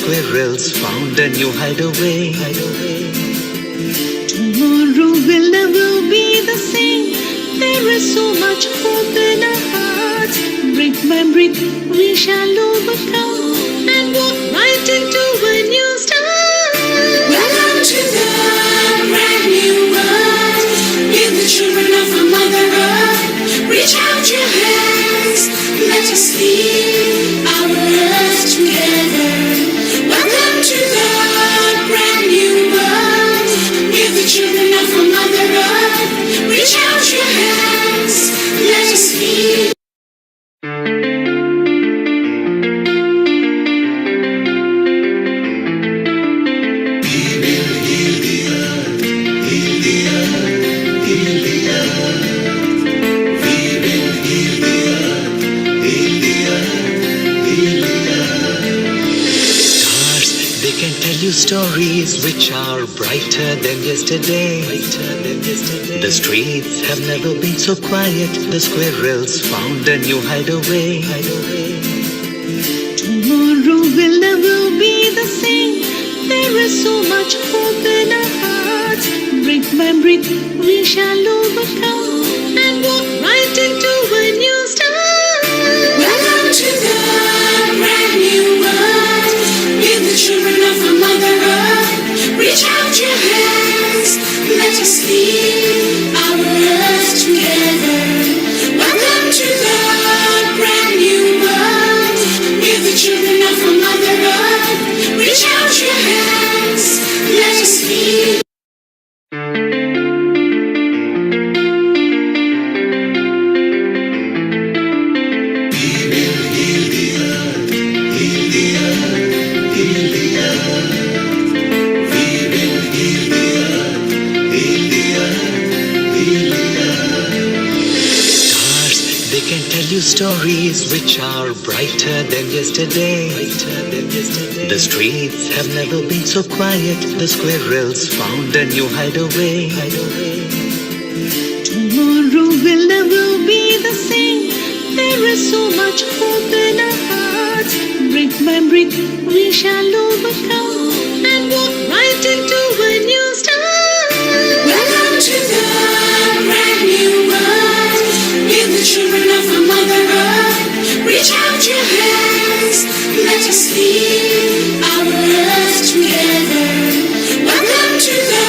squirrels found a new hideaway. Tomorrow will never be the same. There is so much hope in our hearts. Brick by brick we shall overcome and walk right into a new start. Welcome to the brand new world. Give the children of our Mother Earth. Reach out your hands. Let us lead our earth together. Welcome to the brand new world. Give the children of our Mother Earth. Reach out your hands. Let us lead. Stories which are brighter than yesterday. The streets have never been so quiet. The squirrels found a new hideaway. Tomorrow will never be the same. There is so much hope in our hearts. Brick by brick we shall overcome and walk right into a new start. Welcome to the brand new world. Give the children of our Mother Earth. Reach out your hands. Let us lead our earth together. Welcome to the brand new world. Give the children of our Mother Earth. Reach out your hands. Let us lead. Stories which are brighter than yesterday. The streets have never been so quiet. The squirrels found a new hideaway. Tomorrow will never be the same. There is so much hope in our hearts. Brick by brick we shall overcome and walk right into a new start. Welcome to the brand new world. Give the children of our Mother Earth. Reach out your hands. Let us lead our earth together. Welcome to the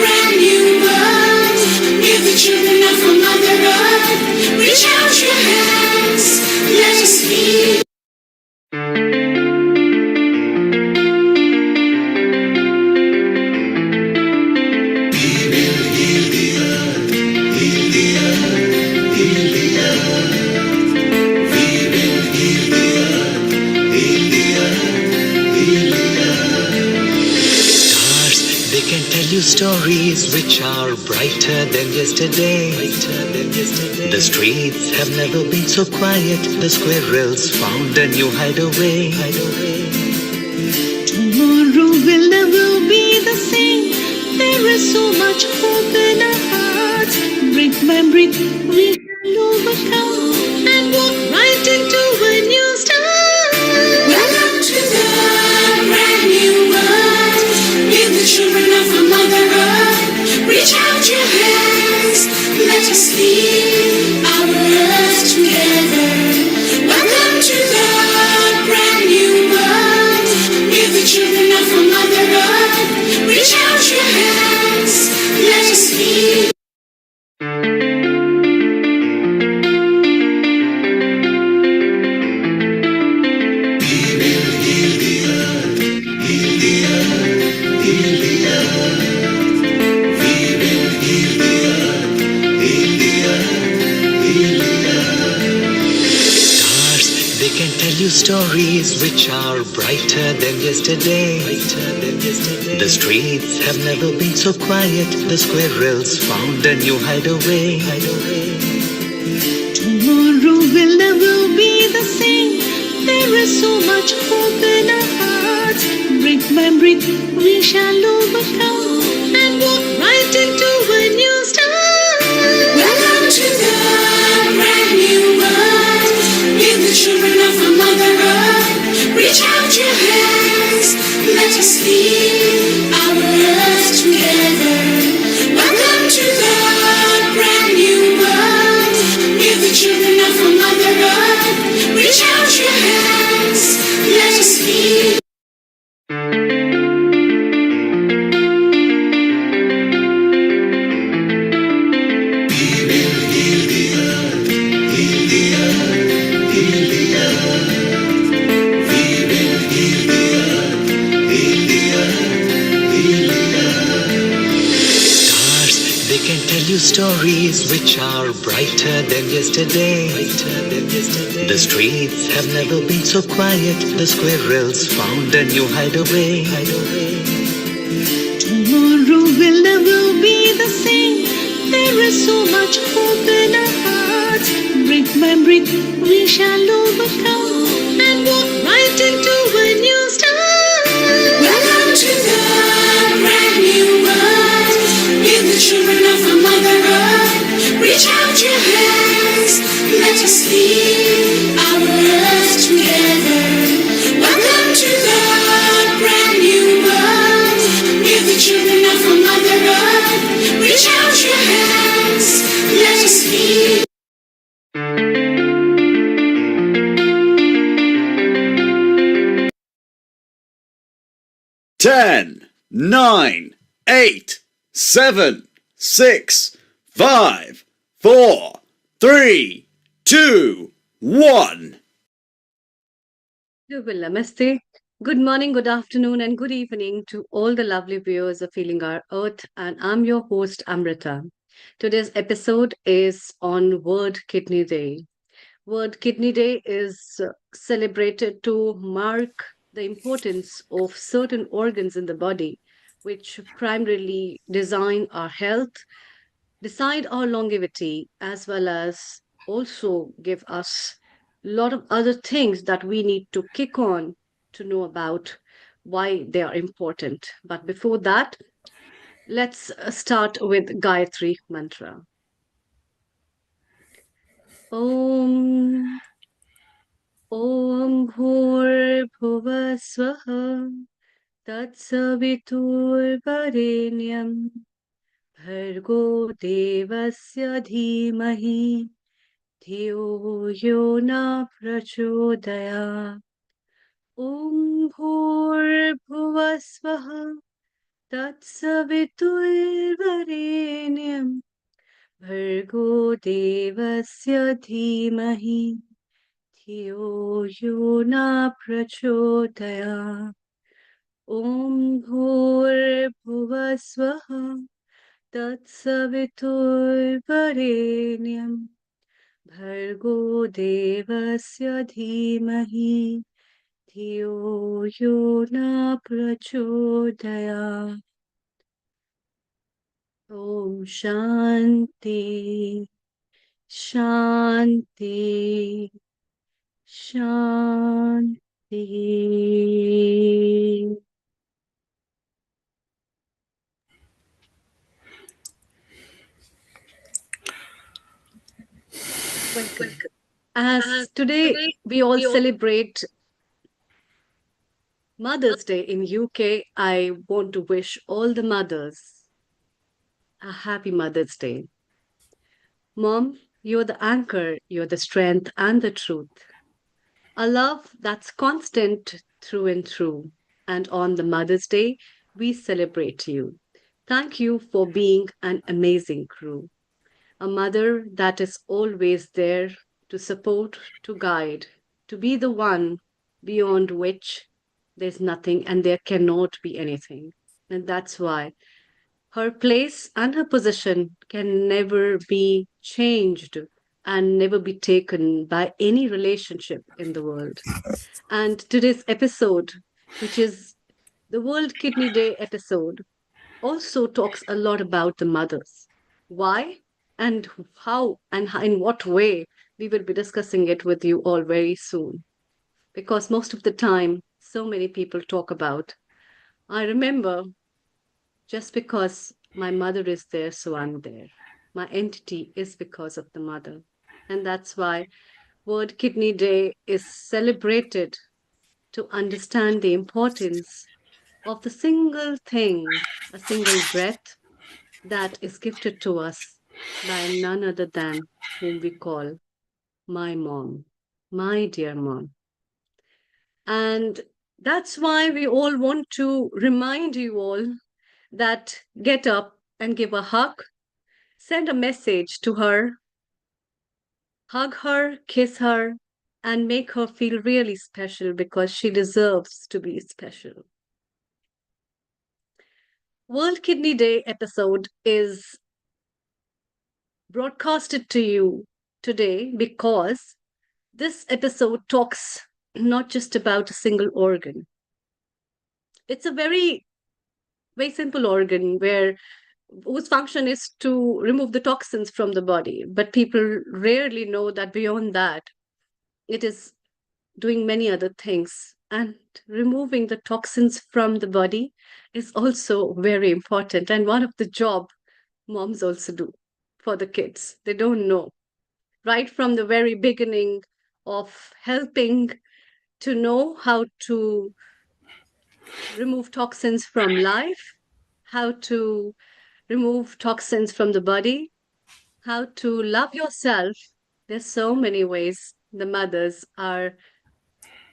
brand new world. Give the children of our Mother Earth. Reach out your hands. Let us lead. Stories which are brighter than yesterday. The streets have never been so quiet. The squirrels found a new hideaway. Tomorrow will never be the same. There is so much hope in our hearts. Brick by brick we shall overcome and walk right into a new start. Welcome to the brand new world. Give the children of our Mother Earth. Reach out your hands. Let us lead our earth together. Welcome to the brand new world. Give the children of our Mother Earth. Reach out your hands. Let us lead. Stories which are brighter than yesterday. The streets have never been so quiet. The squirrels found a new hideaway. Tomorrow will never be the same. There is so much hope in our hearts. Brick by brick we shall overcome and walk right into a new start. Welcome to the brand new world. Give the children of our Mother Earth. Reach out your hands. sleep, our earth together. Welcome to the brand new world. We're the children of our Mother Earth. Reach out your hands, let us lead. Stars, they can tell you stories which are brighter than yesterday. The streets have never been so quiet. The squirrels found a new hideaway. Tomorrow will never be the same. There is so much hope in our hearts. Brick by brick, we shall overcome and walk right into a new start. Welcome to the brand new world. We're the children of our Mother Earth. Reach out your hands, let us lead our earth together. Welcome to the brand new world. We're the children of our Mother Earth. Reach out your hands, let us lead. 10, 9, 8, 7, 6, 5, 4, 3, 2, 1. Namaste. Good morning, good afternoon, and good evening to all the lovely viewers of Feeling Our Earth. And I'm your host, Amrita. Today's episode is on World Kidney Day. World Kidney Day is celebrated to mark the importance of certain organs in the body, which primarily design our health, decide our longevity, as well as also give us a lot of other things that we need to kick on to know about why they are important. But before that, let's start with Gayatri Mantra. Om Om Bhur Swaha Tatsaviturvarenyam Bhargo Devasya Dhimahi Dhiyo Yo Na Prachodaya Om Bhur Swaha Tatsaviturvarenyam Bhargo Devasya Dhimahi Dhiyo Yo Na Prachodaya Om Bhur Swaha Tatsaviturvarenyam Bhargo Devasya Dhimahi Dhiyo Yo Na Prachodaya Om Shanti Shanti Shanti. Welcome. As today we all celebrate Mother's Day in UK, I want to wish all the mothers a happy Mother's Day. Mom, you're the anchor, you're the strength and the truth. A love that's constant through and through. And on the Mother's Day, we celebrate you. Thank you for being an amazing crew. A mother that is always there to support, to guide, to be the one beyond which there's nothing and there cannot be anything. And that's why her place and her position can never be changed and never be taken by any relationship in the world. And today's episode, which is the World Kidney Day episode, also talks a lot about the mothers. Why and how and in what way, we will be discussing it with you all very soon. Because most of the time, so many people talk about, I remember just because my mother is there, so I'm there. My entity is because of the mother. And that's why World Kidney Day is celebrated to understand the importance of the single thing, a single breath that is gifted to us by none other than whom we call my mom, my dear mom. And that's why we all want to remind you all that get up and give a hug, send a message to her, hug her, kiss her, and make her feel really special because she deserves to be special. World Kidney Day episode is broadcasted to you today because this episode talks not just about a single organ. It's a very simple organ where whose function is to remove the toxins from the body, but people rarely know that beyond that it is doing many other things, and removing the toxins from the body is also very important, and one of the job moms also do for the kids. They don't know right from the very beginning of helping to know how to remove toxins from life, how to remove toxins from the body, how to love yourself. There's so many ways the mothers are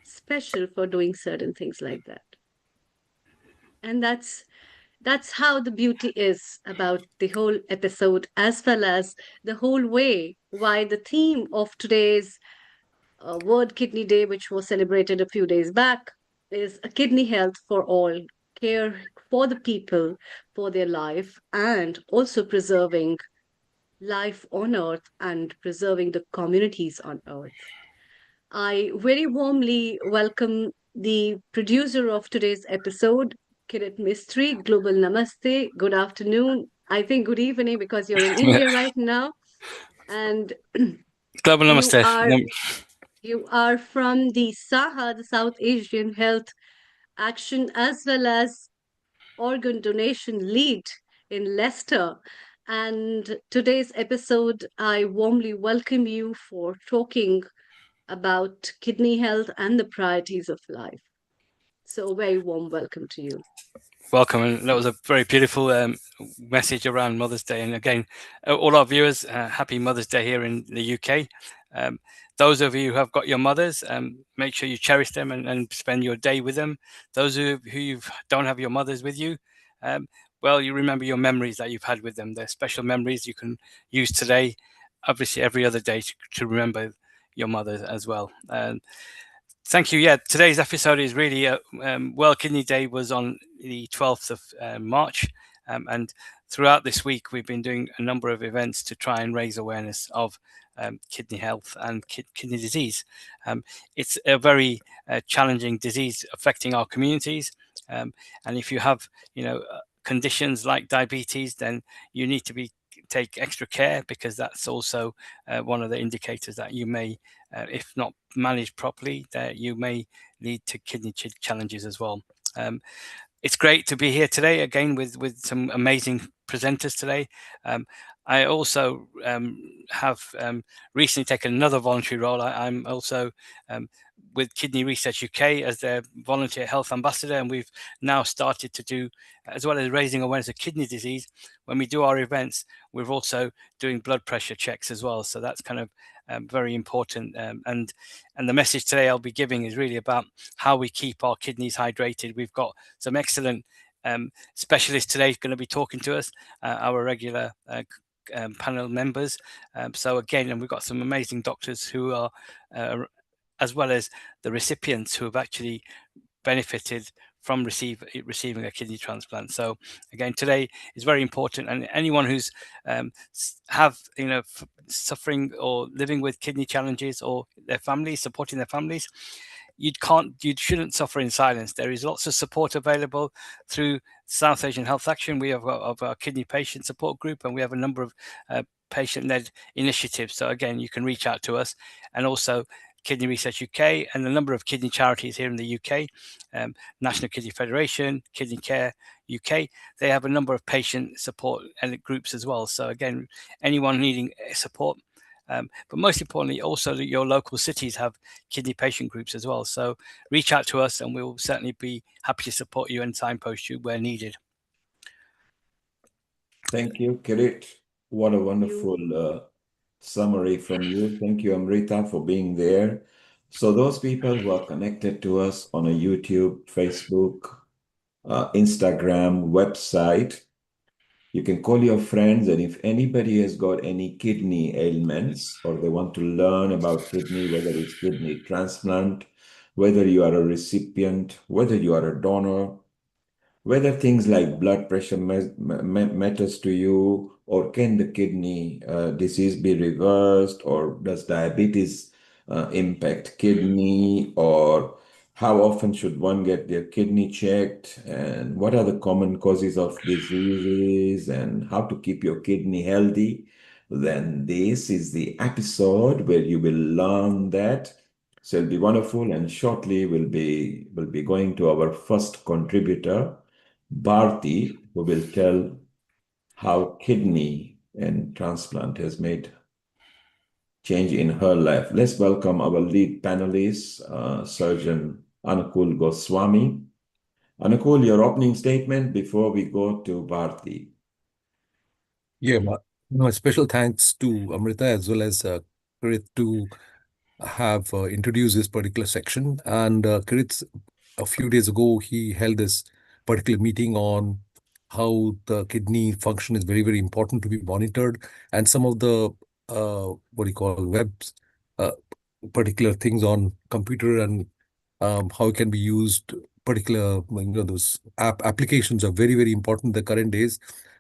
special for doing certain things like that. And that's how the beauty is about the whole episode, as well as the whole way why the theme of today's World Kidney Day, which was celebrated a few days back, is a kidney health for all, care for the people, for their life, and also preserving life on earth and preserving the communities on earth. I very warmly welcome the producer of today's episode, Kirit Mistry. Global Namaste. Good afternoon. I think good evening because you're in India right now. And Global you Namaste. are you are from the SAHA, the South Asian Health Action, as well as organ donation lead in Leicester. And today's episode, I warmly welcome you for talking about kidney health and the priorities of life. So, a very warm welcome to you. Welcome, and that was a very beautiful message around Mother's Day. And again, all our viewers, happy Mother's Day here in the UK. Those of you who have got your mothers, make sure you cherish them and spend your day with them. Those who you don't have your mothers with you, well, you remember your memories that you've had with them. They're special memories you can use today, obviously every other day to remember your mother as well. Thank you. Yeah, today's episode is really World Kidney Day was on the 12th of March, and throughout this week we've been doing a number of events to try and raise awareness of kidney health and kidney disease. It's a very challenging disease affecting our communities, and if you have, conditions like diabetes, then you need to take extra care, because that's also one of the indicators that you may, if not managed properly, that you may lead to kidney challenges as well. It's great to be here today again with some amazing presenters today. I also have recently taken another voluntary role. I'm also with Kidney Research UK as their volunteer health ambassador, and we've now started to do, as well as raising awareness of kidney disease, when we do our events, we're also doing blood pressure checks as well. So that's kind of very important. And the message today I'll be giving is really about how we keep our kidneys hydrated. We've got some excellent specialists today going to be talking to us, our regular panel members. So again, and we've got some amazing doctors who are, as well as the recipients who have actually benefited from receiving a kidney transplant. So again, today is very important, and anyone who's suffering or living with kidney challenges, or their families, supporting their families, you shouldn't suffer in silence. There is lots of support available through South Asian Health Action. We have our kidney patient support group, and we have a number of patient-led initiatives. So again, you can reach out to us, and also Kidney Research UK and a number of kidney charities here in the UK, National Kidney Federation, Kidney Care UK. They have a number of patient support and groups as well. So again, anyone needing support, But most importantly, also that your local cities have kidney patient groups as well. So reach out to us and we will certainly be happy to support you and signpost you where needed. Thank you, Kirit. What a wonderful summary from you. Thank you, Amrita, for being there. So those people who are connected to us on a YouTube, Facebook, Instagram, website, you can call your friends, and if anybody has got any kidney ailments or they want to learn about kidney, whether it's kidney transplant, whether you are a recipient, whether you are a donor, whether things like blood pressure matters to you, or can the kidney disease be reversed, or does diabetes impact kidney, or how often should one get their kidney checked, and what are the common causes of diseases, and how to keep your kidney healthy, then this is the episode where you will learn that. So it'll be wonderful, and shortly we'll be going to our first contributor, Bharti, who will tell how kidney and transplant has made change in her life. Let's welcome our lead panelist, Surgeon Anukul Goswami. Anukul, your opening statement before we go to Bharti. Yeah, special thanks to Amrita as well as Kirit to have introduced this particular section. And Kirit, a few days ago, he held this particular meeting on how the kidney function is very, very important to be monitored, and some of the what do you call webs, uh, particular things on computer, and how it can be used. Particular, those applications are very, very important in the current days.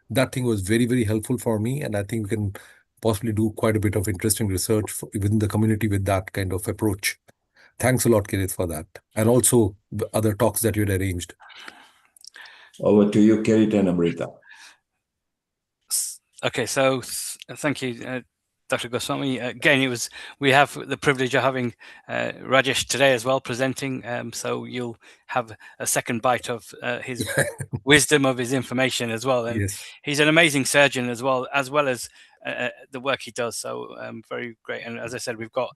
That thing was very, very helpful for me, and I think we can possibly do quite a bit of interesting research within the community with that kind of approach. Thanks a lot, Kirith, for that, and also the other talks that you had arranged. Over to you, Kirit and Amrita. Okay, so thank you, Dr. Goswami. Again, we have the privilege of having Rajesh today as well presenting. So you'll have a second bite of his wisdom, of his information as well. And Yes. he's an amazing surgeon as well as the work he does. So very great. And as I said, we've got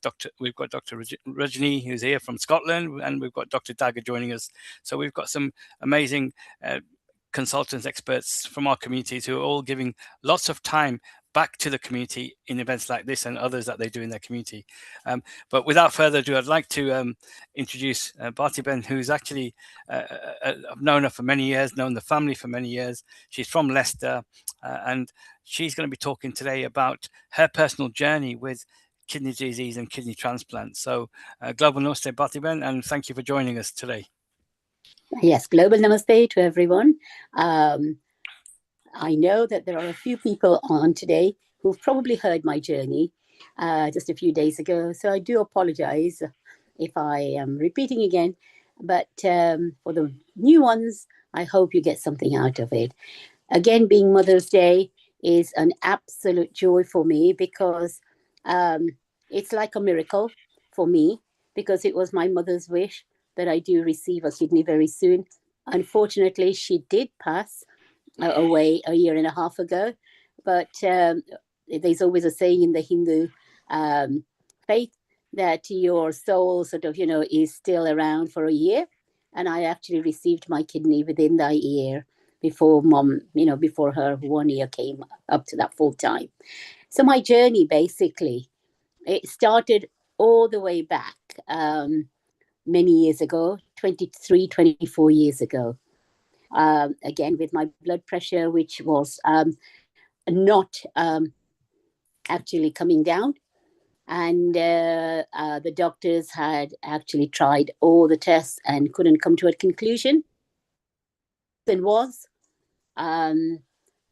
Dr. Rajni, who's here from Scotland, and we've got Dr. Dagger joining us. So we've got some amazing consultants, experts from our communities who are all giving lots of time back to the community in events like this and others that they do in their community. But without further ado, I'd like to introduce Bharti Ben, who's actually, I've known her for many years, known the family for many years. She's from Leicester, and she's going to be talking today about her personal journey with kidney disease and kidney transplant. So global namaste, Bharti Ben, and thank you for joining us today. Yes, global namaste to everyone. I know that there are a few people on today who've probably heard my journey just a few days ago. So I do apologize if I am repeating again. But for the new ones, I hope you get something out of it. Again, being Mother's Day is an absolute joy for me because it's like a miracle for me, because it was my mother's wish that I do receive a kidney very soon. Unfortunately, she did pass away a year and a half ago, but there's always a saying in the Hindu faith that your soul sort of, is still around for a year. And I actually received my kidney within that year before mom, before her 1 year came up to that full time. So my journey, basically, it started all the way back many years ago, 24 years ago. Again, with my blood pressure, which was not actually coming down. And the doctors had actually tried all the tests and couldn't come to a conclusion. Then was, and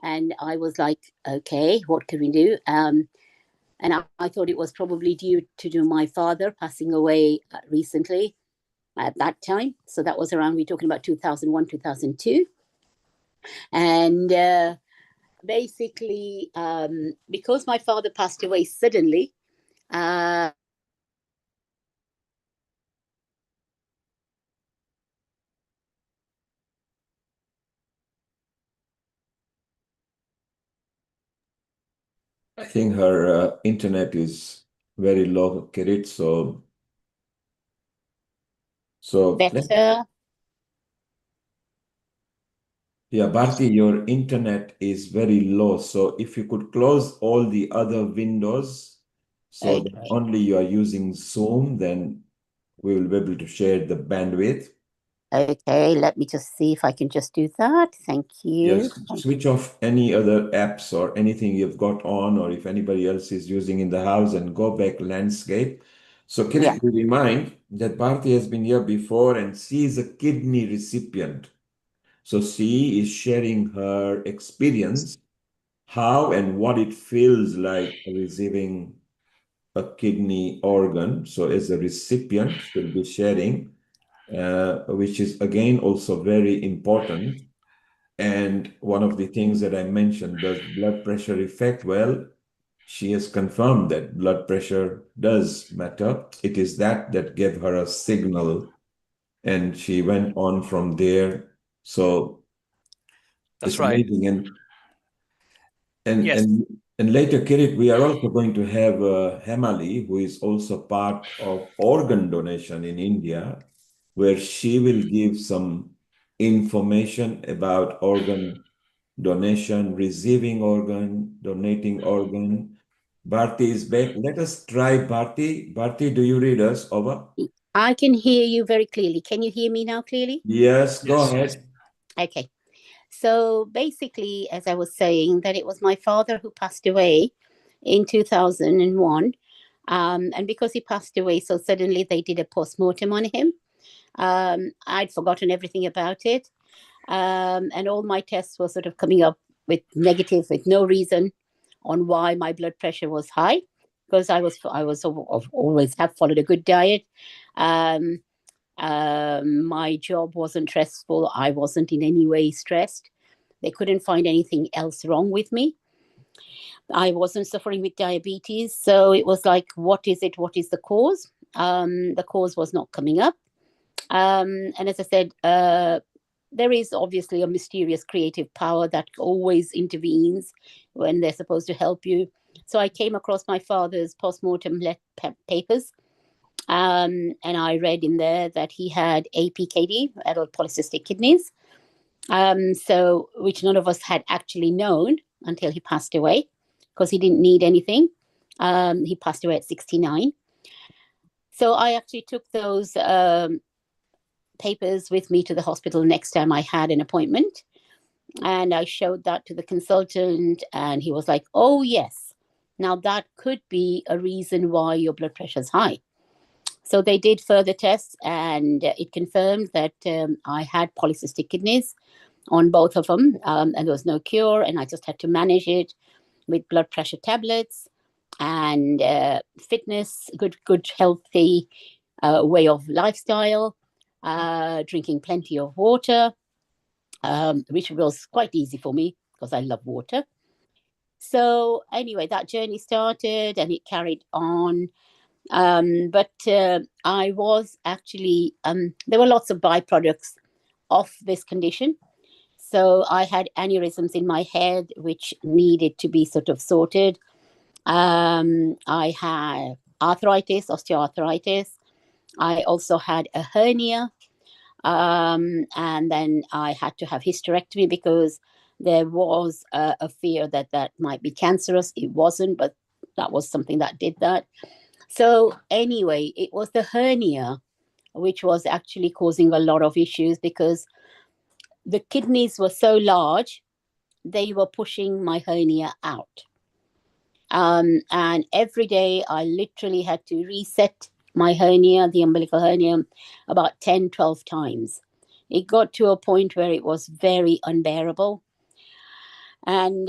I was like, okay, what can we do? And I thought it was probably due to my father passing away recently at that time. So that was around, we're talking about 2001, 2002. And basically, because my father passed away suddenly, I think her internet is very low, Kirit. So Better. yeah, Bharti, your internet is very low. So if you could close all the other windows so that Okay. only you are using Zoom, then we will be able to share the bandwidth. Okay, let me just see if I can just do that. Thank you. Yes, switch off any other apps or anything you've got on, or if anybody else is using in the house, and go back landscape. So can Yeah. you remind that Bharti has been here before and she is a kidney recipient. So she is sharing her experience, how and what it feels like receiving a kidney organ. So as a recipient, she'll be sharing, which is again also very important. And one of the things that I mentioned, does blood pressure affect? Well, she has confirmed that blood pressure does matter. It is that gave her a signal, and she went on from there. So That's it's right. amazing. And Yes, and and later, Kirit, we are also going to have Hemali, who is also part of organ donation in India, where she will give some information about organ donation, receiving organ, donating organ. Bharti is back. Let us try Bharti. Bharti, do you read us? Over. I can hear you very clearly. Can you hear me now clearly? Yes, go yes. ahead. Okay. So basically, as I was saying, that it was my father who passed away in 2001. And because he passed away so suddenly, they did a post-mortem on him. I'd forgotten everything about it. And all my tests were sort of coming up with negative, with no reason on why my blood pressure was high, because always have followed a good diet. Um, my job wasn't stressful. I wasn't in any way stressed. They couldn't find anything else wrong with me. I wasn't suffering with diabetes. So it was like, what is it? What is the cause? The cause was not coming up. And as I said, there is obviously a mysterious creative power that always intervenes when they're supposed to help you. So I came across my father's postmortem papers, and I read in there that he had APKD, adult polycystic kidneys, so which none of us had actually known until he passed away, because he didn't need anything. He passed away at 69. So I actually took those papers with me to the hospital next time I had an appointment. And I showed that to the consultant, and he was like, oh, yes, now that could be a reason why your blood pressure is high. So they did further tests, and it confirmed that I had polycystic kidneys on both of them, and there was no cure, and I just had to manage it with blood pressure tablets and fitness, good, healthy way of lifestyle, drinking plenty of water, which was quite easy for me because I love water. So anyway, that journey started and it carried on. But I was actually, there were lots of byproducts of this condition. So I had aneurysms in my head, which needed to be sort of sorted. I had arthritis, osteoarthritis. I also had a hernia. And then I had to have hysterectomy because there was a fear that that might be cancerous. It wasn't, but that was something that did that. So anyway, it was the hernia which was actually causing a lot of issues because the kidneys were so large, they were pushing my hernia out. And every day I literally had to reset my hernia, the umbilical hernia, about 10, 12 times. It got to a point where it was very unbearable. And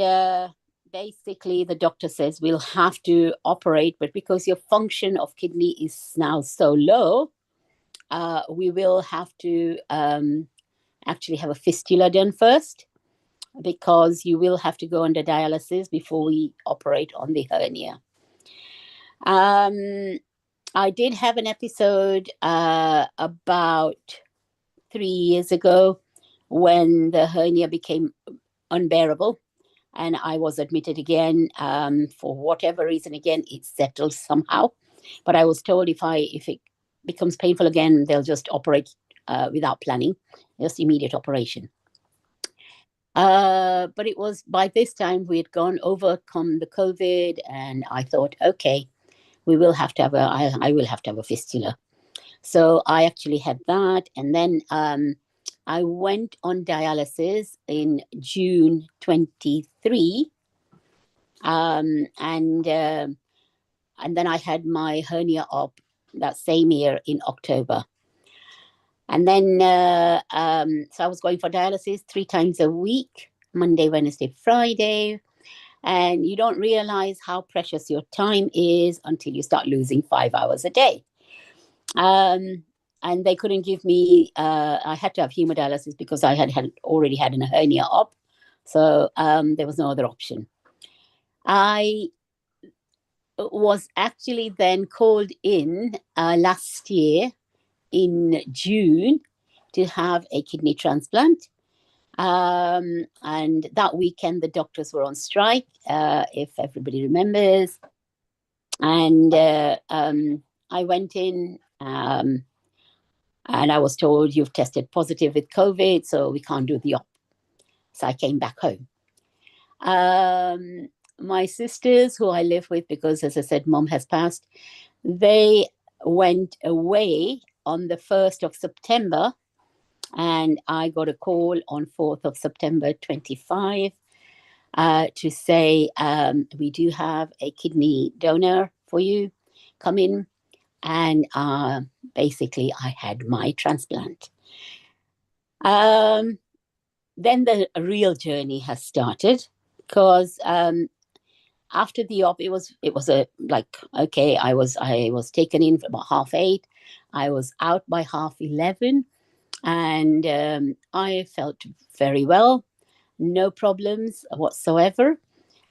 basically, the doctor says we'll have to operate, but because your function of kidney is now so low, we will have to actually have a fistula done first, because you will have to go under dialysis before we operate on the hernia. I did have an episode about 3 years ago when the hernia became unbearable. and I was admitted again. For whatever reason, again, it settled somehow. But I was told if it becomes painful again, they'll just operate without planning, just immediate operation. But it was by this time we had overcome the COVID, and I thought, okay, we will have to have I will have to have a fistula. So I actually had that, and then I went on dialysis in June 23, and then I had my hernia op that same year in October. And then, so I was going for dialysis 3 times a week, Monday, Wednesday, Friday. And you don't realize how precious your time is until you start losing 5 hours a day. And they couldn't give me, I had to have hemodialysis because I had already had a hernia op. So there was no other option. I was actually then called in last year in June to have a kidney transplant. And that weekend, the doctors were on strike, if everybody remembers. And I went in and I was told, you've tested positive with COVID, so we can't do the op. So I came back home. My sisters, who I live with, because as I said, mom has passed, they went away on the 1st of September. And I got a call on 4th of September 25 to say, we do have a kidney donor for you. Come in. And basically, I had my transplant. Then the real journey has started, because after the op, it was okay. I was taken in for about 8:30. I was out by 11:30. And I felt very well, no problems whatsoever.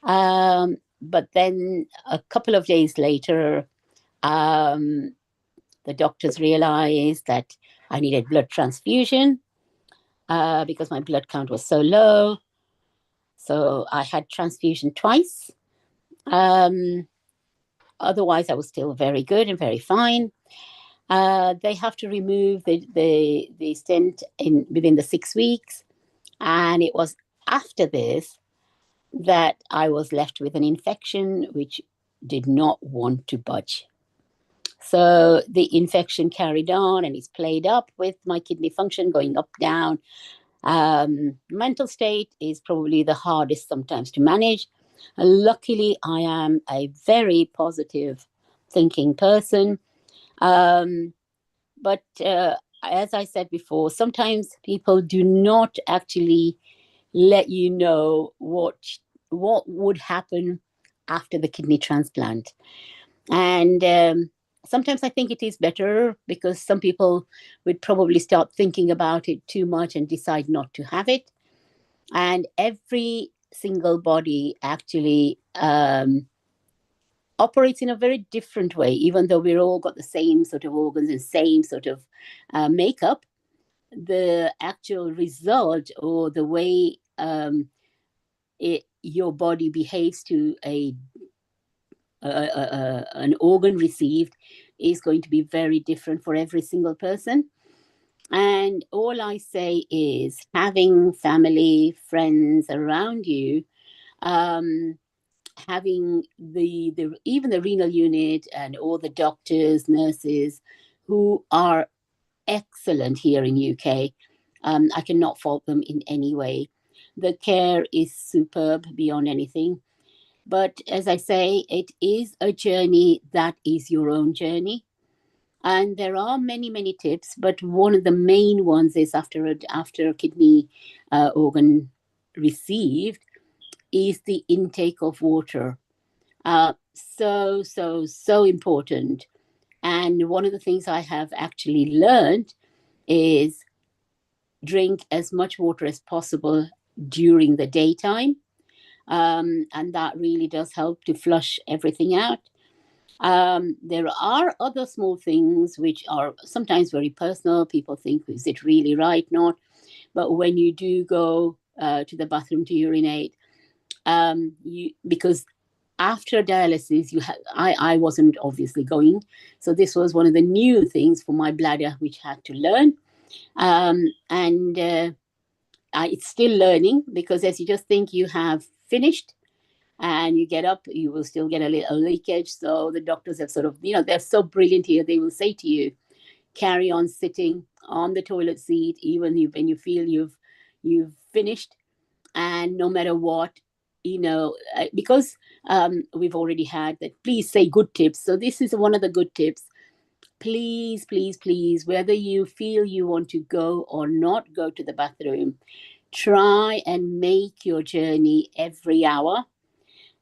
But then a couple of days later, the doctors realized that I needed blood transfusion because my blood count was so low. So I had transfusion twice. Otherwise, I was still very good and very fine. They have to remove the stent within the 6 weeks. And it was after this that I was left with an infection which did not want to budge. So the infection carried on, and it's played up with my kidney function going up, down. Mental state is probably the hardest sometimes to manage. Luckily, I am a very positive thinking person. But as I said before, sometimes people do not actually let you know what would happen after the kidney transplant. And sometimes I think it is better, because some people would probably start thinking about it too much and decide not to have it. And every single body actually operates in a very different way, even though we're all got the same sort of organs and same sort of makeup. The actual result, or the way your body behaves to an organ received, is going to be very different for every single person. And all I say is, having family, friends around you, having even the renal unit and all the doctors, nurses who are excellent here in UK. I cannot fault them in any way. The care is superb beyond anything. But as I say, it is a journey that is your own journey. And there are many, many tips, but one of the main ones is after a kidney organ received, is the intake of water. So important. And one of the things I have actually learned is drink as much water as possible during the daytime. And that really does help to flush everything out. There are other small things which are sometimes very personal. People think, is it really right? Not. But when you do go to the bathroom to urinate, because after dialysis, I wasn't obviously going, so this was one of the new things for my bladder which I had to learn, and it's still learning, because as you just think you have finished and you get up, you will still get a little leakage. So the doctors have sort of, they're so brilliant here. They will say to you, carry on sitting on the toilet seat even when you feel you've finished, and no matter what, because we've already had that, please say good tips. So this is one of the good tips. Please, please, please, whether you feel you want to go or not go to the bathroom, try and make your journey every hour,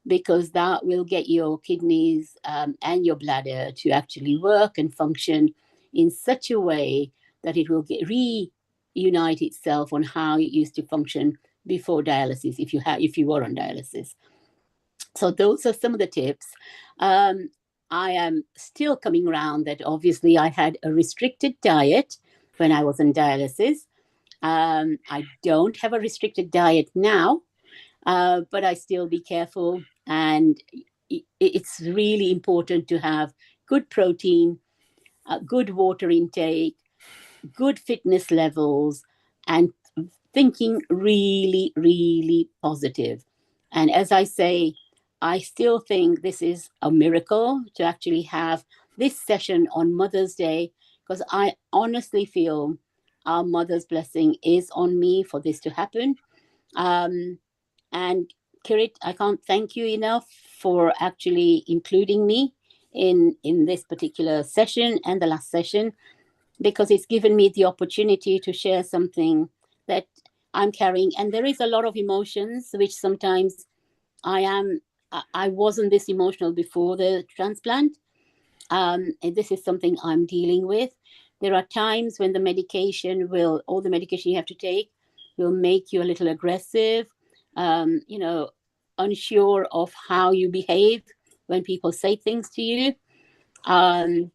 because that will get your kidneys and your bladder to actually work and function in such a way that it will reunite itself on how it used to function before dialysis, if you were on dialysis. So those are some of the tips. I am still coming around that obviously I had a restricted diet when I was on dialysis. I don't have a restricted diet now, but I still be careful. And it's really important to have good protein, good water intake, good fitness levels, and thinking really, really positive. And as I say, I still think this is a miracle to actually have this session on Mother's Day, because I honestly feel our mother's blessing is on me for this to happen. And Kirit, I can't thank you enough for actually including me in this particular session and the last session, because it's given me the opportunity to share something that I'm carrying. And there is a lot of emotions, which sometimes I wasn't this emotional before the transplant. And this is something I'm dealing with. There are times when all the medication you have to take will make you a little aggressive, unsure of how you behave when people say things to you. And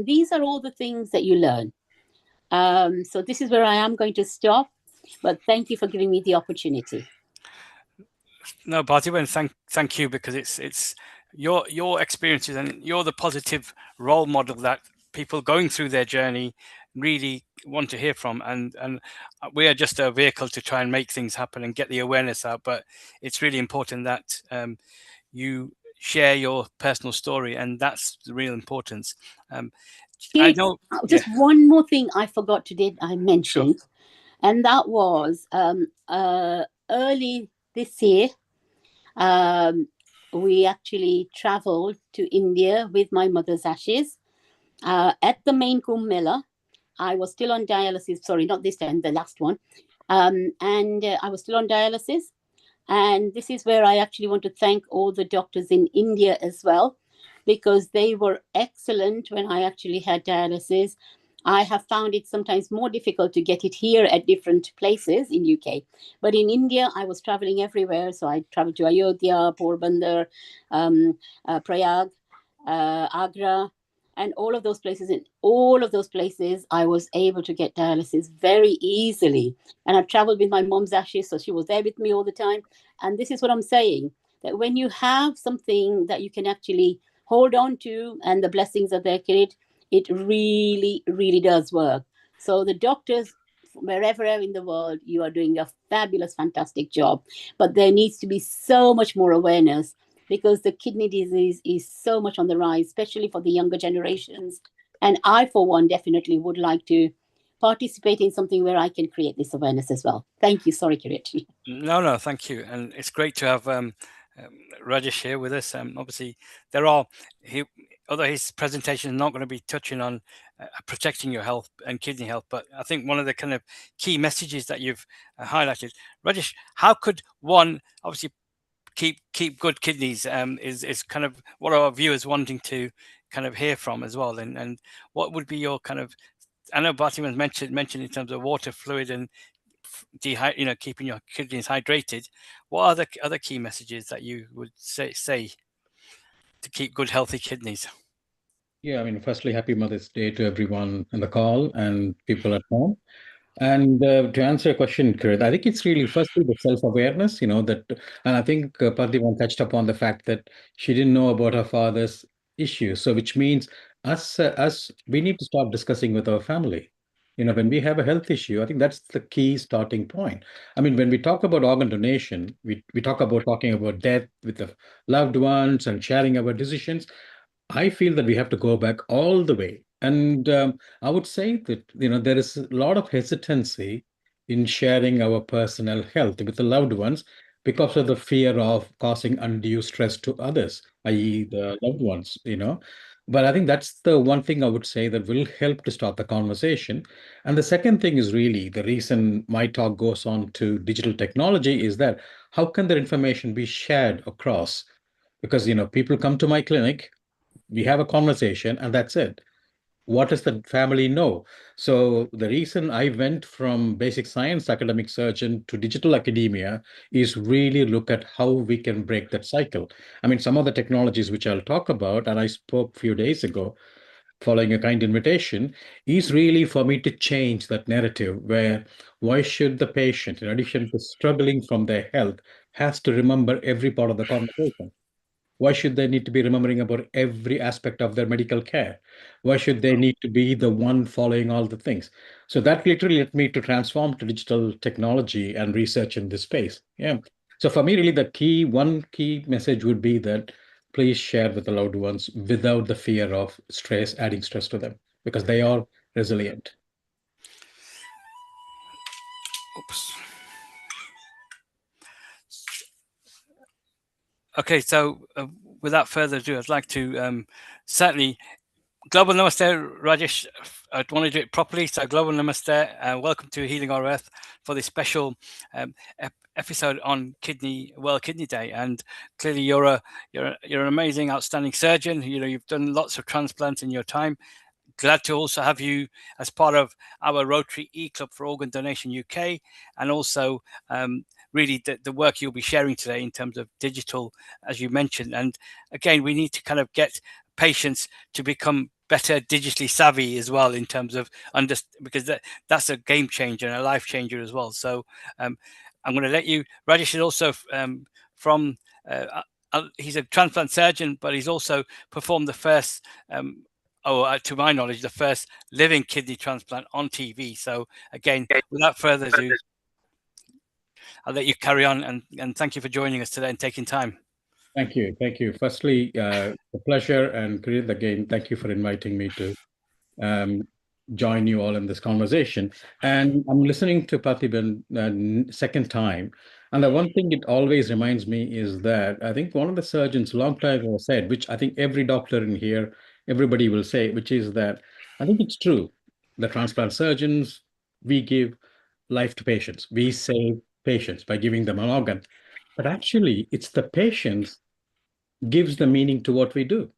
these are all the things that you learn. So this is where I am going to stop. But thank you for giving me the opportunity. No, Parthiban, thank you, because it's your experiences, and you're the positive role model that people going through their journey really want to hear from, and we are just a vehicle to try and make things happen and get the awareness out. But it's really important that you share your personal story, and that's the real importance. I know. Just one more thing I forgot I mentioned, Sure. and that was early this year. We actually traveled to India with my mother's ashes. At the main Kumbh Mela, I was still on dialysis. Sorry, not this time, the last one. And I was still on dialysis. And this is where I actually want to thank all the doctors in India as well, because they were excellent when I actually had dialysis. I have found it sometimes more difficult to get it here at different places in UK. But in India, I was traveling everywhere. So I traveled to Ayodhya, Porbandar, Prayag, Agra, and all of those places. In all of those places, I was able to get dialysis very easily. And I traveled with my mom's ashes, so she was there with me all the time. And this is what I'm saying, that when you have something that you can actually hold on to and the blessings are there, it really, really does work. So the doctors, wherever in the world, you are doing a fabulous, fantastic job. But there needs to be so much more awareness, because the kidney disease is so much on the rise, especially for the younger generations. And I, for one, definitely would like to participate in something where I can create this awareness as well. Thank you. Sorry, Kirit. No, thank you. And it's great to have Rajesh here with us. Obviously, although his presentation is not going to be touching on protecting your health and kidney health, but I think one of the kind of key messages that you've highlighted, Rajesh, how could one obviously keep good kidneys is kind of what our viewers wanting to kind of hear from as well. And what would be your kind of, I know Bartiman mentioned in terms of water, fluid, and keeping your kidneys hydrated. What are the other key messages that you would say to keep good, healthy kidneys? Yeah, I mean, firstly, happy Mother's Day to everyone on the call and people at home. And to answer your question, Kirit, I think it's really firstly the self-awareness, that, and I think Pratibha touched upon the fact that she didn't know about her father's issue. So, which means we need to start discussing with our family. When we have a health issue, I think that's the key starting point. I mean, when we talk about organ donation, we talk about talking about death with the loved ones and sharing our decisions. I feel that we have to go back all the way. And I would say that, there is a lot of hesitancy in sharing our personal health with the loved ones because of the fear of causing undue stress to others, i.e., the loved ones. But I think that's the one thing I would say that will help to start the conversation. And the second thing is really the reason my talk goes on to digital technology is that how can the information be shared across? Because, people come to my clinic, we have a conversation, and that's it. What does the family know? So the reason I went from basic science academic surgeon to digital academia is really look at how we can break that cycle. I mean, some of the technologies which I'll talk about, and I spoke a few days ago following a kind invitation, is really for me to change that narrative where why should the patient, in addition to struggling from their health, has to remember every part of the conversation? Why should they need to be remembering about every aspect of their medical care? Why should they need to be the one following all the things? So that literally led me to transform to digital technology and research in this space. Yeah. So for me, really, one key message would be that please share with the loved ones without the fear of stress, adding stress to them, because they are resilient. Oops. Okay, so without further ado, I'd like to certainly Global Namaste, Rajesh. I want to do it properly. So, Global Namaste, welcome to Healing Our Earth for this special episode on World Kidney Day. And clearly, you're an amazing, outstanding surgeon. You've done lots of transplants in your time. Glad to also have you as part of our Rotary E-Club for Organ Donation UK, and also really the work you'll be sharing today in terms of digital, as you mentioned. And again, we need to kind of get patients to become better digitally savvy as well in terms of because that's a game changer and a life changer as well. So I'm going to let you. Rajesh is also from. He's a transplant surgeon, but he's also performed the first to my knowledge, the first living kidney transplant on TV. So again, without further ado, I'll let you carry on, and thank you for joining us today and taking time. Thank you. Thank you. Firstly, a pleasure, and Kirit, again, thank you for inviting me to join you all in this conversation. And I'm listening to Pratibha second time. And the one thing it always reminds me is that I think one of the surgeons long time ago said, which I think every doctor in here, everybody will say, which is that I think it's true. The transplant surgeons, we give life to patients. We save patients by giving them an organ. But actually, it's the patients gives the meaning to what we do.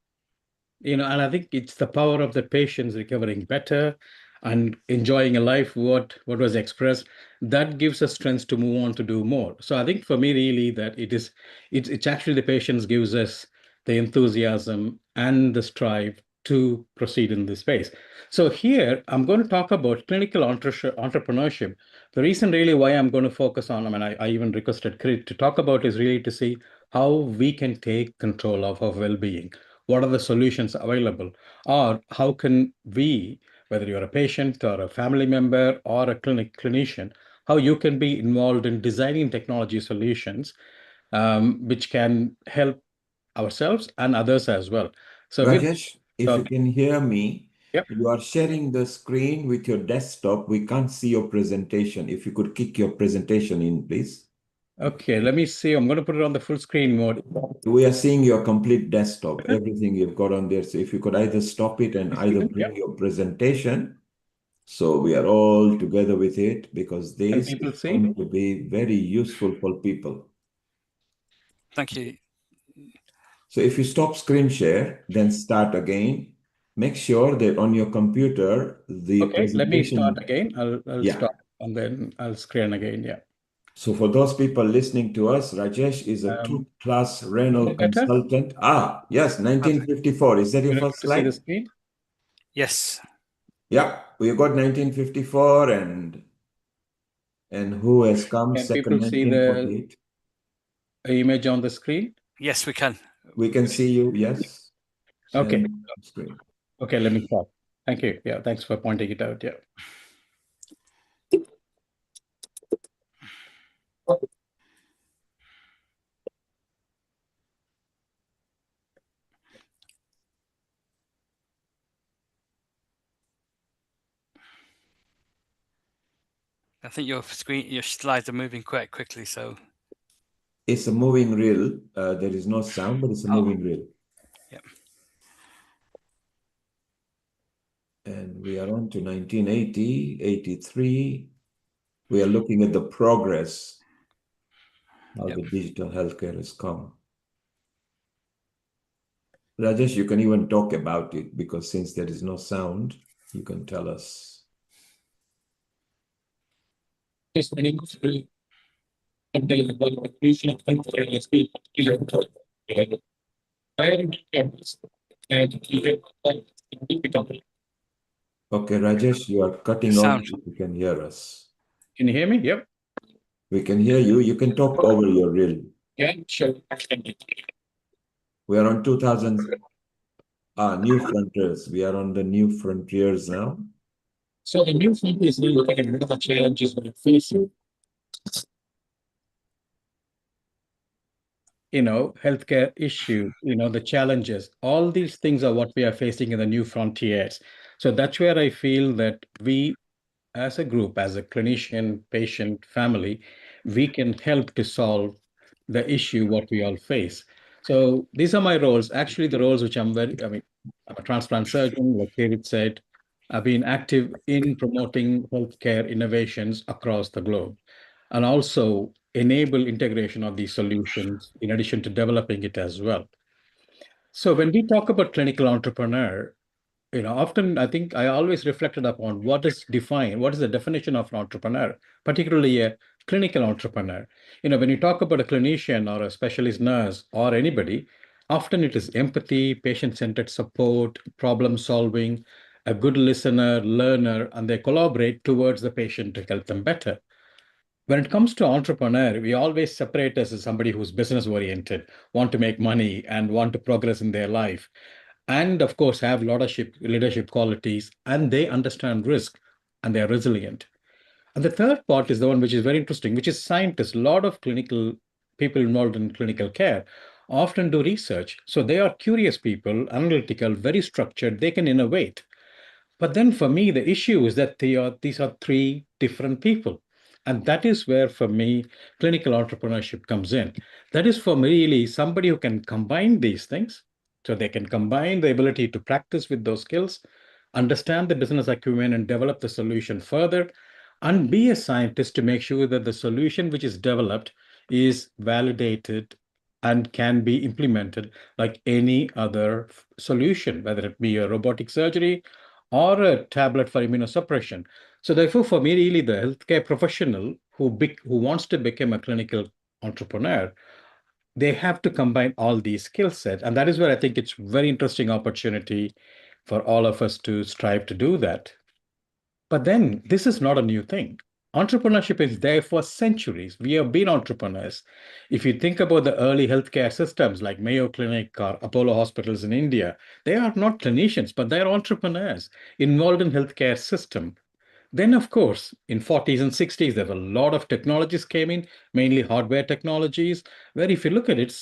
And I think it's the power of the patients recovering better and enjoying a life, what was expressed, that gives us strength to move on to do more. So I think for me, really, that it's actually the patients gives us the enthusiasm and the strive to proceed in this space. So here, I'm going to talk about clinical entrepreneurship. The reason really why I'm going to focus on, I mean, I even requested Krit to talk about is really to see how we can take control of our well-being. What are the solutions available? Or how can we, whether you're a patient or a family member or a clinician, how you can be involved in designing technology solutions which can help ourselves and others as well. So with Rajesh, if you okay, can hear me, yep. you are sharing the screen with your desktop. We can't see your presentation. If you could kick your presentation in, please. Okay, let me see. I'm going to put it on the full screen mode. We are seeing your complete desktop, everything you've got on there. So if you could either stop it and either bring Yep. your presentation, so we are all together with it, because Can this people is see? going to be very useful for people. Thank you. So if you stop screen share, then start again. Make sure that on your computer, the Okay, let me start presentation, again. I'll yeah. stop and then I'll screen again. Yeah. So for those people listening to us, Rajesh is a two-class renal Better? consultant. Yes, 1954. Is that your You're able first to see the slide? screen? Yes. Yeah, we got 1954 and And who has come Can second people see 1948? the image on the screen? Yes, we can. We can see you, yes. Okay. Screen. Okay, let me start. Thank you. Yeah, thanks for pointing it out. Yeah. I think your slides are moving quite quickly, so. It's a moving reel. There is no sound, but it's a moving reel. Yep. And we are on to 1980, 83. We are looking at the progress, how the digital healthcare has come. Rajesh, you can even talk about it because since there is no sound, you can tell us. Yes, my name is Bill. I'm the evaluation of NSP. Okay, Rajesh, you are cutting off. If you can hear us. Can you hear me? Yep. We can hear you. You can talk over your reel. Yeah, sure. We are on 2000. New frontiers. We are on the new frontiers now. So the new thing is really looking at what are the challenges we're facing. Healthcare issue, the challenges, all these things are what we are facing in the new frontiers. So that's where I feel that we, as a group, as a clinician, patient, family, we can help to solve the issue what we all face. So these are my roles. Actually, the roles which I'm a transplant surgeon, like David said. I've been active in promoting healthcare innovations across the globe and also enable integration of these solutions in addition to developing it as well. So when we talk about clinical entrepreneur, often I think I always reflected upon what is the definition of an entrepreneur, particularly a clinical entrepreneur. When you talk about a clinician or a specialist nurse or anybody, often it is empathy, patient-centered support, problem solving, a good listener, learner, and they collaborate towards the patient to help them better. When it comes to entrepreneur, we always separate us as somebody who's business oriented, want to make money and want to progress in their life, and of course have leadership qualities, and they understand risk and they're resilient. And the third part is the one which is very interesting, which is scientists. A lot of clinical people involved in clinical care often do research. So they are curious people, analytical, very structured, they can innovate. But then for me, the issue is that these are three different people. And that is where, for me, clinical entrepreneurship comes in. That is for me really somebody who can combine these things. So they can combine the ability to practice with those skills, understand the business acumen and develop the solution further, and be a scientist to make sure that the solution which is developed is validated and can be implemented like any other solution, whether it be a robotic surgery or a tablet for immunosuppression. So therefore, for me, really, the healthcare professional who wants to become a clinical entrepreneur, they have to combine all these skill sets. And that is where I think it's very interesting opportunity for all of us to strive to do that. But then this is not a new thing. Entrepreneurship is there for centuries. We have been entrepreneurs. If you think about the early healthcare systems like Mayo Clinic or Apollo hospitals in India, they are not clinicians, but they are entrepreneurs involved in healthcare system. Then, of course, in 40s and 60s, there were a lot of technologies came in, mainly hardware technologies, where if you look at it,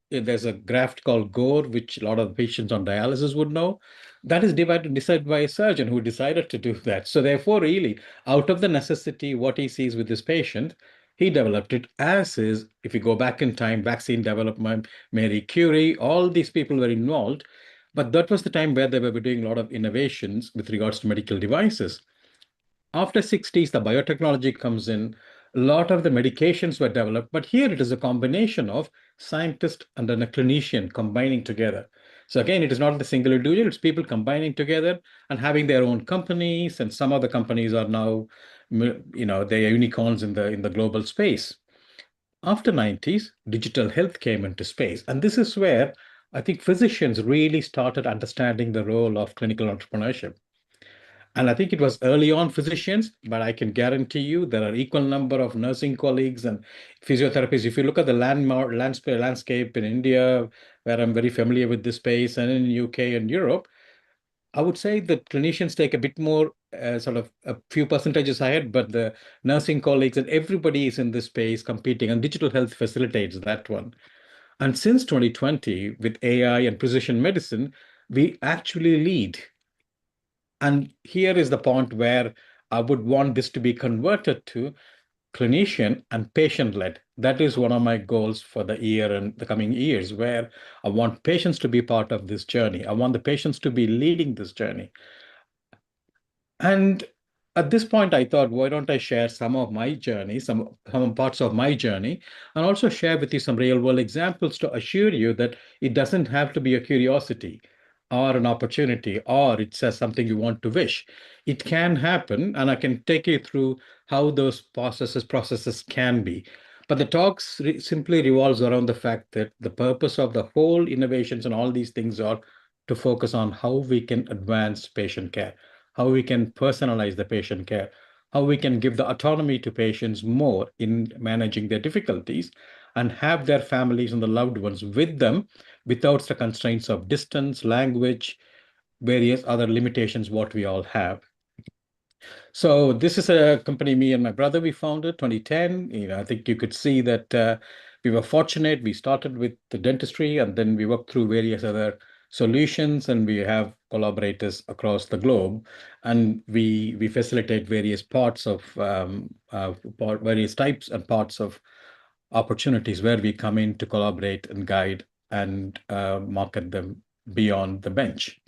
there's a graft called Gore, which a lot of patients on dialysis would know. That is decided by a surgeon who decided to do that. So therefore, really, out of the necessity, what he sees with this patient, he developed it as is, if you go back in time, vaccine development, Marie Curie, all these people were involved. But that was the time where they were doing a lot of innovations with regards to medical devices. After 60s, the biotechnology comes in. A lot of the medications were developed, but here it is a combination of scientist and then a clinician combining together. So again, it is not the single individual, it's people combining together and having their own companies. And some of the companies are now, they are unicorns in the global space. After 90s, digital health came into space. And this is where I think physicians really started understanding the role of clinical entrepreneurship. And I think it was early on physicians, but I can guarantee you there are equal number of nursing colleagues and physiotherapists. If you look at the landscape in India, where I'm very familiar with this space, and in UK and Europe, I would say that clinicians take a bit more, sort of a few percentages ahead, but the nursing colleagues and everybody is in this space competing, and digital health facilitates that one. And since 2020, with AI and precision medicine, we actually lead. And here is the point where I would want this to be converted to clinician and patient led. That is one of my goals for the year and the coming years, where I want patients to be part of this journey. I want the patients to be leading this journey. And at this point, I thought, why don't I share some of my journey, some parts of my journey, and also share with you some real world examples to assure you that it doesn't have to be a curiosity or an opportunity or it's something you want to wish. It can happen, and I can take you through how those processes can be. But the talks simply revolves around the fact that the purpose of the whole innovations and all these things are to focus on how we can advance patient care, how we can personalize the patient care, how we can give the autonomy to patients more in managing their difficulties and have their families and the loved ones with them without the constraints of distance, language, various other limitations what we all have. So this is a company me and my brother we founded 2010. I think you could see that we were fortunate. We started with the dentistry and then we worked through various other solutions, and we have collaborators across the globe, and we facilitate various parts of various types and parts of opportunities where we come in to collaborate and guide and market them beyond the bench.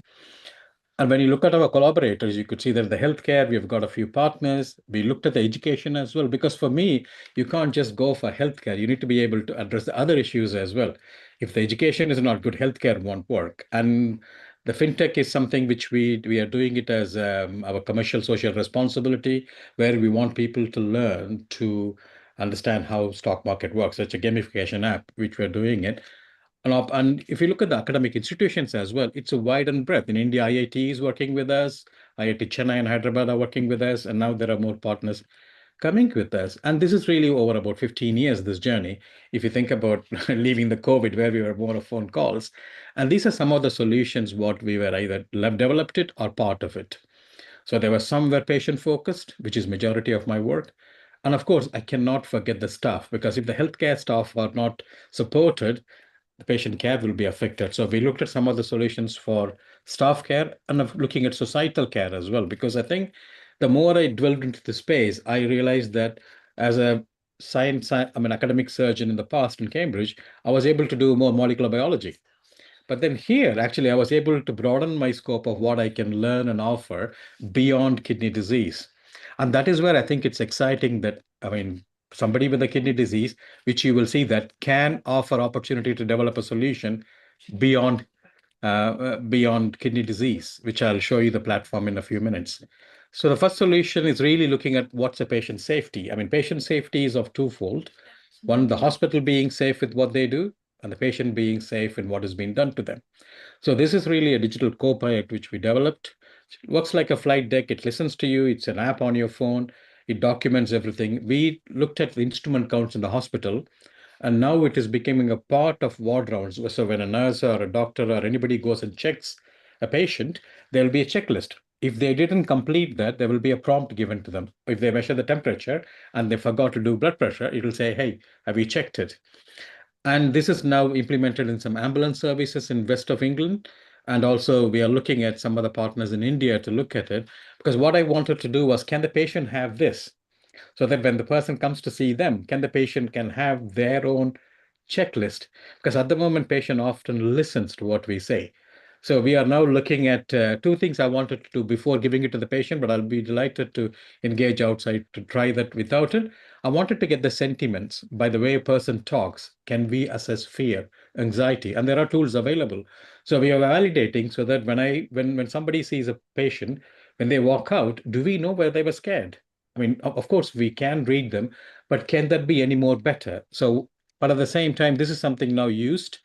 And when you look at our collaborators, you could see that the healthcare, we've got a few partners. We looked at the education as well, because for me, you can't just go for healthcare. You need to be able to address the other issues as well. If the education is not good, healthcare won't work. And the fintech is something which we are doing it as our commercial social responsibility, where we want people to learn to understand how stock market works. It's a gamification app, which we're doing it. And if you look at the academic institutions as well, it's a wide and breadth. In India, IIT is working with us, IIT Chennai and Hyderabad are working with us, and now there are more partners coming with us. And this is really over about 15 years, this journey. If you think about leaving the COVID, where we were more of phone calls. And these are some of the solutions what we were either developed it or part of it. So there were some were patient focused, which is majority of my work. And of course, I cannot forget the staff, because if the healthcare staff are not supported, the patient care will be affected. So we looked at some of the solutions for staff care and of looking at societal care as well, because I think the more I dwelled into the space, I realized that as a academic surgeon in the past in Cambridge, I was able to do more molecular biology. But then here, actually, I was able to broaden my scope of what I can learn and offer beyond kidney disease. And that is where I think it's exciting that, somebody with a kidney disease, which you will see that can offer opportunity to develop a solution beyond beyond kidney disease, which I'll show you the platform in a few minutes. So the first solution is really looking at what's a patient safety. Patient safety is of twofold. One, the hospital being safe with what they do, and the patient being safe in what is being done to them. So this is really a digital co-pilot which we developed. It works like a flight deck. It listens to you. It's an app on your phone. It documents everything. We looked at the instrument counts in the hospital, and now it is becoming a part of ward rounds. So when a nurse or a doctor or anybody goes and checks a patient, there'll be a checklist. If they didn't complete that, there will be a prompt given to them. If they measure the temperature and they forgot to do blood pressure, it will say, hey, have you checked it? And this is now implemented in some ambulance services in west of England. And also we are looking at some other partners in India to look at it. Because what I wanted to do was, can the patient have this? So that when the person comes to see them, can the patient can have their own checklist? Because at the moment, patient often listens to what we say. So we are now looking at two things I wanted to do before giving it to the patient, but I'll be delighted to engage outside to try that without it. I wanted to get the sentiments by the way a person talks. Can we assess fear, anxiety? And there are tools available. So we are validating so that when somebody sees a patient, when they walk out, do we know where they were scared? Of course, we can read them, but can that be any more better? So, but at the same time, this is something now used,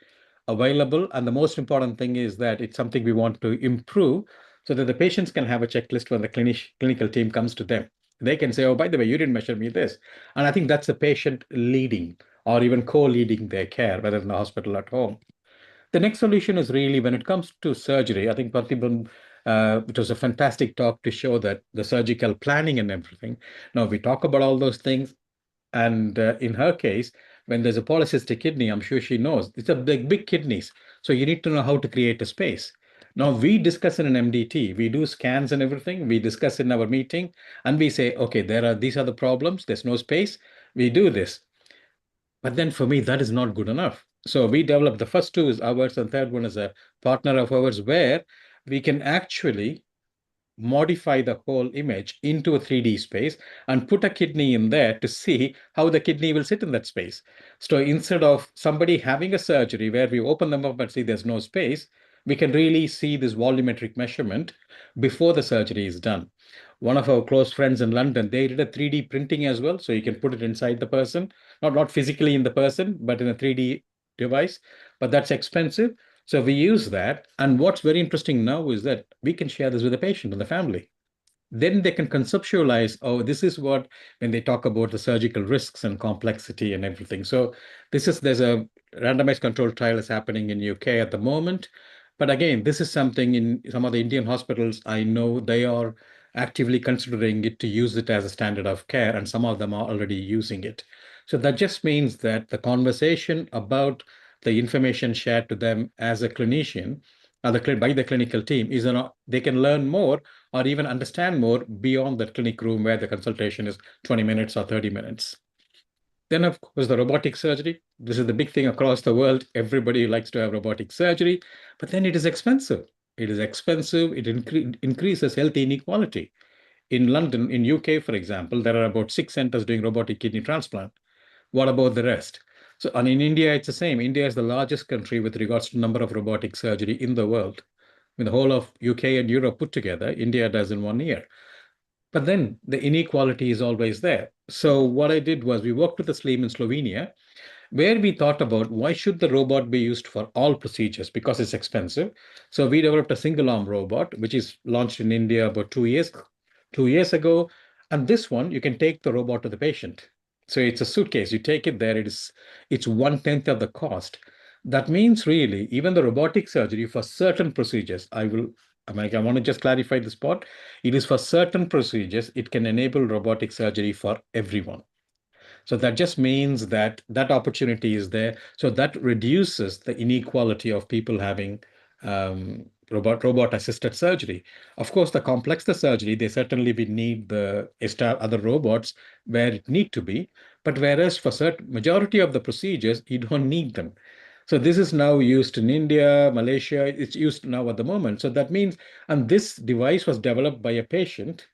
available, and the most important thing is that it's something we want to improve so that the patients can have a checklist when the clinical team comes to them. They can say, oh, by the way, you didn't measure me this. And I think that's the patient leading or even co-leading their care, whether in the hospital or at home. The next solution is really when it comes to surgery. I think Parthiban, it was a fantastic talk to show that the surgical planning and everything. Now we talk about all those things, and in her case, when there's a polycystic kidney, I'm sure she knows it's a big kidneys. So you need to know how to create a space. Now we discuss in an MDT, we do scans and everything. We discuss in our meeting, and we say, okay, these are the problems. There's no space. We do this. But then for me, that is not good enough. So we developed the first two is ours, and third one is a partner of ours where we can actually modify the whole image into a 3D space and put a kidney in there to see how the kidney will sit in that space. So instead of somebody having a surgery where we open them up and see there's no space, we can really see this volumetric measurement before the surgery is done. One of our close friends in London, they did a 3D printing as well. So you can put it inside the person, not physically in the person, but in a 3D device. But that's expensive. So we use that. And what's very interesting now is that we can share this with the patient and the family. Then they can conceptualize, oh, this is what, when they talk about the surgical risks and complexity and everything. So there's a randomized controlled trial is happening in UK at the moment. But again, this is something in some of the Indian hospitals, I know they are actively considering it to use it as a standard of care, and some of them are already using it. So that just means that the conversation about the information shared to them as a clinician by the clinical team is they can learn more or even understand more beyond the clinic room where the consultation is 20 minutes or 30 minutes. Then, of course, the robotic surgery. This is the big thing across the world. Everybody likes to have robotic surgery, but then it is expensive. It is expensive. It increases health inequality. In London, in UK, for example, there are about 6 centers doing robotic kidney transplant. What about the rest? So, and in India, it's the same. India is the largest country with regards to number of robotic surgery in the world. I mean, the whole of UK and Europe put together, India does in 1 year. But then the inequality is always there. So what I did was we worked with the team in Slovenia, where we thought about why should the robot be used for all procedures because it's expensive. So we developed a single arm robot, which is launched in India about 2 years ago. And this one, you can take the robot to the patient. So it's a suitcase. You take it there. It's 1/10 of the cost. That means really, even the robotic surgery for certain procedures, I want to just clarify this part. It is for certain procedures, it can enable robotic surgery for everyone. So that just means that that opportunity is there. So that reduces the inequality of people having robot assisted surgery. Of course, the complex the surgery, they certainly we need the other robots where it need to be. But whereas for certain majority of the procedures, you don't need them. So this is now used in India, Malaysia. It's used now at the moment. So that means, and this device was developed by a patient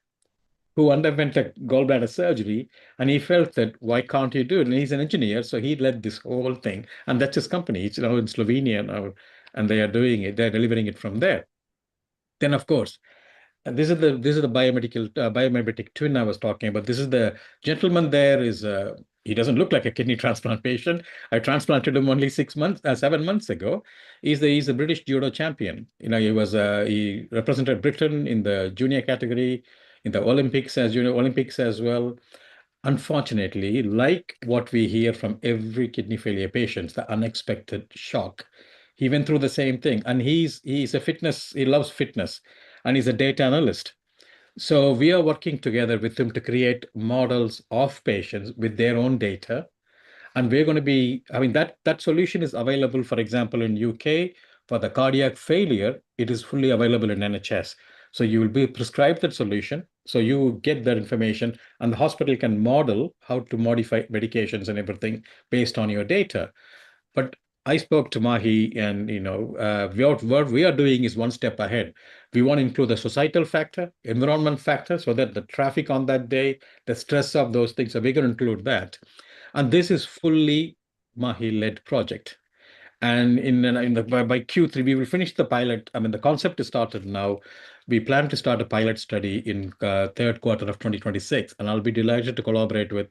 who underwent a gallbladder surgery, and he felt that why can't you do it? And he's an engineer, so he led this whole thing, and that's his company. It's now in Slovenia now, and they are doing it. They're delivering it from there. Then, of course, this is the biomimetic twin I was talking about. This is the gentleman there is he doesn't look like a kidney transplant patient. I transplanted him only 7 months ago. He's a British judo champion. He represented Britain in the junior category in the Olympics as junior Olympics as well. Unfortunately, like what we hear from every kidney failure patient, the unexpected shock. He went through the same thing, and he's a fitness. He loves fitness, and he's a data analyst. So we are working together with him to create models of patients with their own data. And we're going to be, I mean, that solution is available, for example, in UK for the cardiac failure, it is fully available in NHS. So you will be prescribed that solution. So you get that information, and the hospital can model how to modify medications and everything based on your data. But I spoke to Mahi, and what we are doing is one step ahead. We want to include the societal factor, environment factor, so that the traffic on that day, the stress of those things, so we're going to include that. And this is fully Mahi-led project. And by Q3, we will finish the pilot. I mean, the concept is started now. We plan to start a pilot study in third quarter of 2026, and I'll be delighted to collaborate with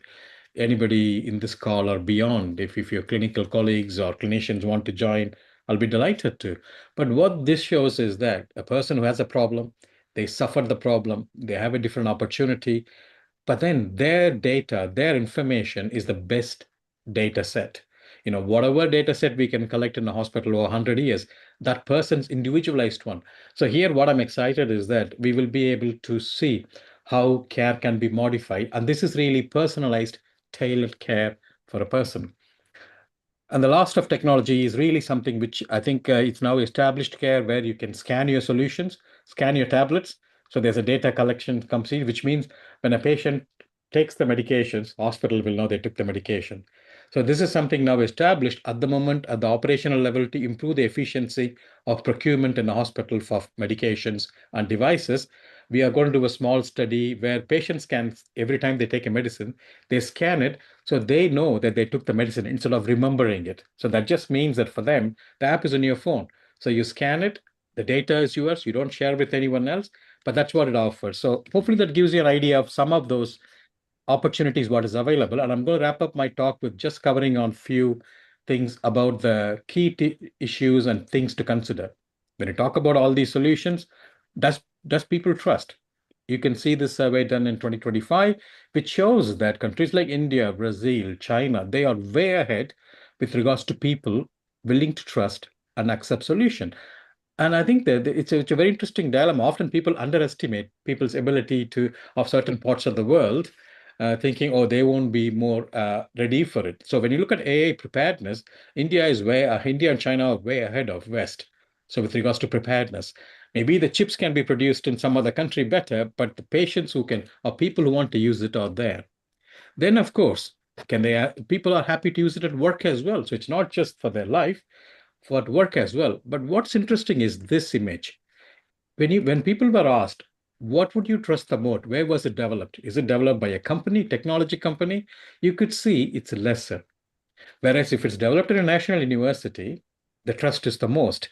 anybody in this call or beyond. If your clinical colleagues or clinicians want to join, I'll be delighted to. But what this shows is that a person who has a problem, they suffer the problem, they have a different opportunity, but then their data, their information is the best data set. Whatever data set we can collect in a hospital over 100 years, that person's individualized one. So here, what I'm excited is that we will be able to see how care can be modified. And this is really personalized, tailored care for a person. And the last of technology is really something which I think it's now established care where you can scan your solutions, scan your tablets. So there's a data collection comes in, which means when a patient takes the medications, hospital will know they took the medication. So this is something now established at the moment at the operational level to improve the efficiency of procurement in the hospital for medications and devices. We are going to do a small study where patients can, every time they take a medicine, they scan it so they know that they took the medicine instead of remembering it. So that just means that for them, the app is on your phone. So you scan it, the data is yours, you don't share with anyone else, but that's what it offers. So hopefully that gives you an idea of some of those opportunities, what is available. And I'm going to wrap up my talk with just covering on few things about the key issues and things to consider. When you talk about all these solutions, does people trust? You can see this survey done in 2025, which shows that countries like India, Brazil, China, they are way ahead with regards to people willing to trust and accept solution. And I think that it's a very interesting dilemma. Often people underestimate people's ability to of certain parts of the world, thinking, oh, they won't be more ready for it. So when you look at AI preparedness, India and China are way ahead of West. So with regards to preparedness, maybe the chips can be produced in some other country better, but the patients who can or people who want to use it are there. Then, of course, people are happy to use it at work as well. So it's not just for their life, for work as well. But what's interesting is this image. When people were asked, what would you trust the most? Where was it developed? Is it developed by a company, technology company? You could see it's lesser. Whereas if it's developed in a national university, the trust is the most.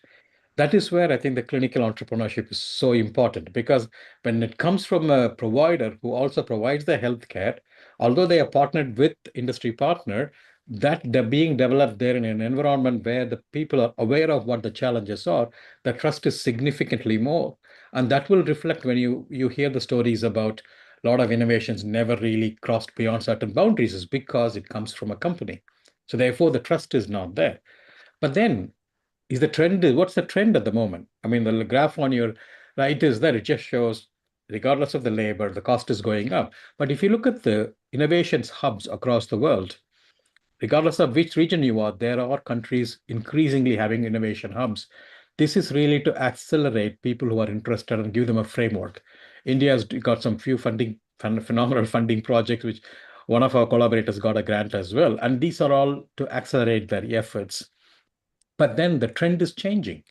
That is where I think the clinical entrepreneurship is so important, because when it comes from a provider who also provides the healthcare, although they are partnered with industry partner, that they're being developed there in an environment where the people are aware of what the challenges are, the trust is significantly more. And that will reflect when you hear the stories about a lot of innovations never really crossed beyond certain boundaries is because it comes from a company. So therefore, the trust is not there. But then what's the trend at the moment? I mean, the graph on your right is that it just shows, regardless of the labor, the cost is going up. But if you look at the innovations hubs across the world, regardless of which region you are, there are countries increasingly having innovation hubs. This is really to accelerate people who are interested and give them a framework. India has got some few phenomenal funding projects, which one of our collaborators got a grant as well. And these are all to accelerate their efforts. But then the trend is changing.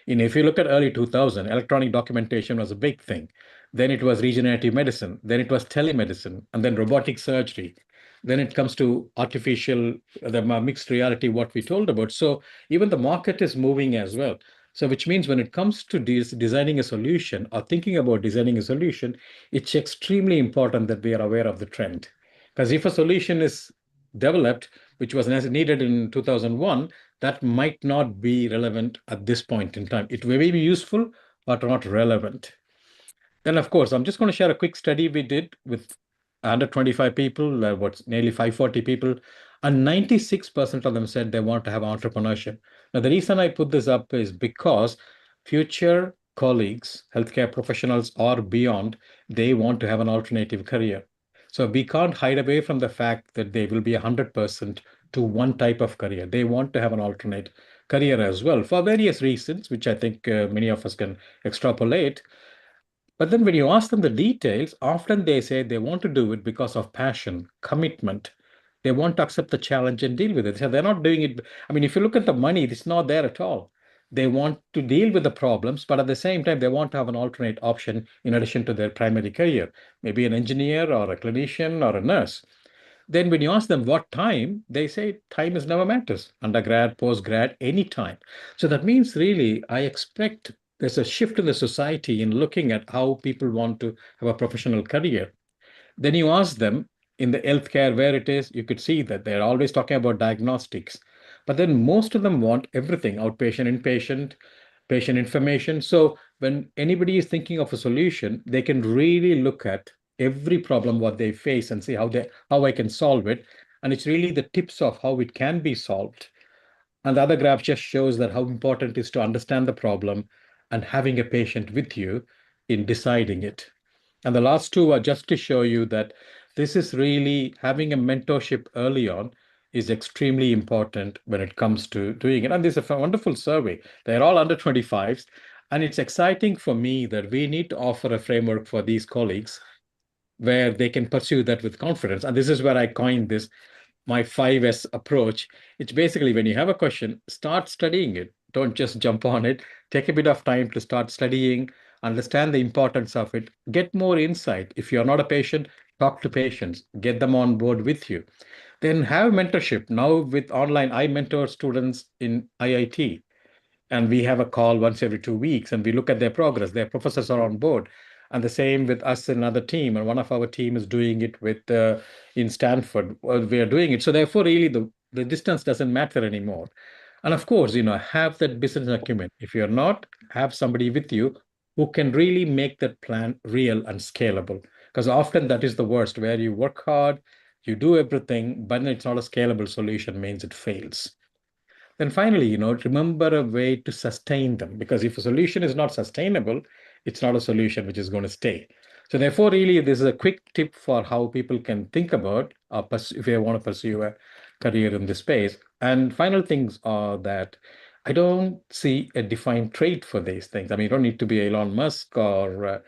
If you look at early 2000, electronic documentation was a big thing. Then it was regenerative medicine. Then it was telemedicine, and then robotic surgery. Then it comes to the mixed reality, what we told about. So even the market is moving as well. So which means when it comes to designing a solution or thinking about designing a solution, it's extremely important that we are aware of the trend. Because if a solution is developed, which was needed in 2001, that might not be relevant at this point in time. It may be useful, but not relevant. Then, of course, I'm just going to share a quick study we did with 125 people, what's nearly 540 people, and 96% of them said they want to have entrepreneurship. Now, the reason I put this up is because future colleagues, healthcare professionals or beyond, they want to have an alternative career. So we can't hide away from the fact that they will be 100% to one type of career. They want to have an alternate career as well for various reasons, which I think many of us can extrapolate. But then when you ask them the details, often they say they want to do it because of passion, commitment. They want to accept the challenge and deal with it. So they're not doing it. I mean, if you look at the money, it's not there at all. They want to deal with the problems, but at the same time, they want to have an alternate option in addition to their primary career, maybe an engineer or a clinician or a nurse. Then when you ask them what time, they say time is never matters. Undergrad, postgrad, any time. So that means really, I expect there's a shift in the society in looking at how people want to have a professional career. Then you ask them in the healthcare where it is, you could see that they're always talking about diagnostics. But then most of them want everything, outpatient, inpatient, patient information. So when anybody is thinking of a solution, they can really look at every problem what they face and see how I can solve it. And it's really the tips of how it can be solved. And the other graph just shows that how important it is to understand the problem and having a patient with you in deciding it. And the last two are just to show you that this is really having a mentorship early on is extremely important when it comes to doing it. And this is a wonderful survey. They're all under 25s. And it's exciting for me that we need to offer a framework for these colleagues where they can pursue that with confidence. And this is where I coined this my 5S approach. It's basically when you have a question, start studying it. Don't just jump on it. Take a bit of time to start studying, understand the importance of it, get more insight. If you're not a patient, talk to patients, get them on board with you. Then have mentorship. Now with online, I mentor students in IIT, and we have a call once every 2 weeks and we look at their progress. Their professors are on board, and the same with us and another team, and one of our team is doing it with in Stanford. We are doing it, so therefore really the distance doesn't matter anymore. And of course, have that business acumen. If you're not, have somebody with you who can really make that plan real and scalable, because often that is the worst, where you work hard, you do everything, but it's not a scalable solution, means it fails. Then finally, remember a way to sustain them, because if a solution is not sustainable, it's not a solution which is going to stay. So therefore, really, this is a quick tip for how people can think about if they want to pursue a career in this space. And final things are that I don't see a defined trait for these things. I mean, you don't need to be Elon Musk or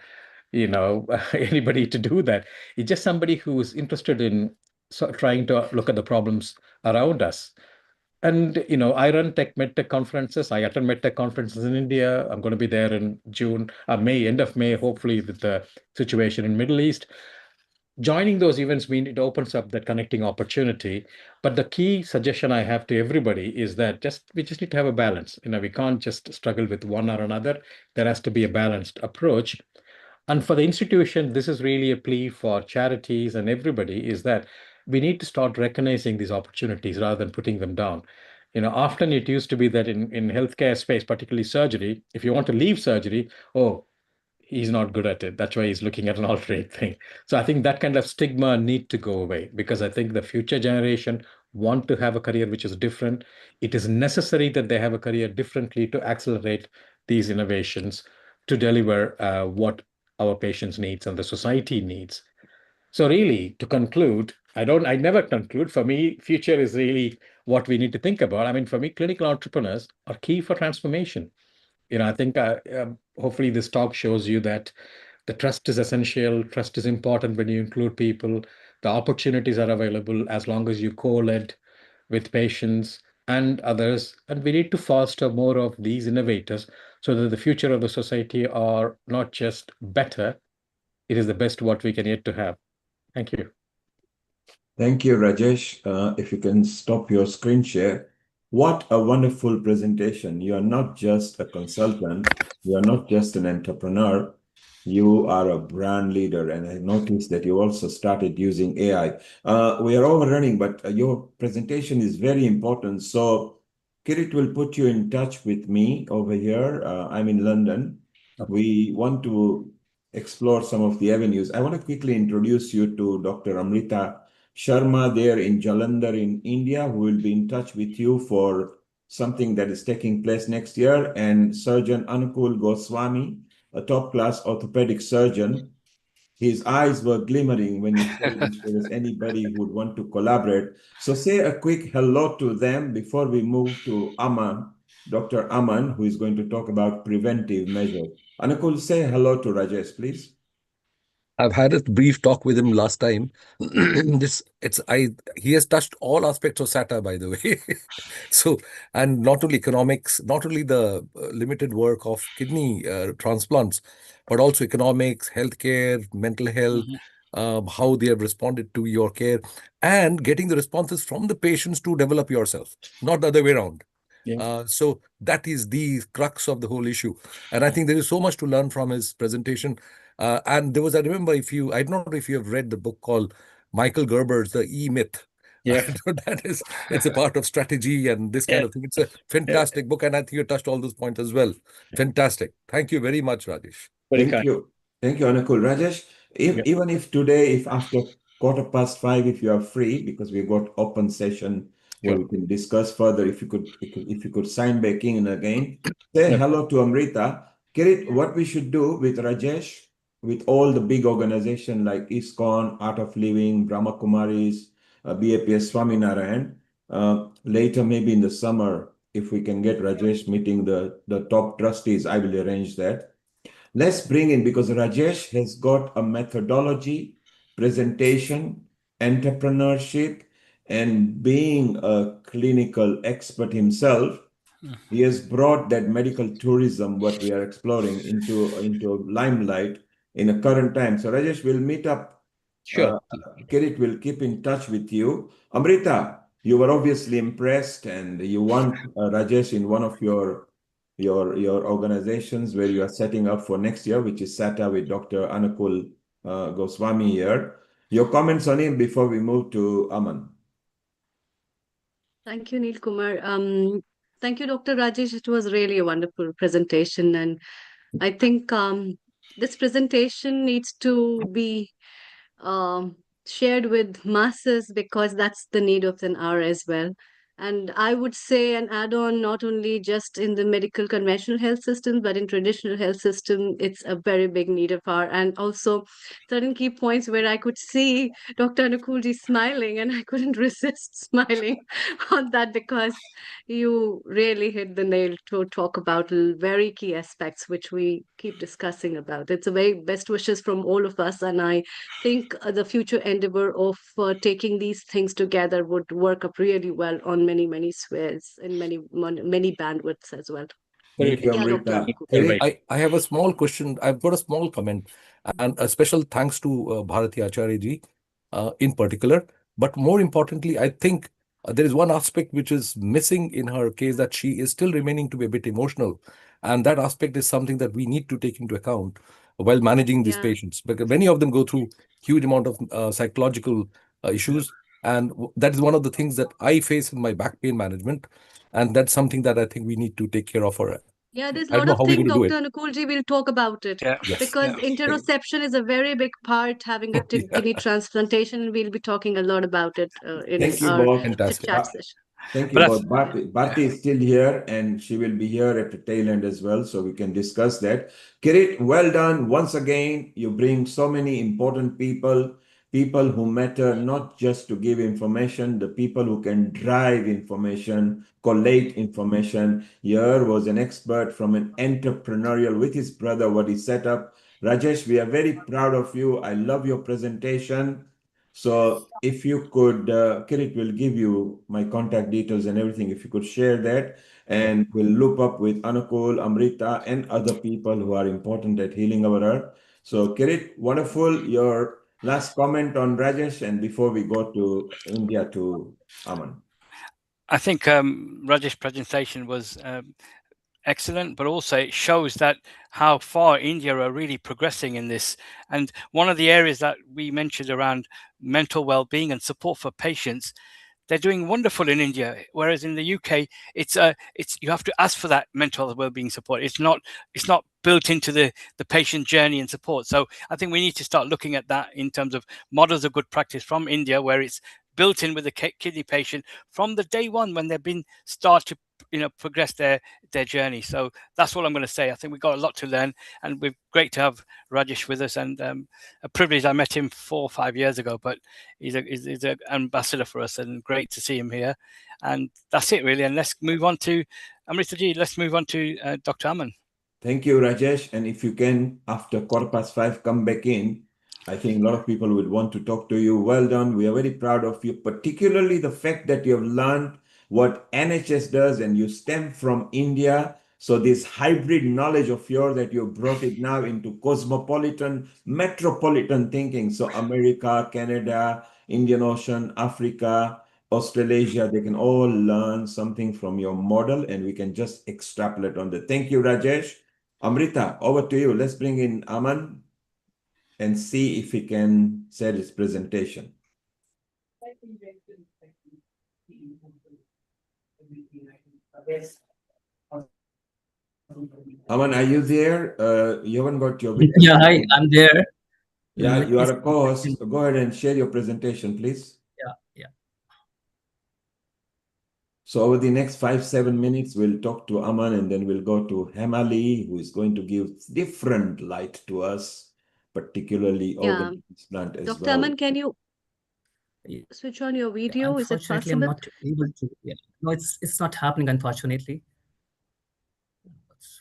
anybody to do that. It's just somebody who is interested in trying to look at the problems around us. And I run medtech conferences. I attend medtech conferences in India. I'm going to be there in June, May, end of May, hopefully, with the situation in Middle East. Joining those events mean it opens up that connecting opportunity. But the key suggestion I have to everybody is that we just need to have a balance. We can't just struggle with one or another. There has to be a balanced approach. And for the institution, this is really a plea for charities and everybody, is that we need to start recognizing these opportunities rather than putting them down. Often it used to be that in healthcare space, particularly surgery, if you want to leave surgery, oh, he's not good at it. That's why he's looking at an alternate thing. So I think that kind of stigma need to go away, because I think the future generation want to have a career which is different. It is necessary that they have a career differently to accelerate these innovations to deliver what our patients needs and the society needs. So really, to conclude, I never conclude. For me, future is really what we need to think about. I mean, for me, clinical entrepreneurs are key for transformation. I think hopefully this talk shows you that the trust is essential. Trust is important when you include people. The opportunities are available as long as you co-led with patients and others. And we need to foster more of these innovators so that the future of the society are not just better, it is the best what we can yet to have. Thank you. Thank you, Rajesh. If you can stop your screen share. What a wonderful presentation. You are not just a consultant, you are not just an entrepreneur, you are a brand leader. And I noticed that you also started using AI. We are overrunning, but your presentation is very important. So Kirit will put you in touch with me over here. I'm in London. Okay. We want to explore some of the avenues. I want to quickly introduce you to Dr. Amrita Sharma there in Jalandhar in India, who will be in touch with you for something that is taking place next year, and Surgeon Anukul Goswami, a top-class orthopedic surgeon. His eyes were glimmering when he said if there is anybody who would want to collaborate. So say a quick hello to them before we move to Aman, Dr. Aman, who is going to talk about preventive measures. Anukul, say hello to Rajesh, please. I've had a brief talk with him last time. He has touched all aspects of SATA, by the way. So, and not only economics, not only the limited work of kidney transplants, but also economics, healthcare, mental health, how they have responded to your care, and getting the responses from the patients to develop yourself, not the other way around. Yeah. So that is the crux of the whole issue. And I think there is so much to learn from his presentation. And there was, I remember, I don't know if you have read the book called Michael Gerber's The E-Myth. Yeah. It's a part of strategy and this kind of thing. It's a fantastic book, and I think you touched all those points as well. Fantastic. Thank you very much, Rajesh. Very Thank kind. you. Thank you, Anukul. Rajesh, Yeah. even if today, if after 5:15, if you are free, because we got open session where Sure. we can discuss further, if you could sign back in again, say Yeah. hello to Amrita. Kirit, what we should do with Rajesh, with all the big organization like ISKCON, Art of Living, Brahma Kumaris, BAPS Swaminarayan, later maybe in the summer, if we can get Rajesh meeting the top trustees, I will arrange that. Let's bring in, because Rajesh has got a methodology, presentation, entrepreneurship, and being a clinical expert himself, he has brought that medical tourism, what we are exploring, into limelight in a current time. So Rajesh will meet up. Sure. Kirit will keep in touch with you. Amrita, you were obviously impressed, and you want Rajesh in one of your organizations where you are setting up for next year, which is SATA with Dr. Anukul Goswami here. Your comments on him before we move to Aman. Thank you, Neil Kumar. Thank you, Dr. Rajesh. It was really a wonderful presentation, and I think this presentation needs to be um, shared with masses because that's the need of an hour as well. And I would say an add-on not only just in the medical conventional health system, but in traditional health system, it's a very big need of hour. And also certain key points where I could see Dr. Anukulji smiling and I couldn't resist smiling on that because you really hit the nail to talk about very key aspects which we keep discussing about. It's a very best wishes from all of us, and I think the future endeavor of taking these things together would work up really well on many spheres and many bandwidths as well. Very Thank you, Yeah, Dr. Amrita. Anukul. You're Kirit? right. I have a small question. I've got a small comment and a special thanks to Bharati Acharya ji in particular. But more importantly, I think there is one aspect which is missing in her case, that she is still remaining to be a bit emotional. And that aspect is something that we need to take into account while managing these Yeah. patients, because many of them go through huge amount of psychological issues. And that is one of the things that I face in my back pain management. And that's something that I think we need to take care of her. Yeah, there's a I don't lot know of how we're things going to do Dr. it. Anukulji will talk about it Yeah. Yes. because Yeah. interoception is a very big part, having a Yeah. kidney transplantation. We'll be talking a lot about it in Thank you our both. chit Fantastic. chat session. Thank you But both. that's Bharti is still here, and she will be here at the tail end as well, so we can discuss that. Kirit, well done. Once again, you bring so many important people who matter not just to give information, the people who can drive information, collate information. Here was an expert from an entrepreneurial with his brother, what he set up. Rajesh, we are very proud of you. I love your presentation. So if you could, Kirit will give you my contact details and everything. If you could share that, and we'll loop up with Anukul, Amrita, and other people who are important at healing our earth. So Kirit, wonderful. Your last comment on Rajesh, and before we go to India to Aman. I think Rajesh's presentation was excellent, but also it shows that how far India are really progressing in this. And one of the areas that we mentioned around mental well-being and support for patients, they're doing wonderful in India, whereas in the UK, it's you have to ask for that mental well-being support. It's not built into the patient journey and support. So I think we need to start looking at that in terms of models of good practice from India, where it's built in with the kidney patient from the day one when they've been start to progress their journey. So that's all I'm going to say. I think we've got a lot to learn, and we're great to have Rajesh with us, and a privilege. I met him 4 or 5 years ago, but he's an ambassador for us, and great to see him here. And that's it really. And let's move on to Amrita ji. Let's move on to Dr. Aman. Thank you, Rajesh. And if you can, after 5:15, come back in. I think a lot of people would want to talk to you. Well done. We are very proud of you, particularly the fact that you have learned what NHS does and you stem from India. So this hybrid knowledge of yours that you brought it now into cosmopolitan, metropolitan thinking. So America, Canada, Indian Ocean, Africa, Australasia, they can all learn something from your model, and we can just extrapolate on that. Thank you, Rajesh. Amrita, over to you. Let's bring in Aman and see if he can set his presentation. Aman, are you there? You haven't got your video. Yeah, hi, I'm there. Yeah, Let you me are see a if I co-host. can. Go ahead and share your presentation, please. Yeah. So over the next 5-7 minutes, we'll talk to Aman and then we'll go to Hemali, who is going to give different light to us, particularly Yeah. organ transplant as Dr. well. Aman, can you Yeah, switch on your video? Is it unfortunately, I'm possible? not able to. Yeah. No, it's not happening, unfortunately.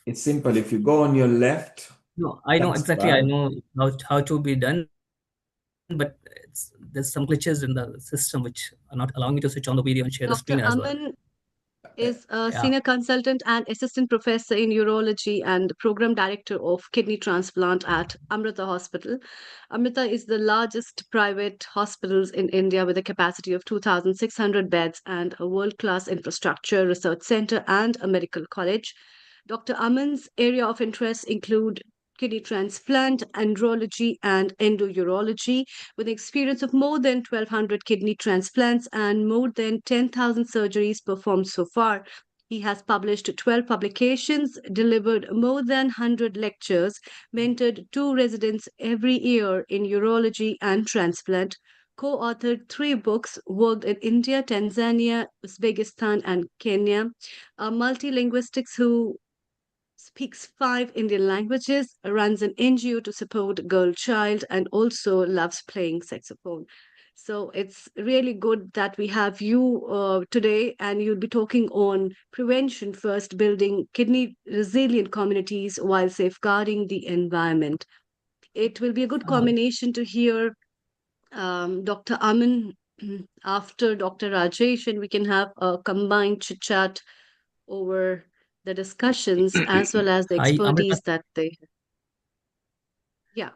It's simple. If you go on your left No, I know exactly. I taskbar, know how to be done, but there's some glitches in the system which are not allowing me to switch on the video and share the Dr. screen as well. Aman is a Yeah. senior consultant and assistant professor in urology and program director of kidney transplant at Amrita Hospital. Amrita is the largest private hospitals in India with a capacity of 2,600 beds and a world-class infrastructure, research center, and a medical college. Dr. Aman's area of interest include kidney transplant, andrology, and endourology, with experience of more than 1,200 kidney transplants and more than 10,000 surgeries performed so far. He has published 12 publications, delivered more than 100 lectures, mentored 2 residents every year in urology and transplant, co authored 3 books, worked in India, Tanzania, Uzbekistan, and Kenya, a multilinguistics who speaks 5 Indian languages, runs an NGO to support girl child, and also loves playing saxophone. So it's really good that we have you today, and you'll be talking on prevention first, building kidney resilient communities while safeguarding the environment. It will be a good Uh, combination to hear Dr. Aman after Dr. Rajesh, and we can have a combined chit chat over the discussions as well as the Hi, Amrita. expertise that they yeah.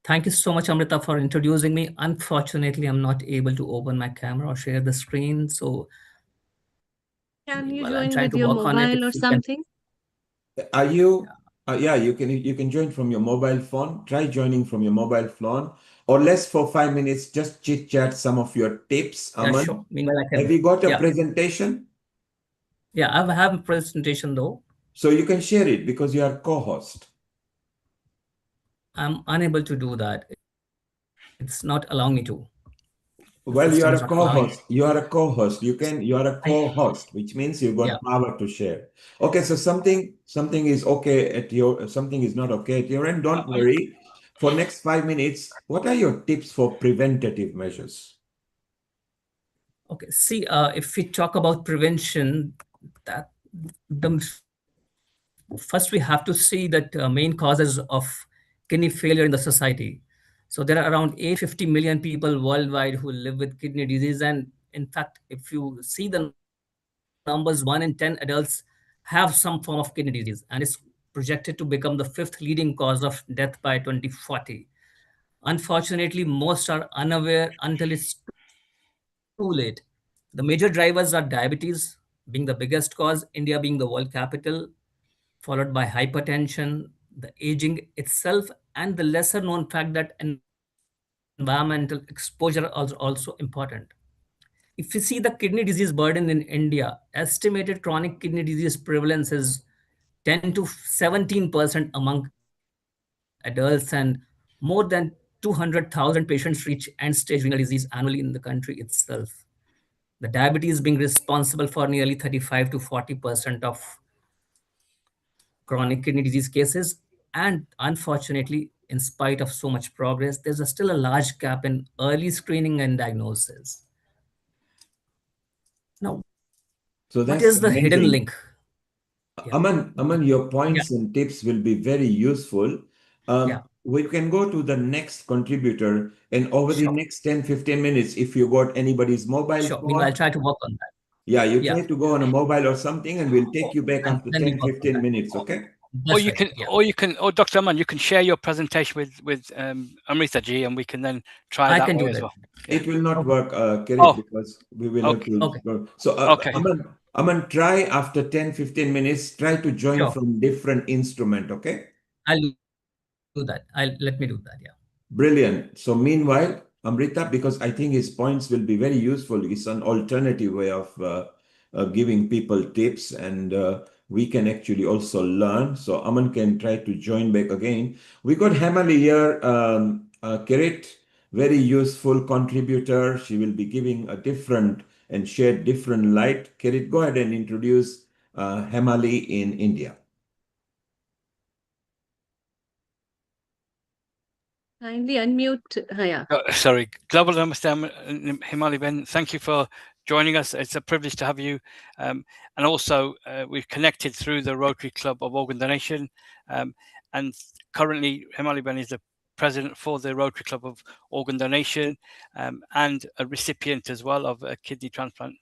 Thank you so much, Amrita, for introducing me. Unfortunately, I'm not able to open my camera or share the screen. So Can you meanwhile, I'm join trying with to your work on it. mobile If or you can. something? are you? Yeah, you can join from your mobile phone. Try joining from your mobile phone, or less for 5 minutes. Just chit chat some of your tips. Yeah, Aman, sure. Meanwhile, I have can. you got a Yeah. presentation? Yeah, I have a presentation though. So you can share it because you are co-host. I'm unable to do that. It's not allowing me to. The Well, system you is are not a allowing. co-host. You are a co-host. You are a I, co-host, which means you've yeah. got power to share. Okay, so something is okay at your something is not okay at your end. Don't worry. For next 5 minutes, what are your tips for preventative measures? Okay. See, if we talk about prevention, that the first we have to see that main causes of kidney failure in the society. So there are around 850 million people worldwide who live with kidney disease, and in fact, if you see the numbers, 1 in 10 adults have some form of kidney disease, and it's projected to become the fifth leading cause of death by 2040. Unfortunately, most are unaware until it's too late. The major drivers are diabetes being the biggest cause, India being the world capital, followed by hypertension, the aging itself, and the lesser known fact that environmental exposure are also important. If you see the kidney disease burden in India, estimated chronic kidney disease prevalence is 10 to 17% among adults, and more than 200,000 patients reach end-stage renal disease annually in the country itself. The diabetes being responsible for nearly 35 to 40% of chronic kidney disease cases. And unfortunately, in spite of so much progress, there's still a large gap in early screening and diagnosis. Now, So what is that's the hidden link? amazing. Yeah. Aman, your Yeah. points and tips will be very useful. Yeah. We can go to the next contributor, and over the Sure. next 10-15 minutes, if you got anybody's mobile Sure. Meanwhile, I'll phone, try to work on that. yeah, you Yeah. try to go on a mobile or something, and we'll take you back And after then we 10, work on 15 that. minutes, okay? That's right. Yeah. or Dr. Aman, you can share your presentation with Amrita ji, and we can then try I that can way do as that. well. Yeah. It will not Okay. work, Kirit, Oh, because we will have okay, to Okay. go. So, okay. Aman, try after 10, 15 minutes, try to join Sure. from different instrument, okay? I'll do that. Let me do that. Yeah. Brilliant. So meanwhile, Amrita, because I think his points will be very useful. It's an alternative way of giving people tips, and we can actually also learn. So Aman can try to join back again. We got Hamali here, Kirit, very useful contributor. She will be giving a different and shed different light. Kirit, go ahead and introduce Hamali in India. Kindly unmute. Yeah. Sorry, Global Namaste, Himali Ben. Thank you for joining us. It's a privilege to have you. And also, we've connected through the Rotary Club of Organ Donation. And currently, Himali Ben is the president for the Rotary Club of Organ Donation and a recipient as well of a kidney transplant.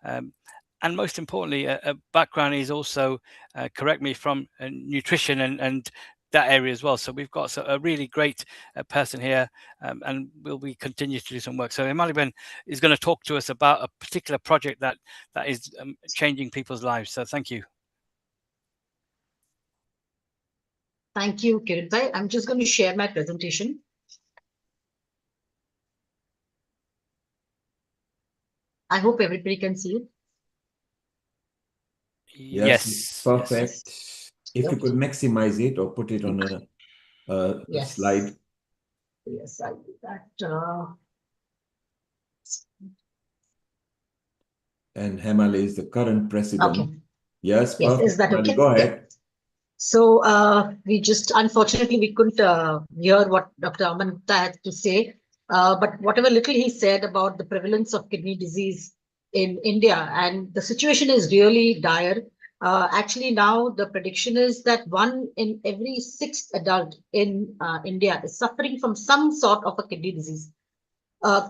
And most importantly, a background is also, correct me, from nutrition and that area as well. So we've got a really great person here, and we continue to do some work. So Himali Ben is going to talk to us about a particular project that is changing people's lives. So thank you. Thank you, Kirit bhai. I'm just going to share my presentation. I hope everybody can see it. Yes. Perfect. Yes. If you could maximize it or put it on a slide. Yes, I'll do that. And Hamali is the current president. Okay. Yes, Yes, perfect. is that Hamali, okay? go ahead. So we just, unfortunately, we couldn't hear what Dr. Amanta had to say. But whatever little he said about the prevalence of kidney disease in India, and the situation is really dire. Actually, now the prediction is that 1 in every 6 adult in India is suffering from some sort of a kidney disease.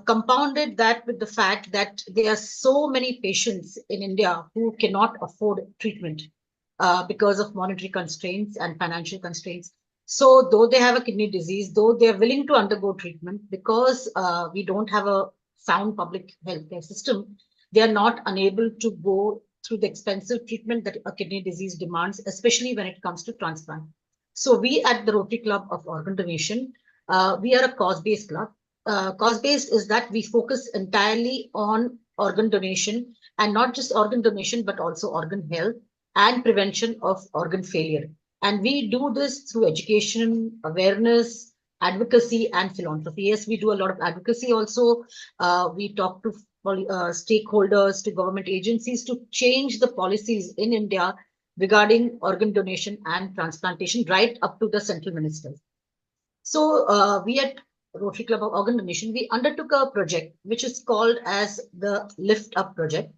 Compounded that with the fact that there are so many patients in India who cannot afford treatment because of monetary constraints and financial constraints. So though they have a kidney disease, though they are willing to undergo treatment, because we don't have a sound public healthcare system, they are not unable to go through the expensive treatment that a kidney disease demands, especially when it comes to transplant. So we at the Rotary Club of Organ Donation, we are a cause-based club. Cause-based is that we focus entirely on organ donation, and not just organ donation, but also organ health and prevention of organ failure. And we do this through education, awareness, advocacy, and philanthropy. Yes, we do a lot of advocacy also. We talk to stakeholders, to government agencies to change the policies in India regarding organ donation and transplantation, right up to the central ministers. So we at Rotary Club of Organ Donation, we undertook a project which is called as the Lift Up Project.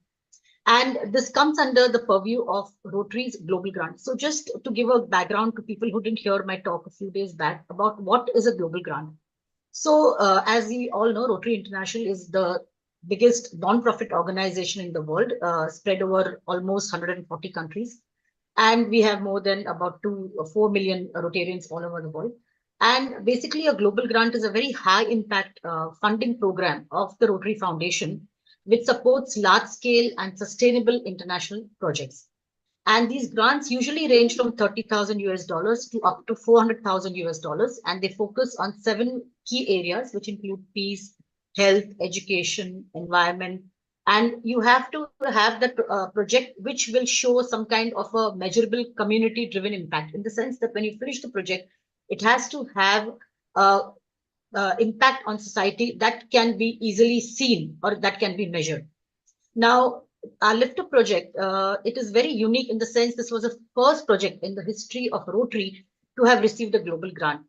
And this comes under the purview of Rotary's Global Grant. So just to give a background to people who didn't hear my talk a few days back about what is a global grant. So as we all know, Rotary International is the biggest non-profit organization in the world, spread over almost 140 countries. And we have more than about 4 million Rotarians all over the world. And basically, a global grant is a very high impact funding program of the Rotary Foundation, which supports large scale and sustainable international projects. And these grants usually range from 30,000 US dollars to up to 400,000 US dollars. And they focus on 7 key areas, which include peace, health, education, environment. And you have to have that project which will show some kind of a measurable community driven impact, in the sense that when you finish the project, it has to have impact on society that can be easily seen or that can be measured. Now, our Lift Up project, it is very unique in the sense this was the first project in the history of Rotary to have received a global grant.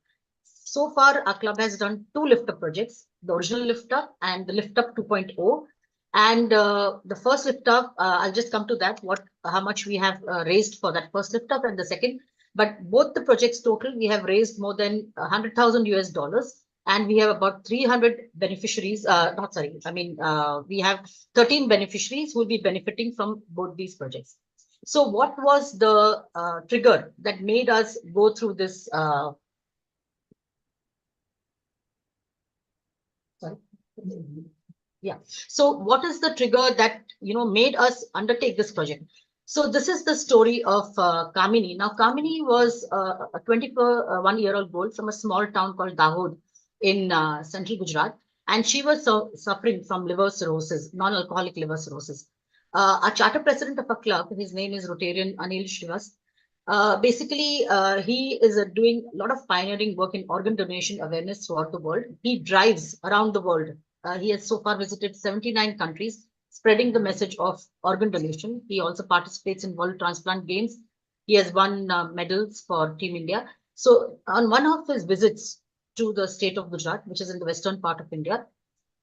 So far, our club has done 2 Lift Up projects, the original Lift Up and the Lift Up 2.0. And the first Lift Up, I'll just come to that, how much we have raised for that first Lift Up and the second. But both the projects total, we have raised more than 100,000 US dollars. And we have about 300 beneficiaries. We have 13 beneficiaries who will be benefiting from both these projects. So what was the trigger that made us go through this? Yeah. So what is the trigger that, made us undertake this project? So this is the story of Kamini. Now, Kamini was a 21-year-old girl from a small town called Dahod in central Gujarat. and she was suffering from liver cirrhosis, non-alcoholic liver cirrhosis. Our charter president of a club, his name is Rotarian Anil Shrivas. Basically, he is doing a lot of pioneering work in organ donation awareness throughout the world. He drives around the world. He has so far visited 79 countries, spreading the message of organ donation. He also participates in World Transplant Games. He has won medals for Team India. So, on one of his visits to the state of Gujarat, which is in the western part of India,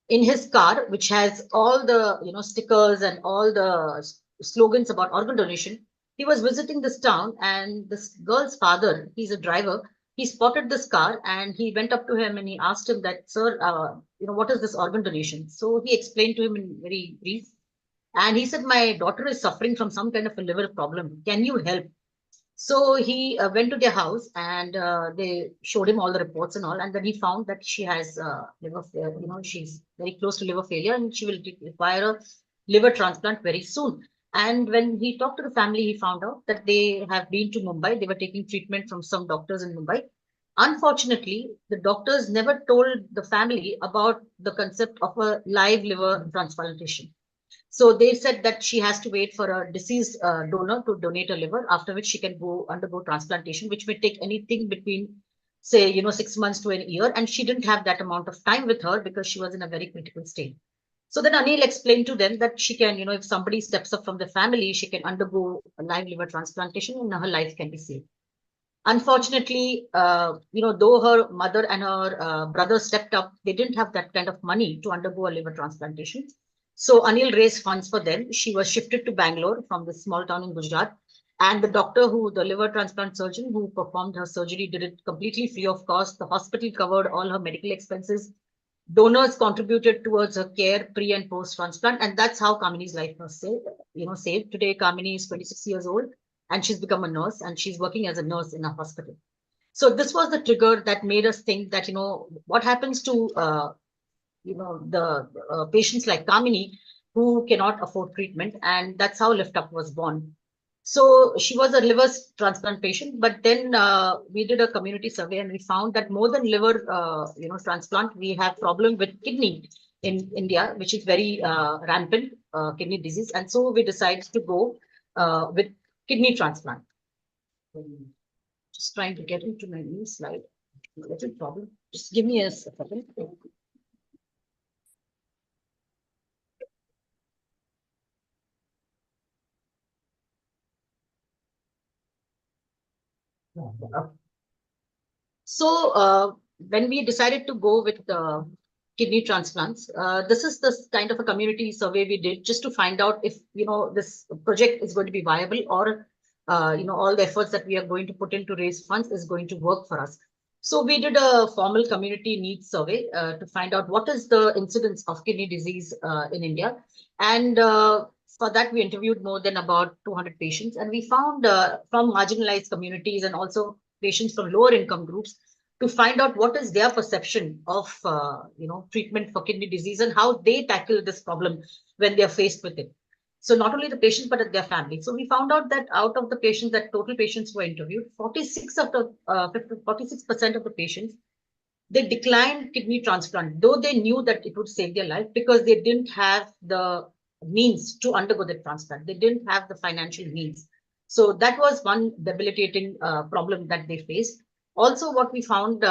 in his car, which has all the stickers and all the slogans about organ donation, he was visiting this town, and this girl's father, he's a driver, he spotted this car and he went up to him and he asked him that, sir, what is this organ donation? So he explained to him in very brief, and he said, my daughter is suffering from some kind of a liver problem. Can you help? So he went to their house, and they showed him all the reports and all. And then he found that she has liver failure. She's very close to liver failure, and she will require a liver transplant very soon. And when he talked to the family, he found out that they have been to Mumbai. They were taking treatment from some doctors in Mumbai. Unfortunately, the doctors never told the family about the concept of a live liver transplantation. So they said that she has to wait for a deceased donor to donate a liver, after which she can go undergo transplantation, which may take anything between, say, 6 months to a year. And she didn't have that amount of time with her because she was in a very critical state. So then Anil explained to them that she can, if somebody steps up from the family, she can undergo a live liver transplantation and her life can be saved. Unfortunately, though her mother and her brother stepped up, they didn't have that kind of money to undergo a liver transplantation. So Anil raised funds for them. She was shifted to Bangalore from this small town in Gujarat. And the doctor the liver transplant surgeon who performed her surgery, did it completely free of cost. The hospital covered all her medical expenses. Donors contributed towards her care pre and post transplant. And that's how Kamini's life was saved. Today, Kamini is 26 years old and she's become a nurse, and she's working as a nurse in a hospital. So this was the trigger that made us think that, what happens to the patients like Kamini who cannot afford treatment, and that's how Lift Up was born. So she was a liver transplant patient, but then we did a community survey and we found that more than liver, transplant, we have problem with kidney in India, which is very rampant kidney disease, and so we decided to go with kidney transplant. Just trying to get into my new slide. Little problem. Just give me a second. So when we decided to go with kidney transplants, this is the kind of a community survey we did just to find out if this project is going to be viable, or all the efforts that we are going to put in to raise funds is going to work for us. So we did a formal community needs survey to find out what is the incidence of kidney disease in India, and for that we interviewed more than about 200 patients, and we found from marginalized communities and also patients from lower income groups to find out what is their perception of treatment for kidney disease and how they tackle this problem when they are faced with it. So not only the patients, but their families. So we found out that out of the patients, that total patients were interviewed, 46% of the patients, they declined kidney transplant, though they knew that it would save their life, because they didn't have the means to undergo the transplant. They didn't have the financial means. So that was one debilitating problem that they faced. Also, what we found,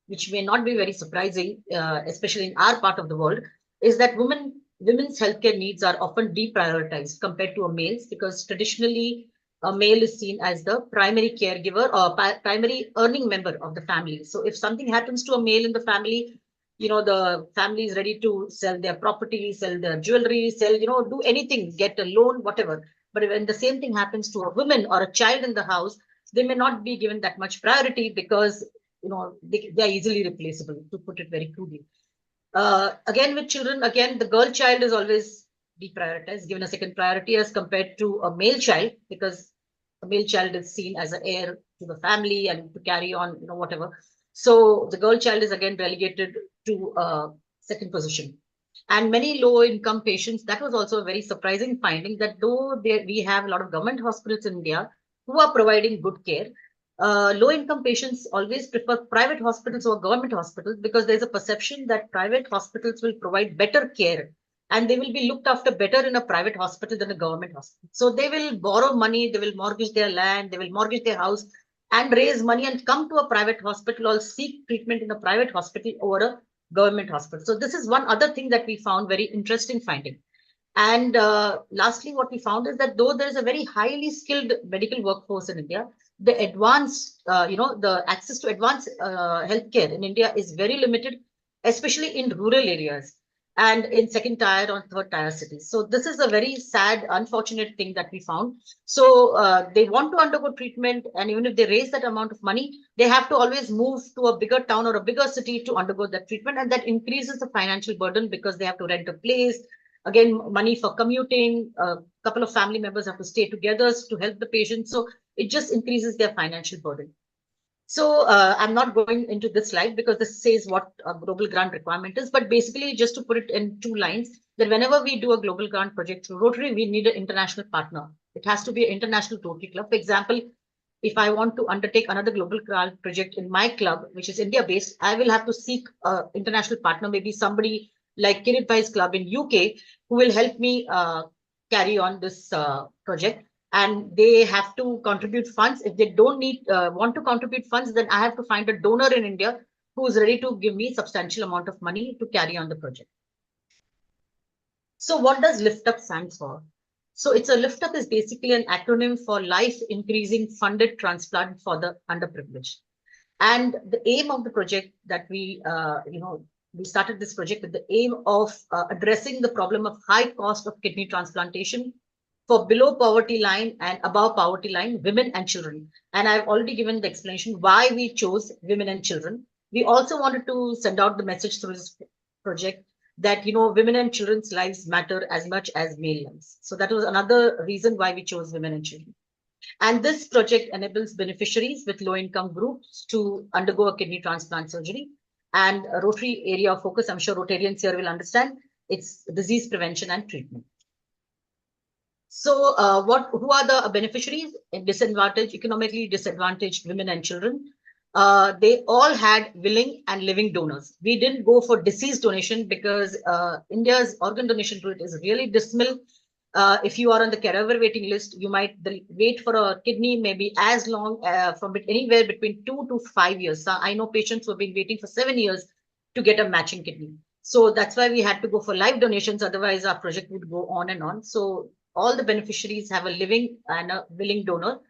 which may not be very surprising, especially in our part of the world, is that women's healthcare needs are often deprioritized compared to a male's, because traditionally a male is seen as the primary caregiver or primary earning member of the family. So if something happens to a male in the family, the family is ready to sell their property, sell their jewelry, do anything, get a loan, whatever. But when the same thing happens to a woman or a child in the house, they may not be given that much priority because, they are easily replaceable, to put it very crudely. Again, with children, again, the girl child is always deprioritized, given a second priority as compared to a male child, because a male child is seen as an heir to the family and to carry on, whatever. So the girl child is again relegated to a second position. And many low-income patients, that was also a very surprising finding, that though we have a lot of government hospitals in India who are providing good care, low-income patients always prefer private hospitals over government hospitals because there's a perception that private hospitals will provide better care and they will be looked after better in a private hospital than a government hospital. So they will borrow money, they will mortgage their land, they will mortgage their house and raise money and come to a private hospital or seek treatment in a private hospital over a government hospital. So this is one other thing that we found very interesting finding. And lastly, what we found is that though there is a very highly skilled medical workforce in India, the advanced, the access to advanced healthcare in India is very limited, especially in rural areas and in second tier or third tier cities. So this is a very sad, unfortunate thing that we found. So they want to undergo treatment, and even if they raise that amount of money, they have to always move to a bigger town or a bigger city to undergo that treatment, and that increases the financial burden because they have to rent a place. Again, money for commuting, a couple of family members have to stay together to help the patient. So it just increases their financial burden. So I'm not going into this slide because this says what a global grant requirement is, but basically just to put it in 2 lines, that whenever we do a global grant project through Rotary, we need an international partner. It has to be an international Rotary club. For example, if I want to undertake another global grant project in my club, which is India based, I will have to seek an international partner, maybe somebody like Kirit Bhai's club in UK, who will help me carry on this project. And they have to contribute funds. If they don't want to contribute funds, then I have to find a donor in India who is ready to give me substantial amount of money to carry on the project. So what does Lift Up stand for? So it's a Lift Up is basically an acronym for Life Increasing Funded Transplant for the Underprivileged. And the aim of the project that we started this project with the aim of addressing the problem of high cost of kidney transplantation for below poverty line and above poverty line women and children. And I've already given the explanation why we chose women and children. We also wanted to send out the message through this project that women and children's lives matter as much as male lives. So that was another reason why we chose women and children. And this project enables beneficiaries with low-income groups to undergo a kidney transplant surgery. And a Rotary area of focus, I'm sure Rotarians here will understand, it's disease prevention and treatment. So who are the beneficiaries? Economically disadvantaged women and children. They all had willing and living donors. We didn't go for deceased donation because India's organ donation rate is really dismal. If you are on the cadaver waiting list, you might wait for a kidney maybe as long from anywhere between 2 to 5 years. So I know patients who have been waiting for 7 years to get a matching kidney. So that's why we had to go for live donations. Otherwise, our project would go on and on. So all the beneficiaries have a living and a willing donor,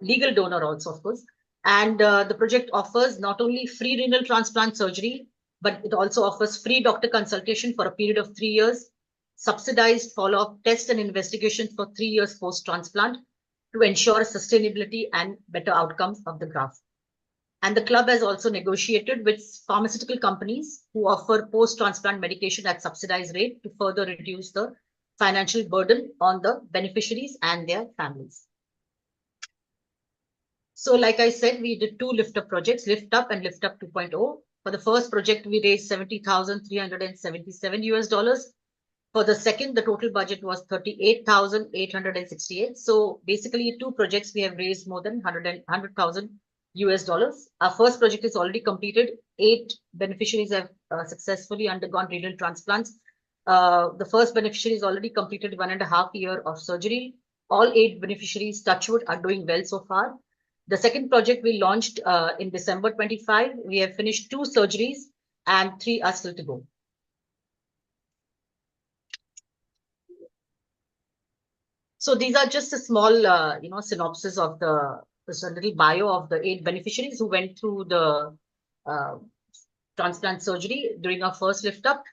legal donor also, of course. And the project offers not only free renal transplant surgery, but it also offers free doctor consultation for a period of 3 years, subsidized follow-up test and investigation for 3 years post-transplant to ensure sustainability and better outcomes of the graft. And the club has also negotiated with pharmaceutical companies who offer post-transplant medication at subsidized rate to further reduce the financial burden on the beneficiaries and their families. So like I said, we did 2 Lift Up projects, Lift Up and Lift Up 2.0. For the first project, we raised $70,377. For the second, the total budget was $38,868. So basically 2 projects, we have raised more than $100,000. Our first project is already completed. 8 beneficiaries have successfully undergone renal transplants. The first beneficiary is already completed 1.5 years of surgery. All 8 beneficiaries, touch wood, are doing well so far. The second project we launched in December 25. We have finished 2 surgeries and 3 are still to go. So these are just a small, synopsis of a little bio of the 8 beneficiaries who went through the transplant surgery during our first Lift Up.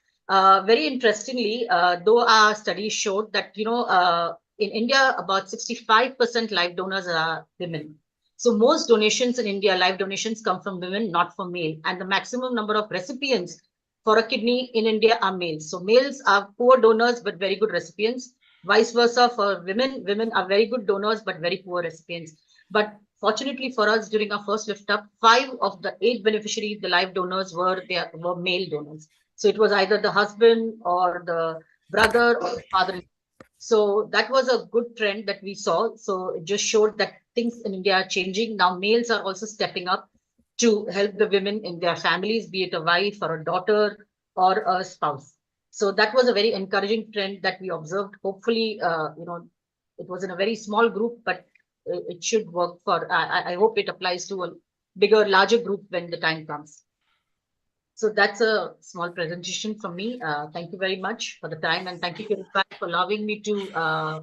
Very interestingly, though our study showed that, in India, about 65% live donors are women. So most donations in India, live donations, come from women, not from male. And the maximum number of recipients for a kidney in India are males. So males are poor donors, but very good recipients. Vice versa for women. Women are very good donors, but very poor recipients. But fortunately for us, during our first Lift Up, 5 of the 8 beneficiaries, the live donors, were male donors. So it was either the husband or the brother or the father. So that was a good trend that we saw. So it just showed that things in India are changing. Now males are also stepping up to help the women in their families, be it a wife or a daughter or a spouse. So that was a very encouraging trend that we observed. Hopefully, it was in a very small group, but it should work for, I hope it applies to a bigger, larger group when the time comes. So that's a small presentation from me. Thank you very much for the time, and thank you for allowing me to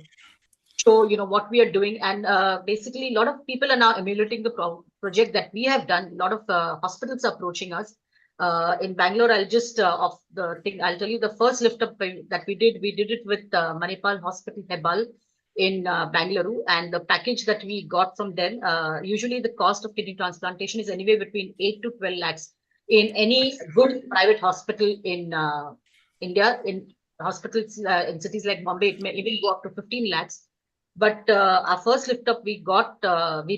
show what we are doing. And basically, a lot of people are now emulating the project that we have done. A lot of hospitals are approaching us. In Bangalore, I'll just I'll tell you the first lift up that we did it with Manipal Hospital Hebal in Bangalore, and the package that we got from them. Usually, the cost of kidney transplantation is anywhere between 8 to 12 lakhs in any good private hospital in India. In hospitals in cities like Bombay, it may even go up to 15 lakhs. But our first lift up, we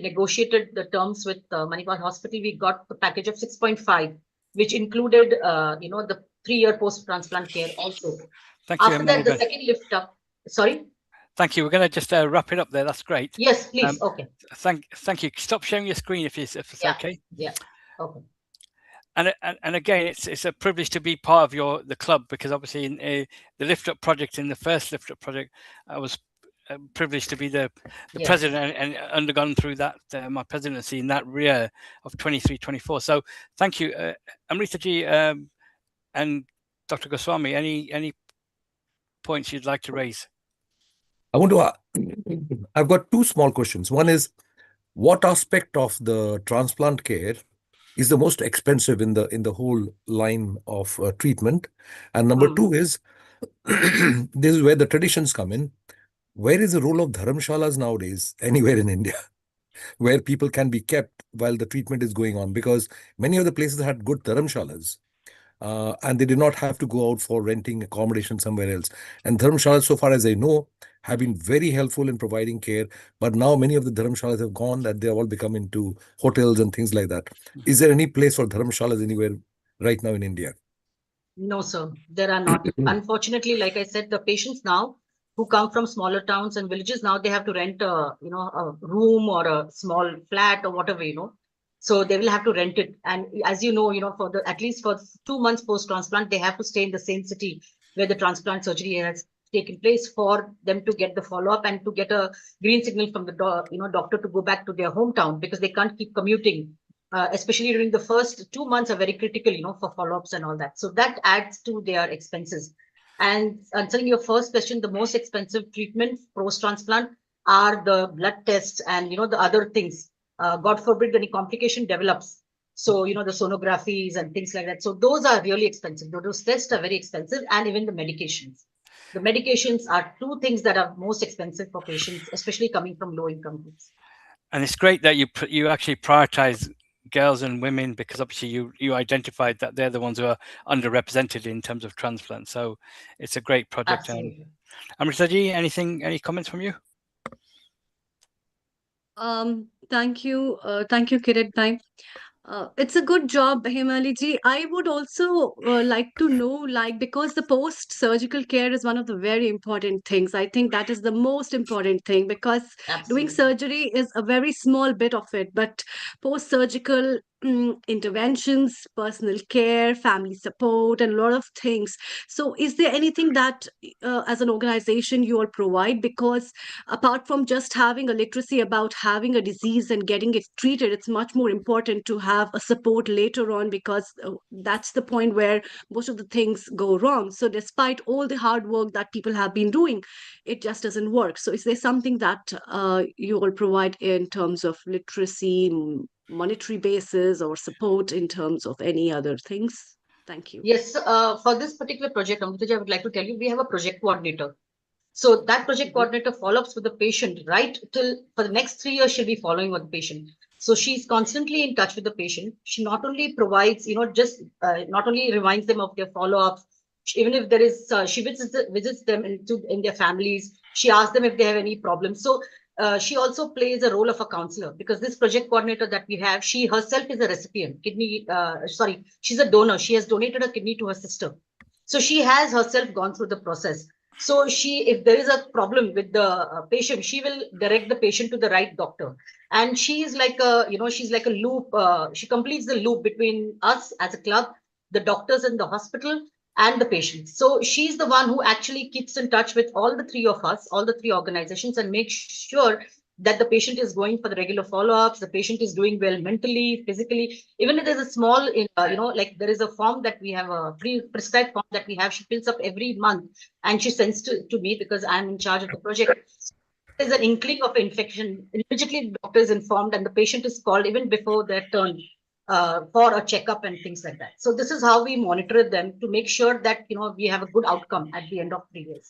negotiated the terms with Manipal Hospital. We got the package of 6.5, which included, the 3-year post-transplant care also. Thank you. After that, the second lift up, sorry? Thank you. We're going to just wrap it up there. That's great. Yes, please. Okay. Thank you. Stop sharing your screen if it's okay. Yeah. Okay. And again, it's a privilege to be part of the club, because obviously in the Lift Up project, in the first Lift Up project, I was privileged to be the yes. president and undergone through that my presidency in that year of 23-24. So thank you, Amrita ji and Dr. Goswami. Any points you'd like to raise? I've got two small questions. One is, what aspect of the transplant care is the most expensive in the whole line of treatment? And number two is, this is where the traditions come in. Where is the role of dharamshalas nowadays, anywhere in India, where people can be kept while the treatment is going on? Because many of the places had good dharamshalas, and they did not have to go out for renting accommodation somewhere else. And dharamshalas, so far as I know, have been very helpful in providing care. But now many of the dharamshalas have gone, that they have all become into hotels and things like that. Is there any place for dharamshalas anywhere right now in India? No, sir, there are not. Unfortunately, like I said, the patients now who come from smaller towns and villages, now they have to rent a room or a small flat or whatever, So they will have to rent it. And as you know, for at least for 2 months post-transplant, they have to stay in the same city where the transplant surgery has taken place for them to get the follow-up and to get a green signal from the doctor to go back to their hometown, because they can't keep commuting. Especially during the first 2 months are very critical, for follow-ups and all that. So that adds to their expenses. And answering your first question, the most expensive treatment post-transplant are the blood tests and, the other things. God forbid any complication develops. So, the sonographies and things like that. So those are really expensive. Those tests are very expensive, and even the medications. The medications are two things that are most expensive for patients, especially coming from low-income groups. And it's great that you actually prioritize girls and women, because obviously you identified that they're the ones who are underrepresented in terms of transplant. So it's a great project. Amrita ji, any comments from you? Thank you, Kirit bhai. It's a good job, Himali ji. I would also like to know, because the post-surgical care is one of the very important things. I think that is the most important thing, because doing surgery is a very small bit of it, but post-surgical interventions, personal care, family support, and a lot of things. So is there anything that as an organization you all provide? Because apart from just having a literacy about having a disease and getting it treated, it's much more important to have a support later on, because that's the point where most of the things go wrong. So despite all the hard work that people have been doing, it just doesn't work. So is there something that you all provide in terms of literacy, monetary basis, or support in terms of any other things? Thank you. Yes, for this particular project, Amrita, I would like to tell you, we have a project coordinator. So that project coordinator follows with the patient right till for the next 3 years, she'll be following with the patient. So she's constantly in touch with the patient. She not only provides, not only reminds them of their follow-ups, even if there is, she visits them in their families. She asks them if they have any problems. So she also plays a role of a counselor, because this project coordinator that we have, she herself is a recipient, she's a donor. She has donated a kidney to her sister. So she has herself gone through the process. So if there is a problem with the patient, she will direct the patient to the right doctor. And she is like she's like a loop. She completes the loop between us as a club, the doctors in the hospital, and the patients. So she's the one who actually keeps in touch with all the three of us, all the three organizations, and makes sure that the patient is going for the regular follow-ups, the patient is doing well mentally, physically. Even if there's a small, like there is a form that we have, a prescribed form that we have, she fills up every month and she sends to me because I'm in charge of the project. There's an inkling of infection. Immediately, the doctor is informed and the patient is called even before their turn for a checkup and things like that. So this is how we monitor them to make sure that we have a good outcome at the end of 3 years.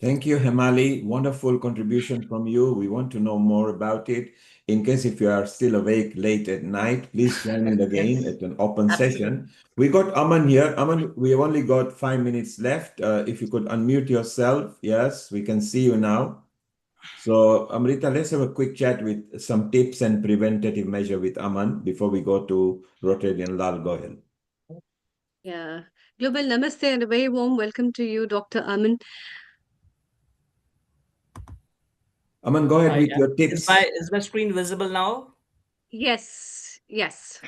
Thank you, Hemali. Wonderful contribution from you. We want to know more about it. In case if you are still awake late at night, please join in again Yes, at an open absolutely. session. We got Aman here. Aman, we have only got 5 minutes left. If you could unmute yourself. Yes, we can see you now. So, Amrita, let's have a quick chat with some tips and preventative measure with Aman before we go to Rotary and Lal Goyal. Yeah. Global Namaste and a very warm welcome to you, Dr. Aman. Aman, go ahead Hi, with your tips. is my screen visible now? Yes, yes.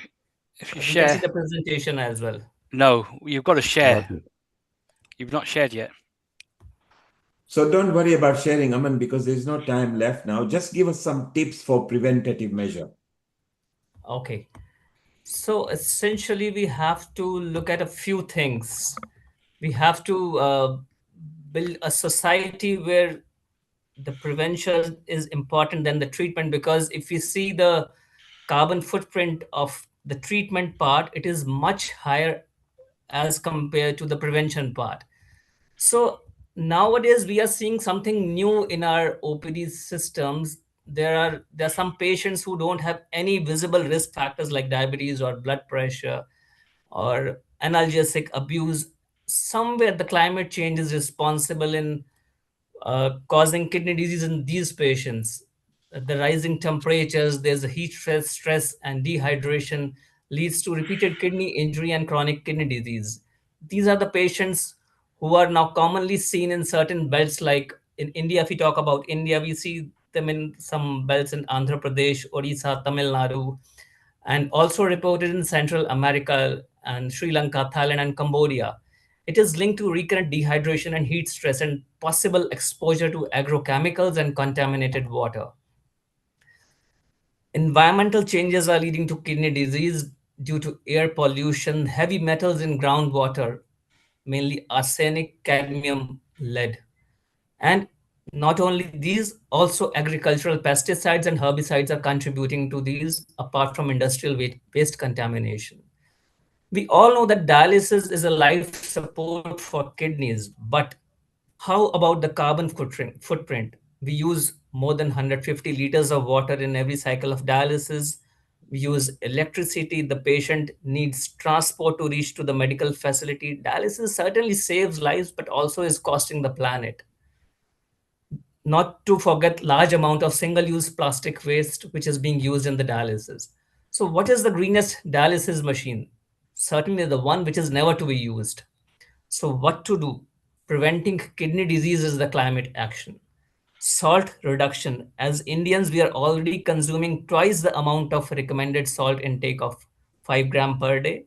If you We can see share, the presentation as well. no, you've got to share. Okay. You've not shared yet. So don't worry about sharing, Aman, because there's no time left now. Just give us some tips for preventative measure. Okay. So essentially, we have to look at a few things. We have to build a society where the prevention is important than the treatment, because if you see the carbon footprint of the treatment part, it is much higher as compared to the prevention part. So nowadays we are seeing something new in our OPD systems. There are some patients who don't have any visible risk factors like diabetes or blood pressure or analgesic abuse. Somewhere the climate change is responsible in causing kidney disease in these patients. The rising temperatures, there's a heat stress, and dehydration leads to repeated kidney injury and chronic kidney disease. These are the patients who are now commonly seen in certain belts, like in India. If we talk about India, we see them in some belts in Andhra Pradesh, Odisha, Tamil Nadu, and also reported in Central America and Sri Lanka, Thailand, and Cambodia. It is linked to recurrent dehydration and heat stress and possible exposure to agrochemicals and contaminated water. Environmental changes are leading to kidney disease due to air pollution, heavy metals in groundwater, mainly arsenic, cadmium, lead. And not only these, also agricultural pesticides and herbicides are contributing to these, apart from industrial waste contamination. We all know that dialysis is a life support for kidneys, but how about the carbon footprint? We use more than 150 liters of water in every cycle of dialysis. We use electricity. The patient needs transport to reach to the medical facility. Dialysis certainly saves lives, but also is costing the planet. Not to forget large amount of single-use plastic waste which is being used in the dialysis. So what is the greenest dialysis machine? Certainly the one which is never to be used. So what to do? Preventing kidney disease is the climate action. Salt reduction. As Indians, we are already consuming twice the amount of recommended salt intake of 5 gram per day.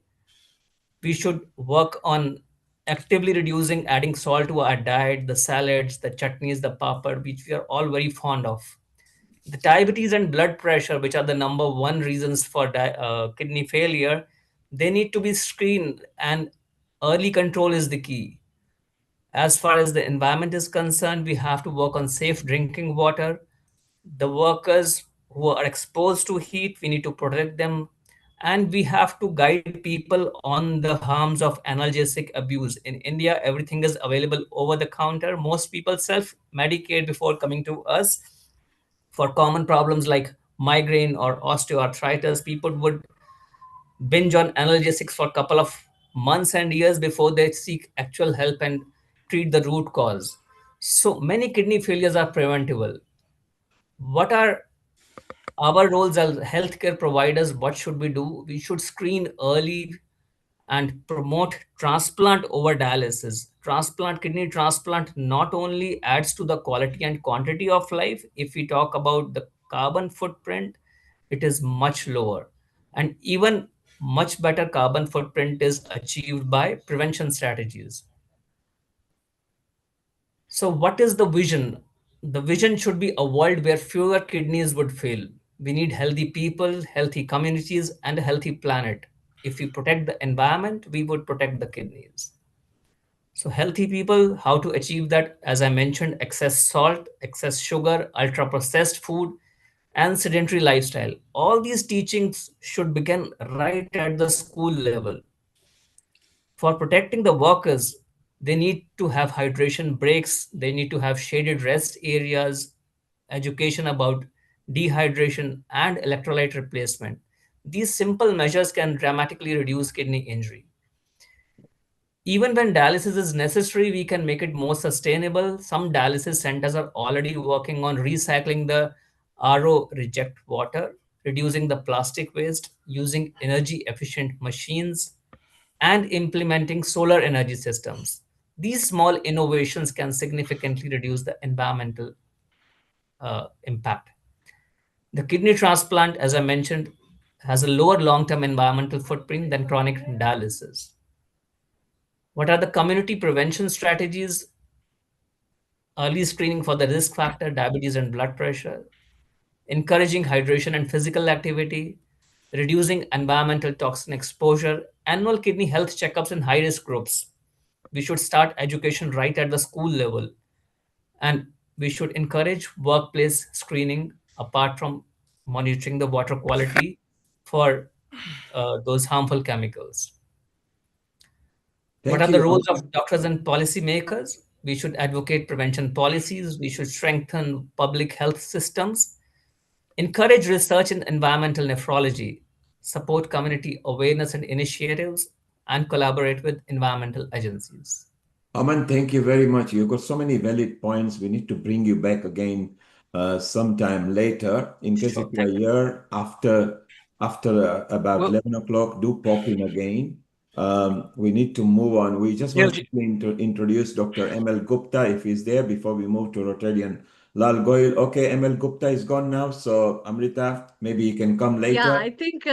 We should work on actively reducing adding salt to our diet, the salads, the chutneys, the papad, which we are all very fond of. The diabetes and blood pressure, which are the number one reasons for kidney failure, they need to be screened, and early control is the key. As far as the environment is concerned, we have to work on safe drinking water. The workers who are exposed to heat, we need to protect them. And we have to guide people on the harms of analgesic abuse. In India, everything is available over the counter. Most people self medicate before coming to us. For common problems like migraine or osteoarthritis, people would binge on analgesics for a couple of months and years before they seek actual help and treat the root cause. So many kidney failures are preventable. What are our roles as healthcare providers? What should we do? We should screen early and promote transplant over dialysis. Kidney transplant not only adds to the quality and quantity of life, if we talk about the carbon footprint, it is much lower. And even much better carbon footprint is achieved by prevention strategies. So, what is the vision? The vision should be a world where fewer kidneys would fail. We need healthy people, healthy communities, and a healthy planet. If we protect the environment, we would protect the kidneys. So, healthy people, how to achieve that? As I mentioned, excess salt, excess sugar, ultra processed food, and sedentary lifestyle. All these teachings should begin right at the school level. For protecting the workers, they need to have hydration breaks, they need to have shaded rest areas, education about dehydration and electrolyte replacement. These simple measures can dramatically reduce kidney injury. Even when dialysis is necessary, we can make it more sustainable. Some dialysis centers are already working on recycling the RO reject water, reducing the plastic waste, using energy efficient machines, and implementing solar energy systems. These small innovations can significantly reduce the environmental impact. The kidney transplant, as I mentioned, has a lower long term environmental footprint than chronic dialysis. What are the community prevention strategies? Early screening for the risk factor, diabetes and blood pressure, encouraging hydration and physical activity, reducing environmental toxin exposure, annual kidney health checkups in high risk groups. We should start education right at the school level, and we should encourage workplace screening apart from monitoring the water quality for those harmful chemicals. What Thank are the you. roles of doctors and policymakers? We should advocate prevention policies. We should strengthen public health systems, encourage research in environmental nephrology, support community awareness and initiatives, and collaborate with environmental agencies. Aman, thank you very much. You've got so many valid points. We need to bring you back again sometime later. In case Sure, if you're thank you. here after about Well, 11 o'clock, do pop in again. We need to move on. We just Neil, want to introduce Dr. ML Gupta if he's there before we move to Rotarian Lal Goyal. Okay, ML Gupta is gone now. So Amrita, maybe you can come Yeah, later. I think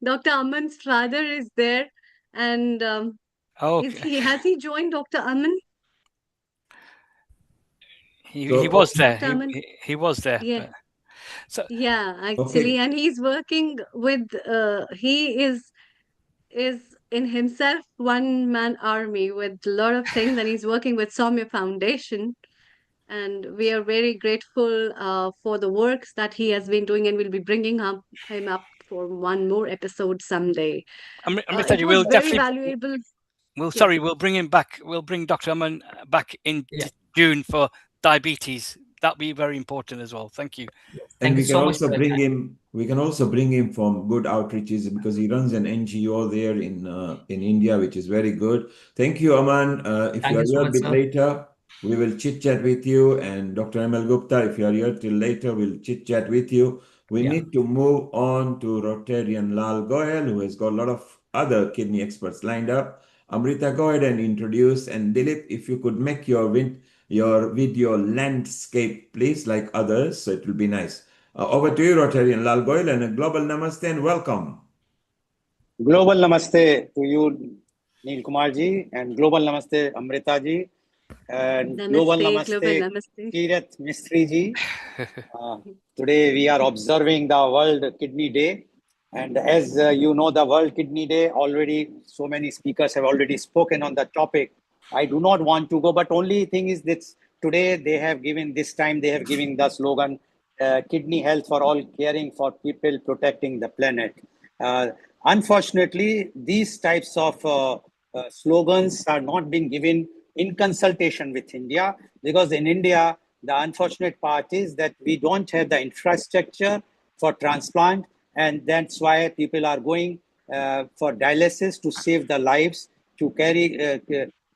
Dr. Aman's father is there, and is okay. he has he joined Dr. Aman? He So, was there. Dr. Aman? He was there. Yeah, But, so yeah, actually, okay. and he's working with he is in himself one man army with a lot of things, and he's working with Soumya Foundation, and we are very grateful for the works that he has been doing, and we'll be bringing him up for one more episode someday. It Amritaji, was we'll very definitely valuable. sorry, Yes. we'll bring him back. We'll bring Dr. Aman back in yeah, June for diabetes. That'll be very important as well. Thank you. And thank you we can so much also for your bring time. him. We can also bring him from good outreaches because he runs an NGO there in India, which is very good. Thank you, Aman. If you Thank are you so here a much, bit sir. later, we will chit chat with you. And Dr. ML Gupta, if you are here till later, we'll chit chat with you. We Yeah. need to move on to Rotarian Lal Goyal, who has got a lot of other kidney experts lined up. Amrita, go ahead and introduce. And Dilip, if you could make your video landscape, please, like others, so it will be nice. Over to you, Rotarian Lal Goyal, and a global namaste and welcome. Global namaste to you, Neil Kumar ji, and global namaste, Amrita ji, and global Global namaste, namaste. Kirat Mistry ji. Today we are observing the World Kidney Day. And as you know, the World Kidney Day, already so many speakers have already spoken on the topic. I do not want to go, but only thing is that today they have given, this time they have given the slogan, kidney health for all, caring for people, protecting the planet. Unfortunately, these types of slogans are not being given in consultation with India, because in India, the unfortunate part is that we don't have the infrastructure for transplant, and that's why people are going for dialysis to save the lives, to carry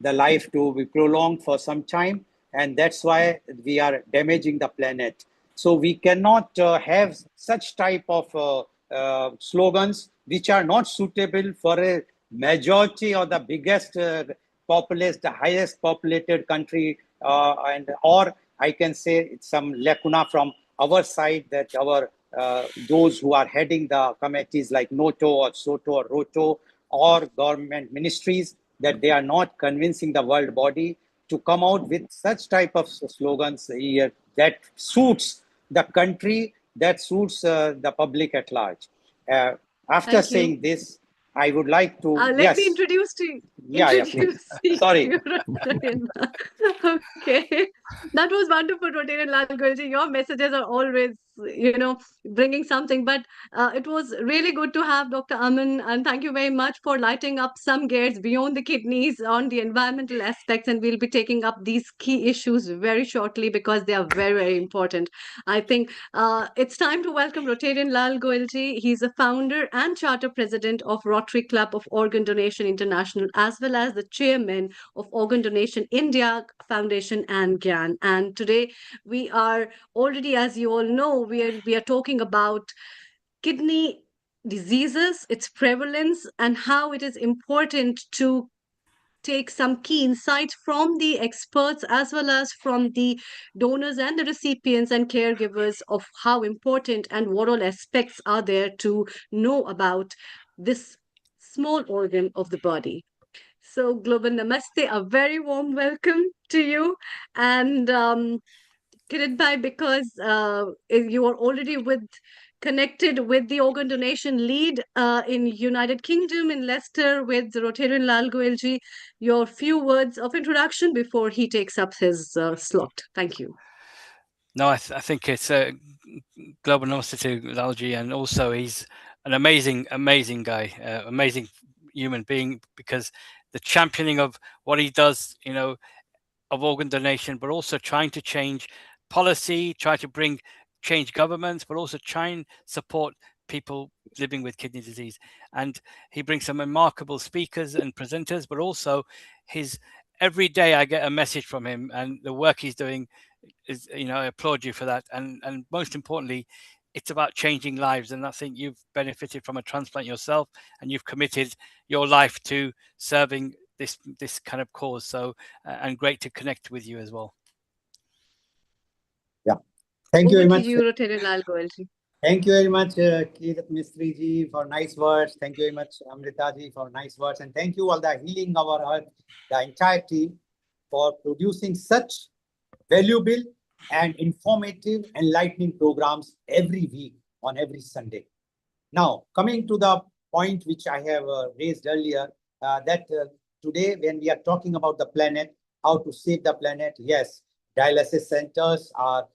the life to be prolonged for some time, and that's why we are damaging the planet. So we cannot have such type of slogans which are not suitable for a majority or the biggest populace, the highest populated country, or I can say it's some lacuna from our side that our those who are heading the committees like NOTO or SOTO or ROTO or government ministries, that they are not convincing the world body to come out with such type of slogans here that suits the country, that suits the public at large. Uh, After Thank you. saying this, I would like to, Let me yes, introduce to you. yeah, please. Introduce Sorry. you, Rotarian. Okay, that was wonderful, Rotarian Lal Gulji. Your messages are always, bringing something. But it was really good to have Dr. Aman, and thank you very much for lighting up some gears beyond the kidneys on the environmental aspects. And we'll be taking up these key issues very shortly because they are very, very important. I think it's time to welcome Rotarian Lal Goyalji. He's a founder and charter president of Rotary Club of Organ Donation International, as well as the chairman of Organ Donation India Foundation and GYAN. And today we are already, as you all know, we are talking about kidney diseases, its prevalence, and how it is important to take some key insights from the experts as well as from the donors and the recipients and caregivers of how important and what all aspects are there to know about this small organ of the body. So, Global Namaste, a very warm welcome to you. And Kirit Bhai, because you are already connected with the organ donation lead in United Kingdom in Leicester with Rotarian Lal Goyalji, your few words of introduction before he takes up his slot. Thank you. No, I think it's a global namaste to Lalji, and also he's an amazing guy, amazing human being, because the championing of what he does, of organ donation, but also trying to change policy, try to change governments, but also try and support people living with kidney disease. And he brings some remarkable speakers and presenters, but also every day I get a message from him, and the work he's doing is, I applaud you for that. And most importantly, it's about changing lives. And I think you've benefited from a transplant yourself, and you've committed your life to serving this kind of cause. So, and great to connect with you as well. Yeah. Thank you very much. You, Rotarian Lal Goyalji. Thank you very much, Kirat Mistry ji, for nice words. Thank you very much, Amrita ji, for nice words. And thank you all the Healing Our Earth, the entire team, for producing such valuable and informative, enlightening programs every week on every Sunday. Now, coming to the point which I have raised earlier, that today when we are talking about the planet, how to save the planet, yes, dialysis centers are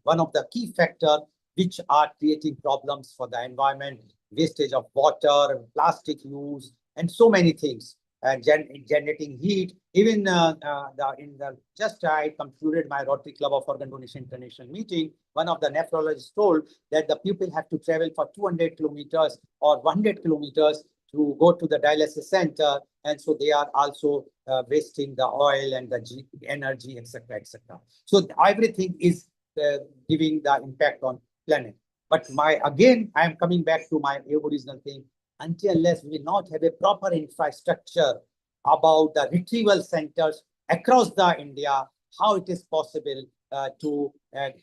one of the key factors which are creating problems for the environment, wastage of water, plastic use, and so many things, generating heat. Even just I concluded my Rotary Club of Organ Donation International meeting, one of the nephrologists told that the people have to travel for 200 kilometers or 100 kilometers to go to the dialysis center, and so they are also wasting the oil and the energy, etc., etc. So everything is giving the impact on planet. But I am coming back to my original thing. Unless we not have a proper infrastructure about the retrieval centers across the India, how it is possible to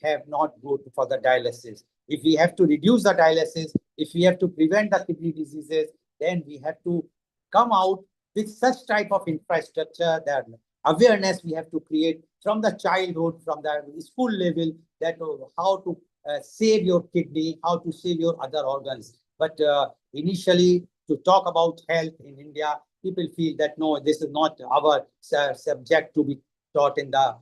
have not good for the dialysis. If we have to reduce the dialysis, if we have to prevent the kidney diseases, then we have to come out with such type of infrastructure, that awareness we have to create from the childhood, from the school level, that how to save your kidney, how to save your other organs. But initially, to talk about health in India, people feel that no, this is not our subject to be taught in the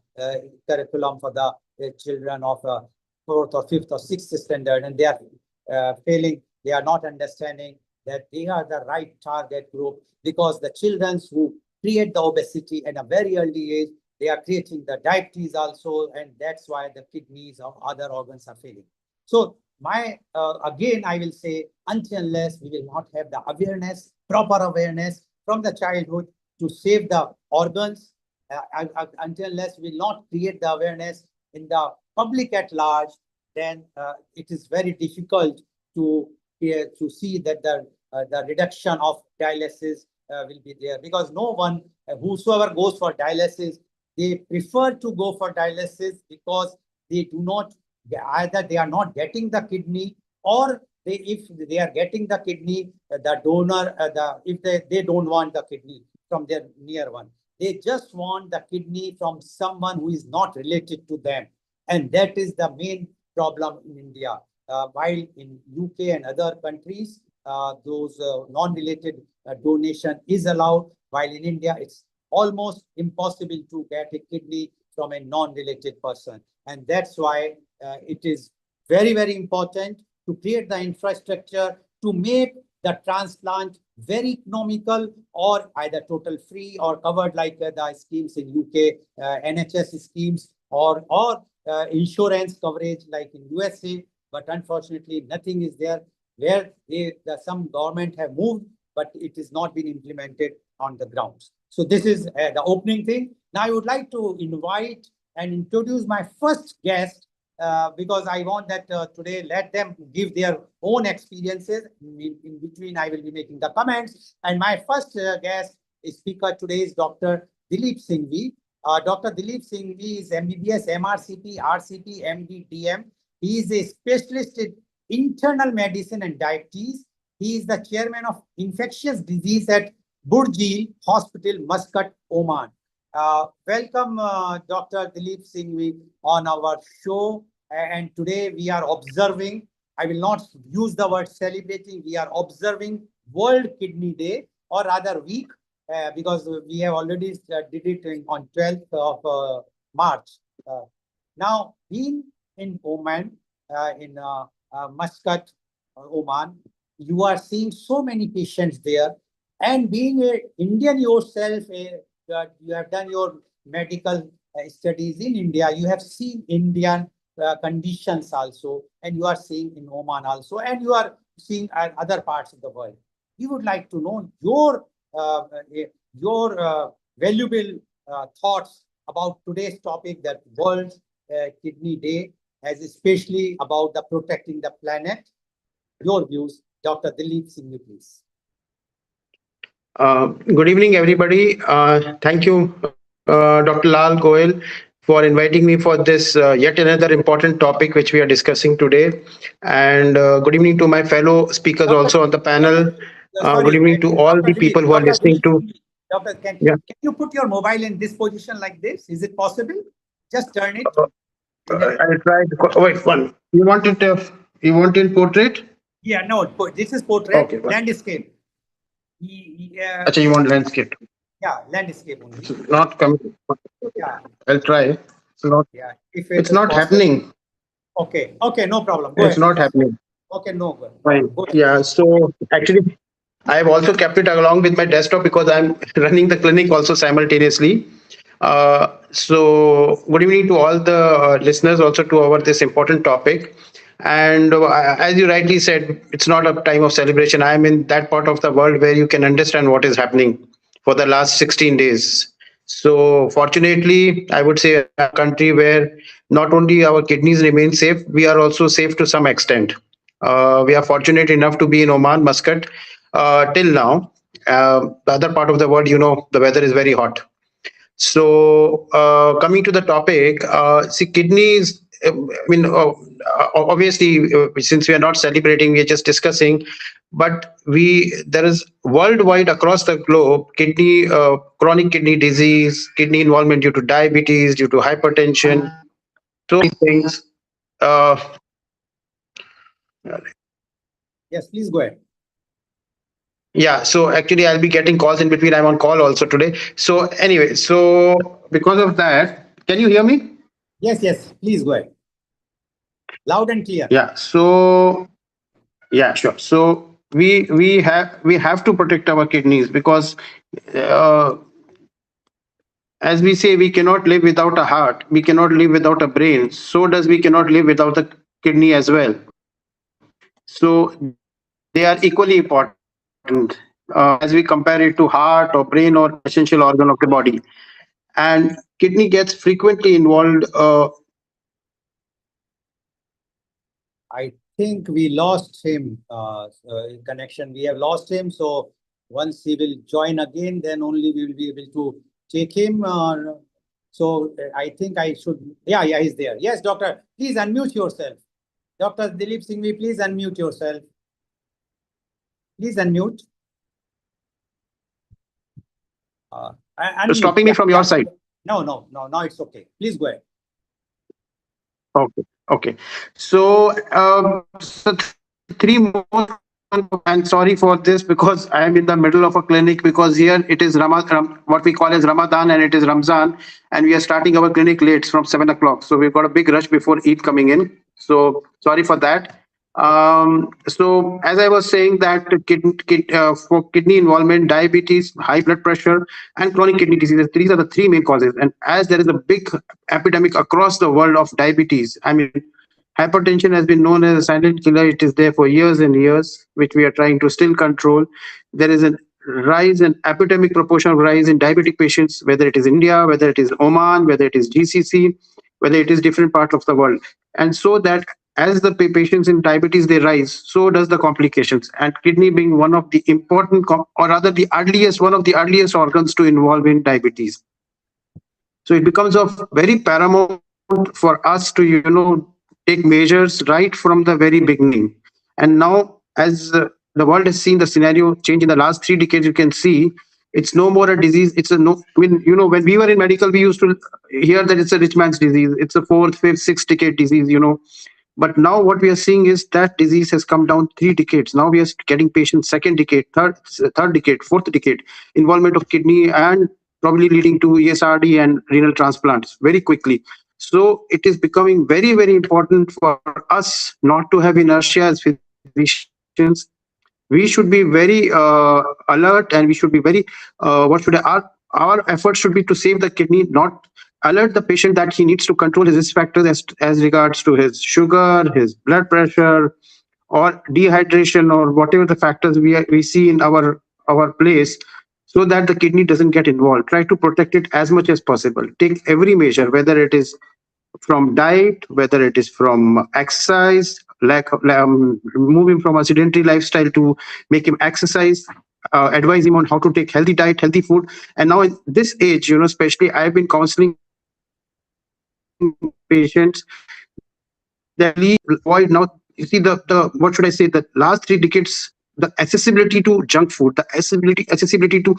curriculum for the children of 4th or 5th or 6th standard, and they are failing. They are not understanding that they are the right target group, because the children who create the obesity at a very early age, they are creating the diabetes also, and that's why the kidneys or other organs are failing. So again, I will say, unless we will not have the awareness, proper awareness from the childhood to save the organs, unless we will not create the awareness in the public at large, then it is very difficult to see that the the reduction of dialysis will be there, because no one, whosoever goes for dialysis, they prefer to go for dialysis because they do not, either they are not getting the kidney, or if they are getting the kidney, the donor, if they don't want the kidney from their near one. They just want the kidney from someone who is not related to them. And that is the main problem in India. While in UK and other countries, those non-related donation is allowed, while in India, it's almost impossible to get a kidney from a non-related person. And that's why it is very, very important to create the infrastructure to make the transplant very economical, or either total free or covered like the schemes in UK, NHS schemes, or insurance coverage like in USA. But unfortunately, nothing is there, where some government have moved, but it is not been implemented on the grounds. So this is the opening thing. Now I would like to invite and introduce my first guest, because I want that today let them give their own experiences. In between, I will be making the comments. And my first guest speaker today is Dr. Dilip Singhvi. Dr. Dilip Singhvi is MBBS, MRCP, RCP, MD, DM. He is a specialist in internal medicine and diabetes. He is the chairman of infectious disease at Burjeel Hospital, Muscat, Oman. Welcome, Dr. Dilip Singhvi, on our show. And today we are observing, I will not use the word celebrating, we are observing World Kidney Day, or rather week, because we have already did it on 12th of March. Now, being in Oman, in Muscat, Oman, you are seeing so many patients there. And being an Indian yourself, you have done your medical studies in India, you have seen Indian conditions also, and you are seeing in Oman also, and you are seeing other parts of the world. We would like to know your valuable thoughts about today's topic, that World Kidney Day, as especially about the protecting the planet. Your views, Dr. Dilip Singhvi, please. Good evening, everybody. Thank you, Dr. Lal Goel, for inviting me for this yet another important topic which we are discussing today. And good evening to my fellow speakers also on the panel. Good evening to all the people who are listening to. Doctor, can you put your mobile in this position like this? Is it possible? Just turn it. I'll try. Wait, one. You want it in portrait? Yeah, no. This is portrait. Okay. Landscape. Achha, you want landscape? Yeah, landscape only. It's not coming. Yeah. I'll try. It's not. Yeah. If it's not happening. Okay. Okay. No problem. It's not happening. Okay. No. Fine. Yeah. So actually, I have also kept it along with my desktop because I'm running the clinic also simultaneously. So good evening to all the listeners, also to our this important topic. And as you rightly said, it's not a time of celebration. I'm in that part of the world where you can understand what is happening for the last 16 days. So fortunately, I would say a country where not only our kidneys remain safe, we are also safe to some extent. We are fortunate enough to be in Oman, Muscat, till now. The other part of the world, the weather is very hot. So coming to the topic, see, kidneys, obviously, since we are not celebrating, we are just discussing, but there is worldwide across the globe, chronic kidney disease, kidney involvement due to diabetes, due to hypertension, so many things. Yes, please go ahead. Yeah, so actually I'll be getting calls in between. I'm on call also today. So anyway, so because of that, can you hear me? Yes, please go ahead. Loud and clear. Yeah, so yeah, sure. So we have to protect our kidneys because as we say, we cannot live without a heart, we cannot live without a brain, so does we cannot live without the kidney as well. So they are equally important as we compare it to heart or brain or essential organ of the body. And kidney gets frequently involved I think we lost him in connection. We have lost him. So once he will join again, then only we will be able to take him. So I think I should. Yeah, he's there. Yes, doctor, please unmute yourself. Dr. Dilip Singhvi, please unmute yourself. Please unmute. Stopping me from your side. No, now it's okay. Please go ahead. Okay. So, so three more, and sorry for this because I am in the middle of a clinic, because here it is what we call as Ramadan, and it is Ramzan, and we are starting our clinic late from 7 o'clock. So we've got a big rush before Eid coming in. So sorry for that. So as I was saying that for kidney involvement, diabetes, high blood pressure, and chronic kidney diseases, these are the three main causes. And as there is a big epidemic across the world of diabetes, I mean, hypertension has been known as a silent killer. It is there for years and years, which we are trying to still control. There is a rise, an epidemic proportion of rise in diabetic patients, whether it is India, whether it is Oman, whether it is GCC, whether it is different parts of the world. And so that as the patients in diabetes, they rise, so does the complications. And kidney being one of the important, or rather the earliest, one of the earliest organs to involve in diabetes. So it becomes of very paramount for us to, take measures right from the very beginning. And now, as the world has seen the scenario change in the last 3 decades, you can see it's no more a disease. It's a no. When we were in medical, we used to hear that it's a rich man's disease. It's a 4th, 5th, 6th decade disease. But now what we are seeing is that disease has come down 3 decades. Now we are getting patients 2nd decade, third decade, 4th decade involvement of kidney, and probably leading to ESRD and renal transplants very quickly. So it is becoming very, very important for us not to have inertia as physicians. We should be very alert, and we should be very our efforts should be to save the kidney, not alert the patient that he needs to control his risk factors as regards to his sugar, his blood pressure, or dehydration, or whatever the factors we see in our place, so that the kidney doesn't get involved. Try to protect it as much as possible. Take every measure, whether it is from diet, whether it is from exercise, moving from a sedentary lifestyle to make him exercise, advise him on how to take healthy diet, healthy food. And now in this age, especially, I've been counseling patients that avoid now. You see, the what should I say? The last 3 decades, the accessibility to junk food, the accessibility to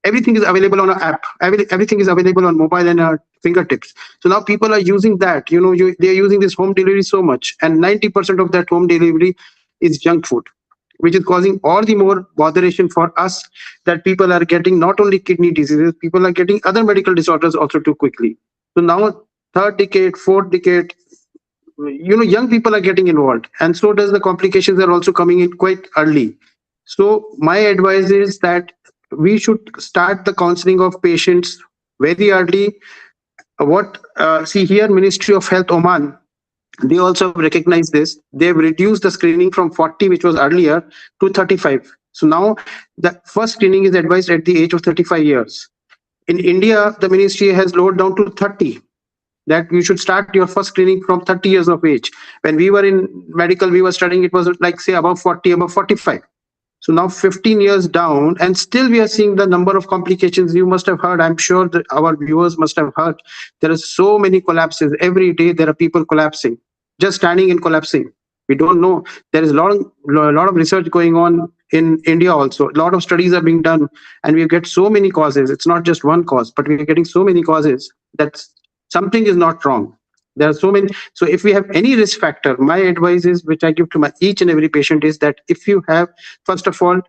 everything is available on an app. Everything is available on mobile and our fingertips. So now people are using that. They are using this home delivery so much, and 90% of that home delivery is junk food, which is causing all the more botheration for us, that people are getting not only kidney diseases, people are getting other medical disorders also too quickly. So now 3rd decade, 4th decade, young people are getting involved, and so does the complications are also coming in quite early. So my advice is that we should start the counseling of patients very early. See here, Ministry of Health Oman, they also recognize this. They've reduced the screening from 40, which was earlier, to 35. So now the first screening is advised at the age of 35 years. In India, the ministry has lowered down to 30, that you should start your first screening from 30 years of age. When we were in medical, we were studying, it was like, say, above 40, above 45. So now 15 years down, and still we are seeing the number of complications. You must have heard, I'm sure that our viewers must have heard, there are so many collapses. Every day there are people collapsing, just standing and collapsing. We don't know. There is a lot of research going on in India also. A lot of studies are being done, and we get so many causes. It's not just one cause, but we're getting so many causes that something is not wrong. There are so many. So if we have any risk factor, my advice is, which I give to each and every patient, is that if you have, first of all,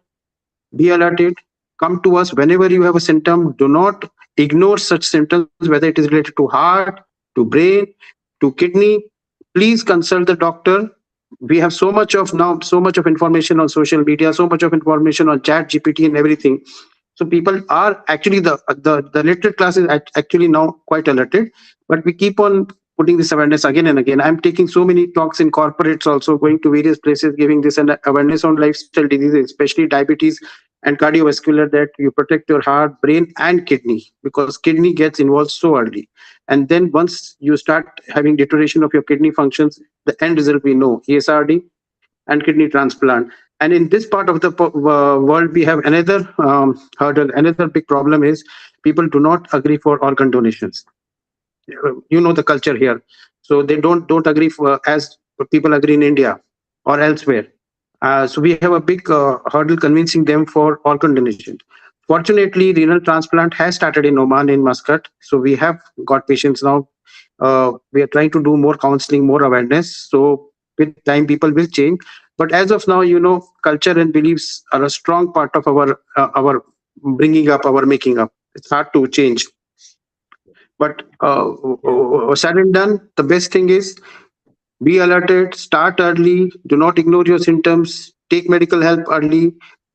be alerted, come to us whenever you have a symptom. Do not ignore such symptoms, whether it is related to heart, to brain, to kidney. Please consult the doctor. We have so much of information on social media, so much of information on chat GPT and everything. So people are actually, the literate class is actually now quite alerted, but we keep on putting this awareness again and again. I'm taking so many talks in corporates, also going to various places, giving this awareness on lifestyle diseases, especially diabetes and cardiovascular, that you protect your heart, brain, and kidney, because kidney gets involved so early. And then once you start having deterioration of your kidney functions, the end result we know, ESRD and kidney transplant. And in this part of the world, we have another hurdle, another big problem is people do not agree for organ donations. You know the culture here, so they don't agree for, as people agree in India or elsewhere. So we have a big hurdle convincing them for organ donation. Fortunately, renal transplant has started in Oman, in Muscat, so we have got patients now. We are trying to do more counseling, more awareness, so with time people will change. But as of now, culture and beliefs are a strong part of our bringing up, our making up. It's hard to change. But said and done, the best thing is be alerted, start early, do not ignore your symptoms, take medical help early,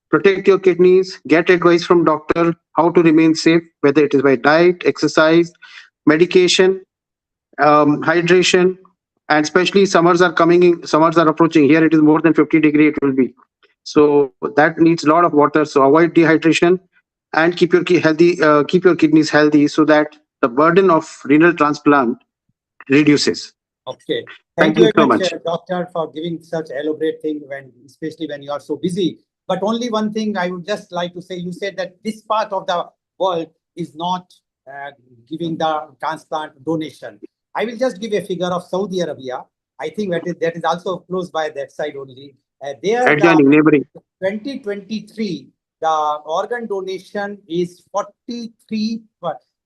protect your kidneys, get advice from doctor how to remain safe, whether it is by diet, exercise, medication, hydration, and especially summers are coming in, summers are approaching. Here it is more than 50 degree it will be. So that needs a lot of water. So avoid dehydration and keep your keep your kidneys healthy so that the burden of renal transplant reduces. Okay. Thank Thank you you very so much, much. doctor, for giving such elaborate thing especially when you are so busy. But only one thing I would just like to say, you said that this part of the world is not giving the transplant donation. I will just give a figure of Saudi Arabia. I think that is also close by that side only. There, the Adjoining, neighboring. 2023, the organ donation is 43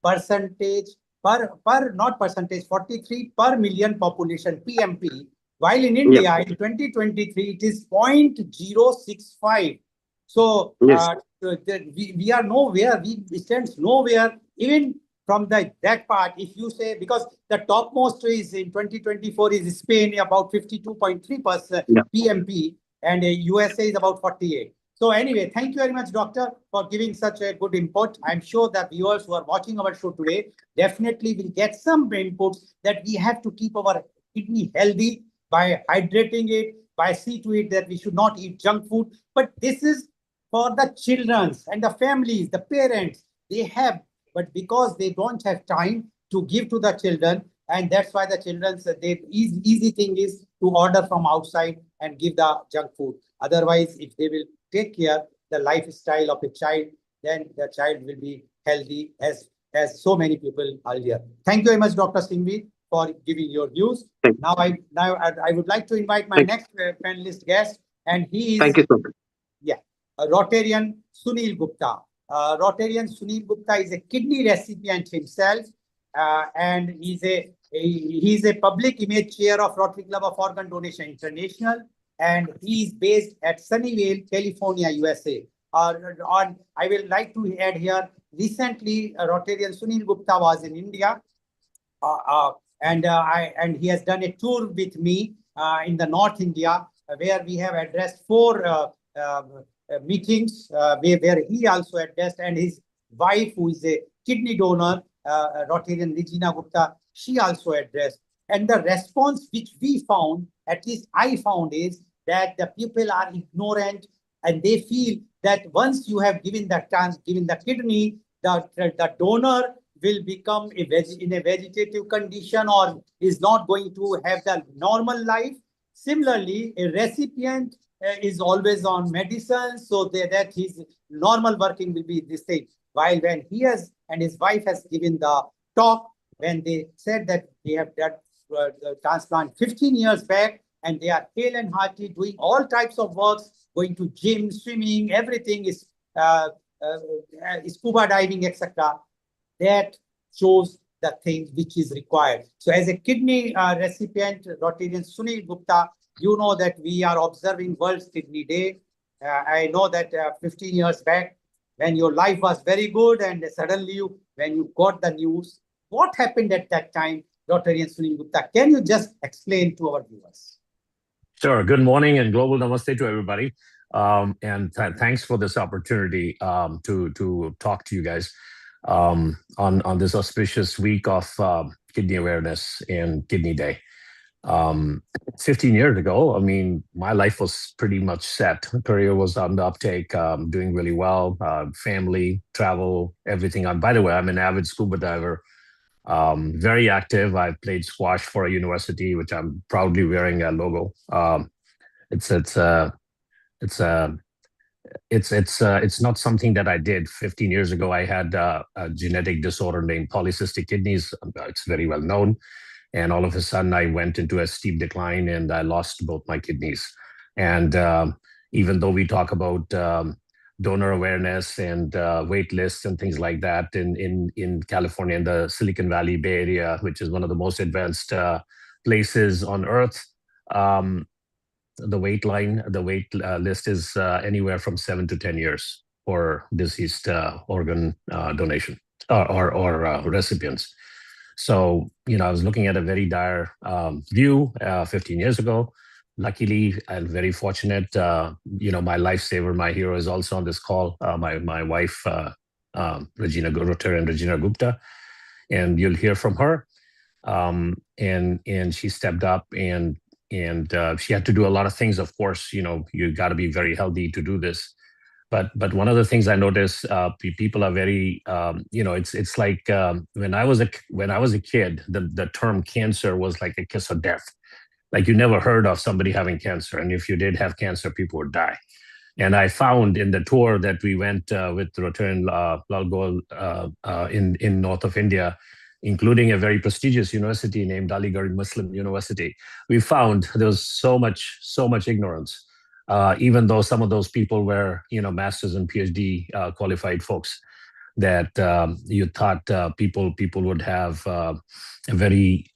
percentage per not percentage, 43 per million population, PMP, while in Yeah. India in 2023 it is 0.065. So Yes. we are nowhere, we stand nowhere even from that part. If you say, because the topmost is in 2024 is Spain, about 52.3% Yeah. PMP, and USA is about 48. So anyway, thank you very much, doctor, for giving such a good input. I'm sure that viewers who are watching our show today definitely will get some inputs that we have to keep our kidney healthy by hydrating it, by see to it that we should not eat junk food. But this is for the children and the families, the parents, they have, but because they don't have time to give to the children, and that's why the children, the easy thing is to order from outside and give the junk food. Otherwise, if they will take care the lifestyle of a child, then the child will be healthy as so many people earlier. Thank you very much, Dr. Singhvi, for giving your views. Now I would like to invite my next panelist guest, and he is, thank you so much. Yeah, Rotarian Sunil Gupta. Rotarian Sunil Gupta is a kidney recipient himself, and he's a public image chair of Rotary Club of Organ Donation International, and he is based at Sunnyvale, California, USA. I will like to add here, recently Rotarian Sunil Gupta was in India, and he has done a tour with me in the North India, where we have addressed 4 meetings, where he also addressed, and his wife, who is a kidney donor, Rotarian Regina Gupta, she also addressed. And the response which we found, at least I found, is that the people are ignorant, and they feel that once you have given the kidney, the donor will become in a vegetative condition or is not going to have the normal life. Similarly, a recipient is always on medicine, so that his normal working will be this thing. While when he has and his wife has given the talk, when they said that they have done the transplant 15 years back, and they are hale and hearty, doing all types of works, going to gym, swimming, everything is scuba diving, etc. That shows the thing which is required. So as a kidney recipient, Rotarian Sunil Gupta, you know that we are observing World Kidney Day. I know that 15 years back, when your life was very good, and suddenly when you got the news, what happened at that time, Rotarian Sunil Gupta? Can you just explain to our viewers? Sure. Good morning and global namaste to everybody. And thanks for this opportunity to talk to you guys on this auspicious week of kidney awareness and Kidney Day. Um, 15 years ago, I mean, my life was pretty much set. Career was on the uptake, doing really well. Family, travel, everything. By the way, I'm an avid scuba diver. Very active. I played squash for a university, which I'm proudly wearing a logo. It's it's uh, it's it's not something that I did 15 years ago. I had a genetic disorder named polycystic kidneys. It's very well known. And all of a sudden, I went into a steep decline and I lost both my kidneys. And even though we talk about donor awareness and wait lists and things like that in California, in the Silicon Valley Bay Area, which is one of the most advanced places on earth, the wait list is anywhere from 7 to 10 years for deceased organ donation or recipients. So, I was looking at a very dire view 15 years ago. Luckily, I'm very fortunate. My lifesaver, my hero is also on this call, my wife, Regina Gupta, and you'll hear from her. And she stepped up and she had to do a lot of things. Of course, you got to be very healthy to do this. But one of the things I notice, people are very, it's like when I was a kid, the term cancer was like a kiss of death. Like you never heard of somebody having cancer, and if you did have cancer, people would die. And I found in the tour that we went with Rotary Lal Gol in north of India, including a very prestigious university named Aligarh Muslim University, we found there was so much ignorance. Even though some of those people were, masters and PhD qualified folks, that you thought people would have a very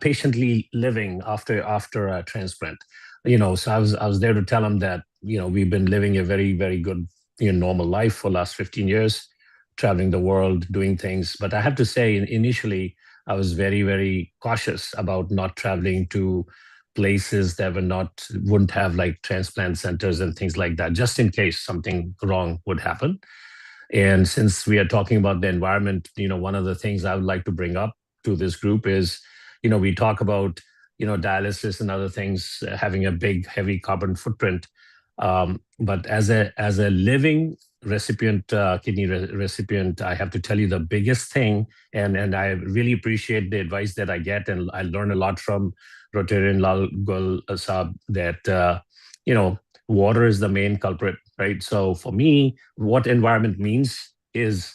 patiently living after a transplant. So I was there to tell them that we've been living a very, very good normal life for the last 15 years, traveling the world, doing things. But I have to say, initially, I was very, very cautious about not traveling to places that wouldn't have like transplant centers and things like that, just in case something wrong would happen. And since we are talking about the environment, one of the things I would like to bring up to this group is, we talk about, dialysis and other things having a big, heavy carbon footprint. But as a living recipient, kidney recipient, I have to tell you the biggest thing, and I really appreciate the advice that I get, and I learn a lot from Rotarian Lal Gol Saab that, water is the main culprit, right? So for me, what environment means is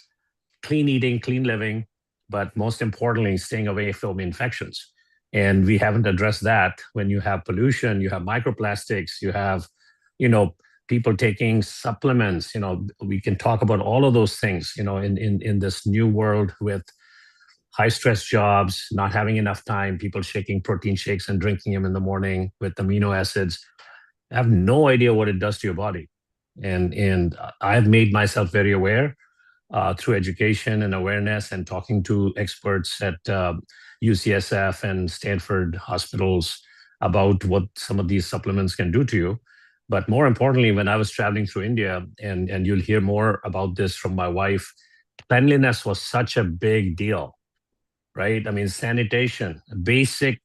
clean eating, clean living, but most importantly, staying away from infections. And we haven't addressed that. When you have pollution, you have microplastics, you have, people taking supplements, we can talk about all of those things, in this new world with high stress jobs, not having enough time, people shaking protein shakes and drinking them in the morning with amino acids. I have no idea what it does to your body. And I've made myself very aware through education and awareness and talking to experts at UCSF and Stanford hospitals about what some of these supplements can do to you. But more importantly, when I was traveling through India, and you'll hear more about this from my wife, cleanliness was such a big deal, right? I mean, sanitation, basic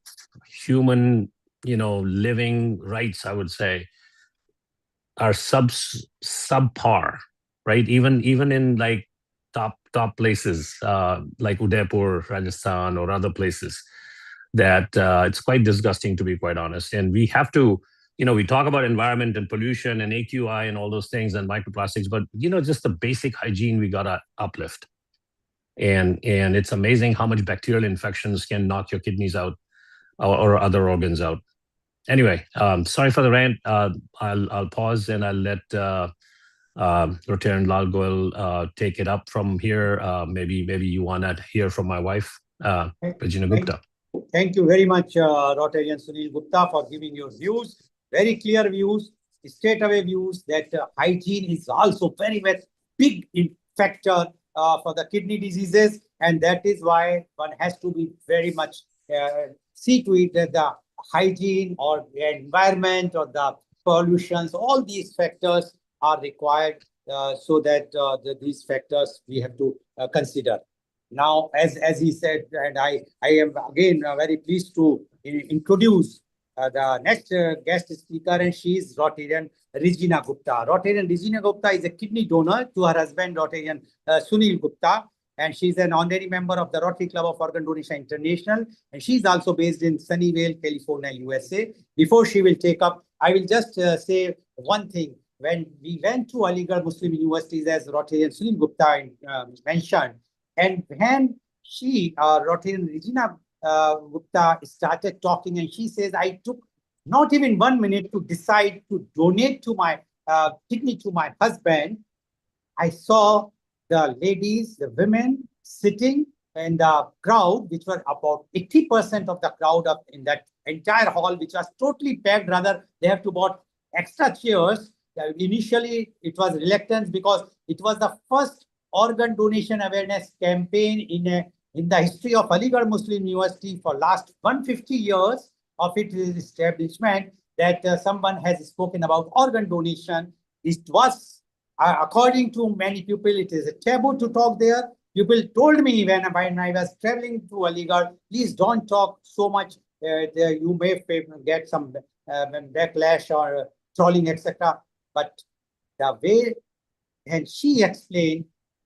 human, living rights, I would say, are subpar, right? Even in like top places like Udaipur, Rajasthan, or other places, that it's quite disgusting, to be quite honest. And we have to, we talk about environment and pollution and AQI and all those things and microplastics, but just the basic hygiene we gotta uplift. And it's amazing how much bacterial infections can knock your kidneys out or other organs out. Anyway, sorry for the rant. I'll pause and I'll let Rotarian Lal Gol take it up from here. Maybe you want to hear from my wife, Regina Gupta. Thank you very much, Rotarian Sunil Gupta, for giving your views. Very clear views, straight away views that hygiene is also very, very big factor for the kidney diseases. And that is why one has to be very much see to it that the hygiene or the environment or the pollutions, all these factors are required so that these factors we have to consider. Now, as he said, and I am again very pleased to introduce the next guest speaker, and she is Rotarian Regina Gupta. Rotarian Regina Gupta is a kidney donor to her husband, Rotarian Sunil Gupta, and she's an honorary member of the Rotary Club of Organ Donation International, and she's also based in Sunnyvale, California, USA. Before she will take up, I will just say one thing. When we went to Aligarh Muslim Universities, as Rotarian Sunil Gupta mentioned, and when she, Rotarian Regina Gupta, started talking, and she says, I took not even 1 minute to decide to donate to my kidney to my husband. I saw the ladies, the women sitting in the crowd, which were about 80% of the crowd up in that entire hall, which was totally packed. Rather, they have to bought extra chairs. Initially, it was reluctance because it was the first organ donation awareness campaign in the history of Aligarh Muslim University for last 150 years of its establishment that someone has spoken about organ donation. It was, according to many people, it is a taboo to talk there. People told me when I was traveling to Aligarh, please don't talk so much. You may get some backlash or trolling, etc. But the way, and she explained,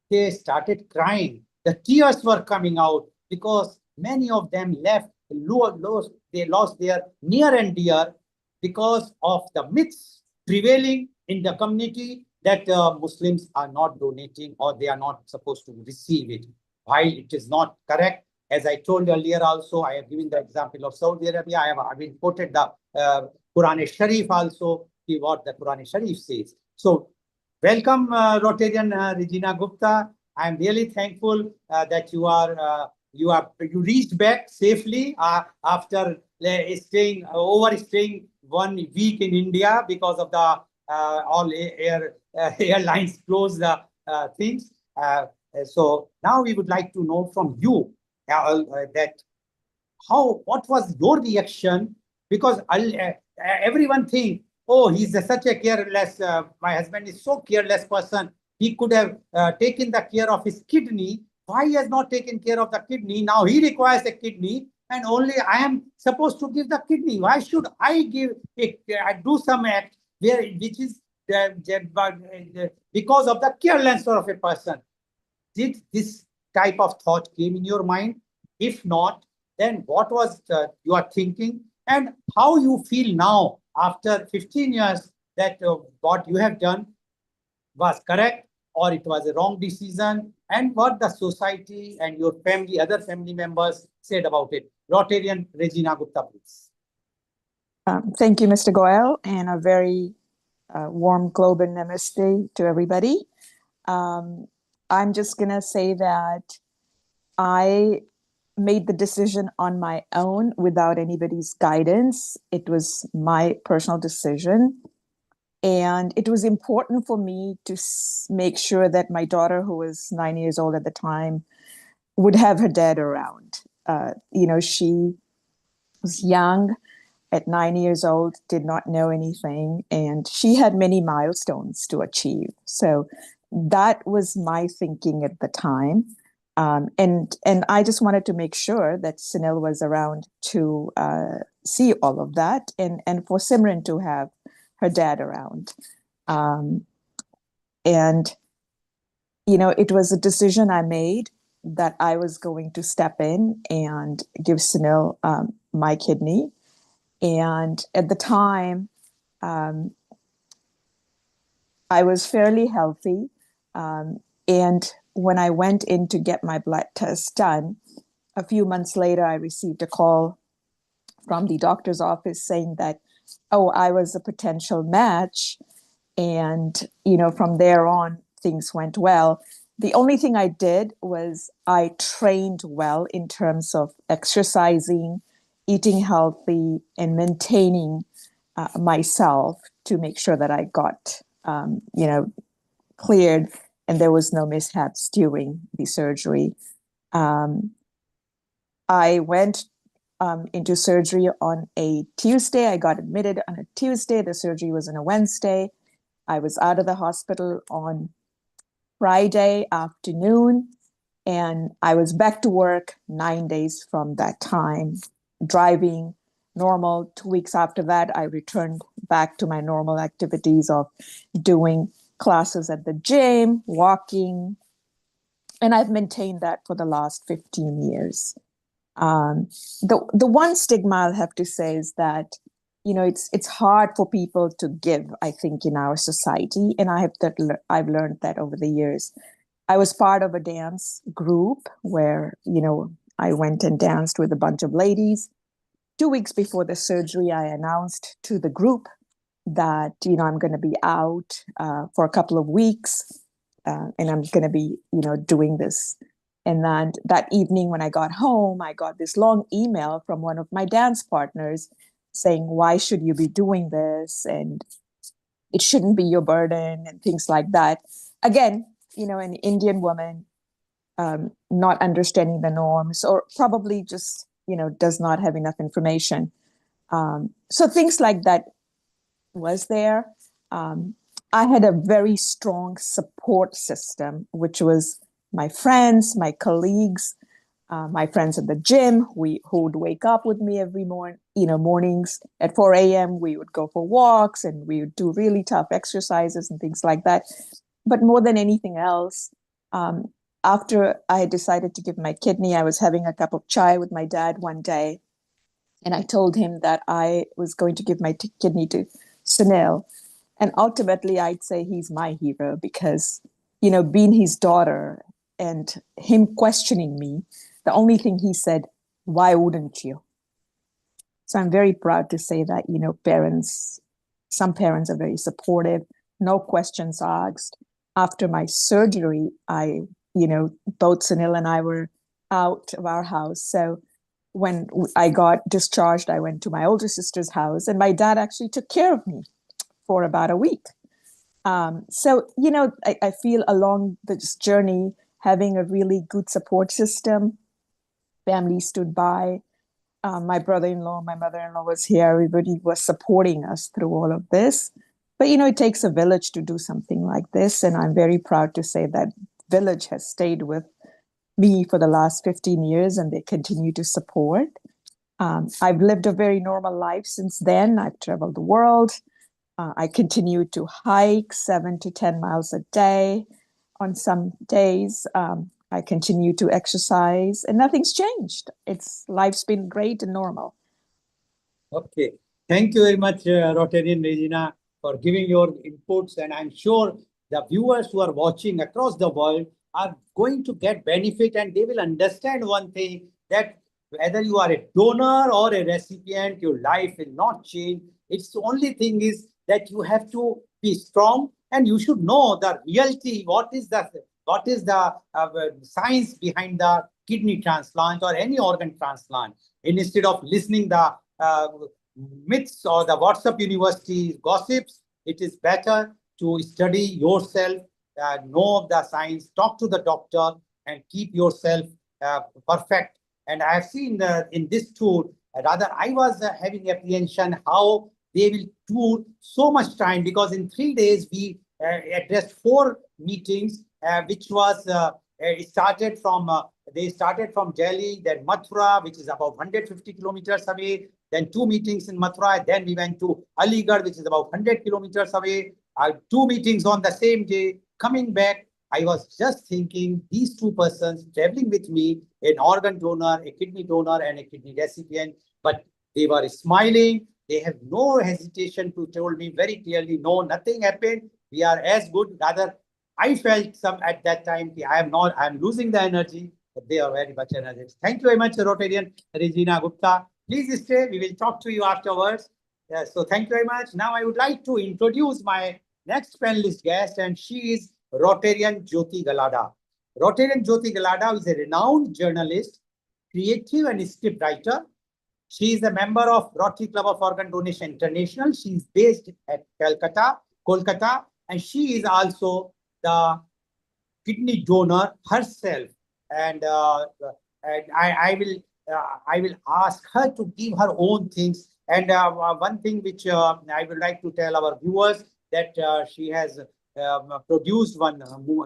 they started crying. The tears were coming out because many of them left, they lost their near and dear because of the myths prevailing in the community that Muslims are not donating or they are not supposed to receive it. While it is not correct, as I told earlier also, I have given the example of Saudi Arabia. I have quoted the Quran Sharif also, what the Quran Sharif says. So welcome, Rotarian Regina Gupta. I am really thankful that you reached back safely after overstaying 1 week in India because of the all airlines closed the things. So now we would like to know from you that what was your reaction? Because everyone thinks, oh, he's such a careless, my husband is so careless person. He could have taken the care of his kidney. Why he has not taken care of the kidney? Now he requires a kidney and only I am supposed to give the kidney. Why should I do some act which is because of the carelessness of a person? Did this type of thought came in your mind? If not, then what was you are thinking and how you feel now after 15 years that what you have done was correct or it was a wrong decision, and what the society and your family, other family members said about it. Rotarian Regina Gupta, please. Thank you, Mr. Goel, and a very warm global namaste to everybody. I'm just going to say that I made the decision on my own without anybody's guidance. It was my personal decision. And it was important for me to make sure that my daughter, who was 9 years old at the time, would have her dad around. She was young at 9 years old, did not know anything, and she had many milestones to achieve. So that was my thinking at the time. And I just wanted to make sure that Sunil was around to see all of that and for Simran to have her dad around. It was a decision I made that I was going to step in and give Sunil my kidney. And at the time, I was fairly healthy. And when I went in to get my blood test done, a few months later, I received a call from the doctor's office saying that, oh, I was a potential match. And, from there on, things went well. The only thing I did was I trained well in terms of exercising, eating healthy, and maintaining myself to make sure that I got, cleared and there was no mishaps during the surgery. I went into surgery on a Tuesday. I got admitted on a Tuesday. The surgery was on a Wednesday. I was out of the hospital on Friday afternoon. And I was back to work 9 days from that time, driving normal. 2 weeks after that, I returned back to my normal activities of doing classes at the gym, walking, and I've maintained that for the last 15 years. The one stigma I'll have to say is that, you know, it's hard for people to give, I think, in our society, and I've learned that over the years. I was part of a dance group where, you know, I went and danced with a bunch of ladies. 2 weeks before the surgery, I announced to the group that, you know, I'm going to be out for a couple of weeks, and I'm going to be, you know, doing this. And then that evening when I got home, I got this long email from one of my dance partners saying, why should you be doing this? And it shouldn't be your burden and things like that. Again, you know, an Indian woman, not understanding the norms, or probably just, you know, does not have enough information. So things like that was there. I had a very strong support system, which was my friends, my colleagues, my friends at the gym, who would wake up with me every mornings at 4 a.m. We would go for walks and we would do really tough exercises and things like that. But more than anything else, after I had decided to give my kidney, I was having a cup of chai with my dad one day, and I told him that I was going to give my kidney to Sunil. And ultimately, I'd say he's my hero because, you know, being his daughter and him questioning me, the only thing he said, why wouldn't you? So I'm very proud to say that, you know, some parents are very supportive, no questions asked. After my surgery, both Sunil and I were out of our house. So when I got discharged, I went to my older sister's house, and my dad actually took care of me for about a week. So, you know, I feel along this journey, having a really good support system, family stood by. My brother-in-law, my mother-in-law was here. Everybody was supporting us through all of this. But, you know, it takes a village to do something like this. And I'm very proud to say that village has stayed with me for the last 15 years, and they continue to support. I've lived a very normal life since then. I've traveled the world. I continue to hike 7 to 10 miles a day. On some days, I continue to exercise, and nothing's changed. Life's been great and normal. Okay. Thank you very much, Rotarian Regina, for giving your inputs. And I'm sure the viewers who are watching across the world are going to get benefit, and they will understand one thing, that whether you are a donor or a recipient, your life will not change. It's the only thing is that you have to be strong, and you should know the reality. What is the science behind the kidney transplant or any organ transplant? And instead of listening the myths or the WhatsApp University gossips, it is better to study yourself, know the science, talk to the doctor, and keep yourself perfect. And I have seen in this tour, rather I was having apprehension how they will tour so much time, because in 3 days we addressed 4 meetings, which was started from Delhi, then Mathura, which is about 150 kilometers away, then 2 meetings in Mathura, then we went to Aligarh, which is about 100 kilometers away, 2 meetings on the same day. Coming back, I was just thinking, these 2 persons traveling with me, an organ donor, a kidney donor, and a kidney recipient, but they were smiling. They have no hesitation to tell me very clearly, no, nothing happened. We are as good. Rather, I felt some at that time, I'm losing the energy, but they are very much energetic. Thank you very much, Rotarian Regina Gupta. Please stay. We will talk to you afterwards. So thank you very much. Now I would like to introduce my next panelist guest, and she is Rotarian Jyoti Galada. Rotarian Jyoti Galada is a renowned journalist, creative and script writer. She is a member of Rotary Club of Organ Donation International. She is based at Kolkata, and she is also the kidney donor herself. And I will ask her to give her own things. And one thing which I would like to tell our viewers, that she has produced one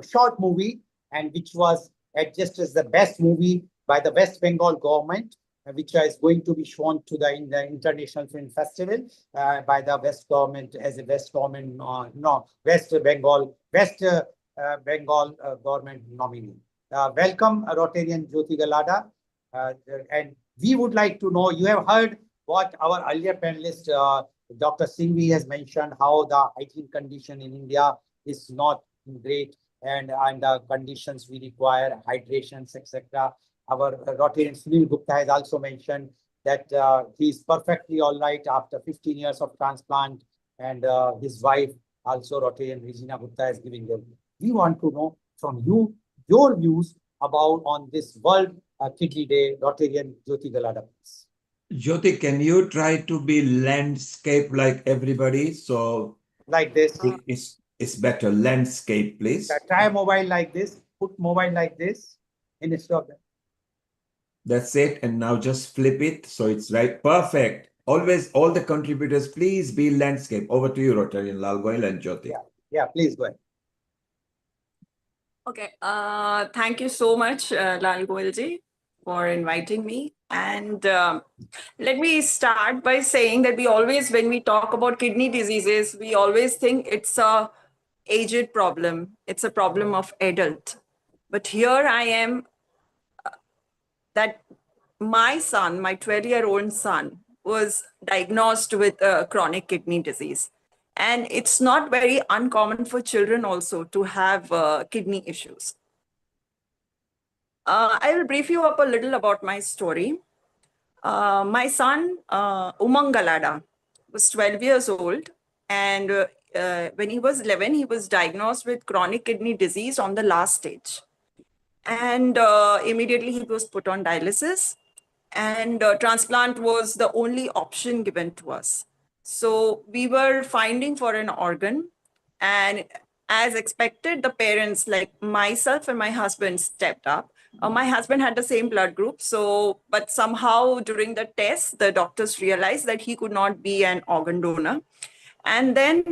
short movie, and which was adjudged as the best movie by the West Bengal government, which is going to be shown to in the International Film Festival by the West government as a West government, West Bengal government nominee. Welcome, Rotarian Jyoti Galada. And we would like to know, you have heard what our earlier panelist, Dr. Singhvi has mentioned, how the hygiene condition in India is not great, and the conditions we require, hydrations, etc. Our Rotarian Sunil Gupta has also mentioned that he is perfectly all right after 15 years of transplant, and his wife, also Rotarian Regina Gupta, is giving them. We want to know from you your views about on this World Kidney Day. Rotarian Jyoti Galada, please. Jyoti, can you try to be landscape like everybody? So like this. It's better. Landscape, please. Try mobile like this. Put mobile like this instead of that. That's it. And now just flip it so it's right. Perfect. Always, all the contributors, please be landscape. Over to you, Rotarian Lal Goyal and Jyoti. Yeah, please go ahead. Okay. Thank you so much, Lal Goyalji, for inviting me. And let me start by saying that we always, when we talk about kidney diseases, we always think it's a aged problem. It's a problem of adult. But here I am, that my son, my 12-year-old son, was diagnosed with chronic kidney disease. And it's not very uncommon for children also to have kidney issues. I will brief you up a little about my story. My son, Umang Galada, was 12 years old. And when he was 11, he was diagnosed with chronic kidney disease on the last stage. And immediately he was put on dialysis. And transplant was the only option given to us. So we were finding for an organ, and as expected, the parents, like myself and my husband, stepped up. My husband had the same blood group, but somehow during the test, the doctors realized that he could not be an organ donor. And then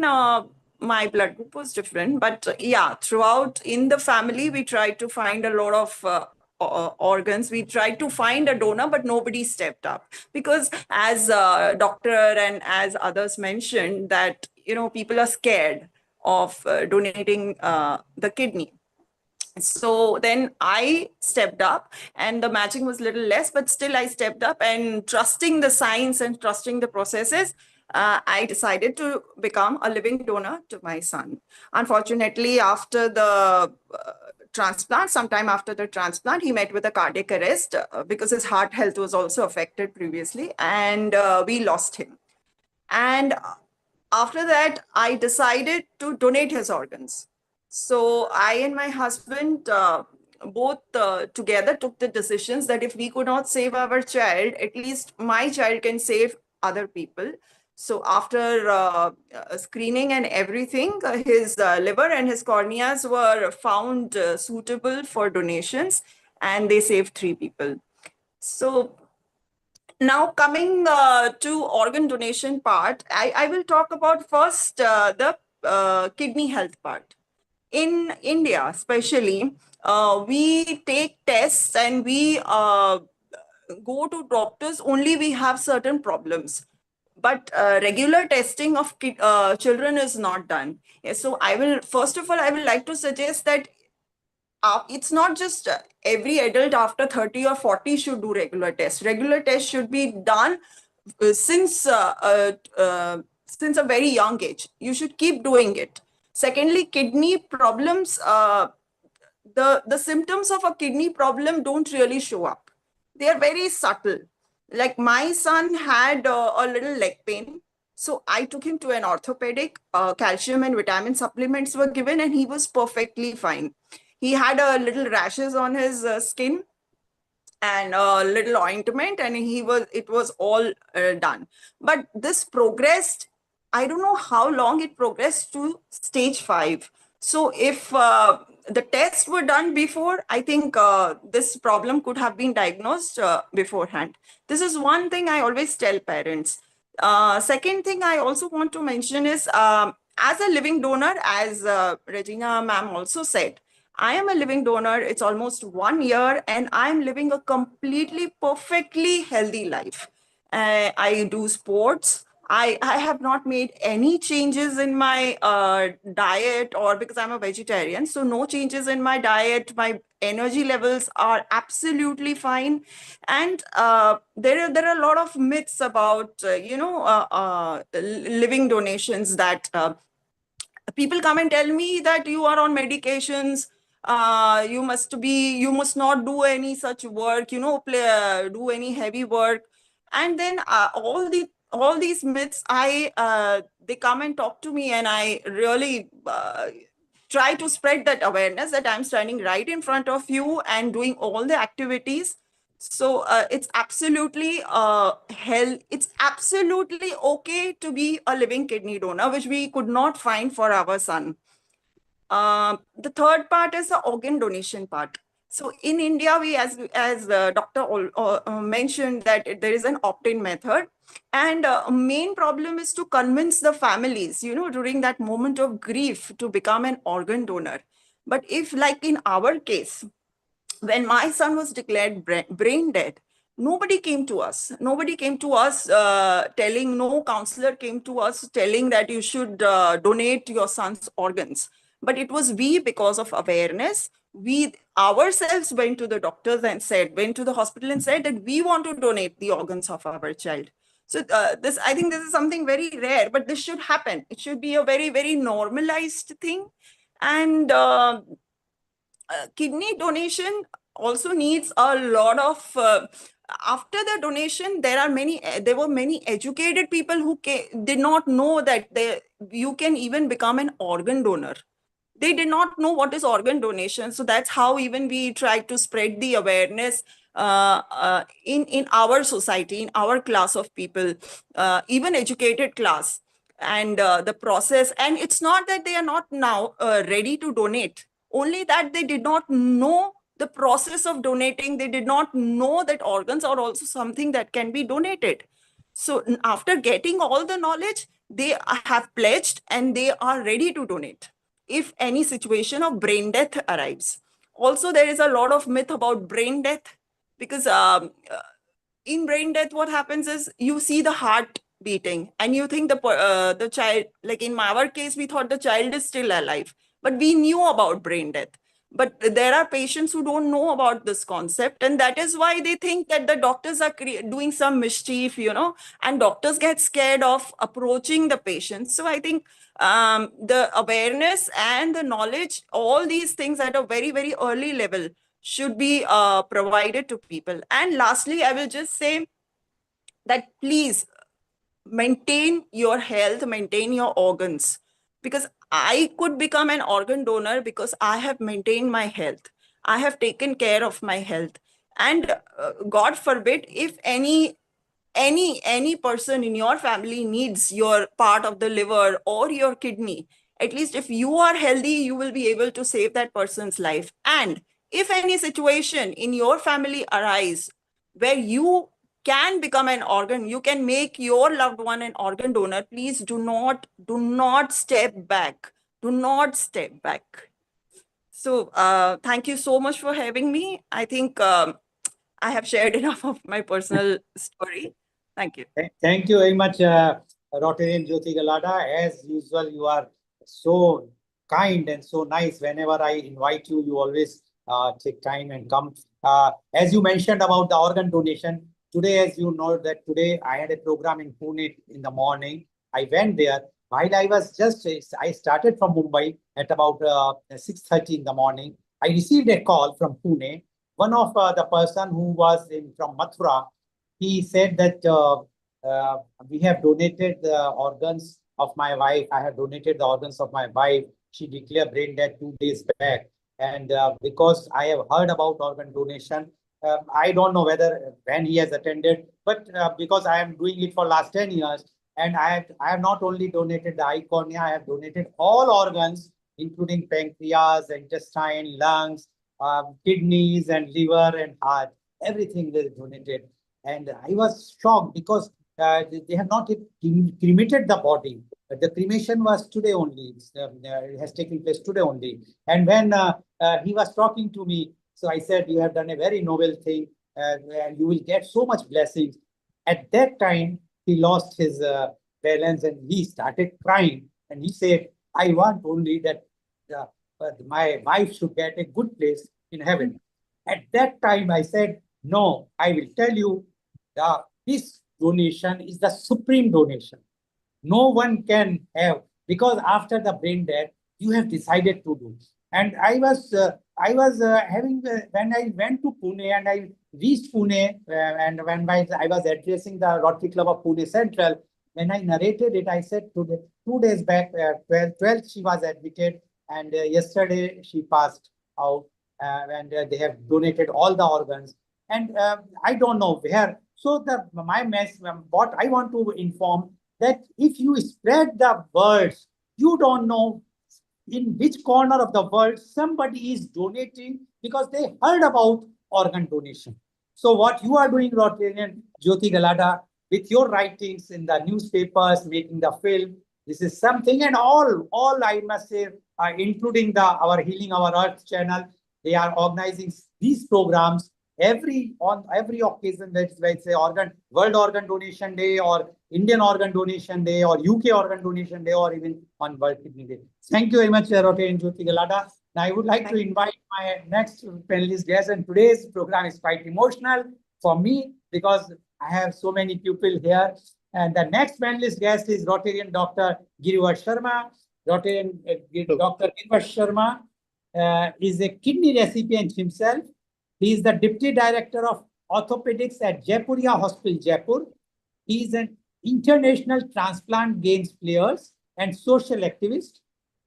my blood group was different. But yeah, throughout in the family, we tried to find a lot of organs. We tried to find a donor, but nobody stepped up, because as doctor and as others mentioned, that people are scared of donating the kidney. So then I stepped up, and the matching was a little less, but still I stepped up, and trusting the science and trusting the processes, I decided to become a living donor to my son. Unfortunately, after the transplant, sometime after the transplant, he met with a cardiac arrest because his heart health was also affected previously, and we lost him. And after that, I decided to donate his organs. So I and my husband both together took the decisions that if we could not save our child, at least my child can save other people. So after screening and everything, his liver and his corneas were found suitable for donations, and they saved 3 people. So now coming to organ donation part, I will talk about first the kidney health part. In India, especially, we take tests and we go to doctors only we have certain problems. But regular testing of children is not done. So first of all, I will like to suggest that it's not just every adult after 30 or 40 should do regular tests. Regular tests should be done since a very young age. You should keep doing it. Secondly, kidney problems, the symptoms of a kidney problem don't really show up. They are very subtle. Like my son had a little leg pain. So I took him to an orthopedic, calcium and vitamin supplements were given, and he was perfectly fine. He had a little rashes on his skin and a little ointment, and it was all done. But this progressed, I don't know how long it progressed to stage 5. So if the tests were done before, I think this problem could have been diagnosed beforehand. This is one thing I always tell parents. Second thing I also want to mention is, as a living donor, as Regina ma'am also said, I am a living donor. It's almost 1 year and I'm living a completely, perfectly healthy life. I do sports. I have not made any changes in my diet, or because I'm a vegetarian. So no changes in my diet. My energy levels are absolutely fine. And there are a lot of myths about, living donations, that people come and tell me that you are on medications, you must not do any such work, do any heavy work. And then all these myths, they come and talk to me, and I really try to spread that awareness that I'm standing right in front of you and doing all the activities. So it's absolutely it's absolutely okay to be a living kidney donor, which we could not find for our son. The third part is the organ donation part. So in India, we, as Dr. Mentioned, that there is an opt-in method, and main problem is to convince the families, during that moment of grief, to become an organ donor. But if, like in our case, when my son was declared brain dead, nobody came to us. Nobody came to us telling, no counselor came to us telling that you should donate your son's organs. But it was we, because of awareness, we ourselves went to the doctors and went to the hospital and said that we want to donate the organs of our child. So I think this is something very rare, but this should happen. It should be a very, very normalized thing. And kidney donation also needs a lot of after the donation, there were many educated people who did not know that you can even become an organ donor. They did not know what is organ donation. So that's how even we tried to spread the awareness in our society, in our class of people, even educated class, and the process. And it's not that they are not now ready to donate, only that they did not know the process of donating. They did not know that organs are also something that can be donated. So after getting all the knowledge, they have pledged and they are ready to donate if any situation of brain death arrives. Also, there is a lot of myth about brain death, because in brain death, what happens is you see the heart beating and you think the child, like in our case, we thought the child is still alive, but we knew about brain death. But there are patients who don't know about this concept, and that is why they think that the doctors are doing some mischief, and doctors get scared of approaching the patients. So I think the awareness and the knowledge, all these things at a very, very early level, should be provided to people. And lastly, I will just say that please maintain your health, maintain your organs, because I could become an organ donor because I have maintained my health. I have taken care of my health. And God forbid, if any person in your family needs your part of the liver or your kidney, at least if you are healthy, you will be able to save that person's life. And if any situation in your family arise where you can become an organ, you can make your loved one an organ donor, please do not step back. Do not step back. So thank you so much for having me. I think I have shared enough of my personal story. Thank you. Thank you very much, Rotarian Jyoti Galada. As usual, you are so kind and so nice. Whenever I invite you, you always take time and come. As you mentioned about the organ donation, today, as you know, that today I had a program in Pune in the morning. I went there. While I started from Mumbai at about 6:30 in the morning. I received a call from Pune. One of the person who was from Mathura, he said that we have donated the organs of my wife. I have donated the organs of my wife. She declared brain death 2 days back. And because I have heard about organ donation, I don't know whether when he has attended, but because I am doing it for last 10 years, and I have not only donated the eye cornea, I have donated all organs, including pancreas, intestine, lungs, kidneys, and liver and heart. Everything is donated. And I was shocked because they have not cremated the body. The cremation was today only. It has taken place today only. And when he was talking to me, so I said, you have done a very noble thing, and you will get so much blessings. At that time, he lost his balance and he started crying. And he said, I want only that my wife should get a good place in heaven. At that time, I said, no, I will tell you, this donation is the supreme donation. No one can have, because after the brain death, you have decided to do. And I was having, when I went to Pune and I reached Pune, and when I was addressing the Rotary Club of Pune Central, when I narrated it, I said today, 2 days back, 12th she was admitted, and yesterday she passed out, and they have donated all the organs. And I don't know where. So my mess, what I want to inform, that if you spread the words, you don't know in which corner of the world somebody is donating because they heard about organ donation. So what you are doing, Rotarian Jyoti Galada, with your writings in the newspapers, making the film, this is something, and all I must say, including our Healing Our Earth channel, they are organizing these programs on every occasion. Let's say World Organ Donation Day, or Indian Organ Donation Day, or UK Organ Donation Day, or even on World Kidney Day. Thank you very much, Rotarian Jyoti Galada. Now I would like to invite my next panelist guest, and today's program is quite emotional for me because I have so many people here. And the next panelist guest is Rotarian Dr. Girivash Sharma. Rotarian Dr. Girivash Sharma is a kidney recipient himself. He is the Deputy Director of Orthopedics at Jaipuria Hospital, Jaipur. He is an international transplant games players and social activist.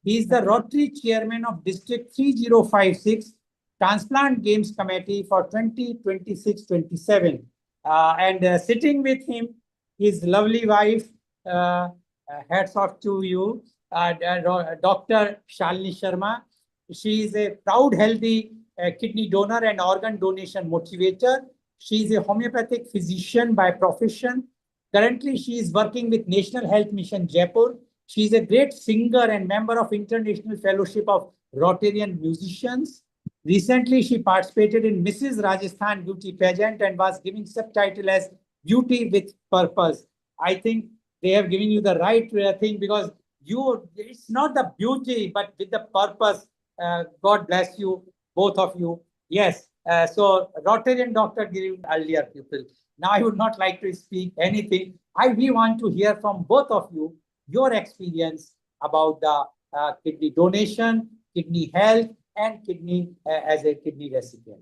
He is the Rotary Chairman of District 3056 Transplant Games Committee for 2026-27. And sitting with him, his lovely wife, hats off to you, Dr. Shalini Sharma. She is a proud, healthy kidney donor and organ donation motivator. She is a homeopathic physician by profession. Currently, she is working with National Health Mission Jaipur. She is a great singer and member of International Fellowship of Rotarian Musicians. Recently, she participated in Mrs. Rajasthan Beauty Pageant and was giving subtitle as Beauty with Purpose. I think they have given you the right thing, because it's not the beauty, but with the purpose. God bless you, both of you. Yes. So Rotarian Dr. Giri, earlier people. Now I would not like to speak anything. We want to hear from both of you your experience about the kidney donation, kidney health, and kidney as a kidney recipient.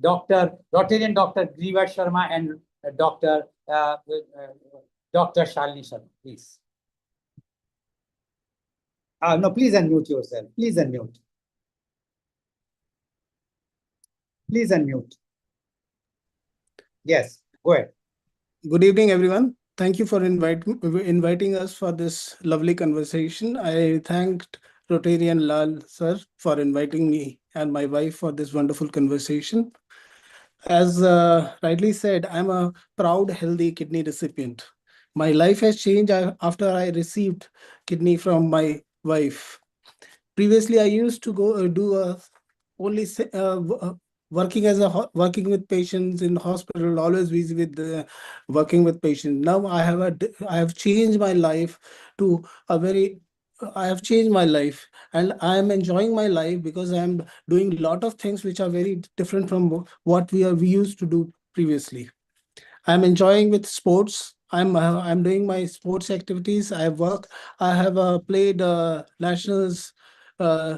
Rotarian Dr. Girivash Sharma and Dr. Shalini Sharma, please. No, please unmute yourself. Please unmute. Please unmute. Yes, go ahead. Good evening, everyone. Thank you for inviting us for this lovely conversation. I thanked Rotarian Lal sir for inviting me and my wife for this wonderful conversation. As rightly said, I'm a proud, healthy kidney recipient. My life has changed after I received kidney from my wife. Previously, I used to go do only working with patients in hospital, always busy with working with patients. Now I have changed my life to I have changed my life, and I am enjoying my life because I am doing a lot of things which are very different from what we used to do previously. I'm enjoying with sports. I'm doing my sports activities. I have played nationals uh,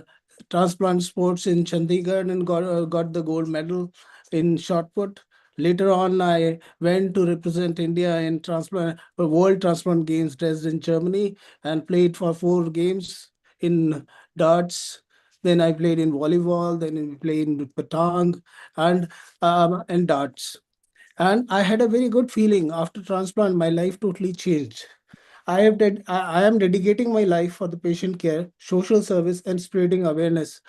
transplant sports in Chandigarh and got the gold medal in shot put. Later on, I went to represent India in World Transplant Games Dresden, Germany, and played for 4 games in darts. Then I played in volleyball. Then I played in petang and darts. And I had a very good feeling after transplant. My life totally changed. I am dedicating my life for the patient care, social service, and spreading awareness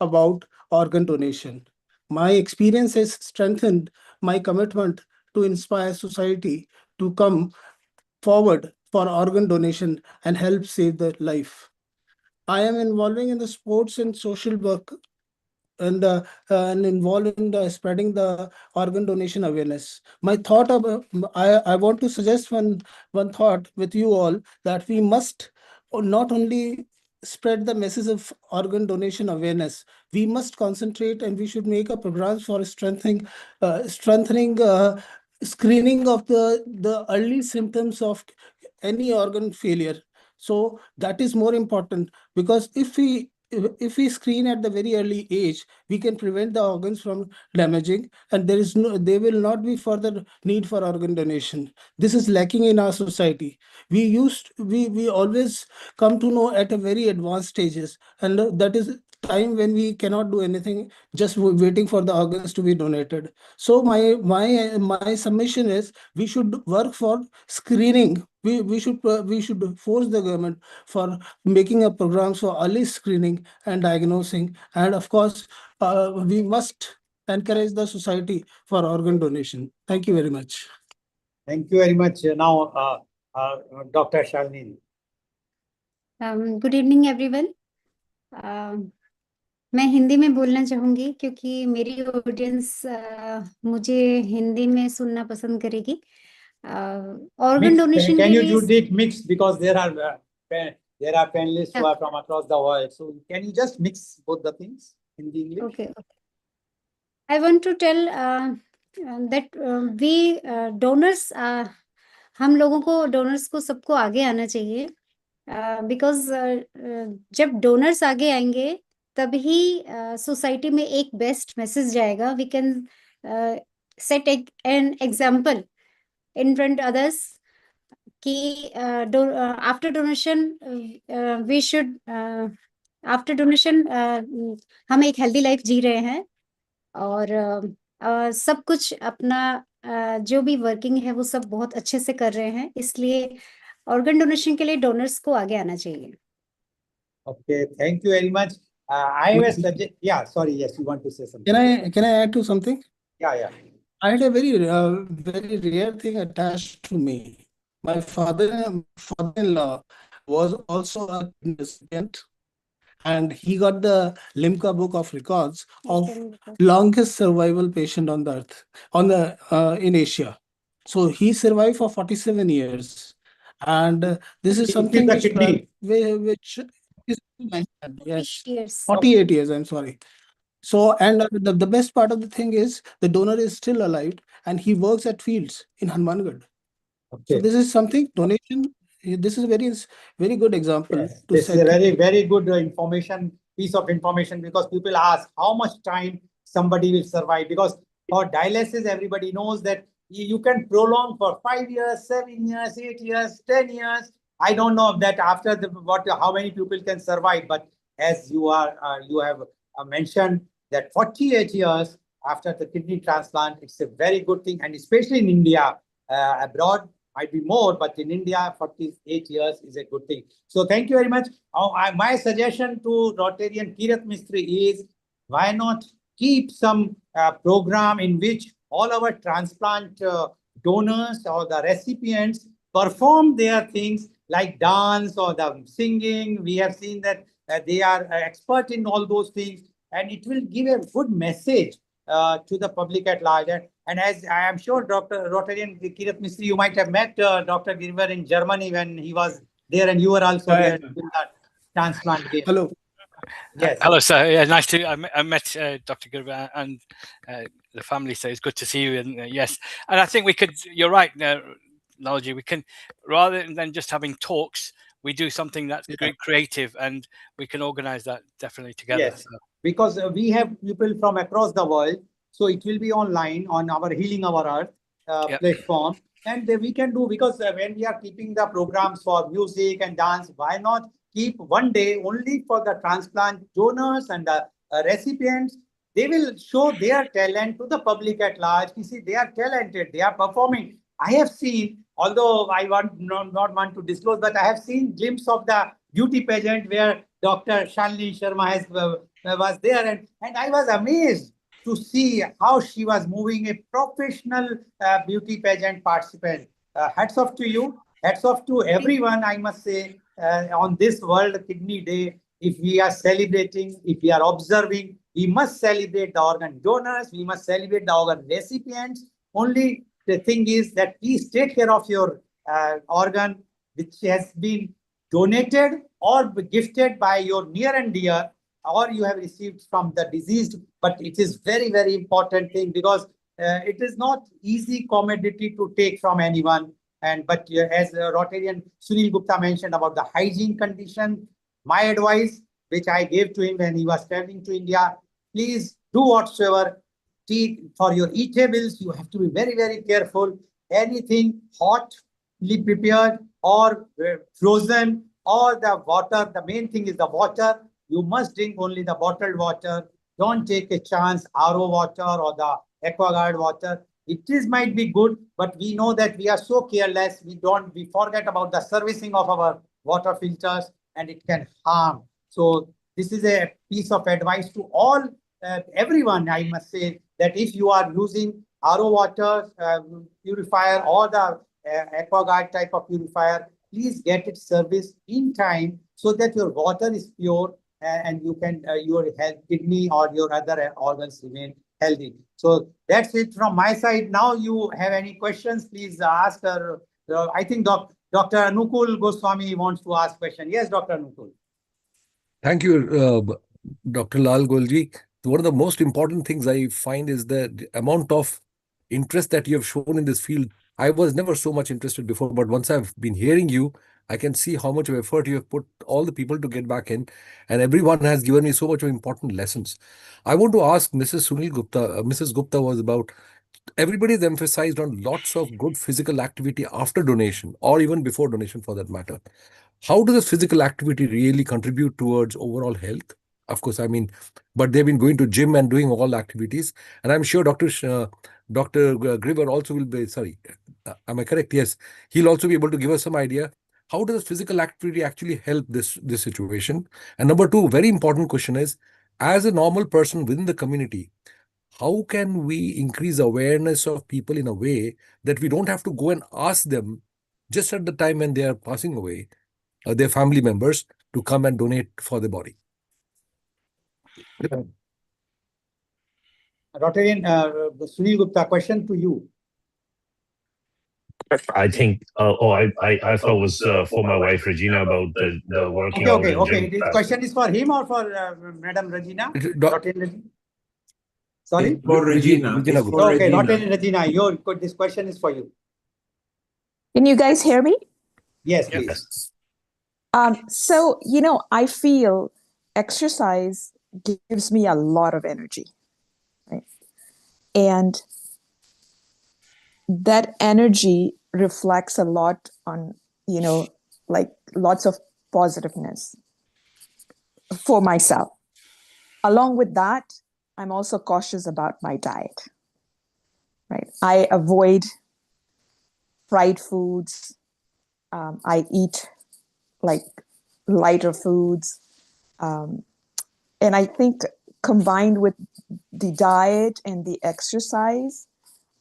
about organ donation. My experience has strengthened my commitment to inspire society to come forward for organ donation and help save the life. I am involving in the sports and social work and involved in the spreading the organ donation awareness. My thought about I want to suggest one thought with you all, that we must not only spread the message of organ donation awareness, we must concentrate and we should make a program for strengthening screening of the early symptoms of any organ failure. So that is more important, because if we screen at the very early age, we can prevent the organs from damaging, and there will not be further need for organ donation. This is lacking in our society. We always come to know at a very advanced stages, and that is time when we cannot do anything, just waiting for the organs to be donated. So my submission is, we should work for screening. We should force the government for making a programs for early screening and diagnosing, and of course we must encourage the society for organ donation. Thank you very much. Thank you very much. Now, Dr. Shalini. Good evening everyone. मैं हिंदी में बोलना चाहूँगी क्योंकि मेरी audience मुझे हिंदी में सुनना पसंद करेगी. ऑर्गन डोनेशन Can के you लिए do it mixed, because there are panelists who are from across the world. So can you just mix both the things, Hindi, English? Okay. I want to tell that we donors, हम लोगों को donors को सबको आगे आना चाहिए, because जब donors आगे आएंगे तभी सोसाइटी में एक बेस्ट मैसेज जाएगा. We can set an example in front others कि after donation we should after donation हम एक हेल्दी लाइफ जी रहे हैं, और सब कुछ अपना जो भी वर्किंग है वो सब बहुत अच्छे से कर रहे हैं. इसलिए ऑर्गन डोनेशन के लिए डोनर्स को आगे आना चाहिए. Okay, thank you very much. I was yeah, sorry, yes, you want to say something? Can I add to something? Yeah. I had a very rare thing attached to me. My father-in-law was also a recipient, and he got the Limca Book of Records of longest survival patient on the earth, in Asia. So he survived for 47 years, and this is something which is mentioned. Yes, 48 years. I'm sorry. So, and the best part of the thing is, the donor is still alive and he works at fields in Hanumangarh. Okay. So this is something, donation. This is a very good example. Yes, this is a very good piece of information, because people ask how much time somebody will survive. Because for dialysis, everybody knows that you can prolong for 5 years, 7 years, 8 years, 10 years. I don't know that after how many people can survive, but as you have mentioned that 48 years after the kidney transplant, it's a very good thing, and especially in India. Abroad might be more, but in India, 48 years is a good thing. So thank you very much. My suggestion to Rotarian Kirat Mistry is, why not keep some program in which all our transplant donors or the recipients perform their things like dance or the singing. We have seen that they are expert in all those things, and it will give a good message to the public at large. And as I am sure, Dr. Rotarian Kirat Mistry, you might have met Dr. Girver in Germany when he was there, and you were also there in that transplant game. Hello. Yes. Hello, sir. Yeah, nice to. I met Dr. Girver and the family, so it's good to see you. And yes, and I think we could. You're right, Lalji. We can, rather than just having talks, we do something that's creative, and we can organize that definitely together. Yes, so. Because we have people from across the world, so it will be online on our Healing Our Earth platform, and we can do, because when we are keeping the programs for music and dance, why not keep one day only for the transplant donors and the recipients? They will show their talent to the public at large. You see, they are talented, they are performing. I have seen, although I not want to disclose, but I have seen glimpse of the beauty pageant where Dr. Shalini Sharma was there, and I was amazed to see how she was moving, a professional beauty pageant participant. Hats off to you. hats off to everyone, I must say, on this World Kidney Day. If we are celebrating, if we are observing, we must celebrate the organ donors, we must celebrate the organ recipients. Only the thing is that please take care of your organ which has been donated or gifted by your near and dear, or you have received from the deceased. But it is very, very important thing, because it is not easy commodity to take from anyone. And but as Rotarian Sunil Gupta mentioned about the hygiene condition, my advice, which I gave to him when he was traveling to India, please do whatsoever. For your eatables, you have to be very, very careful. Anything hotly prepared or frozen, or the water, the main thing is the water. You must drink only the bottled water. Don't take a chance RO water or the AquaGuard water. It is might be good, but we know that we are so careless. We forget about the servicing of our water filters, and it can harm. So this is a piece of advice to all, everyone, I must say, that if you are using RO water purifier or the AquaGuard type of purifier, please get it serviced in time so that your water is pure and you can your health, kidney or your other organs remain healthy. So that's it from my side. Now you have any questions, please ask her. I think Dr. Anukul Goswami wants to ask question. Yes, Dr. Anukul. Thank you, Dr. Lal Golji. One of the most important things I find is the amount of interest that you have shown in this field. I was never so much interested before, but once I've been hearing you, I can see how much of effort you have put all the people to get back in, and everyone has given me so much of important lessons. I want to ask Mrs. Sunil Gupta, Mrs. Gupta was about, everybody's emphasized on lots of good physical activity after donation or even before donation for that matter. How does physical activity really contribute towards overall health? Of course, I mean, but they've been going to gym and doing all activities. And I'm sure Dr. Griver also will be, sorry, am I correct? Yes. He'll also be able to give us some idea. How does physical activity actually help this situation? And number two, very important question is, as a normal person within the community, how can we increase awareness of people in a way that we don't have to go and ask them just at the time when they are passing away, their family members, to come and donate for the body? Rotarian Sunil Gupta, question to you. I think, I thought it was for my wife Regina about the working out. Okay. This question is for him or for Madam Regina? Sorry? For Regina. Okay, Rotarian Regina, this question is for you. Can you guys hear me? Yes, please. So, I feel exercise gives me a lot of energy, right? And that energy reflects a lot on, like lots of positiveness for myself. Along with that, I'm also cautious about my diet, right? I avoid fried foods. I eat like lighter foods. And I think combined with the diet and the exercise,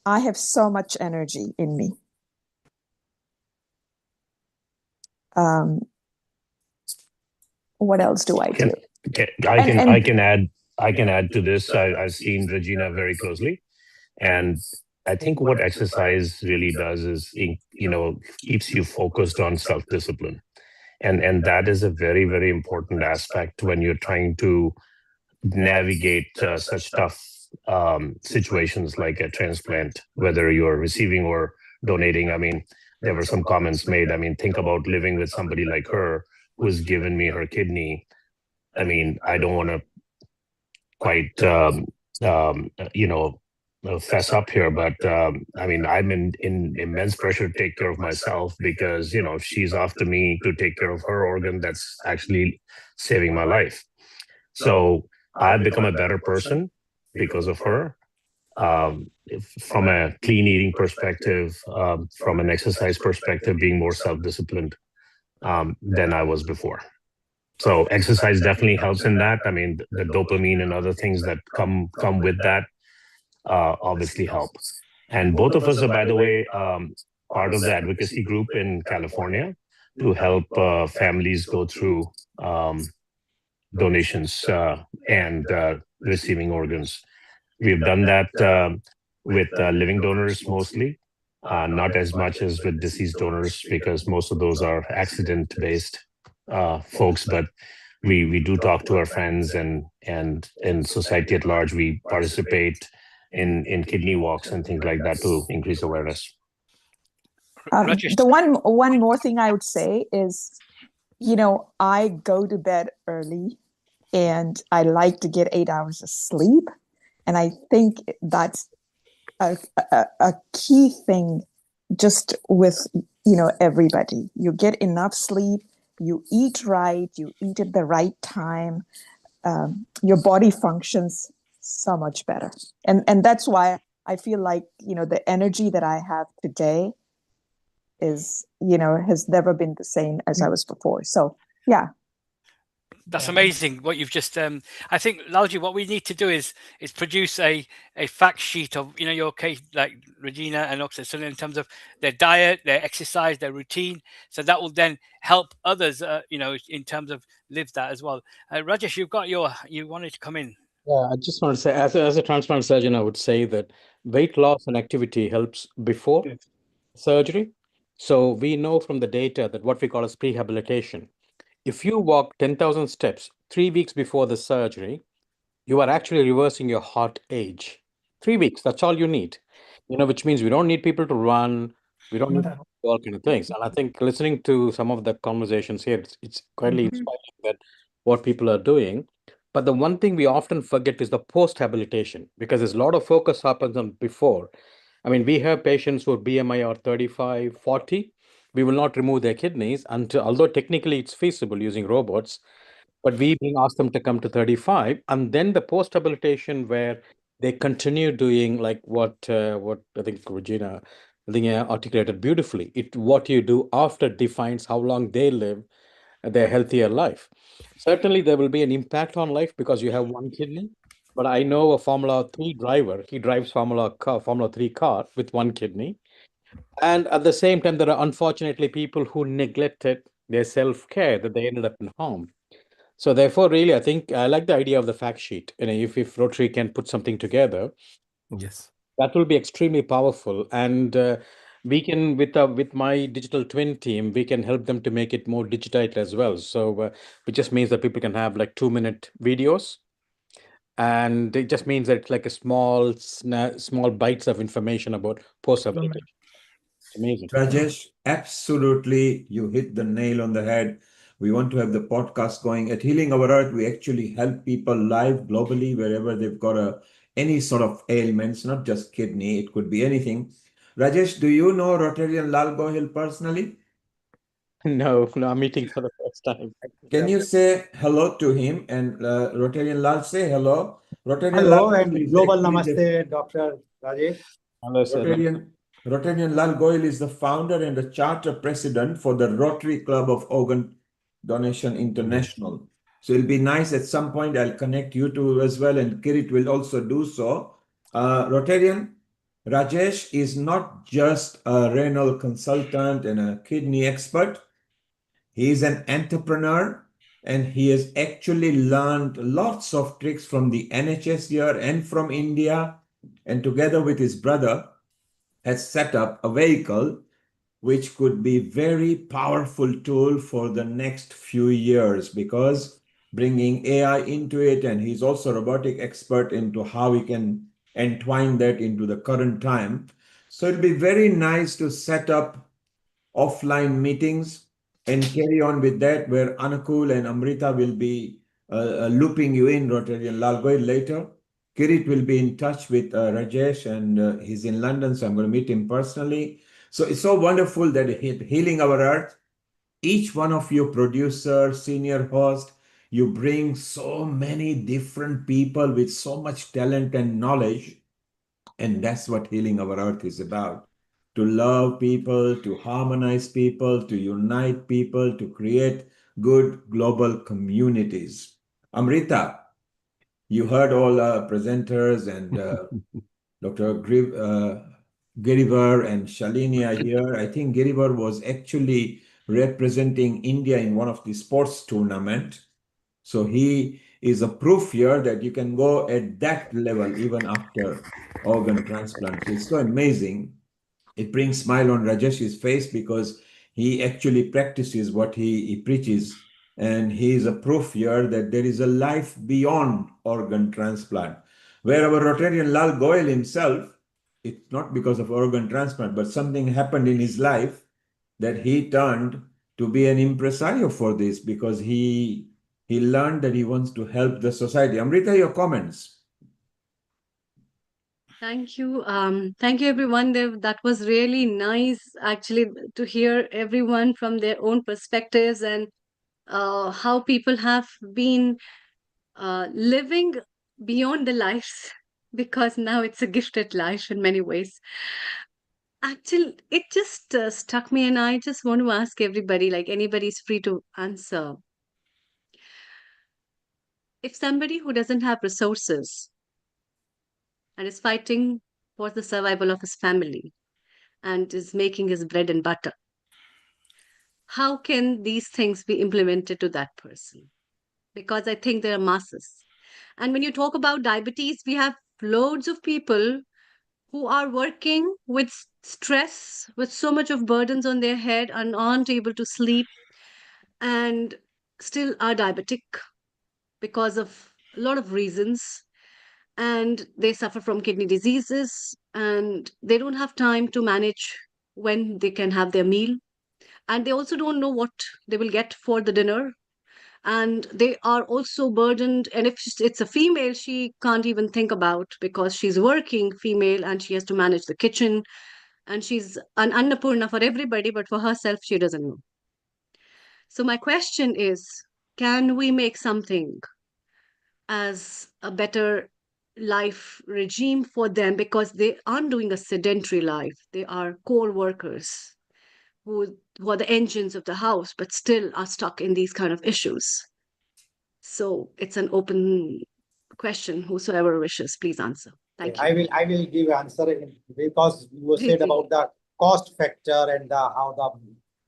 I have so much energy in me. What else do I do? I can add to this. I've seen Regina very closely, and I think what exercise really does is, keeps you focused on self-discipline. And that is a very, very important aspect when you're trying to navigate such tough situations like a transplant, whether you're receiving or donating. I mean, there were some comments made. I mean, think about living with somebody like her who has given me her kidney. I mean, I don't want to quite, fess up here, but I mean, I'm in immense pressure to take care of myself because, she's after me to take care of her organ that's actually saving my life. So I've become a better person because of her, from a clean eating perspective, from an exercise perspective, being more self-disciplined than I was before. So exercise definitely helps in that. I mean, the dopamine and other things that come with that obviously help. And both of us are, by the way, part of the advocacy group in California to help families go through donations and receiving organs. We've done that with living donors mostly, not as much as with deceased donors because most of those are accident-based folks. But we do talk to our friends and in society at large. We participate in kidney walks and things like that to increase awareness. The one more thing I would say is, I go to bed early and I like to get 8 hours of sleep. And I think that's a key thing just with, everybody. You get enough sleep, you eat right, you eat at the right time. Your body functions so much better. And that's why I feel like, the energy that I have today is, has never been the same as I was before. So, yeah. That's amazing what you've just I think, Lalji, what we need to do is produce a fact sheet of your case, like Regina and Oxford, in terms of their diet, their exercise, their routine, so that will then help others in terms of live that as well. Rajesh, you wanted to come in. Yeah, I just want to say, as a transplant surgeon, I would say that weight loss and activity helps before surgery. So we know from the data that what we call as prehabilitation. If you walk 10,000 steps 3 weeks before the surgery, you are actually reversing your heart age. 3 weeks, that's all you need. Which means we don't need people to run. We don't need all kind of things. And I think listening to some of the conversations here, it's quite inspiring that what people are doing. But the one thing we often forget is the post-habilitation, because there's a lot of focus happens on before. I mean, we have patients who BMI are 35, 40. We will not remove their kidneys until, although technically it's feasible using robots, but we being asked them to come to 35, and then the post-habilitation where they continue doing like what I think Regina articulated beautifully. What you do after defines how long they live their healthier life. Certainly, there will be an impact on life because you have one kidney. But I know a Formula 3 driver. He drives Formula 3 car with one kidney. And at the same time, there are unfortunately people who neglected their self-care that they ended up in harm. So therefore, really, I think I like the idea of the fact sheet. If Rotary can put something together, yes, that will be extremely powerful. And we can, with my digital twin team, we can help them to make it more digitized as well. So which just means that people can have like 2-minute videos, and it just means that it's like a small bites of information about post-habilitation. Amazing. Rajesh, absolutely, you hit the nail on the head. We want to have the podcast going. At Healing Our Earth, we actually help people live globally wherever they've got any sort of ailments, not just kidney, it could be anything. Rajesh, do you know Rotarian Lal Gohil personally? No, I'm meeting for the first time. Can you say hello to him and Rotarian Lal say hello? Rotarian Hello Lal and is global actually namaste, Dr. Rajesh. Hello, sir. Rotarian Lal Goyal is the founder and the charter president for the Rotary Club of Organ Donation International. So it'll be nice at some point. I'll connect you two as well, and Kirit will also do so. Rotarian, Rajesh is not just a renal consultant and a kidney expert. He is an entrepreneur, and he has actually learned lots of tricks from the NHS here and from India. And together with his brother, has set up a vehicle which could be very powerful tool for the next few years, because bringing AI into it, and he's also a robotic expert into how we can entwine that into the current time. So it'll be very nice to set up offline meetings and carry on with that, where Anukul and Amrita will be looping you in, Rotarian Lalgoy, later. Kirit will be in touch with Rajesh, and he's in London, so I'm going to meet him personally. So it's so wonderful that Healing Our Earth, each one of you producer, senior host, you bring so many different people with so much talent and knowledge. And that's what Healing Our Earth is about. To love people, to harmonize people, to unite people, to create good global communities. Amrita, you heard all presenters and Dr. Girivar and Shalini are here. I think Girivar was actually representing India in one of the sports tournament. So he is a proof here that you can go at that level even after organ transplant. So it's so amazing. It brings smile on Rajesh's face because he actually practices what he preaches. And he is a proof here that there is a life beyond organ transplant. Where our Rotarian Lal Goyal himself, it's not because of organ transplant, but something happened in his life that he turned to be an impresario for this because he learned that he wants to help the society. Amrita, your comments. Thank you. Thank you, everyone. That was really nice, actually, to hear everyone from their own perspectives and how people have been living beyond the lives because now it's a gifted life in many ways. Actually, it just struck me, and I just want to ask everybody, like anybody's free to answer. If somebody who doesn't have resources and is fighting for the survival of his family and is making his bread and butter, how can these things be implemented to that person? Because I think there are masses. And when you talk about diabetes, we have loads of people who are working with stress, with so much of burdens on their head and aren't able to sleep and still are diabetic because of a lot of reasons. And they suffer from kidney diseases and they don't have time to manage when they can have their meal. And they also don't know what they will get for the dinner. And they are also burdened. And if it's a female, she can't even think about because she's working female and she has to manage the kitchen. And she's an Annapurna for everybody, but for herself, she doesn't know. So my question is, can we make something as a better life regime for them because they aren't doing a sedentary life. They are core workers who are the engines of the house, but still are stuck in these kind of issues. So it's an open question. Whosoever wishes, please answer. Thank you. I will give answer because you said about the cost factor and how the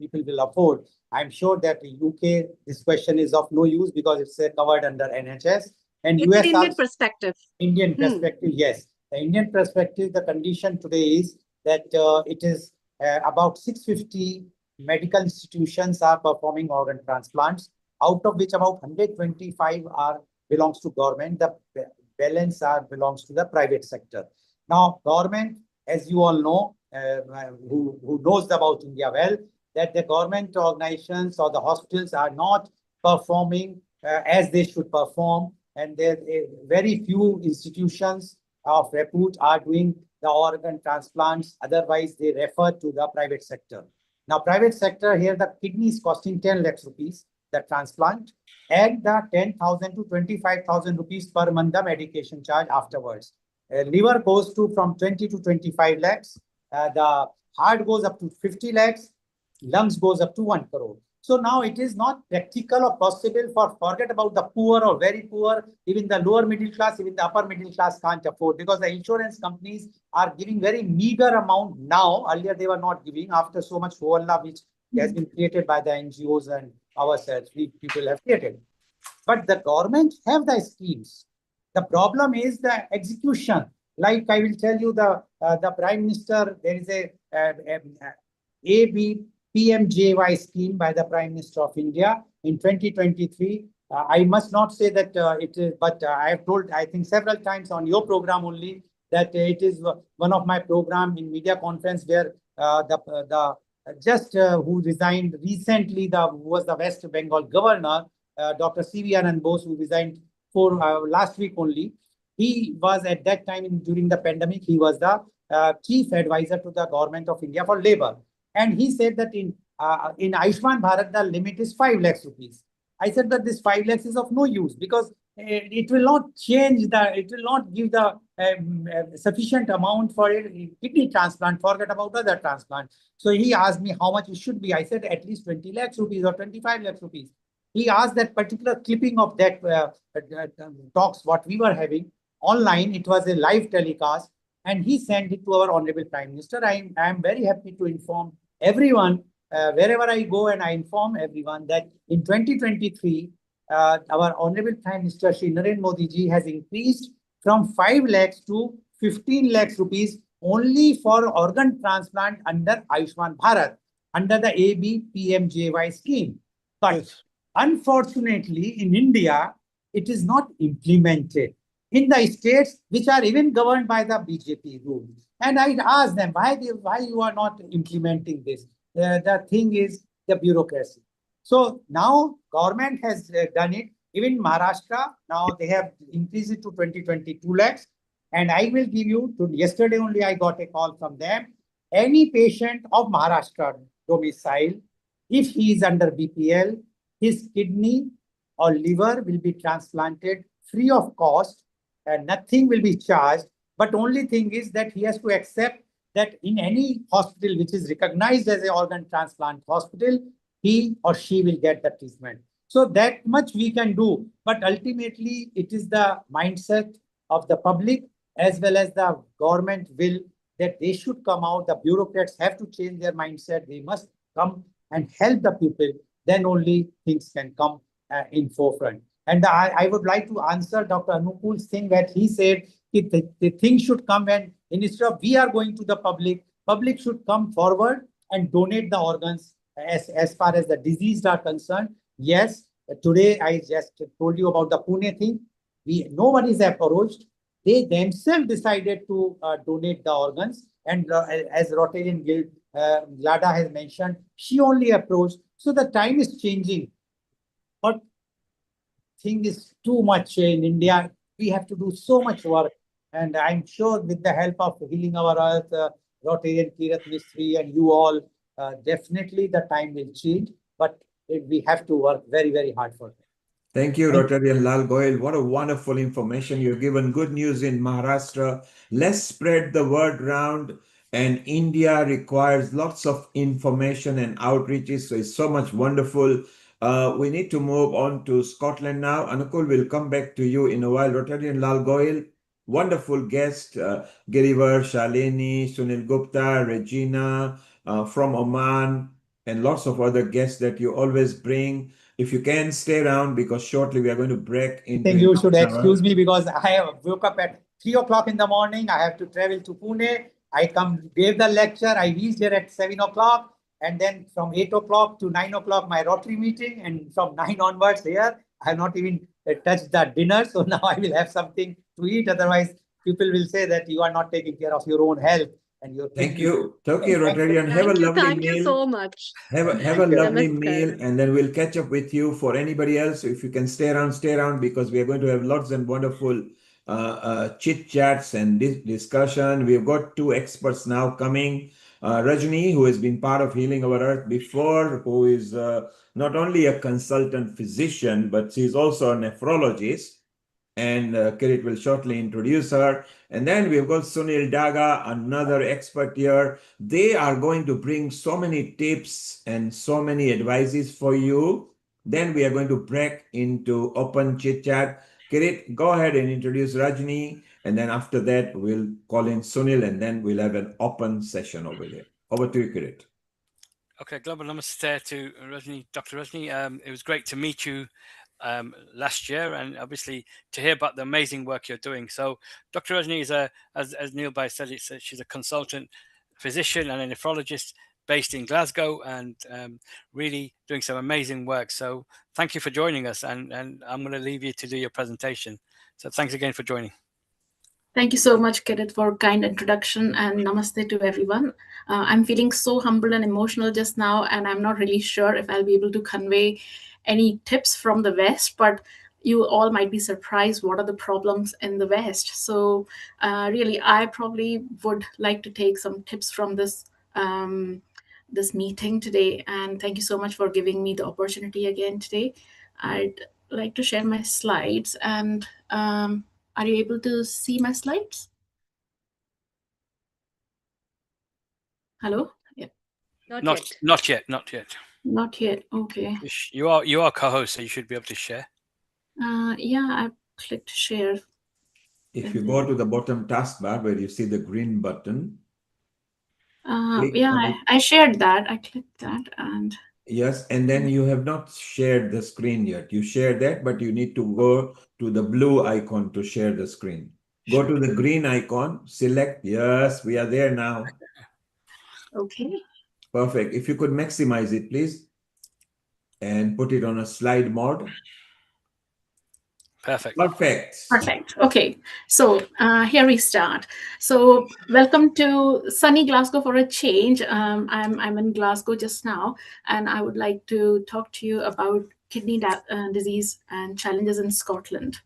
people will afford. I'm sure that in UK this question is of no use because it's covered under NHS and it's US Indian perspective. Indian perspective, yes. The Indian perspective, the condition today is that it is about 650 medical institutions are performing organ transplants, out of which about 125 belongs to government. The balance belongs to the private sector. Now, government, as you all know, who knows about India well, that the government organizations or the hospitals are not performing as they should perform, and there very few institutions of repute are doing the organ transplants. Otherwise, they refer to the private sector. Now, private sector here, the kidney is costing 10 lakhs rupees, the transplant, and the 10,000 to 25,000 rupees per month, the medication charge afterwards. Liver goes to from 20 to 25 lakhs. The heart goes up to 50 lakhs. Lungs goes up to 1 crore. So now it is not practical or possible forget about the poor or very poor, even the lower middle class, even the upper middle class can't afford because the insurance companies are giving very meager amount now. Earlier they were not giving after so much holla which has been created by the NGOs and ourselves, we people have created. But the government have the schemes. The problem is the execution. Like I will tell you the Prime Minister, there is a PMJY scheme by the Prime Minister of India in 2023. I must not say that it is, but I have told, I think several times on your program only, that it is one of my program in media conference where who resigned recently, who was the West Bengal governor, Dr. C.V. Anand Bose, who resigned for last week only. He was at that time during the pandemic, he was the chief advisor to the government of India for labor. And he said that in Ayushman Bharat, the limit is 5 lakhs rupees. I said that this 5 lakhs is of no use because it will not change it will not give the sufficient amount for a kidney transplant, forget about other transplant. So he asked me how much it should be. I said at least 20 lakhs rupees or 25 lakhs rupees. He asked that particular clipping of that talks what we were having online. It was a live telecast. and he sent it to our Honorable Prime Minister. I am very happy to inform everyone, wherever I go, and I inform everyone that in 2023, our Honorable Prime Minister Shri Narendra Modi ji has increased from 5 lakhs to 15 lakhs rupees only for organ transplant under Ayushman Bharat, under the ABPMJY scheme. But unfortunately, in India, it is not implemented in the states which are even governed by the BJP rule. And I asked them, why you are not implementing this? The thing is the bureaucracy. So now government has done it. Even Maharashtra, now they have increased it to 22 lakhs. And I will give you, yesterday only I got a call from them. Any patient of Maharashtra domicile, if he is under BPL, his kidney or liver will be transplanted free of cost, and nothing will be charged. But only thing is that he has to accept that in any hospital which is recognized as an organ transplant hospital, he or she will get the treatment. So that much we can do. But ultimately, it is the mindset of the public as well as the government will that they should come out. The bureaucrats have to change their mindset. They must come and help the people. Then only things can come in forefront. And I would like to answer Dr. Anukul's thing that he said the thing should come, and instead of we are going to the public should come forward and donate the organs as far as the diseased are concerned. Yes, today I just told you about the Pune thing. Nobody is approached. They themselves decided to donate the organs. And as Rotarian Guild, Lada has mentioned, she only approached. So the time is changing. But thing is too much in India. We have to do so much work. And I'm sure with the help of Healing Our Earth, Rotarian Kirat Mistry and you all, definitely the time will change. But we have to work very, very hard for it. Thank you, Rotarian Lal Goyal. What a wonderful information. You've given good news in Maharashtra. Let's spread the word round. And India requires lots of information and outreaches. So it's so much wonderful. We need to move on to Scotland now. Anukul, will come back to you in a while. Rotarian Lal Goyal, wonderful guest. Girivar, Shalini, Sunil Gupta, Regina from Oman, and lots of other guests that you always bring. If you can, stay around because shortly we are going to break into. I think you should excuse me because I woke up at 3 o'clock in the morning. I have to travel to Pune. I gave the lecture. I reached here at 7 o'clock. And then from 8 o'clock to 9 o'clock, my Rotary meeting. And from 9 onwards here, I have not even touched the dinner. So now I will have something to eat. Otherwise, people will say that you are not taking care of your own health. And your Thank you. Turkey Rotarian. Have a lovely Thank meal. you so much. Have a lovely Namaskar. meal, and then we'll catch up with you. For anybody else, if you can stay around because we are going to have lots and wonderful chit chats and discussion. We've got two experts now coming. Rajni, who has been part of Healing Our Earth before, who is not only a consultant physician, but she's also a nephrologist. And Kirit will shortly introduce her. And then we've got Sunil Daga, another expert here. They are going to bring so many tips and so many advices for you. Then we are going to break into open chit chat. Kirit, go ahead and introduce Rajni. And then after that, we'll call in Sunil, and then we'll have an open session over there. Over to you, Kirit. Okay, global namaste to Rajni, Dr. Rajni. It was great to meet you last year, and obviously to hear about the amazing work you're doing. So Dr. Rajni is as Neil Bhai said, she's a consultant physician and a nephrologist based in Glasgow, and really doing some amazing work. So thank you for joining us, and I'm going to leave you to do your presentation. So thanks again for joining. Thank you so much, Kirit, for kind introduction, and namaste to everyone. I'm feeling so humble and emotional just now, and I'm not really sure if I'll be able to convey any tips from the West, but you all might be surprised what are the problems in the West. So really, I probably would like to take some tips from this this meeting today, and thank you so much for giving me the opportunity again today. I'd like to share my slides, and are you able to see my slides? Hello? Yeah. Not yet. Not yet. Okay. You are co-host, so you should be able to share. Yeah, I clicked share. If you go to the bottom taskbar where you see the green button, click Yeah, on it. I shared that. I clicked that and Yes, and then you have not shared the screen yet. You share that, but you need to go to the blue icon to share the screen. Go to the green icon, select, yes, we are there now. okay. Perfect. If you could maximize it, please, and put it on a slide mode. Perfect. Perfect. Perfect. Okay. So here we start. So welcome to sunny Glasgow for a change. I'm in Glasgow just now, and I would like to talk to you about kidney disease and challenges in Scotland.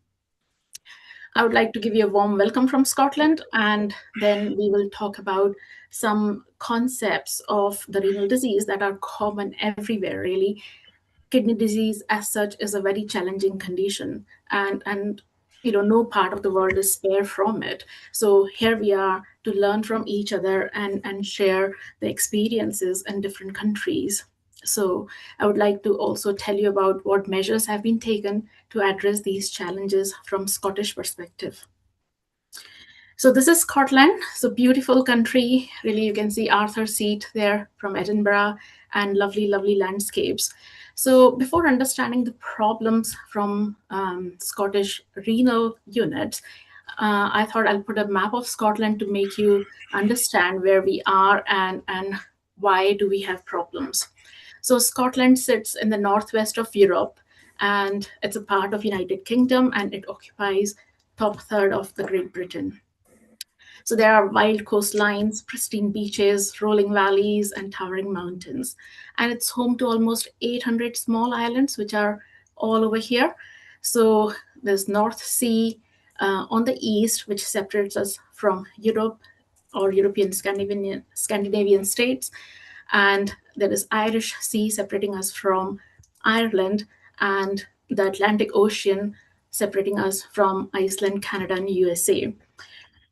I would like to give you a warm welcome from Scotland, and then we will talk about some concepts of the renal disease that are common everywhere, really. Kidney disease as such is a very challenging condition, and no part of the world is spared from it. So here we are to learn from each other and share the experiences in different countries. So I would like to also tell you about what measures have been taken to address these challenges from Scottish perspective. So this is Scotland. So beautiful country. Really, you can see Arthur's Seat there from Edinburgh and lovely, lovely landscapes. So before understanding the problems from Scottish renal units, I thought I'll put a map of Scotland to make you understand where we are and why do we have problems. So Scotland sits in the northwest of Europe, and it's a part of United Kingdom, and it occupies top third of the Great Britain. So there are wild coastlines, pristine beaches, rolling valleys, and towering mountains. And it's home to almost 800 small islands, which are all over here. So there's North Sea on the east, which separates us from Europe or European Scandinavian states. And there is Irish Sea separating us from Ireland, and the Atlantic Ocean separating us from Iceland, Canada, and USA.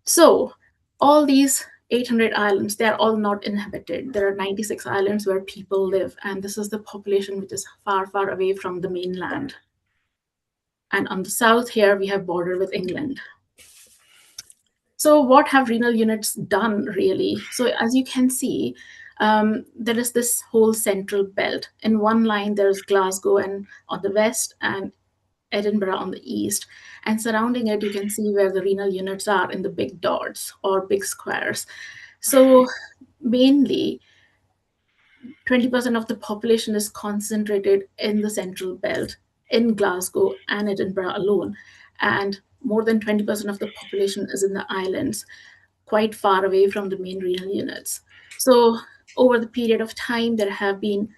So all these 800 islands, they're all not inhabited. There are 96 islands where people live, and this is the population which is far, far away from the mainland. And on the south here, we have border with England. So what have renal units done, really? So as you can see, there is this whole central belt. In one line, there's Glasgow and on the west, and Edinburgh on the east. And surrounding it, you can see where the renal units are in the big dots or big squares. So mainly, 20% of the population is concentrated in the central belt, in Glasgow and Edinburgh alone. And more than 20% of the population is in the islands, quite far away from the main renal units. So over the period of time, there have been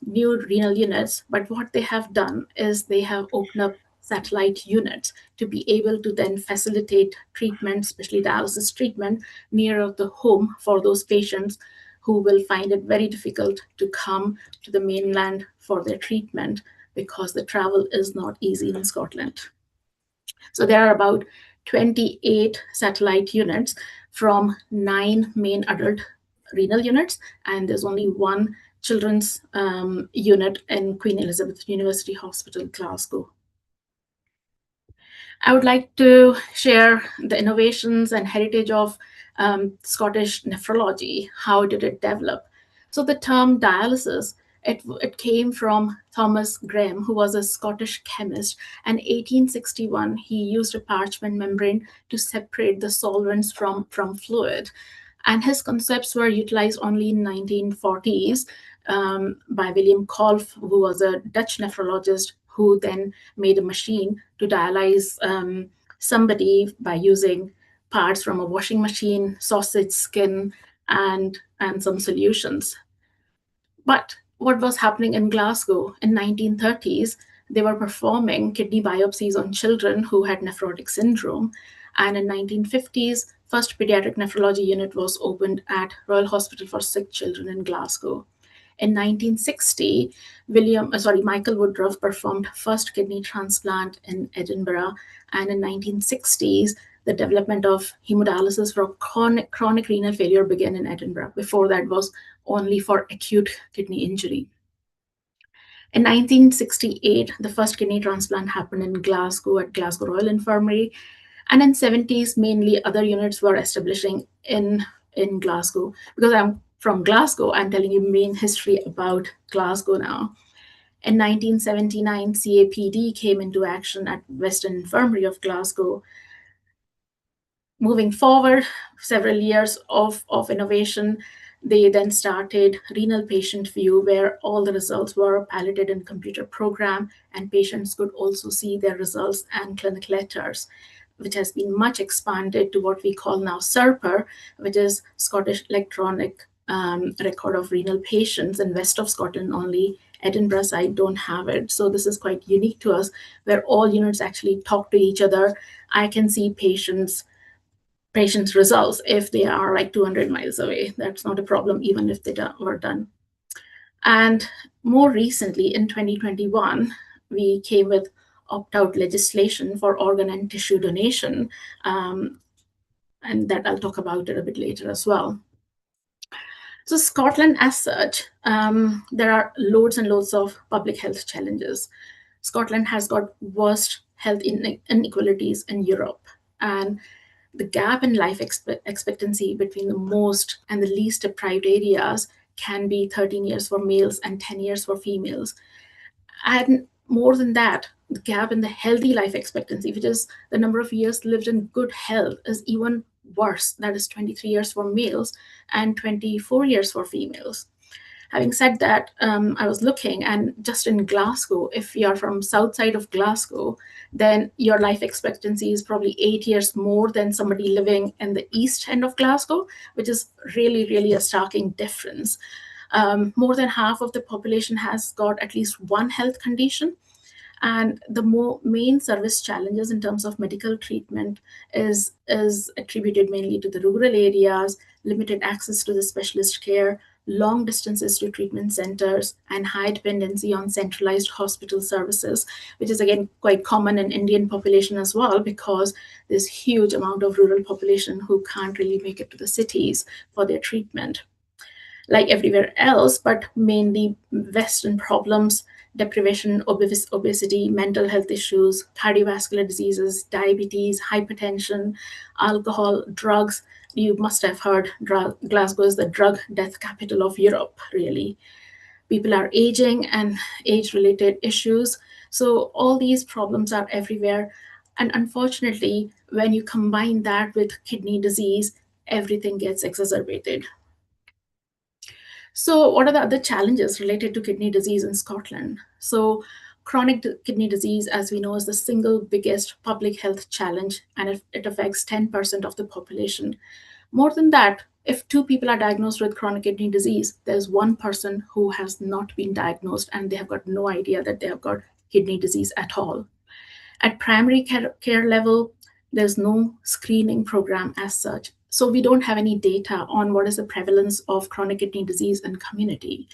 new renal units, but what they have done is they have opened up satellite units to be able to then facilitate treatment, especially dialysis treatment, nearer the home for those patients who will find it very difficult to come to the mainland for their treatment because the travel is not easy in Scotland. So there are about 28 satellite units from 9 main adult renal units, and there's only one children's unit in Queen Elizabeth University Hospital, Glasgow. I would like to share the innovations and heritage of Scottish nephrology. How did it develop? So the term dialysis, it came from Thomas Graham, who was a Scottish chemist. And 1861, he used a parchment membrane to separate the solvents from fluid. And his concepts were utilized only in 1940s by William Kolff, who was a Dutch nephrologist, who then made a machine to dialyze somebody by using parts from a washing machine, sausage skin, and some solutions. But what was happening in Glasgow in 1930s, they were performing kidney biopsies on children who had nephrotic syndrome. And in 1950s, first pediatric nephrology unit was opened at Royal Hospital for Sick Children in Glasgow. In 1960, Michael Woodruff performed first kidney transplant in Edinburgh. And in 1960s, the development of hemodialysis for chronic renal failure began in Edinburgh. Before that was only for acute kidney injury. In 1968, the first kidney transplant happened in Glasgow at Glasgow Royal Infirmary. And in 70s, mainly other units were establishing in Glasgow. Because I'm from Glasgow, I'm telling you main history about Glasgow now. In 1979, CAPD came into action at Western Infirmary of Glasgow. Moving forward, several years of innovation, they then started renal patient view, where all the results were piloted in computer program, and patients could also see their results and clinic letters, which has been much expanded to what we call now SERPR, which is Scottish Electronic Record of Renal Patients. In west of Scotland only, Edinburgh side don't have it. So this is quite unique to us, where all units actually talk to each other. I can see patients' results if they are like 200 miles away. That's not a problem, even if they were done. And more recently, in 2021, we came with opt-out legislation for organ and tissue donation, and that I'll talk about it a bit later as well. So Scotland as such, there are loads and loads of public health challenges. Scotland has got worst health inequalities in Europe, and the gap in life expectancy between the most and the least deprived areas can be 13 years for males and 10 years for females. And more than that, the gap in the healthy life expectancy, which is the number of years lived in good health, is even worse. That is 23 years for males and 24 years for females. Having said that, I was looking, and just in Glasgow, if you're from south side of Glasgow, then your life expectancy is probably 8 years more than somebody living in the east end of Glasgow, which is really, really a starking difference. More than half of the population has got at least one health condition. And the main service challenges in terms of medical treatment is attributed mainly to the rural areas, limited access to the specialist care, long distances to treatment centers, and high dependency on centralized hospital services, which is again quite common in Indian population as well, because there's huge amount of rural population who can't really make it to the cities for their treatment. Like everywhere else, but mainly Western problems, deprivation, obesity, mental health issues, cardiovascular diseases, diabetes, hypertension, alcohol, drugs. You must have heard Glasgow is the drug death capital of Europe, really. People are aging and age-related issues. So all these problems are everywhere. And unfortunately, when you combine that with kidney disease, everything gets exacerbated. So what are the other challenges related to kidney disease in Scotland? So chronic kidney disease, as we know, is the single biggest public health challenge, and it affects 10% of the population. More than that, if two people are diagnosed with chronic kidney disease, there's one person who has not been diagnosed and they have got no idea that they have got kidney disease at all. At primary care level, there's no screening program as such. So we don't have any data on what is the prevalence of chronic kidney disease in community.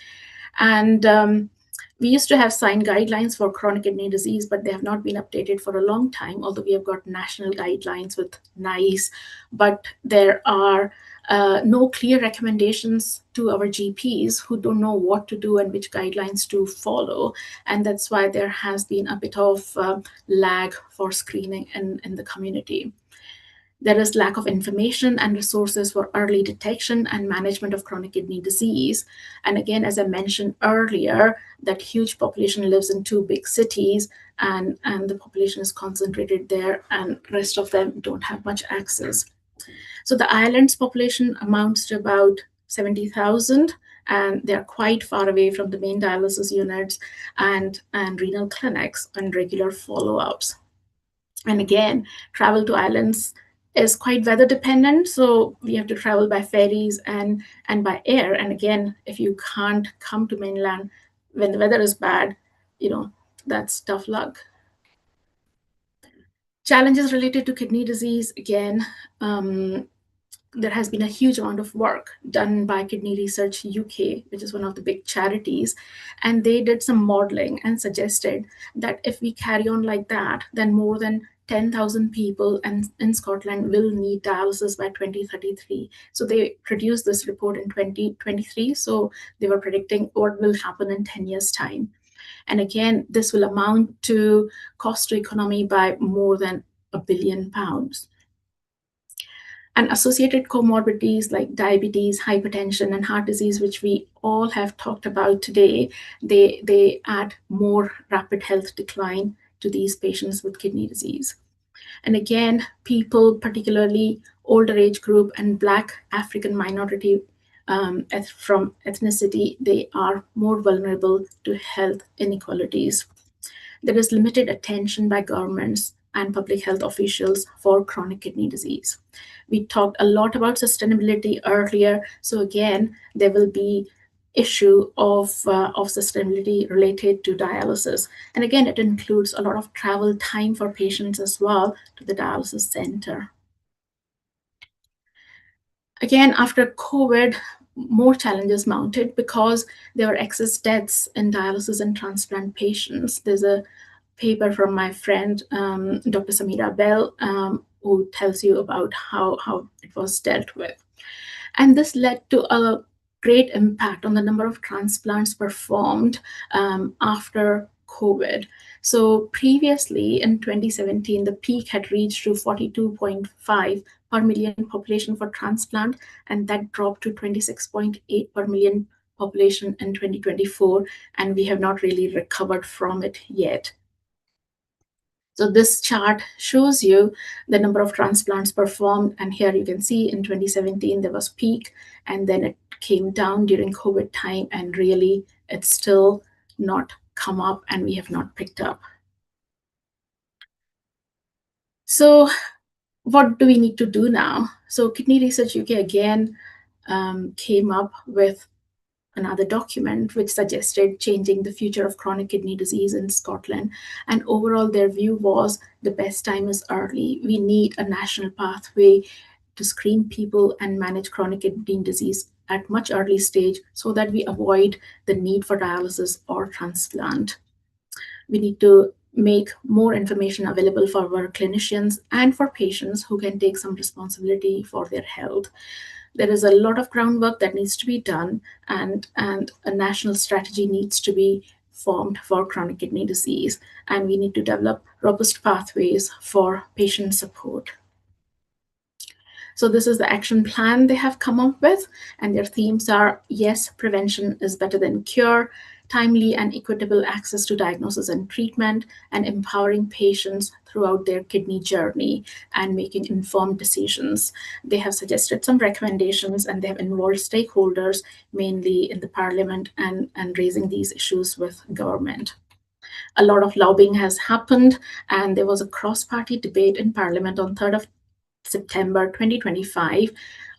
And we used to have signed guidelines for chronic kidney disease, but they have not been updated for a long time, although we have got national guidelines with NICE, but there are no clear recommendations to our GPs who don't know what to do and which guidelines to follow. And that's why there has been a bit of lag for screening in the community. There is lack of information and resources for early detection and management of chronic kidney disease. And again, as I mentioned earlier, that huge population lives in two big cities, and the population is concentrated there, and rest of them don't have much access. So the island's population amounts to about 70,000, and they're quite far away from the main dialysis units and renal clinics and regular follow-ups. And again, travel to islands is quite weather dependent, so we have to travel by ferries and by air. And again, if you can't come to mainland when the weather is bad, that's tough luck. Challenges related to kidney disease, again, there has been a huge amount of work done by Kidney Research UK, which is one of the big charities, and they did some modeling and suggested that if we carry on like that, then more than 10,000 people in Scotland will need dialysis by 2033. So they produced this report in 2023. So they were predicting what will happen in 10 years' time. And again, this will amount to cost to economy by more than £1 billion. And associated comorbidities like diabetes, hypertension, and heart disease, which we all have talked about today, they add more rapid health decline to these patients with kidney disease. And again, people, particularly older age group and Black African minority from ethnicity, they are more vulnerable to health inequalities. There is limited attention by governments and public health officials for chronic kidney disease. We talked a lot about sustainability earlier. So again, there will be issue of sustainability related to dialysis. And again, it includes a lot of travel time for patients as well to the dialysis center. Again, after COVID, more challenges mounted because there were excess deaths in dialysis and transplant patients. There's a paper from my friend, Dr. Samira Bell, who tells you about how it was dealt with. And this led to a great impact on the number of transplants performed after COVID. So previously in 2017, the peak had reached to 42.5 per million population for transplant, and that dropped to 26.8 per million population in 2024, and we have not really recovered from it yet. So this chart shows you the number of transplants performed, and here you can see in 2017 there was peak, and then it came down during COVID time, and really it's still not come up and we have not picked up. So what do we need to do now? So Kidney Research UK again came up with another document which suggested changing the future of chronic kidney disease in Scotland. And overall, their view was the best time is early. We need a national pathway to screen people and manage chronic kidney disease at much early stage so that we avoid the need for dialysis or transplant. We need to make more information available for our clinicians and for patients who can take some responsibility for their health. There is a lot of groundwork that needs to be done, and a national strategy needs to be formed for chronic kidney disease, and we need to develop robust pathways for patient support. So this is the action plan they have come up with, and their themes are: yes, prevention is better than cure, timely and equitable access to diagnosis and treatment, and empowering patients throughout their kidney journey and making informed decisions. They have suggested some recommendations, and they have involved stakeholders, mainly in the parliament, and raising these issues with government. A lot of lobbying has happened, and there was a cross-party debate in parliament on 3rd of September 2025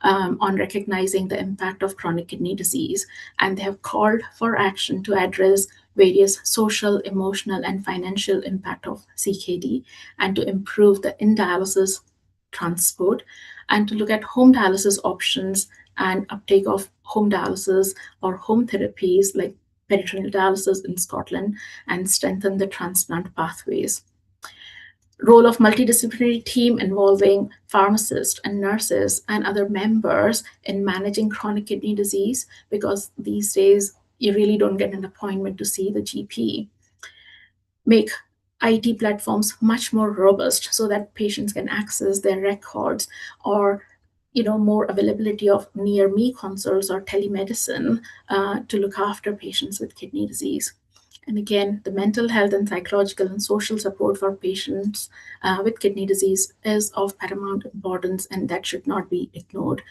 on recognizing the impact of chronic kidney disease, and they have called for action to address various social, emotional, and financial impact of CKD, and to improve the in-dialysis transport, and to look at home dialysis options and uptake of home dialysis or home therapies like peritoneal dialysis in Scotland, and strengthen the transplant pathways. Role of multidisciplinary team involving pharmacists and nurses and other members in managing chronic kidney disease, because these days you really don't get an appointment to see the GP. Make IT platforms much more robust so that patients can access their records, or more availability of near me consults or telemedicine to look after patients with kidney disease. And again, the mental health and psychological and social support for patients with kidney disease is of paramount importance, and that should not be ignored.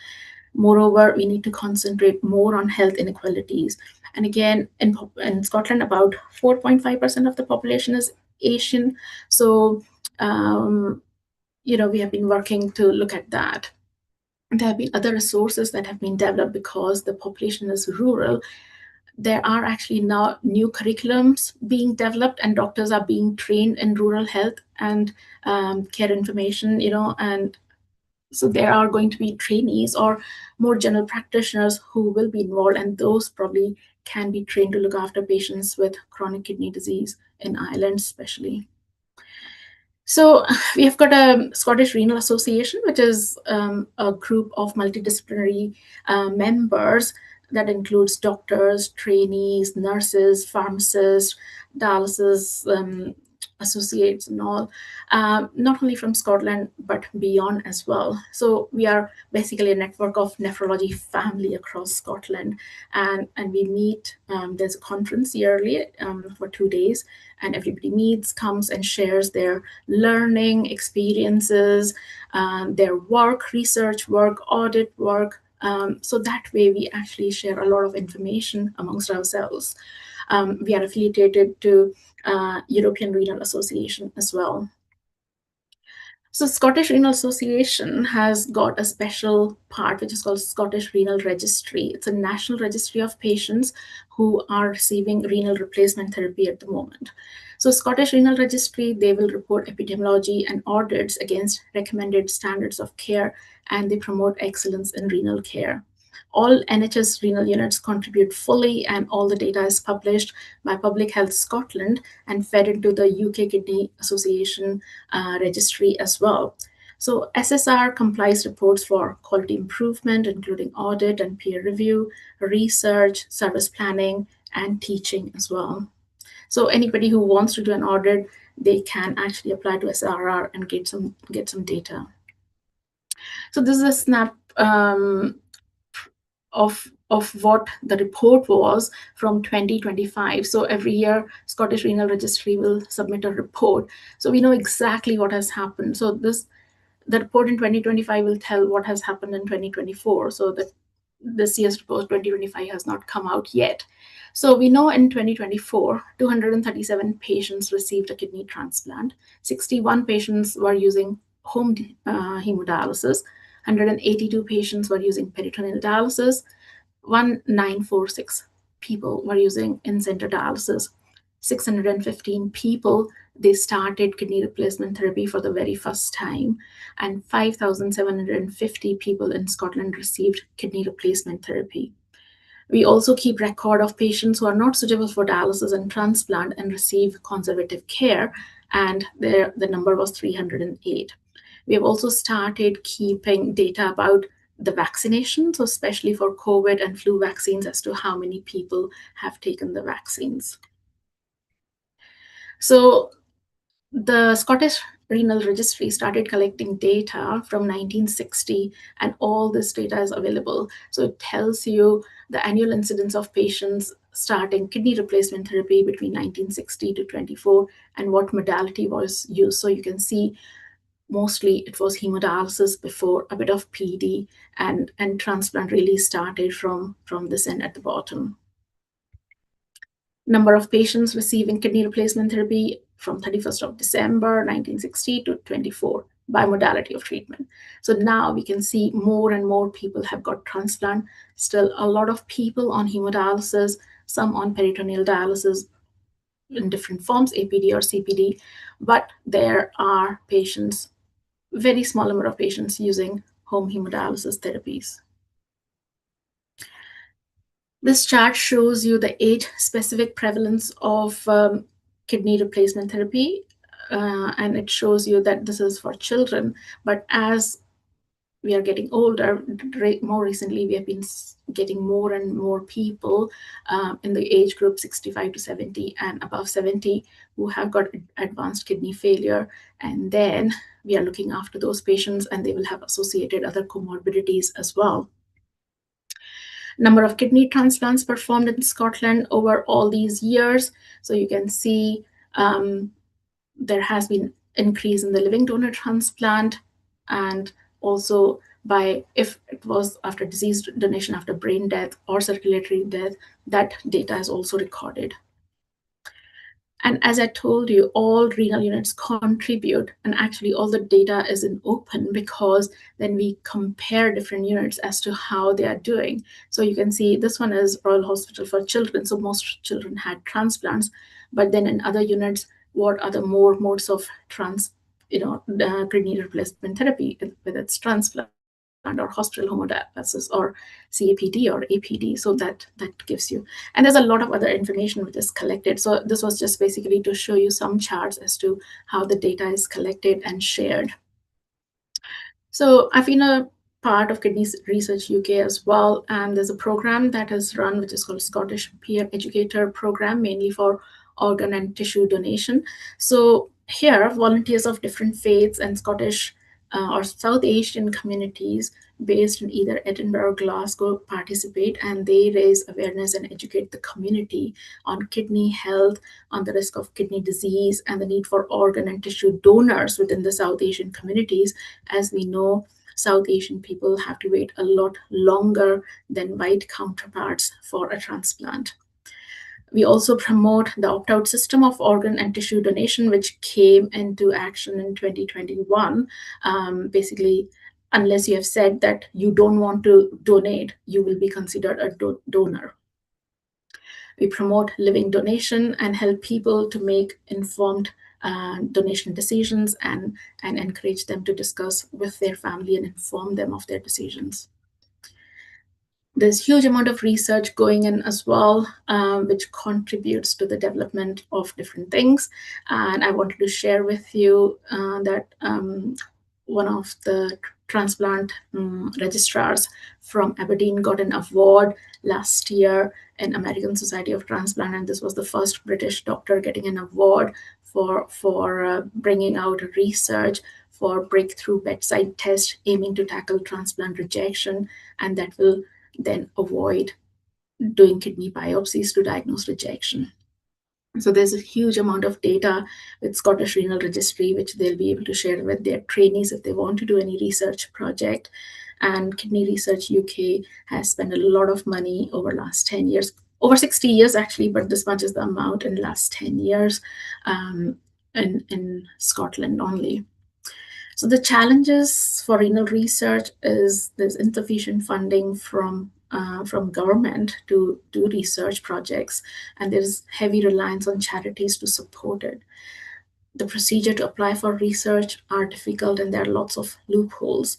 Moreover, we need to concentrate more on health inequalities. And again, in Scotland, about 4.5% of the population is Asian. So, we have been working to look at that. There have been other resources that have been developed because the population is rural. There are actually now new curriculums being developed, and doctors are being trained in rural health and care information, and so there are going to be trainees or more general practitioners who will be involved, and those probably can be trained to look after patients with chronic kidney disease in Ireland especially. So we have got a Scottish Renal Association, which is a group of multidisciplinary members that includes doctors, trainees, nurses, pharmacists, dialysis associates and all, not only from Scotland, but beyond as well. So we are basically a network of nephrology family across Scotland, and we meet. There's a conference yearly for 2 days, and everybody meets, comes and shares their learning experiences, their work, research work, audit work. So that way we actually share a lot of information amongst ourselves. We are affiliated to European Renal Association as well. So Scottish Renal Association has got a special part which is called Scottish Renal Registry. It's a national registry of patients who are receiving renal replacement therapy at the moment. So Scottish Renal Registry, they will report epidemiology and audits against recommended standards of care, and they promote excellence in renal care. All NHS renal units contribute fully, and all the data is published by Public Health Scotland and fed into the UK Kidney Association registry as well. So SSR complies reports for quality improvement, including audit and peer review, research, service planning, and teaching as well. So anybody who wants to do an audit, they can actually apply to SRR and get some data. So this is a snap of what the report was from 2025. So every year, Scottish Renal Registry will submit a report. So we know exactly what has happened. So the report in 2025 will tell what has happened in 2024. So that this year's report 2025 has not come out yet. So we know in 2024, 237 patients received a kidney transplant. 61 patients were using home hemodialysis. 182 patients were using peritoneal dialysis. 1946 people were using in-center dialysis. 615 people, they started kidney replacement therapy for the very first time, and 5,750 people in Scotland received kidney replacement therapy. We also keep record of patients who are not suitable for dialysis and transplant and receive conservative care, and the number was 308. We have also started keeping data about the vaccinations, so especially for COVID and flu vaccines, as to how many people have taken the vaccines. So the Scottish Renal Registry started collecting data from 1960, and all this data is available. So it tells you the annual incidence of patients starting kidney replacement therapy between 1960 to 24 and what modality was used. So you can see mostly it was hemodialysis before, a bit of PD, and transplant really started from this end at the bottom. Number of patients receiving kidney replacement therapy from 31st of December 1960 to 24 by modality of treatment. So now we can see more and more people have got transplant. Still a lot of people on hemodialysis, some on peritoneal dialysis in different forms, APD or CPD, but there are patients, very small number of patients using home hemodialysis therapies. This chart shows you the age-specific prevalence of kidney replacement therapy, and it shows you that this is for children. But as we are getting older, more recently we have been getting more and more people in the age group 65 to 70 and above 70 who have got advanced kidney failure. And then we are looking after those patients, and they will have associated other comorbidities as well. Number of kidney transplants performed in Scotland over all these years. So you can see there has been increase in the living donor transplant, and also if it was after disease donation, after brain death or circulatory death, that data is also recorded. And as I told you, all renal units contribute, and actually all the data is in open, because then we compare different units as to how they are doing. So you can see this one is Royal Hospital for Children. So most children had transplants, but then in other units, what are the more modes of kidney replacement therapy, whether it's transplant or hospital hemodialysis or CAPD or APD. So that gives you, and there's a lot of other information which is collected. So this was just basically to show you some charts as to how the data is collected and shared. So I've been a part of Kidney Research UK as well, and there's a program that is run which is called Scottish Peer Educator Program, mainly for organ and tissue donation. So here, volunteers of different faiths and Scottish or South Asian communities based in either Edinburgh or Glasgow participate, and they raise awareness and educate the community on kidney health, on the risk of kidney disease, and the need for organ and tissue donors within the South Asian communities. As we know, South Asian people have to wait a lot longer than white counterparts for a transplant. We also promote the opt-out system of organ and tissue donation, which came into action in 2021. Basically, unless you have said that you don't want to donate, you will be considered a donor. We promote living donation and help people to make informed donation decisions and encourage them to discuss with their family and inform them of their decisions. There's huge amount of research going in as well, which contributes to the development of different things. And I wanted to share with you that one of the transplant registrars from Aberdeen got an award last year in American Society of Transplant, and this was the first British doctor getting an award for bringing out research for breakthrough bedside test aiming to tackle transplant rejection, and that will then avoid doing kidney biopsies to diagnose rejection. So there's a huge amount of data with Scottish Renal Registry, which they'll be able to share with their trainees if they want to do any research project. And Kidney Research UK has spent a lot of money over last 10 years, over 60 years actually, but this much is the amount in the last 10 years in Scotland only. So the challenges for renal research is there's insufficient funding from government to do research projects, and there's heavy reliance on charities to support it. The procedure to apply for research are difficult, and there are lots of loopholes.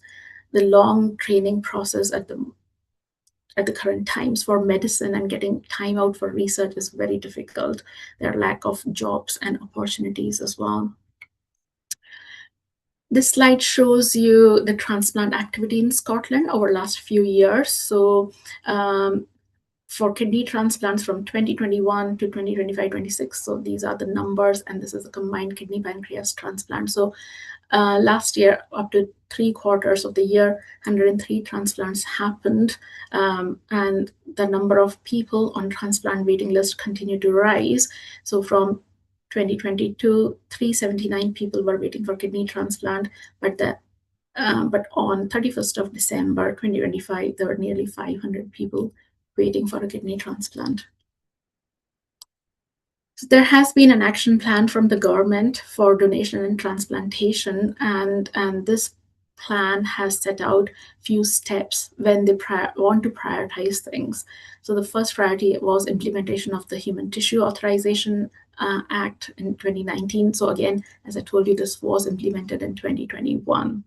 The long training process at the current times for medicine and getting time out for research is very difficult. There are lack of jobs and opportunities as well. This slide shows you the transplant activity in Scotland over the last few years. So for kidney transplants from 2021 to 2025-26, so these are the numbers, and this is a combined kidney pancreas transplant. So last year, up to 3/4 of the year, 103 transplants happened, and the number of people on transplant waiting list continued to rise. So from 2022, 379 people were waiting for kidney transplant, but on 31st of December 2025, there were nearly 500 people waiting for a kidney transplant. So there has been an action plan from the government for donation and transplantation, and this plan has set out few steps when they want to prioritize things. So the first priority was implementation of the Human Tissue Authorization Act in 2019. So again, as I told you, this was implemented in 2021.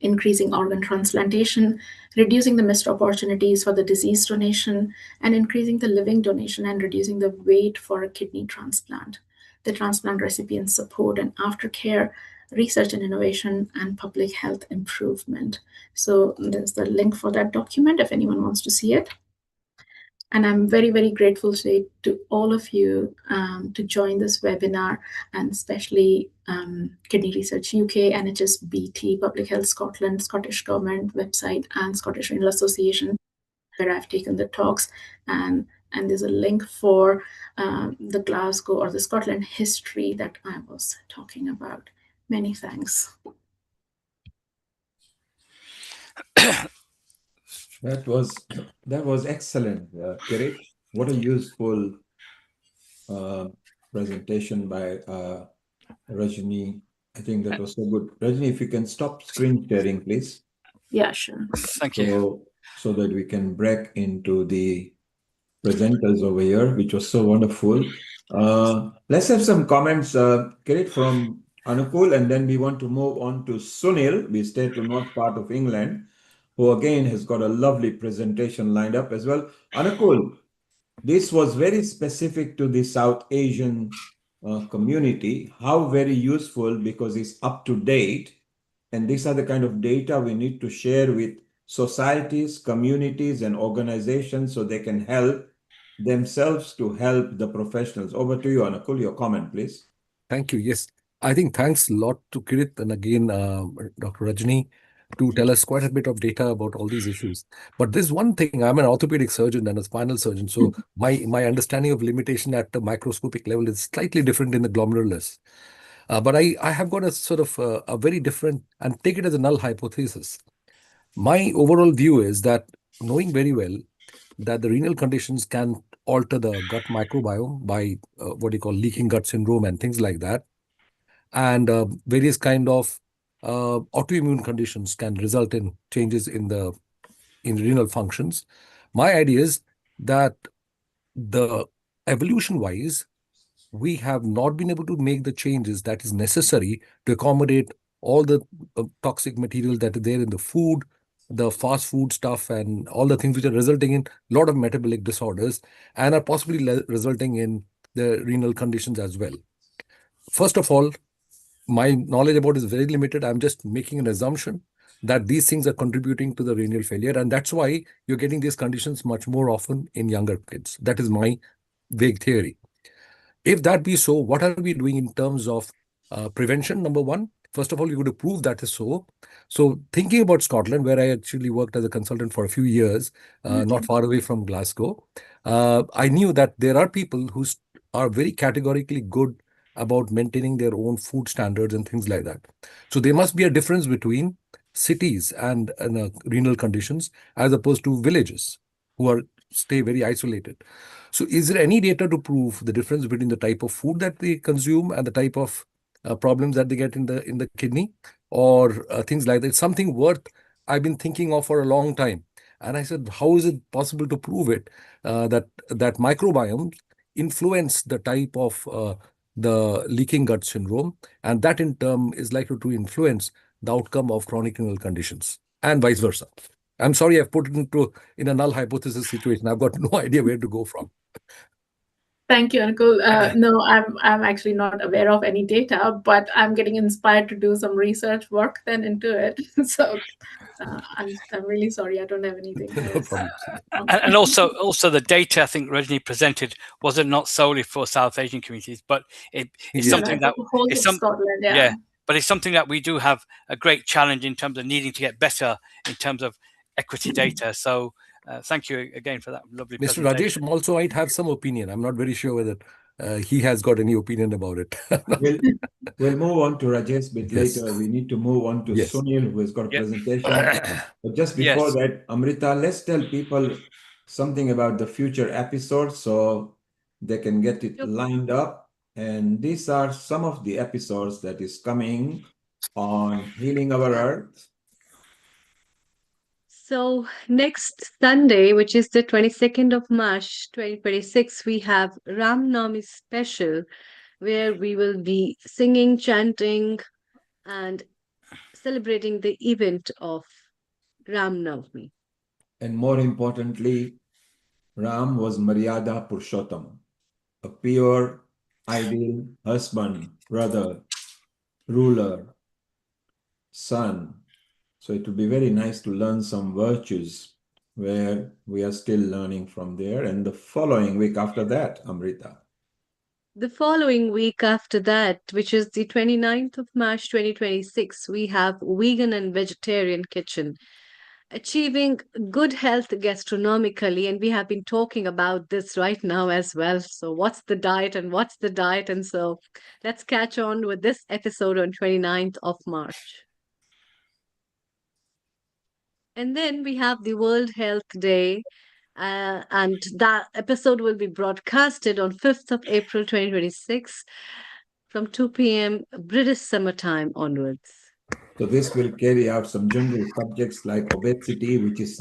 Increasing organ transplantation, reducing the missed opportunities for the disease donation, and increasing the living donation and reducing the wait for a kidney transplant. The transplant recipient support and aftercare, research and innovation, and public health improvement. So there's the link for that document if anyone wants to see it. And I'm very, very grateful today to all of you to join this webinar, and especially Kidney Research UK, NHSBT, Public Health Scotland, Scottish Government website, and Scottish Renal Association, where I've taken the talks. And there's a link for the Glasgow or the Scotland history that I was talking about. Many thanks. That was excellent, Kirit. What a useful presentation by Rajni. I think that was so good. Rajni, if you can stop screen sharing, please. Yeah, sure. Thank you. So that we can break into the presenters over here, which was so wonderful. Let's have some comments, Kirit, from Anukul, and then we want to move on to Sunil. We stay to north part of England, who again has got a lovely presentation lined up as well. Anukul, this was very specific to the South Asian community. How very useful, because it's up to date. And these are the kind of data we need to share with societies, communities, and organizations so they can help themselves to help the professionals. Over to you, Anakul, your comment, please. Thank you. Yes, I think thanks a lot to Kirit and again Dr. Rajni to tell us quite a bit of data about all these issues. But there's one thing, I'm an orthopedic surgeon and a spinal surgeon, so my understanding of limitation at the microscopic level is slightly different in the glomerulus. But I have got a sort of a very different, and take it as a null hypothesis. My overall view is that knowing very well that the renal conditions can alter the gut microbiome by what you call leaking gut syndrome and things like that, and various kind of autoimmune conditions can result in changes in renal functions. My idea is that the evolution wise, we have not been able to make the changes that is necessary to accommodate all the toxic material that is there in the food, the fast food stuff, and all the things which are resulting in a lot of metabolic disorders and are possibly resulting in the renal conditions as well. First of all, my knowledge about it is very limited. I'm just making an assumption that these things are contributing to the renal failure, and that's why you're getting these conditions much more often in younger kids. That is my vague theory. If that be so, what are we doing in terms of prevention? Number one, first of all, you got to prove that is so. So thinking about Scotland, where I actually worked as a consultant for a few years, not far away from Glasgow, I knew that there are people who are very categorically good about maintaining their own food standards and things like that. So there must be a difference between cities and renal conditions as opposed to villages who are stay very isolated. So is there any data to prove the difference between the type of food that they consume and the type of problems that they get in the kidney or things like that? It's something worth I've been thinking of for a long time. And I said, how is it possible to prove it that microbiomes influence the type of the leaking gut syndrome, and that in turn is likely to influence the outcome of chronic renal conditions and vice versa. I'm sorry I've put it in a null hypothesis situation. I've got no idea where to go from. Thank you, Uncle. No, I'm actually not aware of any data, but I'm getting inspired to do some research work then into it. So I'm really sorry, I don't have anything else. And also the data I think Rajni presented wasn't not solely for South Asian communities, but it's something that it's Scotland, yeah, but it's something that we do have a great challenge in terms of needing to get better in terms of equity data. So thank you again for that lovely Mr. presentation. Rajesh also might have some opinion. I'm not very sure whether he has got any opinion about it. We'll move on to Rajesh a bit later. We need to move on to Sunil, who has got a presentation. But just before that, Amrita, let's tell people something about the future episodes so they can get it lined up. And these are some of the episodes that is coming on Healing Our Earth. So next Sunday, which is the 22nd of March 2026, we have Ram Navami special, where we will be singing, chanting, and celebrating the event of Ram Navami. And more importantly, Ram was Maryada Purushottam, a pure, ideal husband, brother, ruler, son. So it would be very nice to learn some virtues where we are still learning from there. And the following week after that, Amrita. The following week after that, which is the 29th of March 2026, we have Vegan and Vegetarian Kitchen, achieving good health gastronomically. And we have been talking about this right now as well. So what's the diet and what's the diet? And so let's catch on with this episode on 29th of March. And then we have the World Health Day, and that episode will be broadcasted on 5th of April 2026 from 2 p.m. British Summer Time onwards. So this will carry out some general subjects like obesity, which is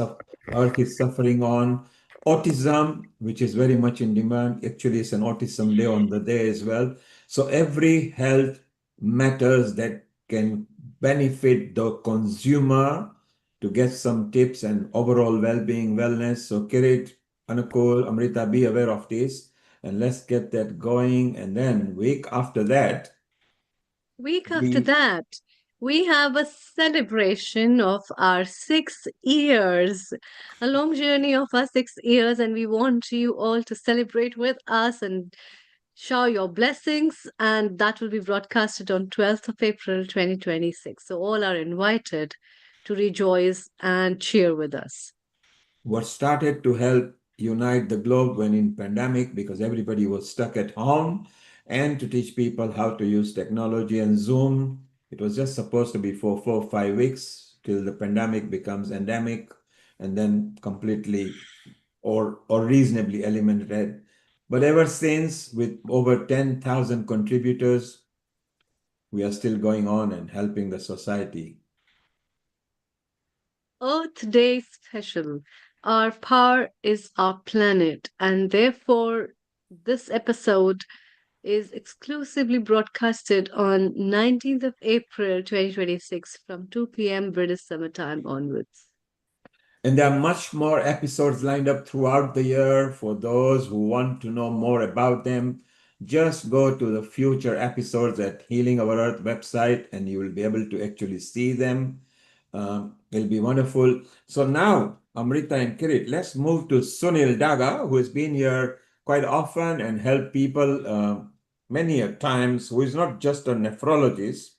Earth is suffering on, autism, which is very much in demand. Actually, it's an autism day on the day as well. So every health matters that can benefit the consumer to get some tips and overall well-being, wellness. So Kirit, Anukul, Amrita, be aware of this and let's get that going. And then week after that, We have a celebration of our 6 years, a long journey of our 6 years, and we want you all to celebrate with us and shower your blessings. And that will be broadcasted on 12th of April 2026. So all are invited to rejoice and cheer with us. What started to help unite the globe when in pandemic, because everybody was stuck at home, and to teach people how to use technology and Zoom. It was just supposed to be for 4 or 5 weeks till the pandemic becomes endemic and then completely or reasonably eliminated. But ever since, with over 10,000 contributors, we are still going on and helping the society. Earth Day special. Our power is our planet, and therefore, this episode is exclusively broadcasted on 19th of April 2026 from 2 p.m. British Summer Time onwards. And there are much more episodes lined up throughout the year. For those who want to know more about them, just go to the future episodes at Healing Our Earth website and you will be able to actually see them. It'll be wonderful. So now, Amrita and Kirit, let's move to Sunil Daga, who has been here quite often and helped people many a times, who is not just a nephrologist,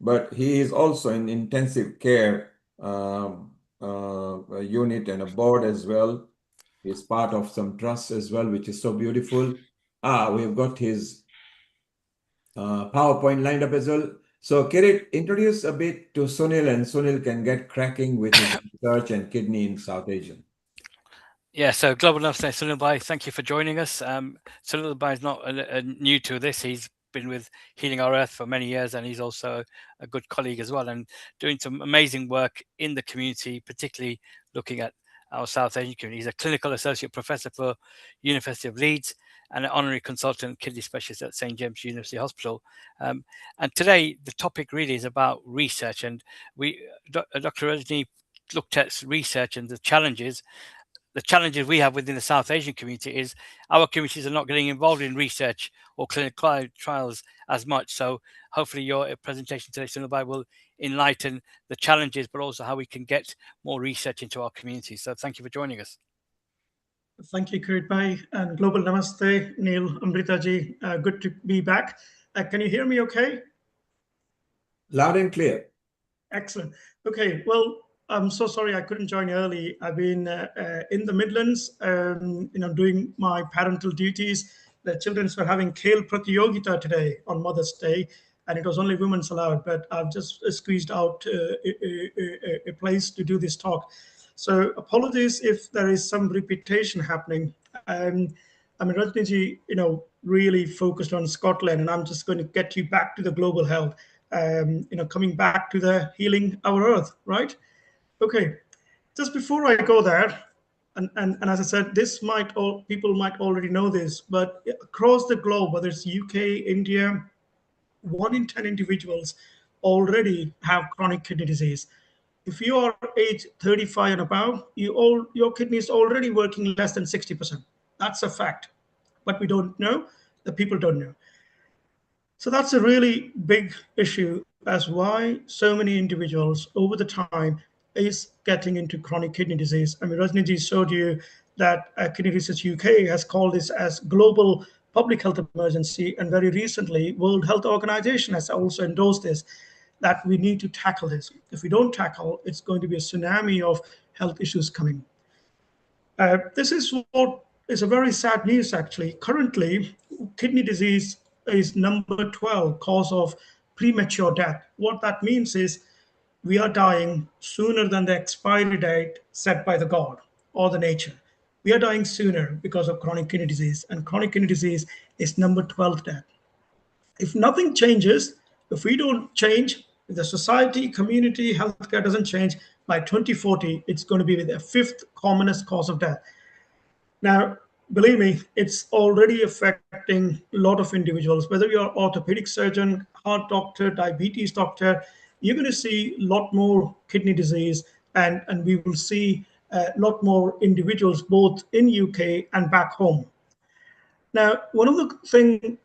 but he is also in intensive care a unit and a board as well. He's part of some trusts as well, which is so beautiful. We've got his PowerPoint lined up as well. So Kirit, introduce a bit to Sunil, and Sunil can get cracking with his research and kidney in South Asia. Yeah, so Global Namaste, Sunil Bhai, thank you for joining us. Sunil Bhai is not new to this. He's been with Healing Our Earth for many years, and he's also a good colleague as well, and doing some amazing work in the community, particularly looking at our South Asian community. He's a clinical associate professor for University of Leeds and an honorary consultant kidney specialist at St. James University Hospital. And today, the topic really is about research, and Dr. Rajni looked at research and the challenges we have within the South Asian community is our communities are not getting involved in research or clinical trials as much. So hopefully your presentation today, Sunil, will enlighten the challenges, but also how we can get more research into our communities. So thank you for joining us. Thank you, Kirit Bhai, and Global Namaste, Neil, Amrita ji. Good to be back. Can you hear me okay? Loud and clear. Excellent. Okay, well, I'm so sorry I couldn't join early. I've been in the Midlands, doing my parental duties. The children were having Khel Pratiyogita today on Mother's Day, and it was only women's allowed, but I've just squeezed out a place to do this talk. So apologies if there is some repetition happening. Rajniji, really focused on Scotland, and I'm just going to get you back to the global health. Coming back to the Healing Our Earth, right? Okay, just before I go there, and as I said, people might already know this, but across the globe, whether it's UK, India, 1 in 10 individuals already have chronic kidney disease. If you are age 35 and above, your kidney is already working less than 60%. That's a fact, but we don't know. The people don't know. So that's a really big issue as why so many individuals over the time is getting into chronic kidney disease. Rajniji showed you that Kidney Research UK has called this as global public health emergency, and very recently World Health Organization has also endorsed this, that we need to tackle this. If we don't tackle, it's going to be a tsunami of health issues coming. This is what is a very sad news, actually. Currently, kidney disease is number 12 cause of premature death. What that means is we are dying sooner than the expiry date set by the God or the nature. We are dying sooner because of chronic kidney disease, and chronic kidney disease is number 12 death. If nothing changes, if we don't change, if the society, community, healthcare doesn't change, by 2040, it's going to be the 5th commonest cause of death. Now, believe me, it's already affecting a lot of individuals, whether you're an orthopedic surgeon, heart doctor, diabetes doctor, you're going to see a lot more kidney disease, and we will see a lot more individuals both in UK and back home. Now, one of the things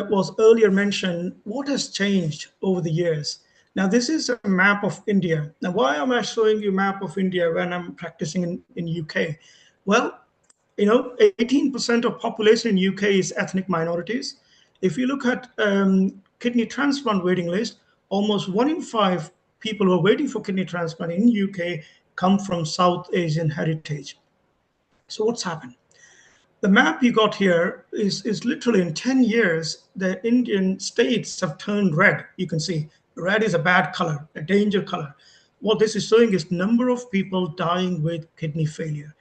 was earlier mentioned, what has changed over the years? Now, this is a map of India. Now, why am I showing you a map of India when I'm practicing in UK? Well, 18% of population in UK is ethnic minorities. If you look at kidney transplant waiting list, almost 1 in 5 people who are waiting for kidney transplant in UK come from South Asian heritage. So what's happened? The map you got here is literally in 10 years, the Indian states have turned red. You can see red is a bad color, a danger color. What this is showing is number of people dying with kidney failure.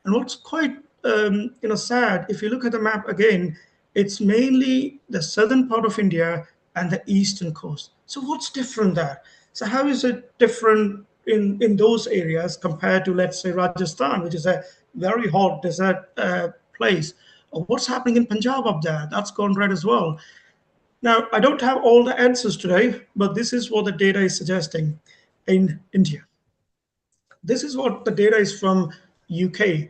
And what's quite sad, if you look at the map again, it's mainly the southern part of India and the eastern coast. So what's different there? So how is it different in those areas compared to, let's say, Rajasthan, which is a very hot desert place? Or what's happening in Punjab up there? That's gone red as well. Now, I don't have all the answers today, but this is what the data is suggesting in India. This is what the data is from UK.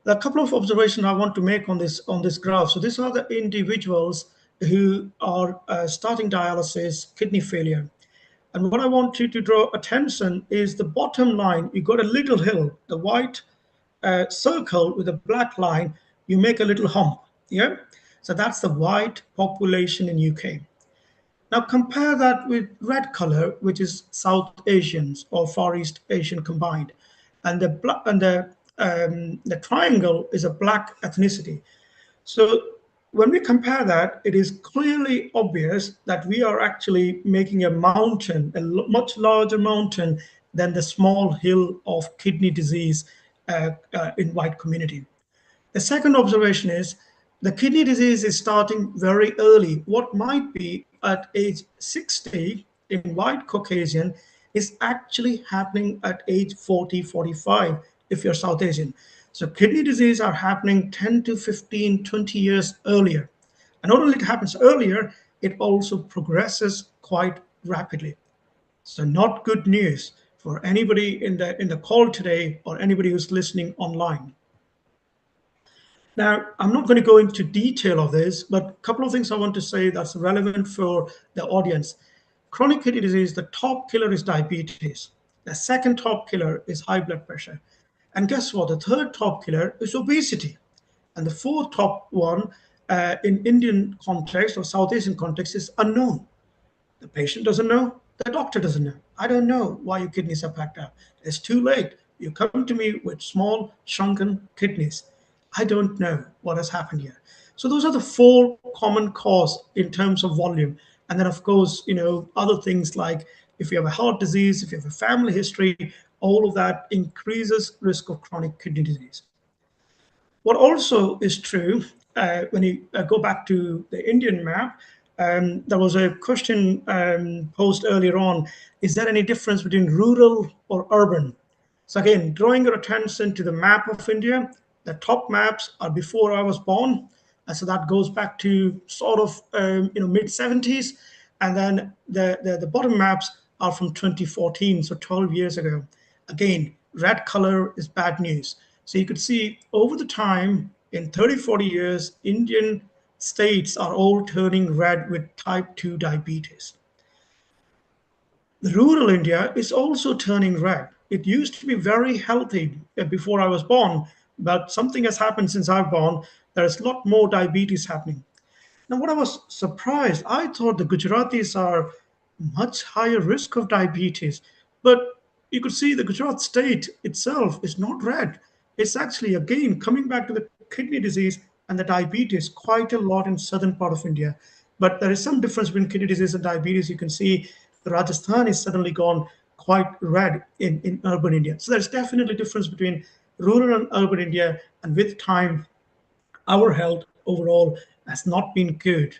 A couple of observations I want to make on this graph. So these are the individuals who are starting dialysis, kidney failure. And what I want you to draw attention is the bottom line. You got a little hill, the white circle with a black line, you make a little hump. Yeah. So that's the white population in UK. Now compare that with red color, which is South Asians or Far East Asian combined, and the triangle is a black ethnicity. So when we compare that, it is clearly obvious that we are actually making a mountain, a much larger mountain than the small hill of kidney disease in white community. The second observation is the kidney disease is starting very early. What might be at age 60 in white Caucasian is actually happening at age 40, 45 if you're South Asian. So kidney disease are happening 10 to 15, 20 years earlier. And not only it happens earlier, it also progresses quite rapidly. So not good news for anybody in the call today or anybody who's listening online. Now, I'm not going to go into detail of this, but a couple of things I want to say that's relevant for the audience. Chronic kidney disease, the top killer is diabetes. The second top killer is high blood pressure. And guess what? The third top killer is obesity. And the fourth top one in Indian context or South Asian context is unknown. The patient doesn't know. The doctor doesn't know. I don't know why your kidneys are packed up. It's too late. You come to me with small, shrunken kidneys. I don't know what has happened here. So those are the four common cause in terms of volume. And then, of course, other things like if you have a heart disease, if you have a family history, all of that increases risk of chronic kidney disease. What also is true, when you go back to the Indian map, there was a question posed earlier on, is there any difference between rural or urban? So again, drawing your attention to the map of India, the top maps are before I was born. And so that goes back to sort of mid 70s. And then the bottom maps are from 2014, so 12 years ago. Again, red color is bad news. So you could see over the time, in 30, 40 years, Indian states are all turning red with type 2 diabetes. The rural India is also turning red. It used to be very healthy before I was born, but something has happened since I've born. There is a lot more diabetes happening. Now, what I was surprised, I thought the Gujaratis are much higher risk of diabetes, but you could see the Gujarat state itself is not red. It's actually, again, coming back to the kidney disease and the diabetes quite a lot in southern part of India. But there is some difference between kidney disease and diabetes. You can see Rajasthan is suddenly gone quite red in urban India. So there's definitely a difference between rural and urban India. And with time, our health overall has not been good.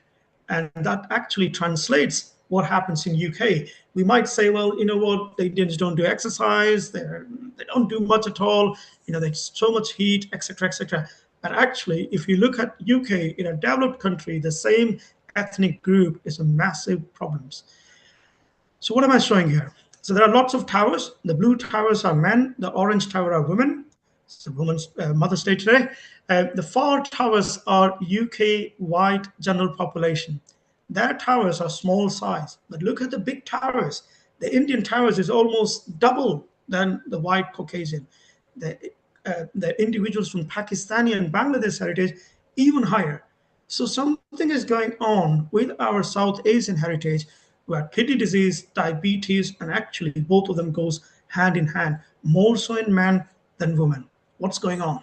And that actually translates what happens in UK. We might say, well, you know what, the Indians don't do exercise, they don't do much at all, there's so much heat, etc., etc. But actually, if you look at UK in a developed country, the same ethnic group is a massive problems. So what am I showing here? So there are lots of towers. The blue towers are men, the orange tower are women. It's a woman's Mother's Day today. The far towers are UK white general population. Their towers are small size, but look at the big towers. The Indian towers is almost double than the white Caucasian. The individuals from Pakistani and Bangladesh heritage even higher. So something is going on with our South Asian heritage where kidney disease, diabetes, and actually both of them goes hand in hand, more so in men than women. What's going on?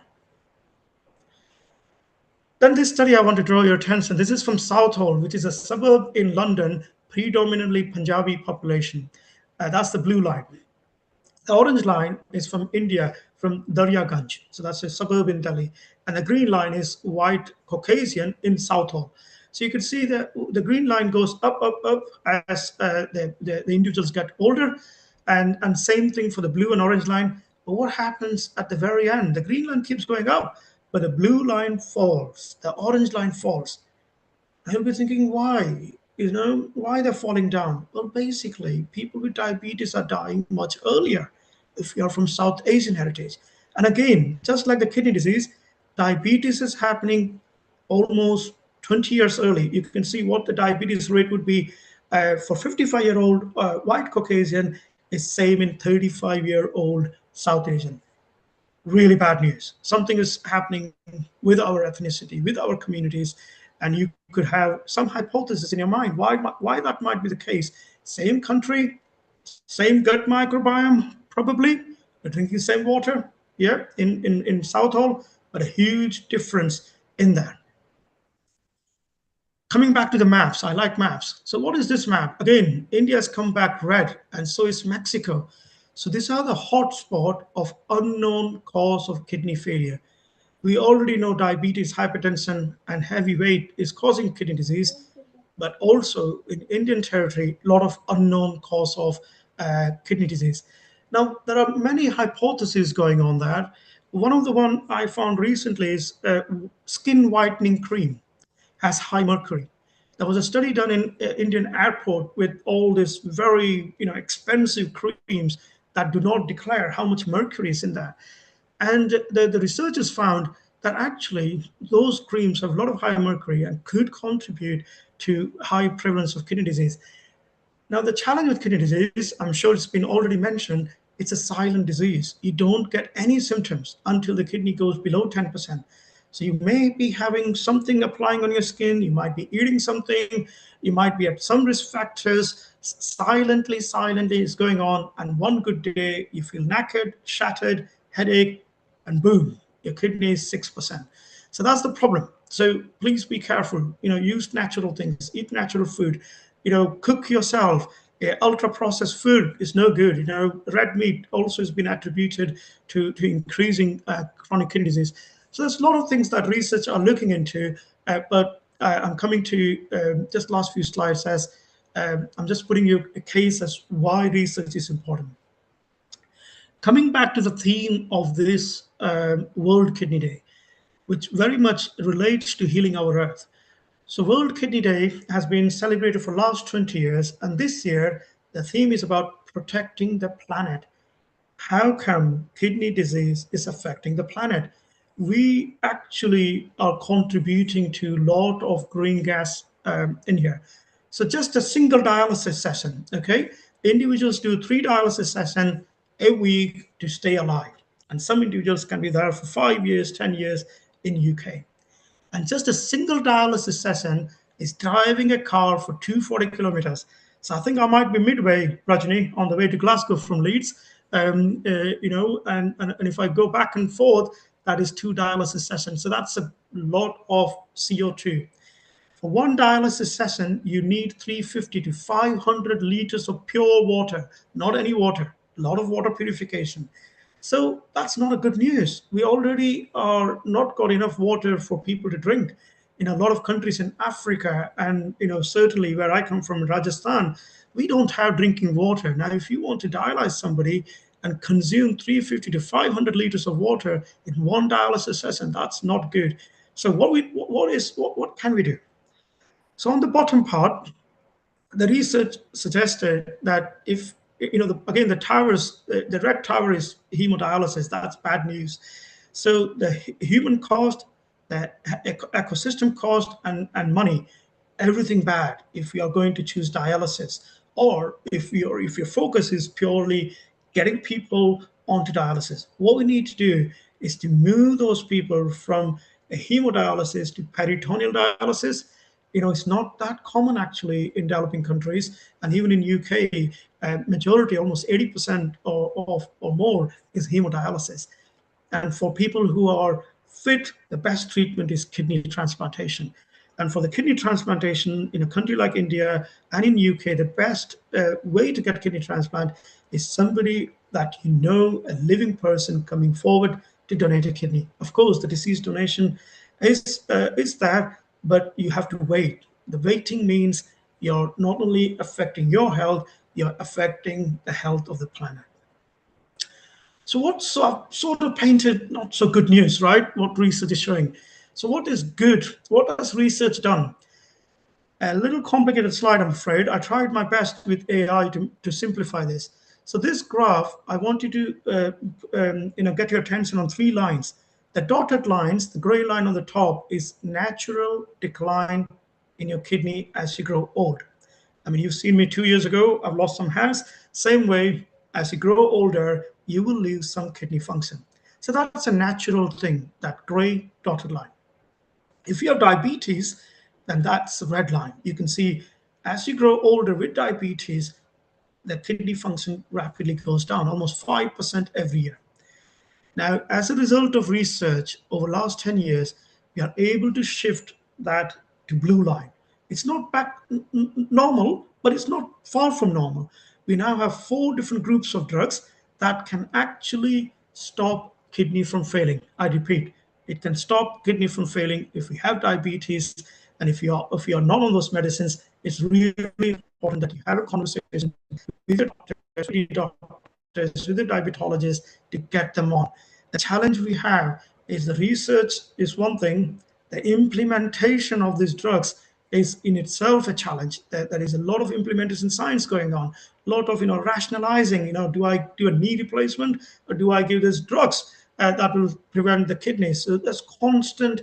Then this study I want to draw your attention. This is from Southall, which is a suburb in London, predominantly Punjabi population. That's the blue line. The orange line is from India, from Daryaganj. So that's a suburb in Delhi. And the green line is white Caucasian in Southall. So you can see that the green line goes up, up, up as the individuals get older. And same thing for the blue and orange line. But what happens at the very end? The green line keeps going up, but the blue line falls. The orange line falls. And you'll be thinking, why? Why they're falling down? Well, basically, people with diabetes are dying much earlier if you're from South Asian heritage. And again, just like the kidney disease, diabetes is happening almost 20 years early. You can see what the diabetes rate would be for 55-year-old white Caucasian is same in 35-year-old South Asian. Really bad news. Something is happening with our ethnicity, with our communities, and you could have some hypothesis in your mind why that might be the case. Same country, same gut microbiome, probably. We're drinking the same water, yeah, in Southall, but a huge difference in that. Coming back to the maps, I like maps. So what is this map? Again, India has come back red, and so is Mexico. So these are the hotspot of unknown cause of kidney failure. We already know diabetes, hypertension, and heavy weight is causing kidney disease, but also in Indian territory, a lot of unknown cause of kidney disease. Now, there are many hypotheses going on that. One of the one I found recently is skin whitening cream has high mercury. There was a study done in Indian airport with all these very expensive creams that do not declare how much mercury is in there. And the researchers found that actually those creams have a lot of high mercury and could contribute to high prevalence of kidney disease. Now, the challenge with kidney disease, I'm sure it's been already mentioned, it's a silent disease. You don't get any symptoms until the kidney goes below 10%. So you may be having something applying on your skin, you might be eating something, you might be at some risk factors, silently is going on, and one good day you feel knackered, shattered, headache, and boom, your kidney is 6%. So that's the problem. So please be careful, use natural things, eat natural food, cook yourself. Ultra processed food is no good. Red meat also has been attributed to increasing chronic kidney disease. So there's a lot of things that research are looking into, but I'm coming to just last few slides as I'm just putting you a case as why research is important. Coming back to the theme of this World Kidney Day, which very much relates to healing our earth. So World Kidney Day has been celebrated for the last 20 years, and this year the theme is about protecting the planet. How come kidney disease is affecting the planet? We actually are contributing to a lot of green gas in here. So just a single dialysis session, okay? Individuals do 3 dialysis sessions a week to stay alive. And some individuals can be there for 5 years, 10 years in UK. And just a single dialysis session is driving a car for 240 kilometers. So I think I might be midway, Rajni, on the way to Glasgow from Leeds. And if I go back and forth, that is 2 dialysis sessions. So that's a lot of CO2. For 1 dialysis session, you need 350 to 500 liters of pure water, not any water, a lot of water purification. So that's not a good news. We already are not got enough water for people to drink. In a lot of countries in Africa and certainly where I come from, Rajasthan, we don't have drinking water. Now, if you want to dialyze somebody and consume 350 to 500 liters of water in 1 dialysis session, that's not good. So what can we do? So on the bottom part, the research suggested that if again the towers, the red tower is hemodialysis, that's bad news. So the human cost, the ecosystem cost, and money, everything bad if we are going to choose dialysis. or if your focus is purely getting people onto dialysis, what we need to do is to move those people from a hemodialysis to peritoneal dialysis. It's not that common actually in developing countries, and even in UK, majority, almost 80% or more, is hemodialysis. And for people who are fit, the best treatment is kidney transplantation. And for the kidney transplantation in a country like India and in UK, the best way to get kidney transplant is somebody that a living person coming forward to donate a kidney. Of course, the deceased donation is there, but you have to wait. The waiting means you're not only affecting your health, you're affecting the health of the planet. So what's sort of painted not so good news, right? What research is showing. So what is good? What has research done? A little complicated slide, I'm afraid. I tried my best with AI to simplify this. So this graph, I want you to get your attention on 3 lines. The dotted lines, the gray line on the top, is natural decline in your kidney as you grow old. I mean, you've seen me 2 years ago, I've lost some hairs. Same way, as you grow older, you will lose some kidney function. So that's a natural thing, that gray dotted line. If you have diabetes, then that's the red line. You can see as you grow older with diabetes, the kidney function rapidly goes down, almost 5% every year. Now, as a result of research over the last 10 years, we are able to shift that to blue line. It's not back normal, but it's not far from normal. We now have 4 different groups of drugs that can actually stop kidney from failing. I repeat, it can stop kidney from failing if we have diabetes, and if you are not on those medicines. It's really important that you have a conversation with your doctors, with the diabetologist, to get them on. The challenge we have is the research is one thing, the implementation of these drugs is in itself a challenge. There is a lot of implementation science going on, a lot of rationalizing. Do I do a knee replacement, or do I give these drugs that will prevent the kidneys? So there's constant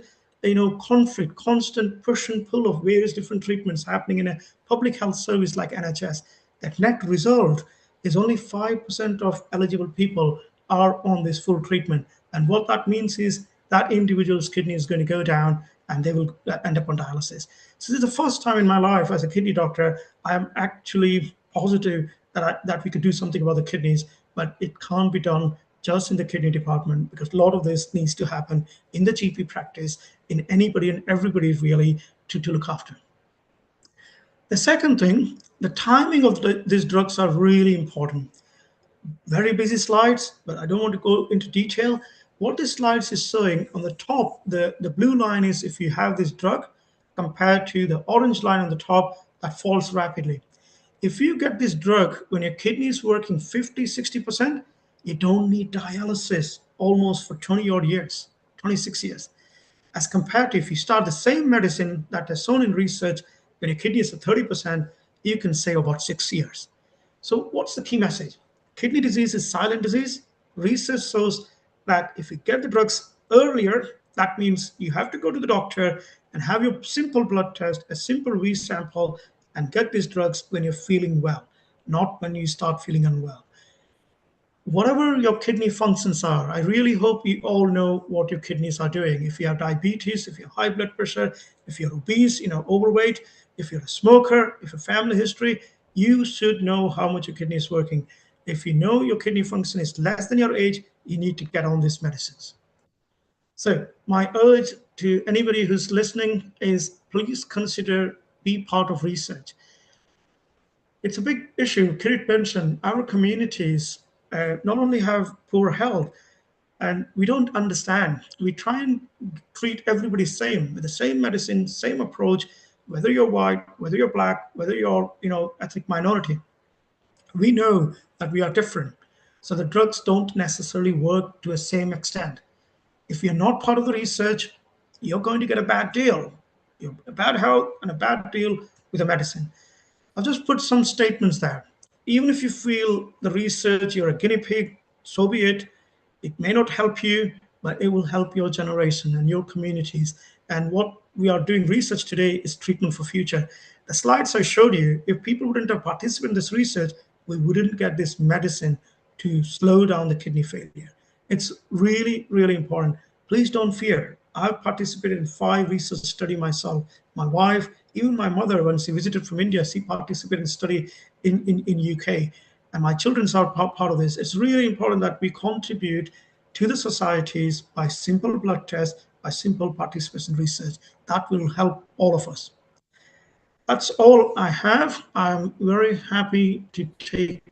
conflict, constant push and pull of various different treatments happening in a public health service like NHS. That net result is only 5% of eligible people are on this full treatment. And what that means is that individual's kidney is going to go down and they will end up on dialysis. So this is the first time in my life as a kidney doctor, I am actually positive that we could do something about the kidneys, but it can't be done just in the kidney department, because a lot of this needs to happen in the GP practice, in anybody and everybody really to look after. The second thing, the timing of these drugs are really important. Very busy slides, but I don't want to go into detail. What this slide is showing on the top, the blue line is if you have this drug, compared to the orange line on the top that falls rapidly. If you get this drug when your kidney is working 50, 60%, you don't need dialysis almost for 20 odd years, 26 years. As compared to if you start the same medicine that is shown in research, when your kidney is at 30%, you can save about 6 years. So what's the key message? Kidney disease is silent disease. Research shows that if you get the drugs earlier, that means you have to go to the doctor and have your simple blood test, a simple re-sample, and get these drugs when you're feeling well, not when you start feeling unwell. Whatever your kidney functions are, I really hope you all know what your kidneys are doing. If you have diabetes, if you have high blood pressure, if you're obese, overweight, if you're a smoker, if you have family history, you should know how much your kidney is working. If you know your kidney function is less than your age, you need to get on these medicines. So my urge to anybody who's listening is please consider be part of research. It's a big issue. Kirit mentioned our communities not only have poor health, and we don't understand. We try and treat everybody same with the same medicine, same approach, whether you're white, whether you're black, whether you're ethnic minority. We know that we are different, so the drugs don't necessarily work to the same extent. If you're not part of the research, you're going to get a bad deal, a bad health and a bad deal with the medicine. I'll just put some statements there. Even if you feel the research, you're a guinea pig, so be it. It may not help you, but it will help your generation and your communities. And what we are doing research today is treatment for future. The slides I showed you, if people wouldn't have participated in this research, we wouldn't get this medicine to slow down the kidney failure. It's really, really important. Please don't fear. I've participated in 5 research studies myself. My wife, even my mother, when she visited from India, she participated in study in UK. And my children are part of this. It's really important that we contribute to the societies by simple blood tests, by simple participation research. That will help all of us. That's all I have. I'm very happy to take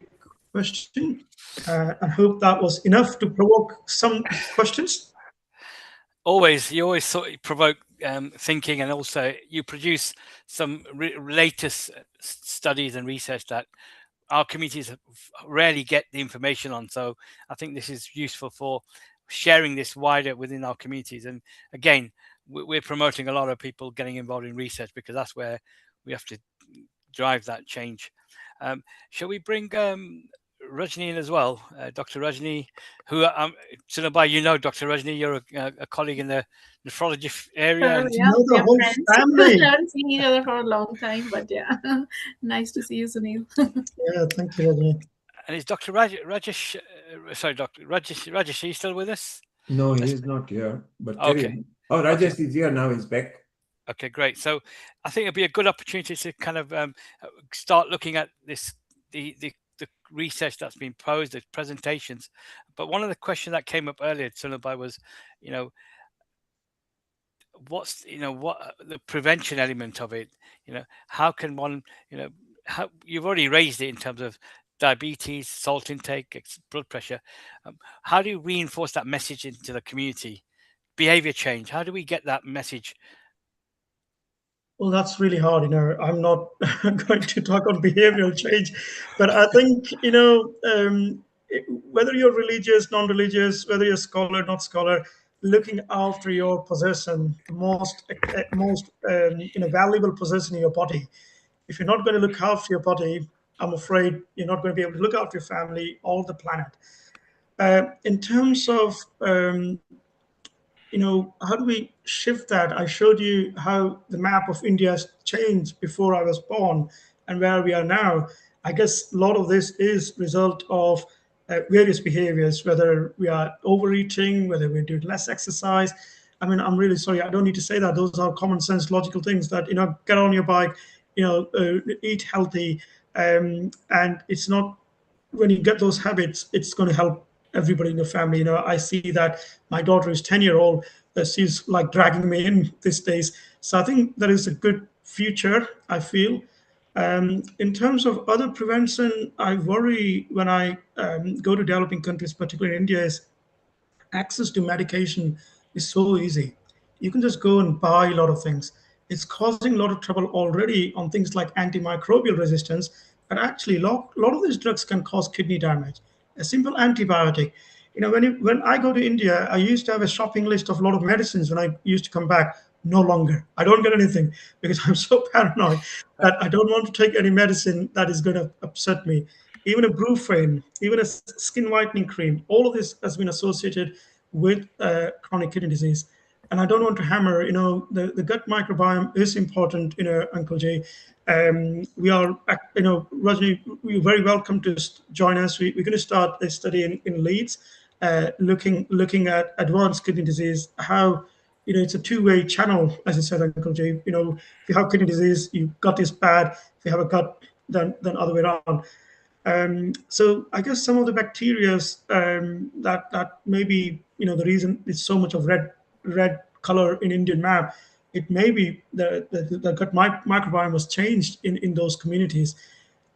question and hope that was enough to provoke some questions. You always sort of provoke thinking, and also you produce some latest studies and research that our communities rarely get the information on. So I think this is useful for sharing this wider within our communities. And again, we're promoting a lot of people getting involved in research, because that's where we have to drive that change. Shall we bring Rajni in as well? Dr. Rajni, who, Sunilbhai, you know Dr. Rajni, you're a colleague in the nephrology area. And Yeah, you know we the are whole friends. family. We haven't seen each other for a long time, but yeah, nice to see you, Sunil. Yeah, thank you, Rajni. And is Dr. Rajesh, sorry, Dr. Rajesh, are you still with us? No, he is not here, but carry Okay. on. Oh, Rajesh is here now, he's back. Okay, great. So I think it'd be a good opportunity to kind of start looking at this, the research that's been posed, the presentations. But one of the questions that came up earlier, Sunilbhai, was, what's what the prevention element of it? How can one, how you've already raised it in terms of diabetes, salt intake, blood pressure. How do you reinforce that message into the community? Behavior change. How do we get that message? Well, that's really hard. I'm not going to talk on behavioral change, but I think, whether you're religious, non-religious, whether you're scholar, not scholar, looking after your possession, the most valuable possession in your body. If you're not going to look after your body, I'm afraid you're not going to be able to look after your family or the planet. In terms of how do we shift that? I showed you how the map of India has changed before I was born and where we are now. I guess a lot of this is result of various behaviors, whether we are overeating, whether we're doing less exercise. I mean, I'm really sorry. I don't need to say that. Those are common sense, logical things that, get on your bike, eat healthy. And it's not, when you get those habits, it's going to help everybody in the family. I see that my daughter is 10-year-old, she's like dragging me in these days. So I think there is a good future, I feel. In terms of other prevention, I worry when I go to developing countries, particularly in India, is access to medication is so easy. You can just go and buy a lot of things. It's causing a lot of trouble already on things like antimicrobial resistance, but actually, a lot of these drugs can cause kidney damage. A simple antibiotic. When I go to India, I used to have a shopping list of a lot of medicines when I used to come back. No longer. I don't get anything because I'm so paranoid that I don't want to take any medicine that is going to upset me. Even a Brufen, even a skin whitening cream, all of this has been associated with chronic kidney disease. And I don't want to hammer, the gut microbiome is important, Uncle Jay. We are, Rajni, you're very welcome to join us. We're going to start a study in Leeds, looking at advanced kidney disease, how, it's a two-way channel, as I said, Uncle Jay. If you have kidney disease, your gut is bad. If you have a gut, then other way around. So I guess some of the bacteria that maybe the reason it's so much of red color in Indian map, it may be the gut microbiome was changed in those communities,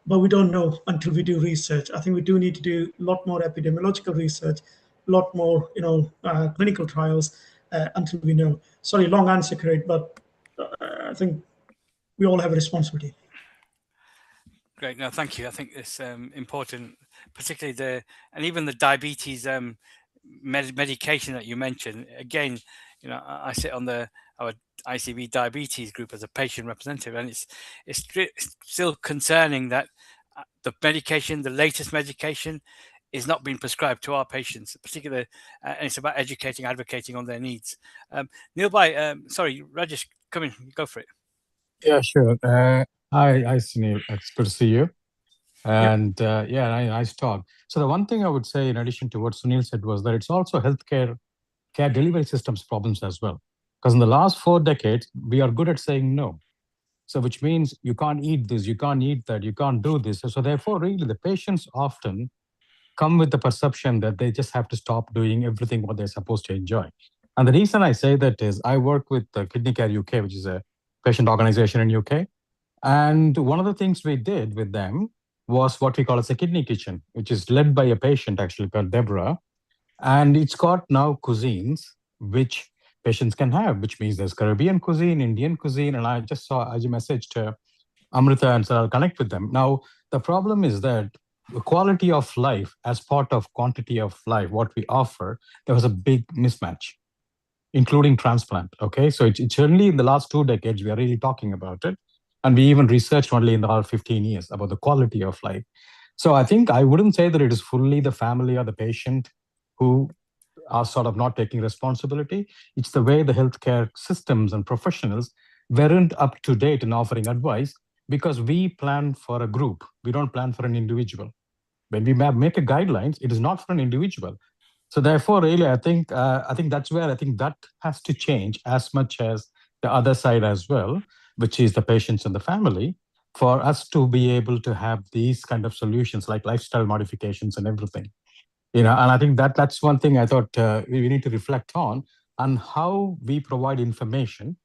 but we don't know until we do research. I think we do need to do a lot more epidemiological research, a lot more clinical trials until we know. Sorry, long answer, Craig, but I think we all have a responsibility. Great. No, thank you. I think it's important, particularly even the diabetes medication that you mentioned. Again, I sit on our ICB diabetes group as a patient representative, and it's still concerning that the latest medication, is not being prescribed to our patients, particularly, and it's about educating, advocating on their needs. Neil Bhai, sorry, Rajesh, come in, go for it. Yeah, sure. Hi, Sunil. It's good to see you. And yeah, nice talk. So the one thing I would say, in addition to what Sunil said, was that it's also healthcare care delivery systems problems as well. Because in the last 4 decades, we are good at saying no. So which means you can't eat this, you can't eat that, you can't do this. So therefore, really, the patients often come with the perception that they just have to stop doing everything what they're supposed to enjoy. And the reason I say that is I work with Kidney Care UK, which is a patient organization in UK. And one of the things we did with them was what we call as a kidney kitchen, which is led by a patient actually called Deborah. And it's got now cuisines which patients can have, which means there's Caribbean cuisine, Indian cuisine. And I just messaged Amrita and said I'll connect with them. Now, the problem is that the quality of life as part of quantity of life, what we offer, there was a big mismatch, including transplant. Okay, so it's only in the last 2 decades we are really talking about it. And we even researched only in the last 15 years about the quality of life. So I think I wouldn't say that it is fully the family or the patient who are sort of not taking responsibility. It's the way the healthcare systems and professionals weren't up to date in offering advice, because we plan for a group. We don't plan for an individual. When we make a guidelines, it is not for an individual. So therefore, really, I think that's where I think that has to change as much as the other side as well, which is the patients and the family, for us to be able to have these kind of solutions like lifestyle modifications and everything. And I think that's one thing I thought we need to reflect on how we provide information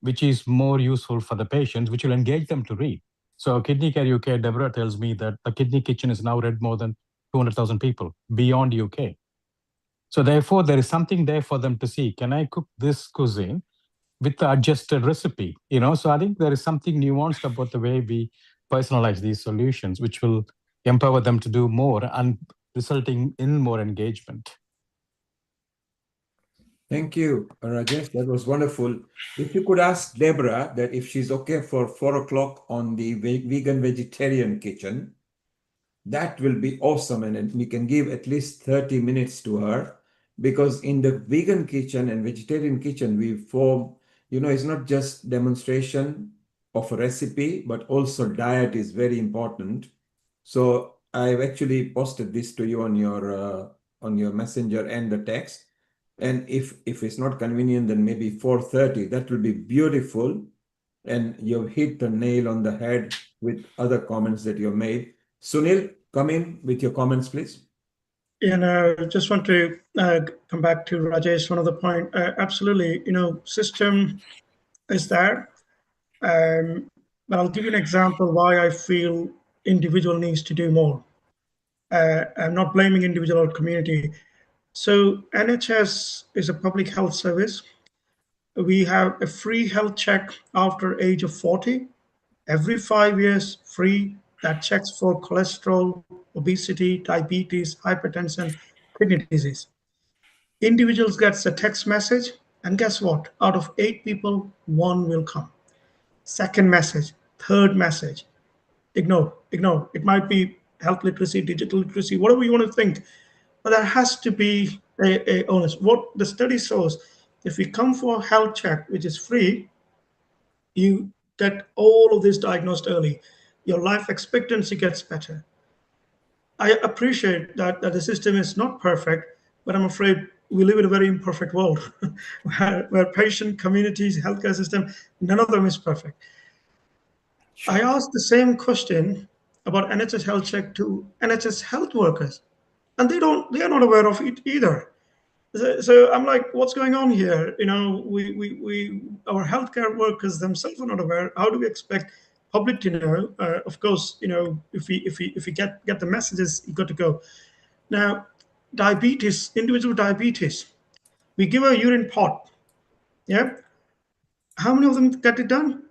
which is more useful for the patients, which will engage them to read. So Kidney Care UK, Deborah tells me that the Kidney Kitchen is now read more than 200,000 people beyond UK. So therefore, there is something there for them to see. Can I cook this cuisine with the adjusted recipe? So I think there is something nuanced about the way we personalize these solutions, which will empower them to do more and resulting in more engagement. Thank you, Rajesh. That was wonderful. If you could ask Deborah that if she's okay for 4 o'clock on the vegan vegetarian kitchen, that will be awesome. And we can give at least 30 minutes to her, because in the vegan kitchen and vegetarian kitchen, we form, it's not just demonstration of a recipe, but also diet is very important. So I've actually posted this to you on your messenger and the text. And if it's not convenient, then maybe 4:30. That will be beautiful. And you've hit the nail on the head with other comments that you've made. Sunil, come in with your comments, please. And I just want to come back to Rajesh, one other point. Absolutely, system is there. But I'll give you an example why I feel individual needs to do more. I'm not blaming individual or community. So NHS is a public health service. We have a free health check after age of 40. Every 5 years, free. That checks for cholesterol, obesity, diabetes, hypertension, kidney disease. Individuals gets a text message, and guess what? Out of 8 people, 1 will come. Second message, third message, ignore. It might be health literacy, digital literacy, whatever you want to think, but there has to be a honest. What the study shows, if you come for a health check, which is free, you get all of this diagnosed early. Your life expectancy gets better. I appreciate that the system is not perfect, but I'm afraid we live in a very imperfect world where patient, communities, healthcare system, none of them is perfect. Sure. I asked the same question about NHS health check to NHS health workers, and they are not aware of it either. So I'm like, what's going on here? Our healthcare workers themselves are not aware. How do we expect public to know? Of course, if we get the messages, you got to go. Now, diabetes, individual diabetes, we give a urine pot. Yeah. How many of them get it done?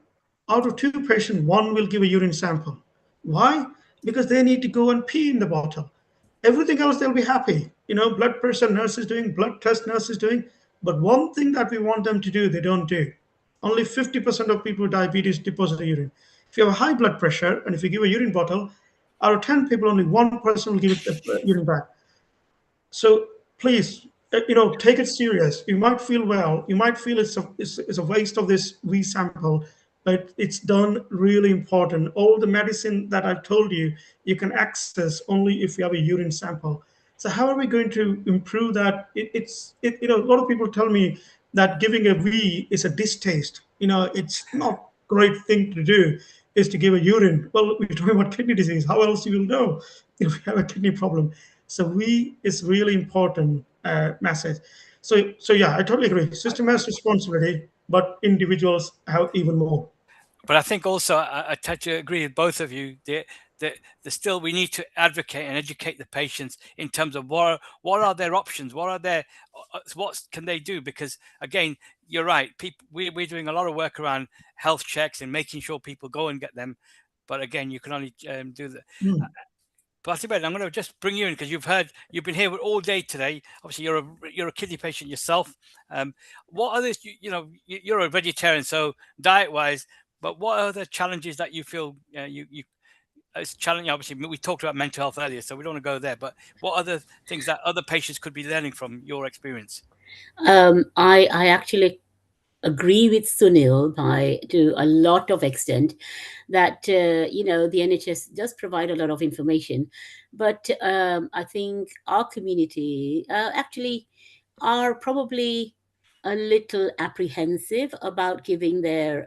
Out of 2 patients, 1 will give a urine sample. Why? Because they need to go and pee in the bottle. Everything else, they'll be happy. Blood pressure, nurse is doing, blood test, nurse is doing. But one thing that we want them to do, they don't do. Only 50% of people with diabetes deposit urine. If you have a high blood pressure, and if you give a urine bottle, out of 10 people, only 1 person will give it the urine back. So please, take it serious. You might feel well. You might feel it's a waste of this V sample, but it's done really important. All the medicine that I've told you, you can access only if you have a urine sample. So how are we going to improve that? A lot of people tell me that giving a V is a distaste. It's not great thing to do is to give a urine. Well, we're talking about kidney disease. How else you will know if you have a kidney problem? So we is really important message. So yeah, I totally agree. System has responsibility, but individuals have even more. But I think also I tend to agree with both of you that still we need to advocate and educate the patients in terms of what are their options, what can they do, because again, you're right, we're doing a lot of work around health checks and making sure people go and get them, but again, you can only do that. But I'm going to just bring you in because you've been here all day today. Obviously, you're a kidney patient yourself. What are this? You're a vegetarian, so diet wise. But what are the challenges that you feel it's challenging? Obviously, we talked about mental health earlier, so we don't want to go there. But what are the things that other patients could be learning from your experience? I actually agree with Sunil to a lot of extent that the NHS does provide a lot of information, but I think our community actually are probably a little apprehensive about giving their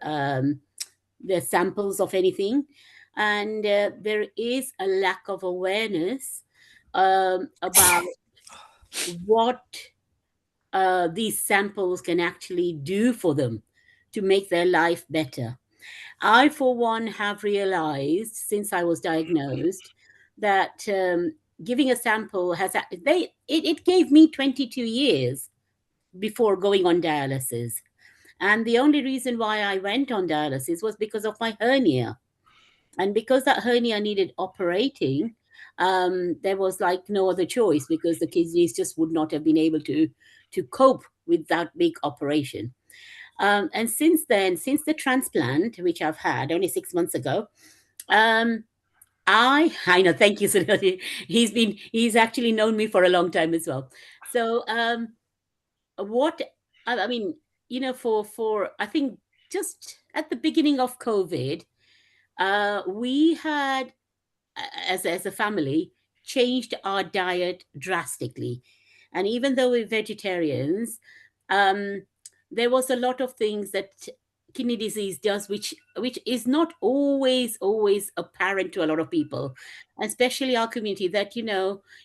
samples of anything, and there is a lack of awareness about what these samples can actually do for them to make their life better. I, for one, have realized since I was diagnosed that giving a sample it gave me 22 years before going on dialysis. And the only reason why I went on dialysis was because of my hernia. And because that hernia needed operating, there was like no other choice because the kidneys just would not have been able to cope with that big operation. And since then, since the transplant, which I've had only 6 months ago, I know. Thank you, Sunil. He's actually known me for a long time as well. So what I mean, for I think just at the beginning of COVID, we had as a family changed our diet drastically, and even though we're vegetarians, there was a lot of things that kidney disease does which is not always apparent to a lot of people, especially our community, that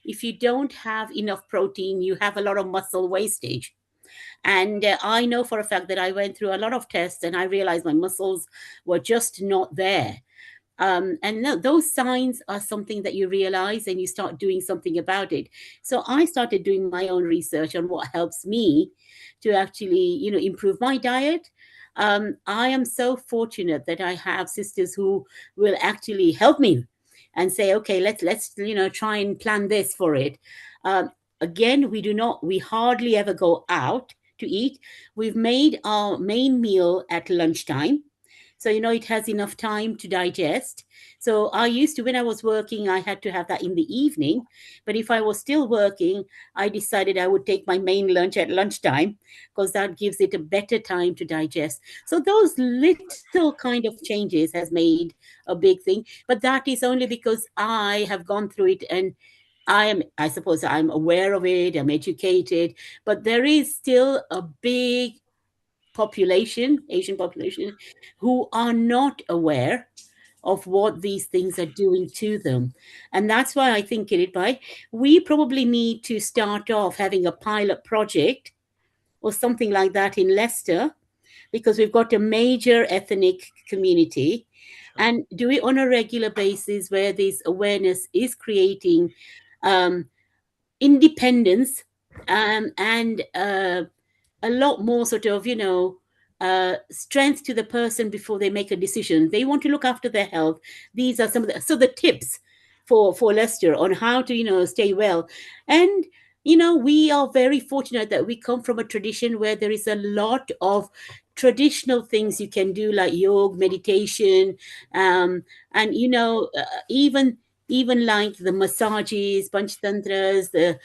if you don't have enough protein, you have a lot of muscle wastage. And I know for a fact that I went through a lot of tests and I realized my muscles were just not there. And no, those signs are something that you realize and you start doing something about it. So I started doing my own research on what helps me to actually, improve my diet. I am so fortunate that I have sisters who will actually help me and say, okay, let's try and plan this for it. Again, we hardly ever go out to eat. We've made our main meal at lunchtime. So, it has enough time to digest. So I used to, when I was working, I had to have that in the evening. But if I was still working, I decided I would take my main lunch at lunchtime because that gives it a better time to digest. So those little kind of changes has made a big thing. But that is only because I have gone through it and I suppose I'm aware of it, I'm educated, but there is still a big Asian population, who are not aware of what these things are doing to them. And that's why I think, Kiritbhai, we probably need to start off having a pilot project or something like that in Leicester, because we've got a major ethnic community, and do it on a regular basis where this awareness is creating independence and a lot more sort of, strength to the person before they make a decision. They want to look after their health. These are some of the tips for Leicester on how to, stay well. And, we are very fortunate that we come from a tradition where there is a lot of traditional things you can do, like yoga, meditation, and, even even like the massages, panchtantras, the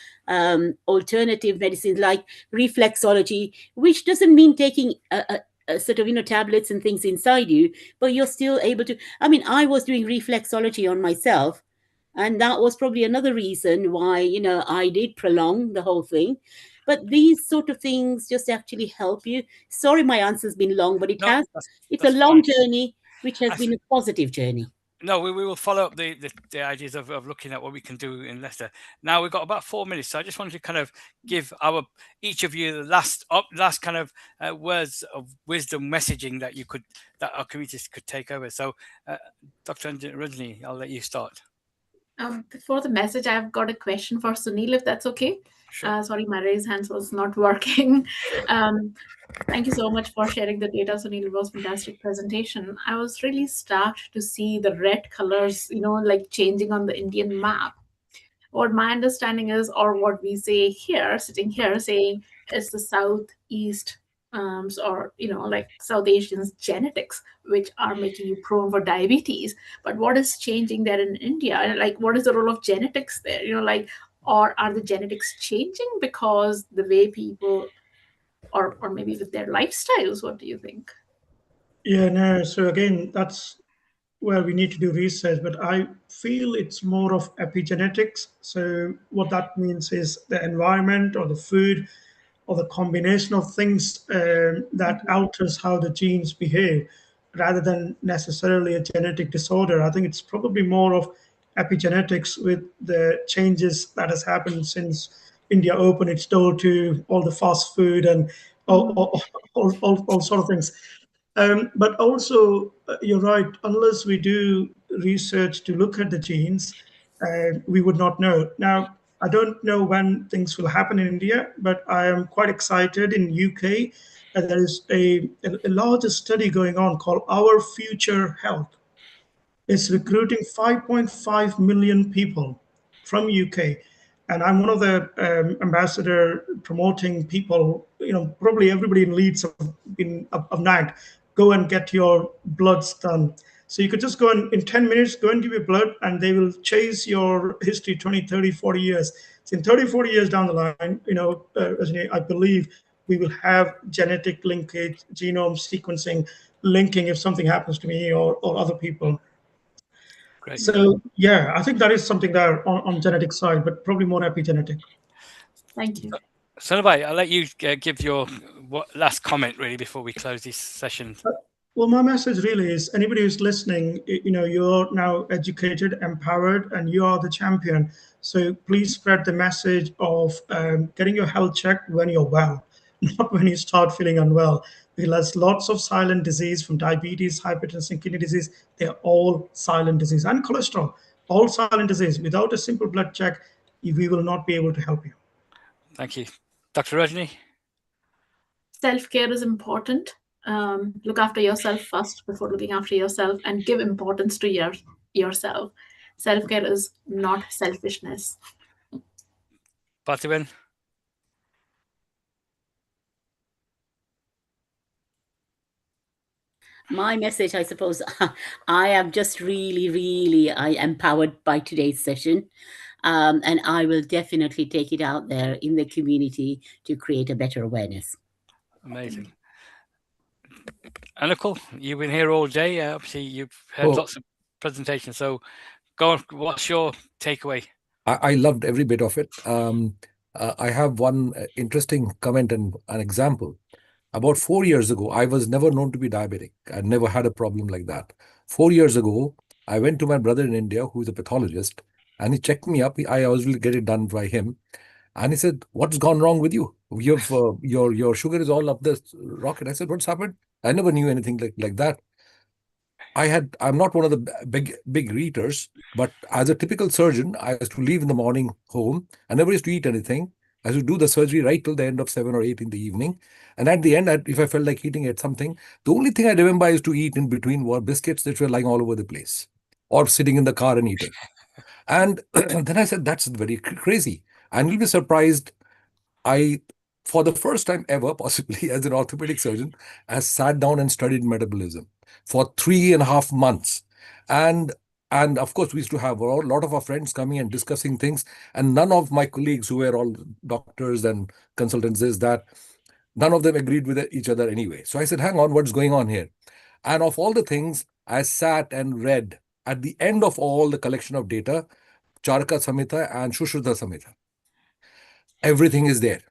alternative medicines like reflexology, which doesn't mean taking a sort of, tablets and things inside you, but you're still able to. I mean, I was doing reflexology on myself, and that was probably another reason why, I did prolong the whole thing. But these sort of things just actually help you. Sorry, my answer's been long, but it's a long journey, which has been a positive journey. No, we will follow up the ideas of looking at what we can do in Leicester. Now we've got about 4 minutes, so I just wanted to kind of give each of you the last kind of words of wisdom messaging that our communities could take over. So, Dr. Rajni, I'll let you start. Before the message, I've got a question for Sunil, if that's okay. Sure. Sorry, my raised hands was not working. Thank you so much for sharing the data, Sunil. It was a fantastic presentation. I was really startled to see the red colors, like changing on the Indian map. What my understanding is, or what we say here, sitting here saying, is the Southeast or like South Asians genetics which are making you prone for diabetes. But what is changing there in India? Like, what is the role of genetics there? Or are the genetics changing because the way people, or maybe with their lifestyles? What do you think? Yeah, no. So again, that's where we need to do research, but I feel it's more of epigenetics. So what that means is the environment or the food or the combination of things that alters how the genes behave rather than necessarily a genetic disorder. I think it's probably more of epigenetics with the changes that has happened since India opened its door to all the fast food and all sort of things. But also, you're right, unless we do research to look at the genes, we would not know. Now, I don't know when things will happen in India, but I am quite excited in UK. There is a larger study going on called Our Future Health. It's recruiting 5.5 million people from UK, and I'm one of the ambassador promoting people. Probably everybody in Leeds have nagged, go and get your bloods done. So you could just go in 10 minutes, go and give your blood, and they will chase your history 20, 30, 40 years. So in 30, 40 years down the line, I believe we will have genetic linkage, genome sequencing, linking if something happens to me or other people. Great. So yeah, I think that is something there on genetic side, but probably more epigenetic. Thank you. Sonabhai, I'll let you give your last comment really before we close this session. Well, my message really is anybody who's listening, you're now educated, empowered, and you are the champion. So please spread the message of getting your health checked when you're well, not when you start feeling unwell. Because there's lots of silent disease from diabetes, hypertension, kidney disease. They're all silent disease, and cholesterol, all silent disease. Without a simple blood check, we will not be able to help you. Thank you. Dr. Rajni? Self-care is important. Look after yourself first before looking after yourself, and give importance to yourself. Self-care is not selfishness. Parthiban? My message, I suppose, I am just really empowered by today's session. And I will definitely take it out there in the community to create a better awareness. Amazing. Anukul, you've been here all day. Obviously, you've heard lots of presentations. So go on, what's your takeaway? I loved every bit of it. I have one interesting comment and an example. About 4 years ago, I was never known to be diabetic. I never had a problem like that. 4 years ago, I went to my brother in India, who is a pathologist, and he checked me up. I always will get it done by him. And he said, "What's gone wrong with you? Your sugar is all up the rocket." I said, "What's happened?" I never knew anything like that. I'm not one of the big eaters, but as a typical surgeon, I used to leave in the morning home. I never used to eat anything. I used to do the surgery right till the end of 7 or 8 in the evening. And at the end, if I felt like eating at something, the only thing I remember I used to eat in between were biscuits that were lying all over the place, or sitting in the car and eating. And then I said, that's very crazy. And you'll be surprised, for the first time ever, possibly as an orthopedic surgeon, I sat down and studied metabolism for 3.5 months. And And of course, we used to have a lot of our friends coming and discussing things. And none of my colleagues who were all doctors and consultants, is that none of them agreed with each other anyway. So I said, hang on, what's going on here? And of all the things, I sat and read at the end of all the collection of data, Charaka Samhita and Shushruta Samhita. Everything is there.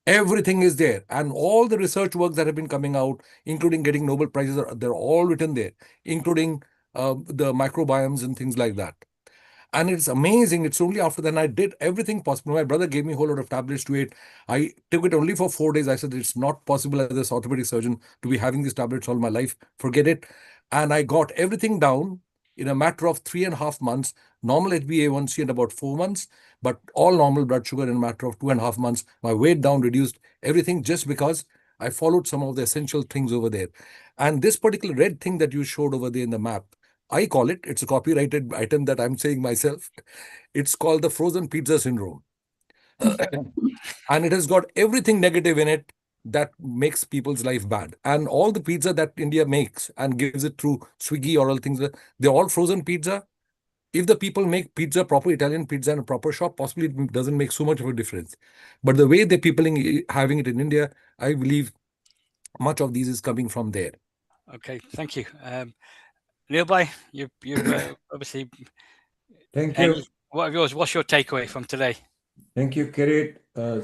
Everything is there. And all the research works that have been coming out, including getting Nobel Prizes, they're all written there, including the microbiomes and things like that. And it's amazing. It's only after then I did everything possible. My brother gave me a whole lot of tablets to eat. I took it only for 4 days. I said, it's not possible as this orthopedic surgeon to be having these tablets all my life. Forget it. And I got everything down in a matter of 3.5 months. Normal HbA1c in about 4 months, but all normal blood sugar in a matter of 2.5 months. My weight down, reduced, everything, just because I followed some of the essential things over there. And this particular red thing that you showed over there in the map, I call it, it's a copyrighted item that I'm saying myself. It's called the frozen pizza syndrome. And it has got everything negative in it that makes people's life bad. And all the pizza that India makes and gives it through Swiggy or all things, they're all frozen pizza. If the people make pizza, proper Italian pizza in a proper shop, possibly it doesn't make so much of a difference. But the way the people having it in India, I believe much of these is coming from there. Okay, thank you. Neilbhai, you've obviously. Thank you. What's your takeaway from today? Thank you, Kirit.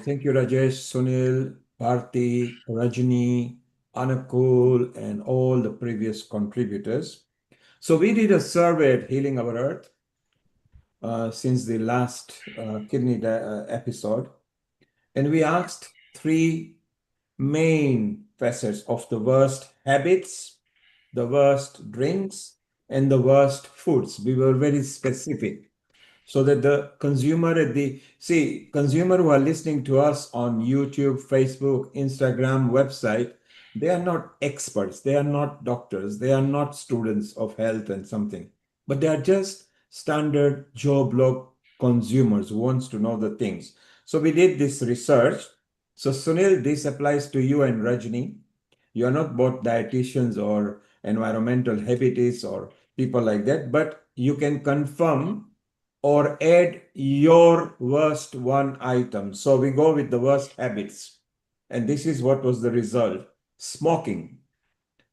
Thank you, Rajesh, Sunil, Bharti, Rajni, Anakul, and all the previous contributors. So we did a survey at Healing Our Earth since the last kidney episode, and we asked 3 main facets of the worst habits, the worst drinks, and the worst foods. We were very specific so that the consumer consumer who are listening to us on YouTube, Facebook, Instagram, website, they are not experts, they are not doctors, they are not students of health and something, but they are just standard Joe Block consumers who wants to know the things. So we did this research. So Sunil, this applies to you and Rajni. You are not both dietitians or environmental habitists or people like that, but you can confirm or add your worst one item. So we go with the worst habits. And this is what was the result. Smoking,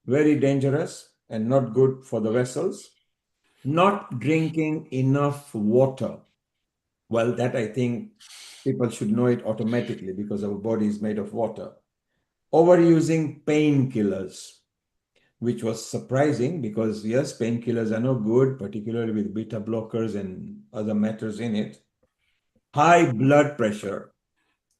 very dangerous and not good for the vessels. Not drinking enough water. Well, that I think people should know it automatically because our body is made of water. Overusing painkillers, which was surprising because yes, painkillers are not good, particularly with beta blockers and other matters in it. High blood pressure.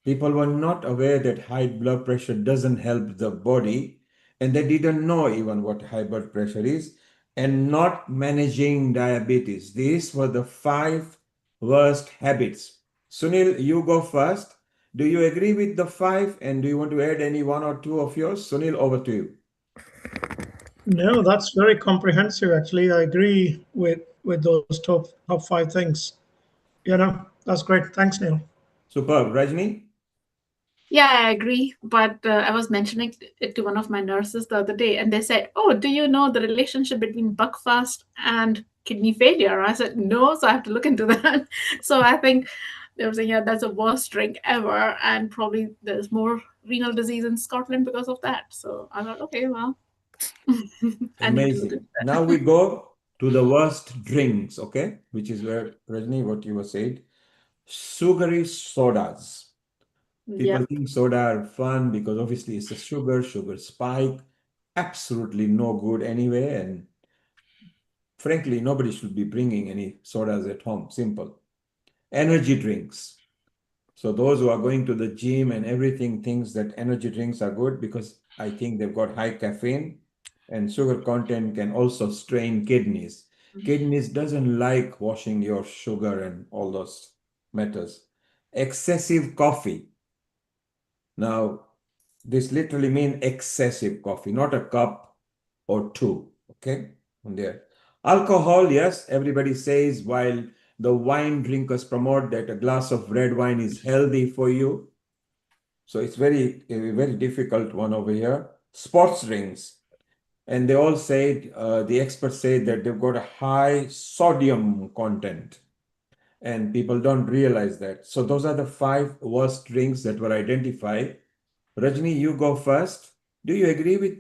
People were not aware that high blood pressure doesn't help the body, and they didn't know even what high blood pressure is, and not managing diabetes. These were the 5 worst habits. Sunil, you go first. Do you agree with the 5, and do you want to add any 1 or 2 of yours? Sunil, over to you. No, that's very comprehensive. Actually, I agree with those top 5 things. That's great. Thanks, Neil. Superb. Rajni? Yeah, I agree. But I was mentioning it to one of my nurses the other day, and they said, "Oh, do you know the relationship between buckfast and kidney failure?" I said, "No," so I have to look into that. So I think they were saying, "Yeah, that's the worst drink ever, and probably there's more renal disease in Scotland because of that." So I thought, okay, well, amazing. Now we go to the worst drinks, okay? Which is where, Rajni, what you were saying. Sugary sodas. People think soda are fun because obviously it's a sugar spike. Absolutely no good anyway. And frankly, nobody should be bringing any sodas at home. Simple. Energy drinks. So those who are going to the gym and everything thinks that energy drinks are good because I think they've got high caffeine and sugar content can also strain kidneys. Kidneys doesn't like washing your sugar and all those matters. Excessive coffee. Now, this literally means excessive coffee, not a cup or 2, okay? On there. Alcohol, yes, everybody says while the wine drinkers promote that a glass of red wine is healthy for you. So it's very difficult one over here. Sports drinks. And they all said, the experts say that they've got a high sodium content, and people don't realize that. So those are the 5 worst drinks that were identified. Rajni, you go first. Do you agree with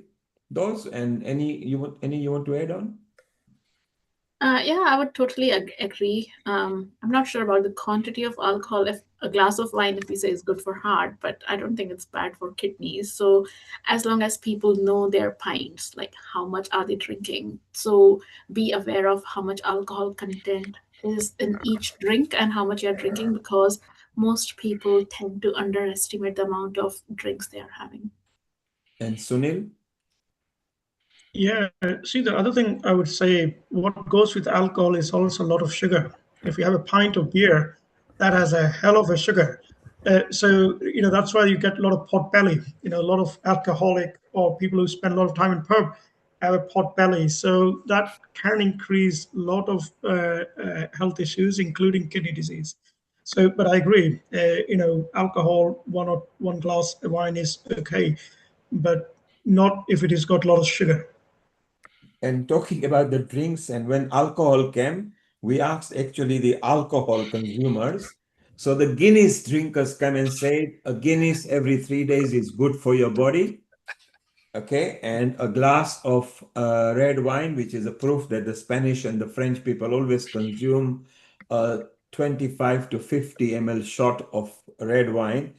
those? And any you want to add on? Yeah, I would totally agree. I'm not sure about the quantity of alcohol. If a glass of wine, if we say, is good for heart, but I don't think it's bad for kidneys. So, as long as people know their pints, like how much are they drinking, so be aware of how much alcohol content is in each drink and how much you're drinking, because most people tend to underestimate the amount of drinks they are having. And Sunil? Yeah, see, the other thing I would say, what goes with alcohol is also a lot of sugar. If you have a pint of beer, that has a hell of a sugar. So, that's why you get a lot of pot belly. A lot of alcoholic or people who spend a lot of time in pub have a pot belly. So that can increase a lot of health issues, including kidney disease. So, but I agree, alcohol, one glass of wine is okay, but not if it has got a lot of sugar. And talking about the drinks, and when alcohol came, we asked actually the alcohol consumers. So the Guinness drinkers come and say a Guinness every 3 days is good for your body. Okay, and a glass of red wine, which is a proof that the Spanish and the French people always consume 25 to 50 ml shot of red wine.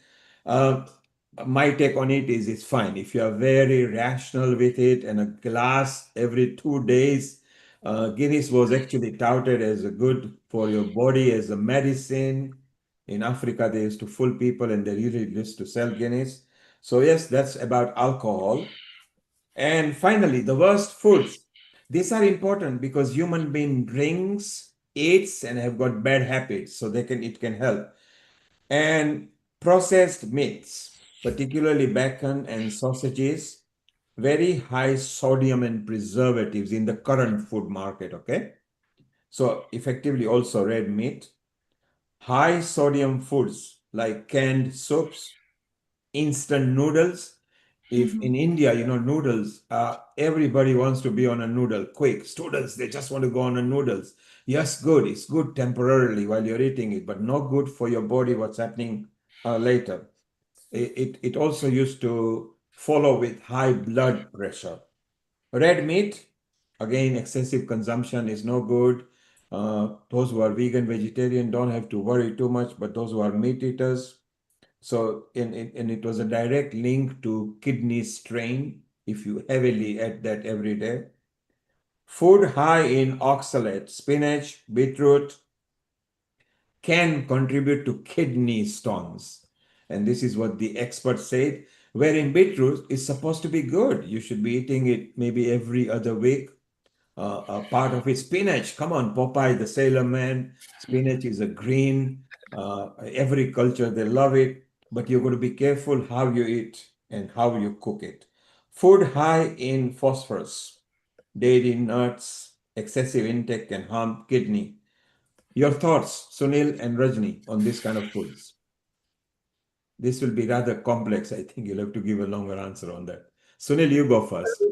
My take on it is it's fine. If you are very rational with it, and a glass every 2 days, Guinness was actually touted as a good for your body, as a medicine. In Africa, they used to fool people and they really used to sell Guinness. So yes, that's about alcohol. And finally, the worst foods. These are important because human being drinks, eats, and have got bad habits, so it can help. And processed meats, particularly bacon and sausages, very high sodium and preservatives in the current food market, okay? So effectively also red meat, high sodium foods like canned soups, instant noodles. If in India, noodles, everybody wants to be on a noodle quick. Students, they just want to go on a noodles. Yes, good. It's good temporarily while you're eating it, but not good for your body, what's happening later. It also used to follow with high blood pressure. Red meat, again, excessive consumption is no good. Those who are vegan, vegetarian don't have to worry too much, but those who are meat eaters, so, and it was a direct link to kidney strain if you heavily ate that every day. Food high in oxalate, spinach, beetroot, can contribute to kidney stones. And this is what the experts said, wherein beetroot is supposed to be good. You should be eating it maybe every other week. A part of it, spinach. Come on, Popeye the Sailor Man. Spinach is a green. Every culture, they love it. But you're going to be careful how you eat and how you cook it. Food high in phosphorus, dairy, nuts, excessive intake can harm kidney. Your thoughts, Sunil and Rajni, on this kind of foods? This will be rather complex. I think you'll have to give a longer answer on that. Sunil, you go first.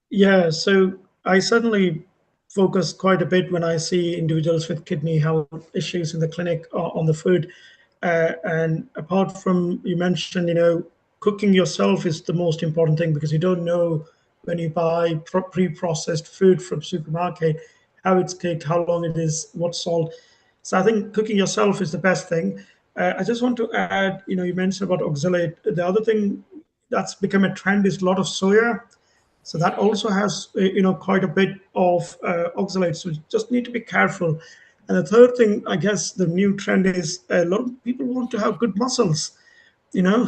Yeah, so I certainly focus quite a bit when I see individuals with kidney health issues in the clinic on the food. And apart from, you mentioned, cooking yourself is the most important thing, because you don't know when you buy pre-processed food from supermarket, how it's cooked, how long it is, what salt. So I think cooking yourself is the best thing. I just want to add, you mentioned about oxalate. The other thing that's become a trend is a lot of soya. So that also has, quite a bit of oxalate. So you just need to be careful. And the third thing, I guess, the new trend is a lot of people want to have good muscles, you know,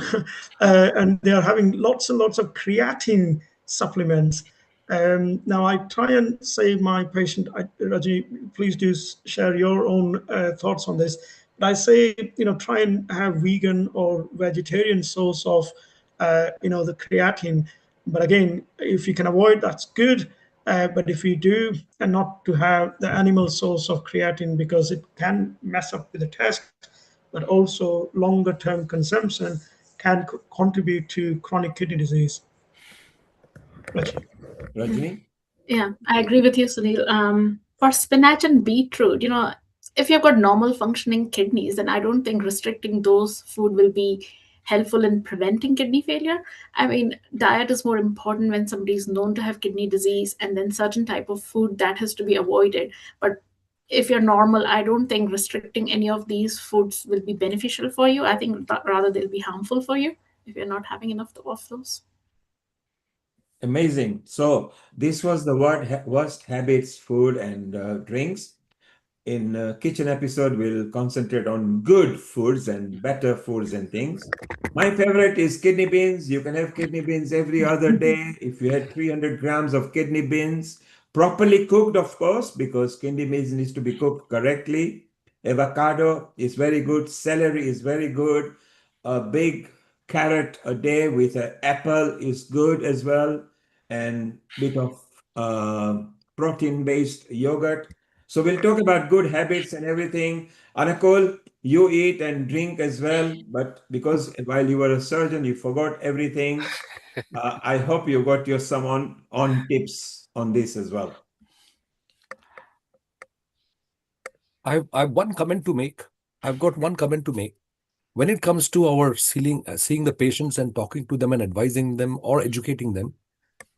and they are having lots and lots of creatine supplements. Now, I try and say my patient, Raji, please do share your own thoughts on this. But I say, try and have vegan or vegetarian source of, the creatine. But again, if you can avoid, that's good. But if you do, and not to have the animal source of creatine, because it can mess up with the test, but also longer term consumption can contribute to chronic kidney disease. Reggie. Rajni? Yeah, I agree with you, Sunil. For spinach and beetroot, if you've got normal functioning kidneys, then I don't think restricting those food will be helpful in preventing kidney failure. I mean, diet is more important when somebody is known to have kidney disease, and then certain type of food that has to be avoided. But if you're normal, I don't think restricting any of these foods will be beneficial for you. I think rather they'll be harmful for you if you're not having enough of those. Amazing. So this was the worst habits, food and drinks. In kitchen episode, we'll concentrate on good foods and better foods and things. My favorite is kidney beans. You can have kidney beans every other day. If you had 300 grams of kidney beans, properly cooked, of course, because kidney beans needs to be cooked correctly. Avocado is very good. Celery is very good. A big carrot a day with an apple is good as well. And bit of protein-based yogurt. So we'll talk about good habits and everything. Anakol, you eat and drink as well, but because while you were a surgeon, you forgot everything. I hope you got your some on tips on this as well. I've one comment to make. I've got one comment to make. When it comes to our seeing the patients and talking to them and advising them or educating them,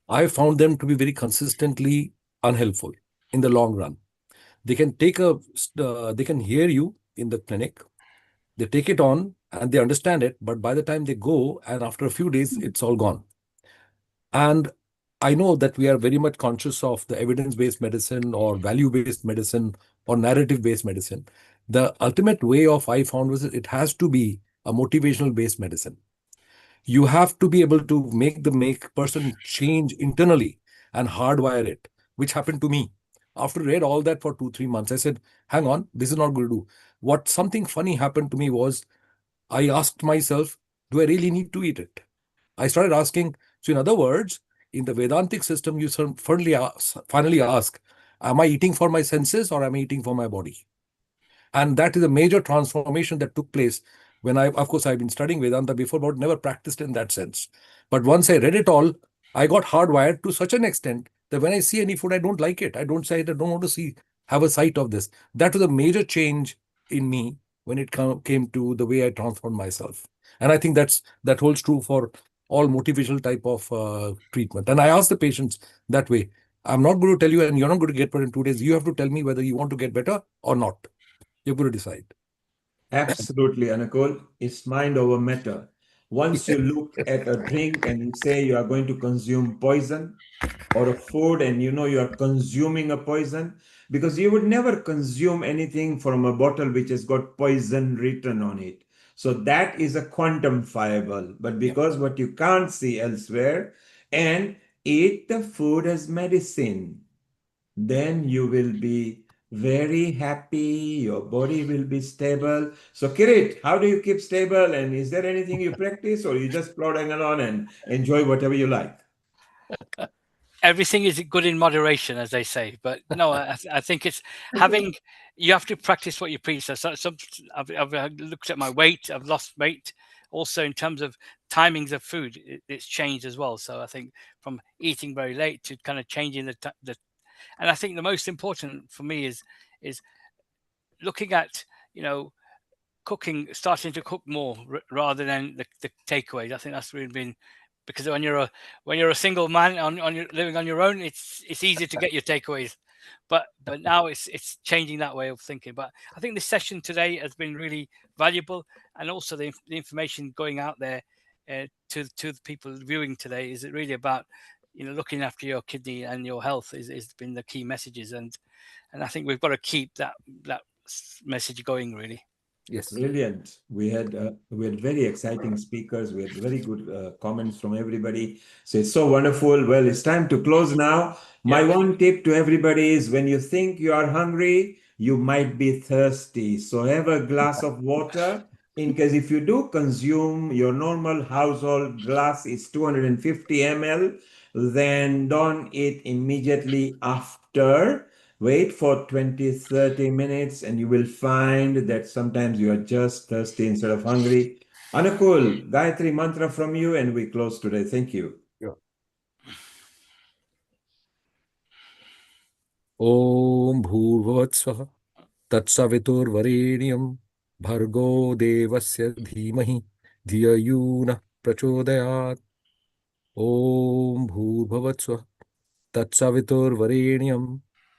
I found them to be very consistently unhelpful in the long run. They can they can hear you in the clinic, they take it on and they understand it, but by the time they go and after a few days, it's all gone. And I know that we are very much conscious of the evidence-based medicine or value-based medicine or narrative-based medicine. The ultimate way of I found was it has to be a motivational-based medicine. You have to be able to make the person change internally and hardwire it, which happened to me. After read all that for 2-3 months, I said, hang on, this is not going to do. What something funny happened to me was I asked myself, do I really need to eat it? I started asking. So in other words, in the Vedantic system, you finally ask, am I eating for my senses or am I eating for my body? And that is a major transformation that took place when of course, I've been studying Vedanta before, but never practiced in that sense. But once I read it all, I got hardwired to such an extent that when I see any food, I don't like it. I don't say it. I don't want to have a sight of this. That was a major change in me when it came to the way I transformed myself. And I think that holds true for all motivational type of treatment. And I ask the patients that way. I'm not going to tell you, and you're not going to get better in 2 days. You have to tell me whether you want to get better or not. You're going to decide. Absolutely, Anakol. It's mind over matter. Once you look at a drink and you say you are going to consume poison or a food and you know you are consuming a poison, because you would never consume anything from a bottle which has got poison written on it. So that is a quantifiable, but because what you can't see elsewhere, and eat the food as medicine, then you will be very happy, your body will be stable. So Kirit, how do you keep stable? And is there anything you practice or you just plodding along and enjoy whatever you like? Everything is good in moderation, as they say. But no, I think it's having, you have to practice what you preach. So I've looked at my weight, I've lost weight. Also, in terms of timings of food, it's changed as well. So I think from eating very late to kind of changing and I think the most important for me is looking at, cooking, starting to cook more rather than the takeaways. I think that's really been, because when you're a single man living on your own, it's easy to get your takeaways. But now it's changing that way of thinking. But I think this session today has been really valuable, and also the information going out there to the people viewing today is really about looking after your kidney and your health is been the key messages, and I think we've got to keep that message going, really. Yes. Brilliant. We had very exciting speakers. We had very good comments from everybody. So it's so wonderful. Well, it's time to close now. My one tip to everybody is when you think you are hungry, you might be thirsty. So have a glass of water. In case if you do consume your normal household glass is 250 ml, then don't eat immediately after. Wait for 20-30 minutes and you will find that sometimes you are just thirsty instead of hungry. Anukul, Gayatri mantra from you and we close today. Thank you. Yeah. Om Bhurvatsvaha Tatsaviturvarenyam Bhargo Devasya Dhimahi Dhiyayuna Prachodayat. Om Bhurvatsvaha Tatsaviturvarenyam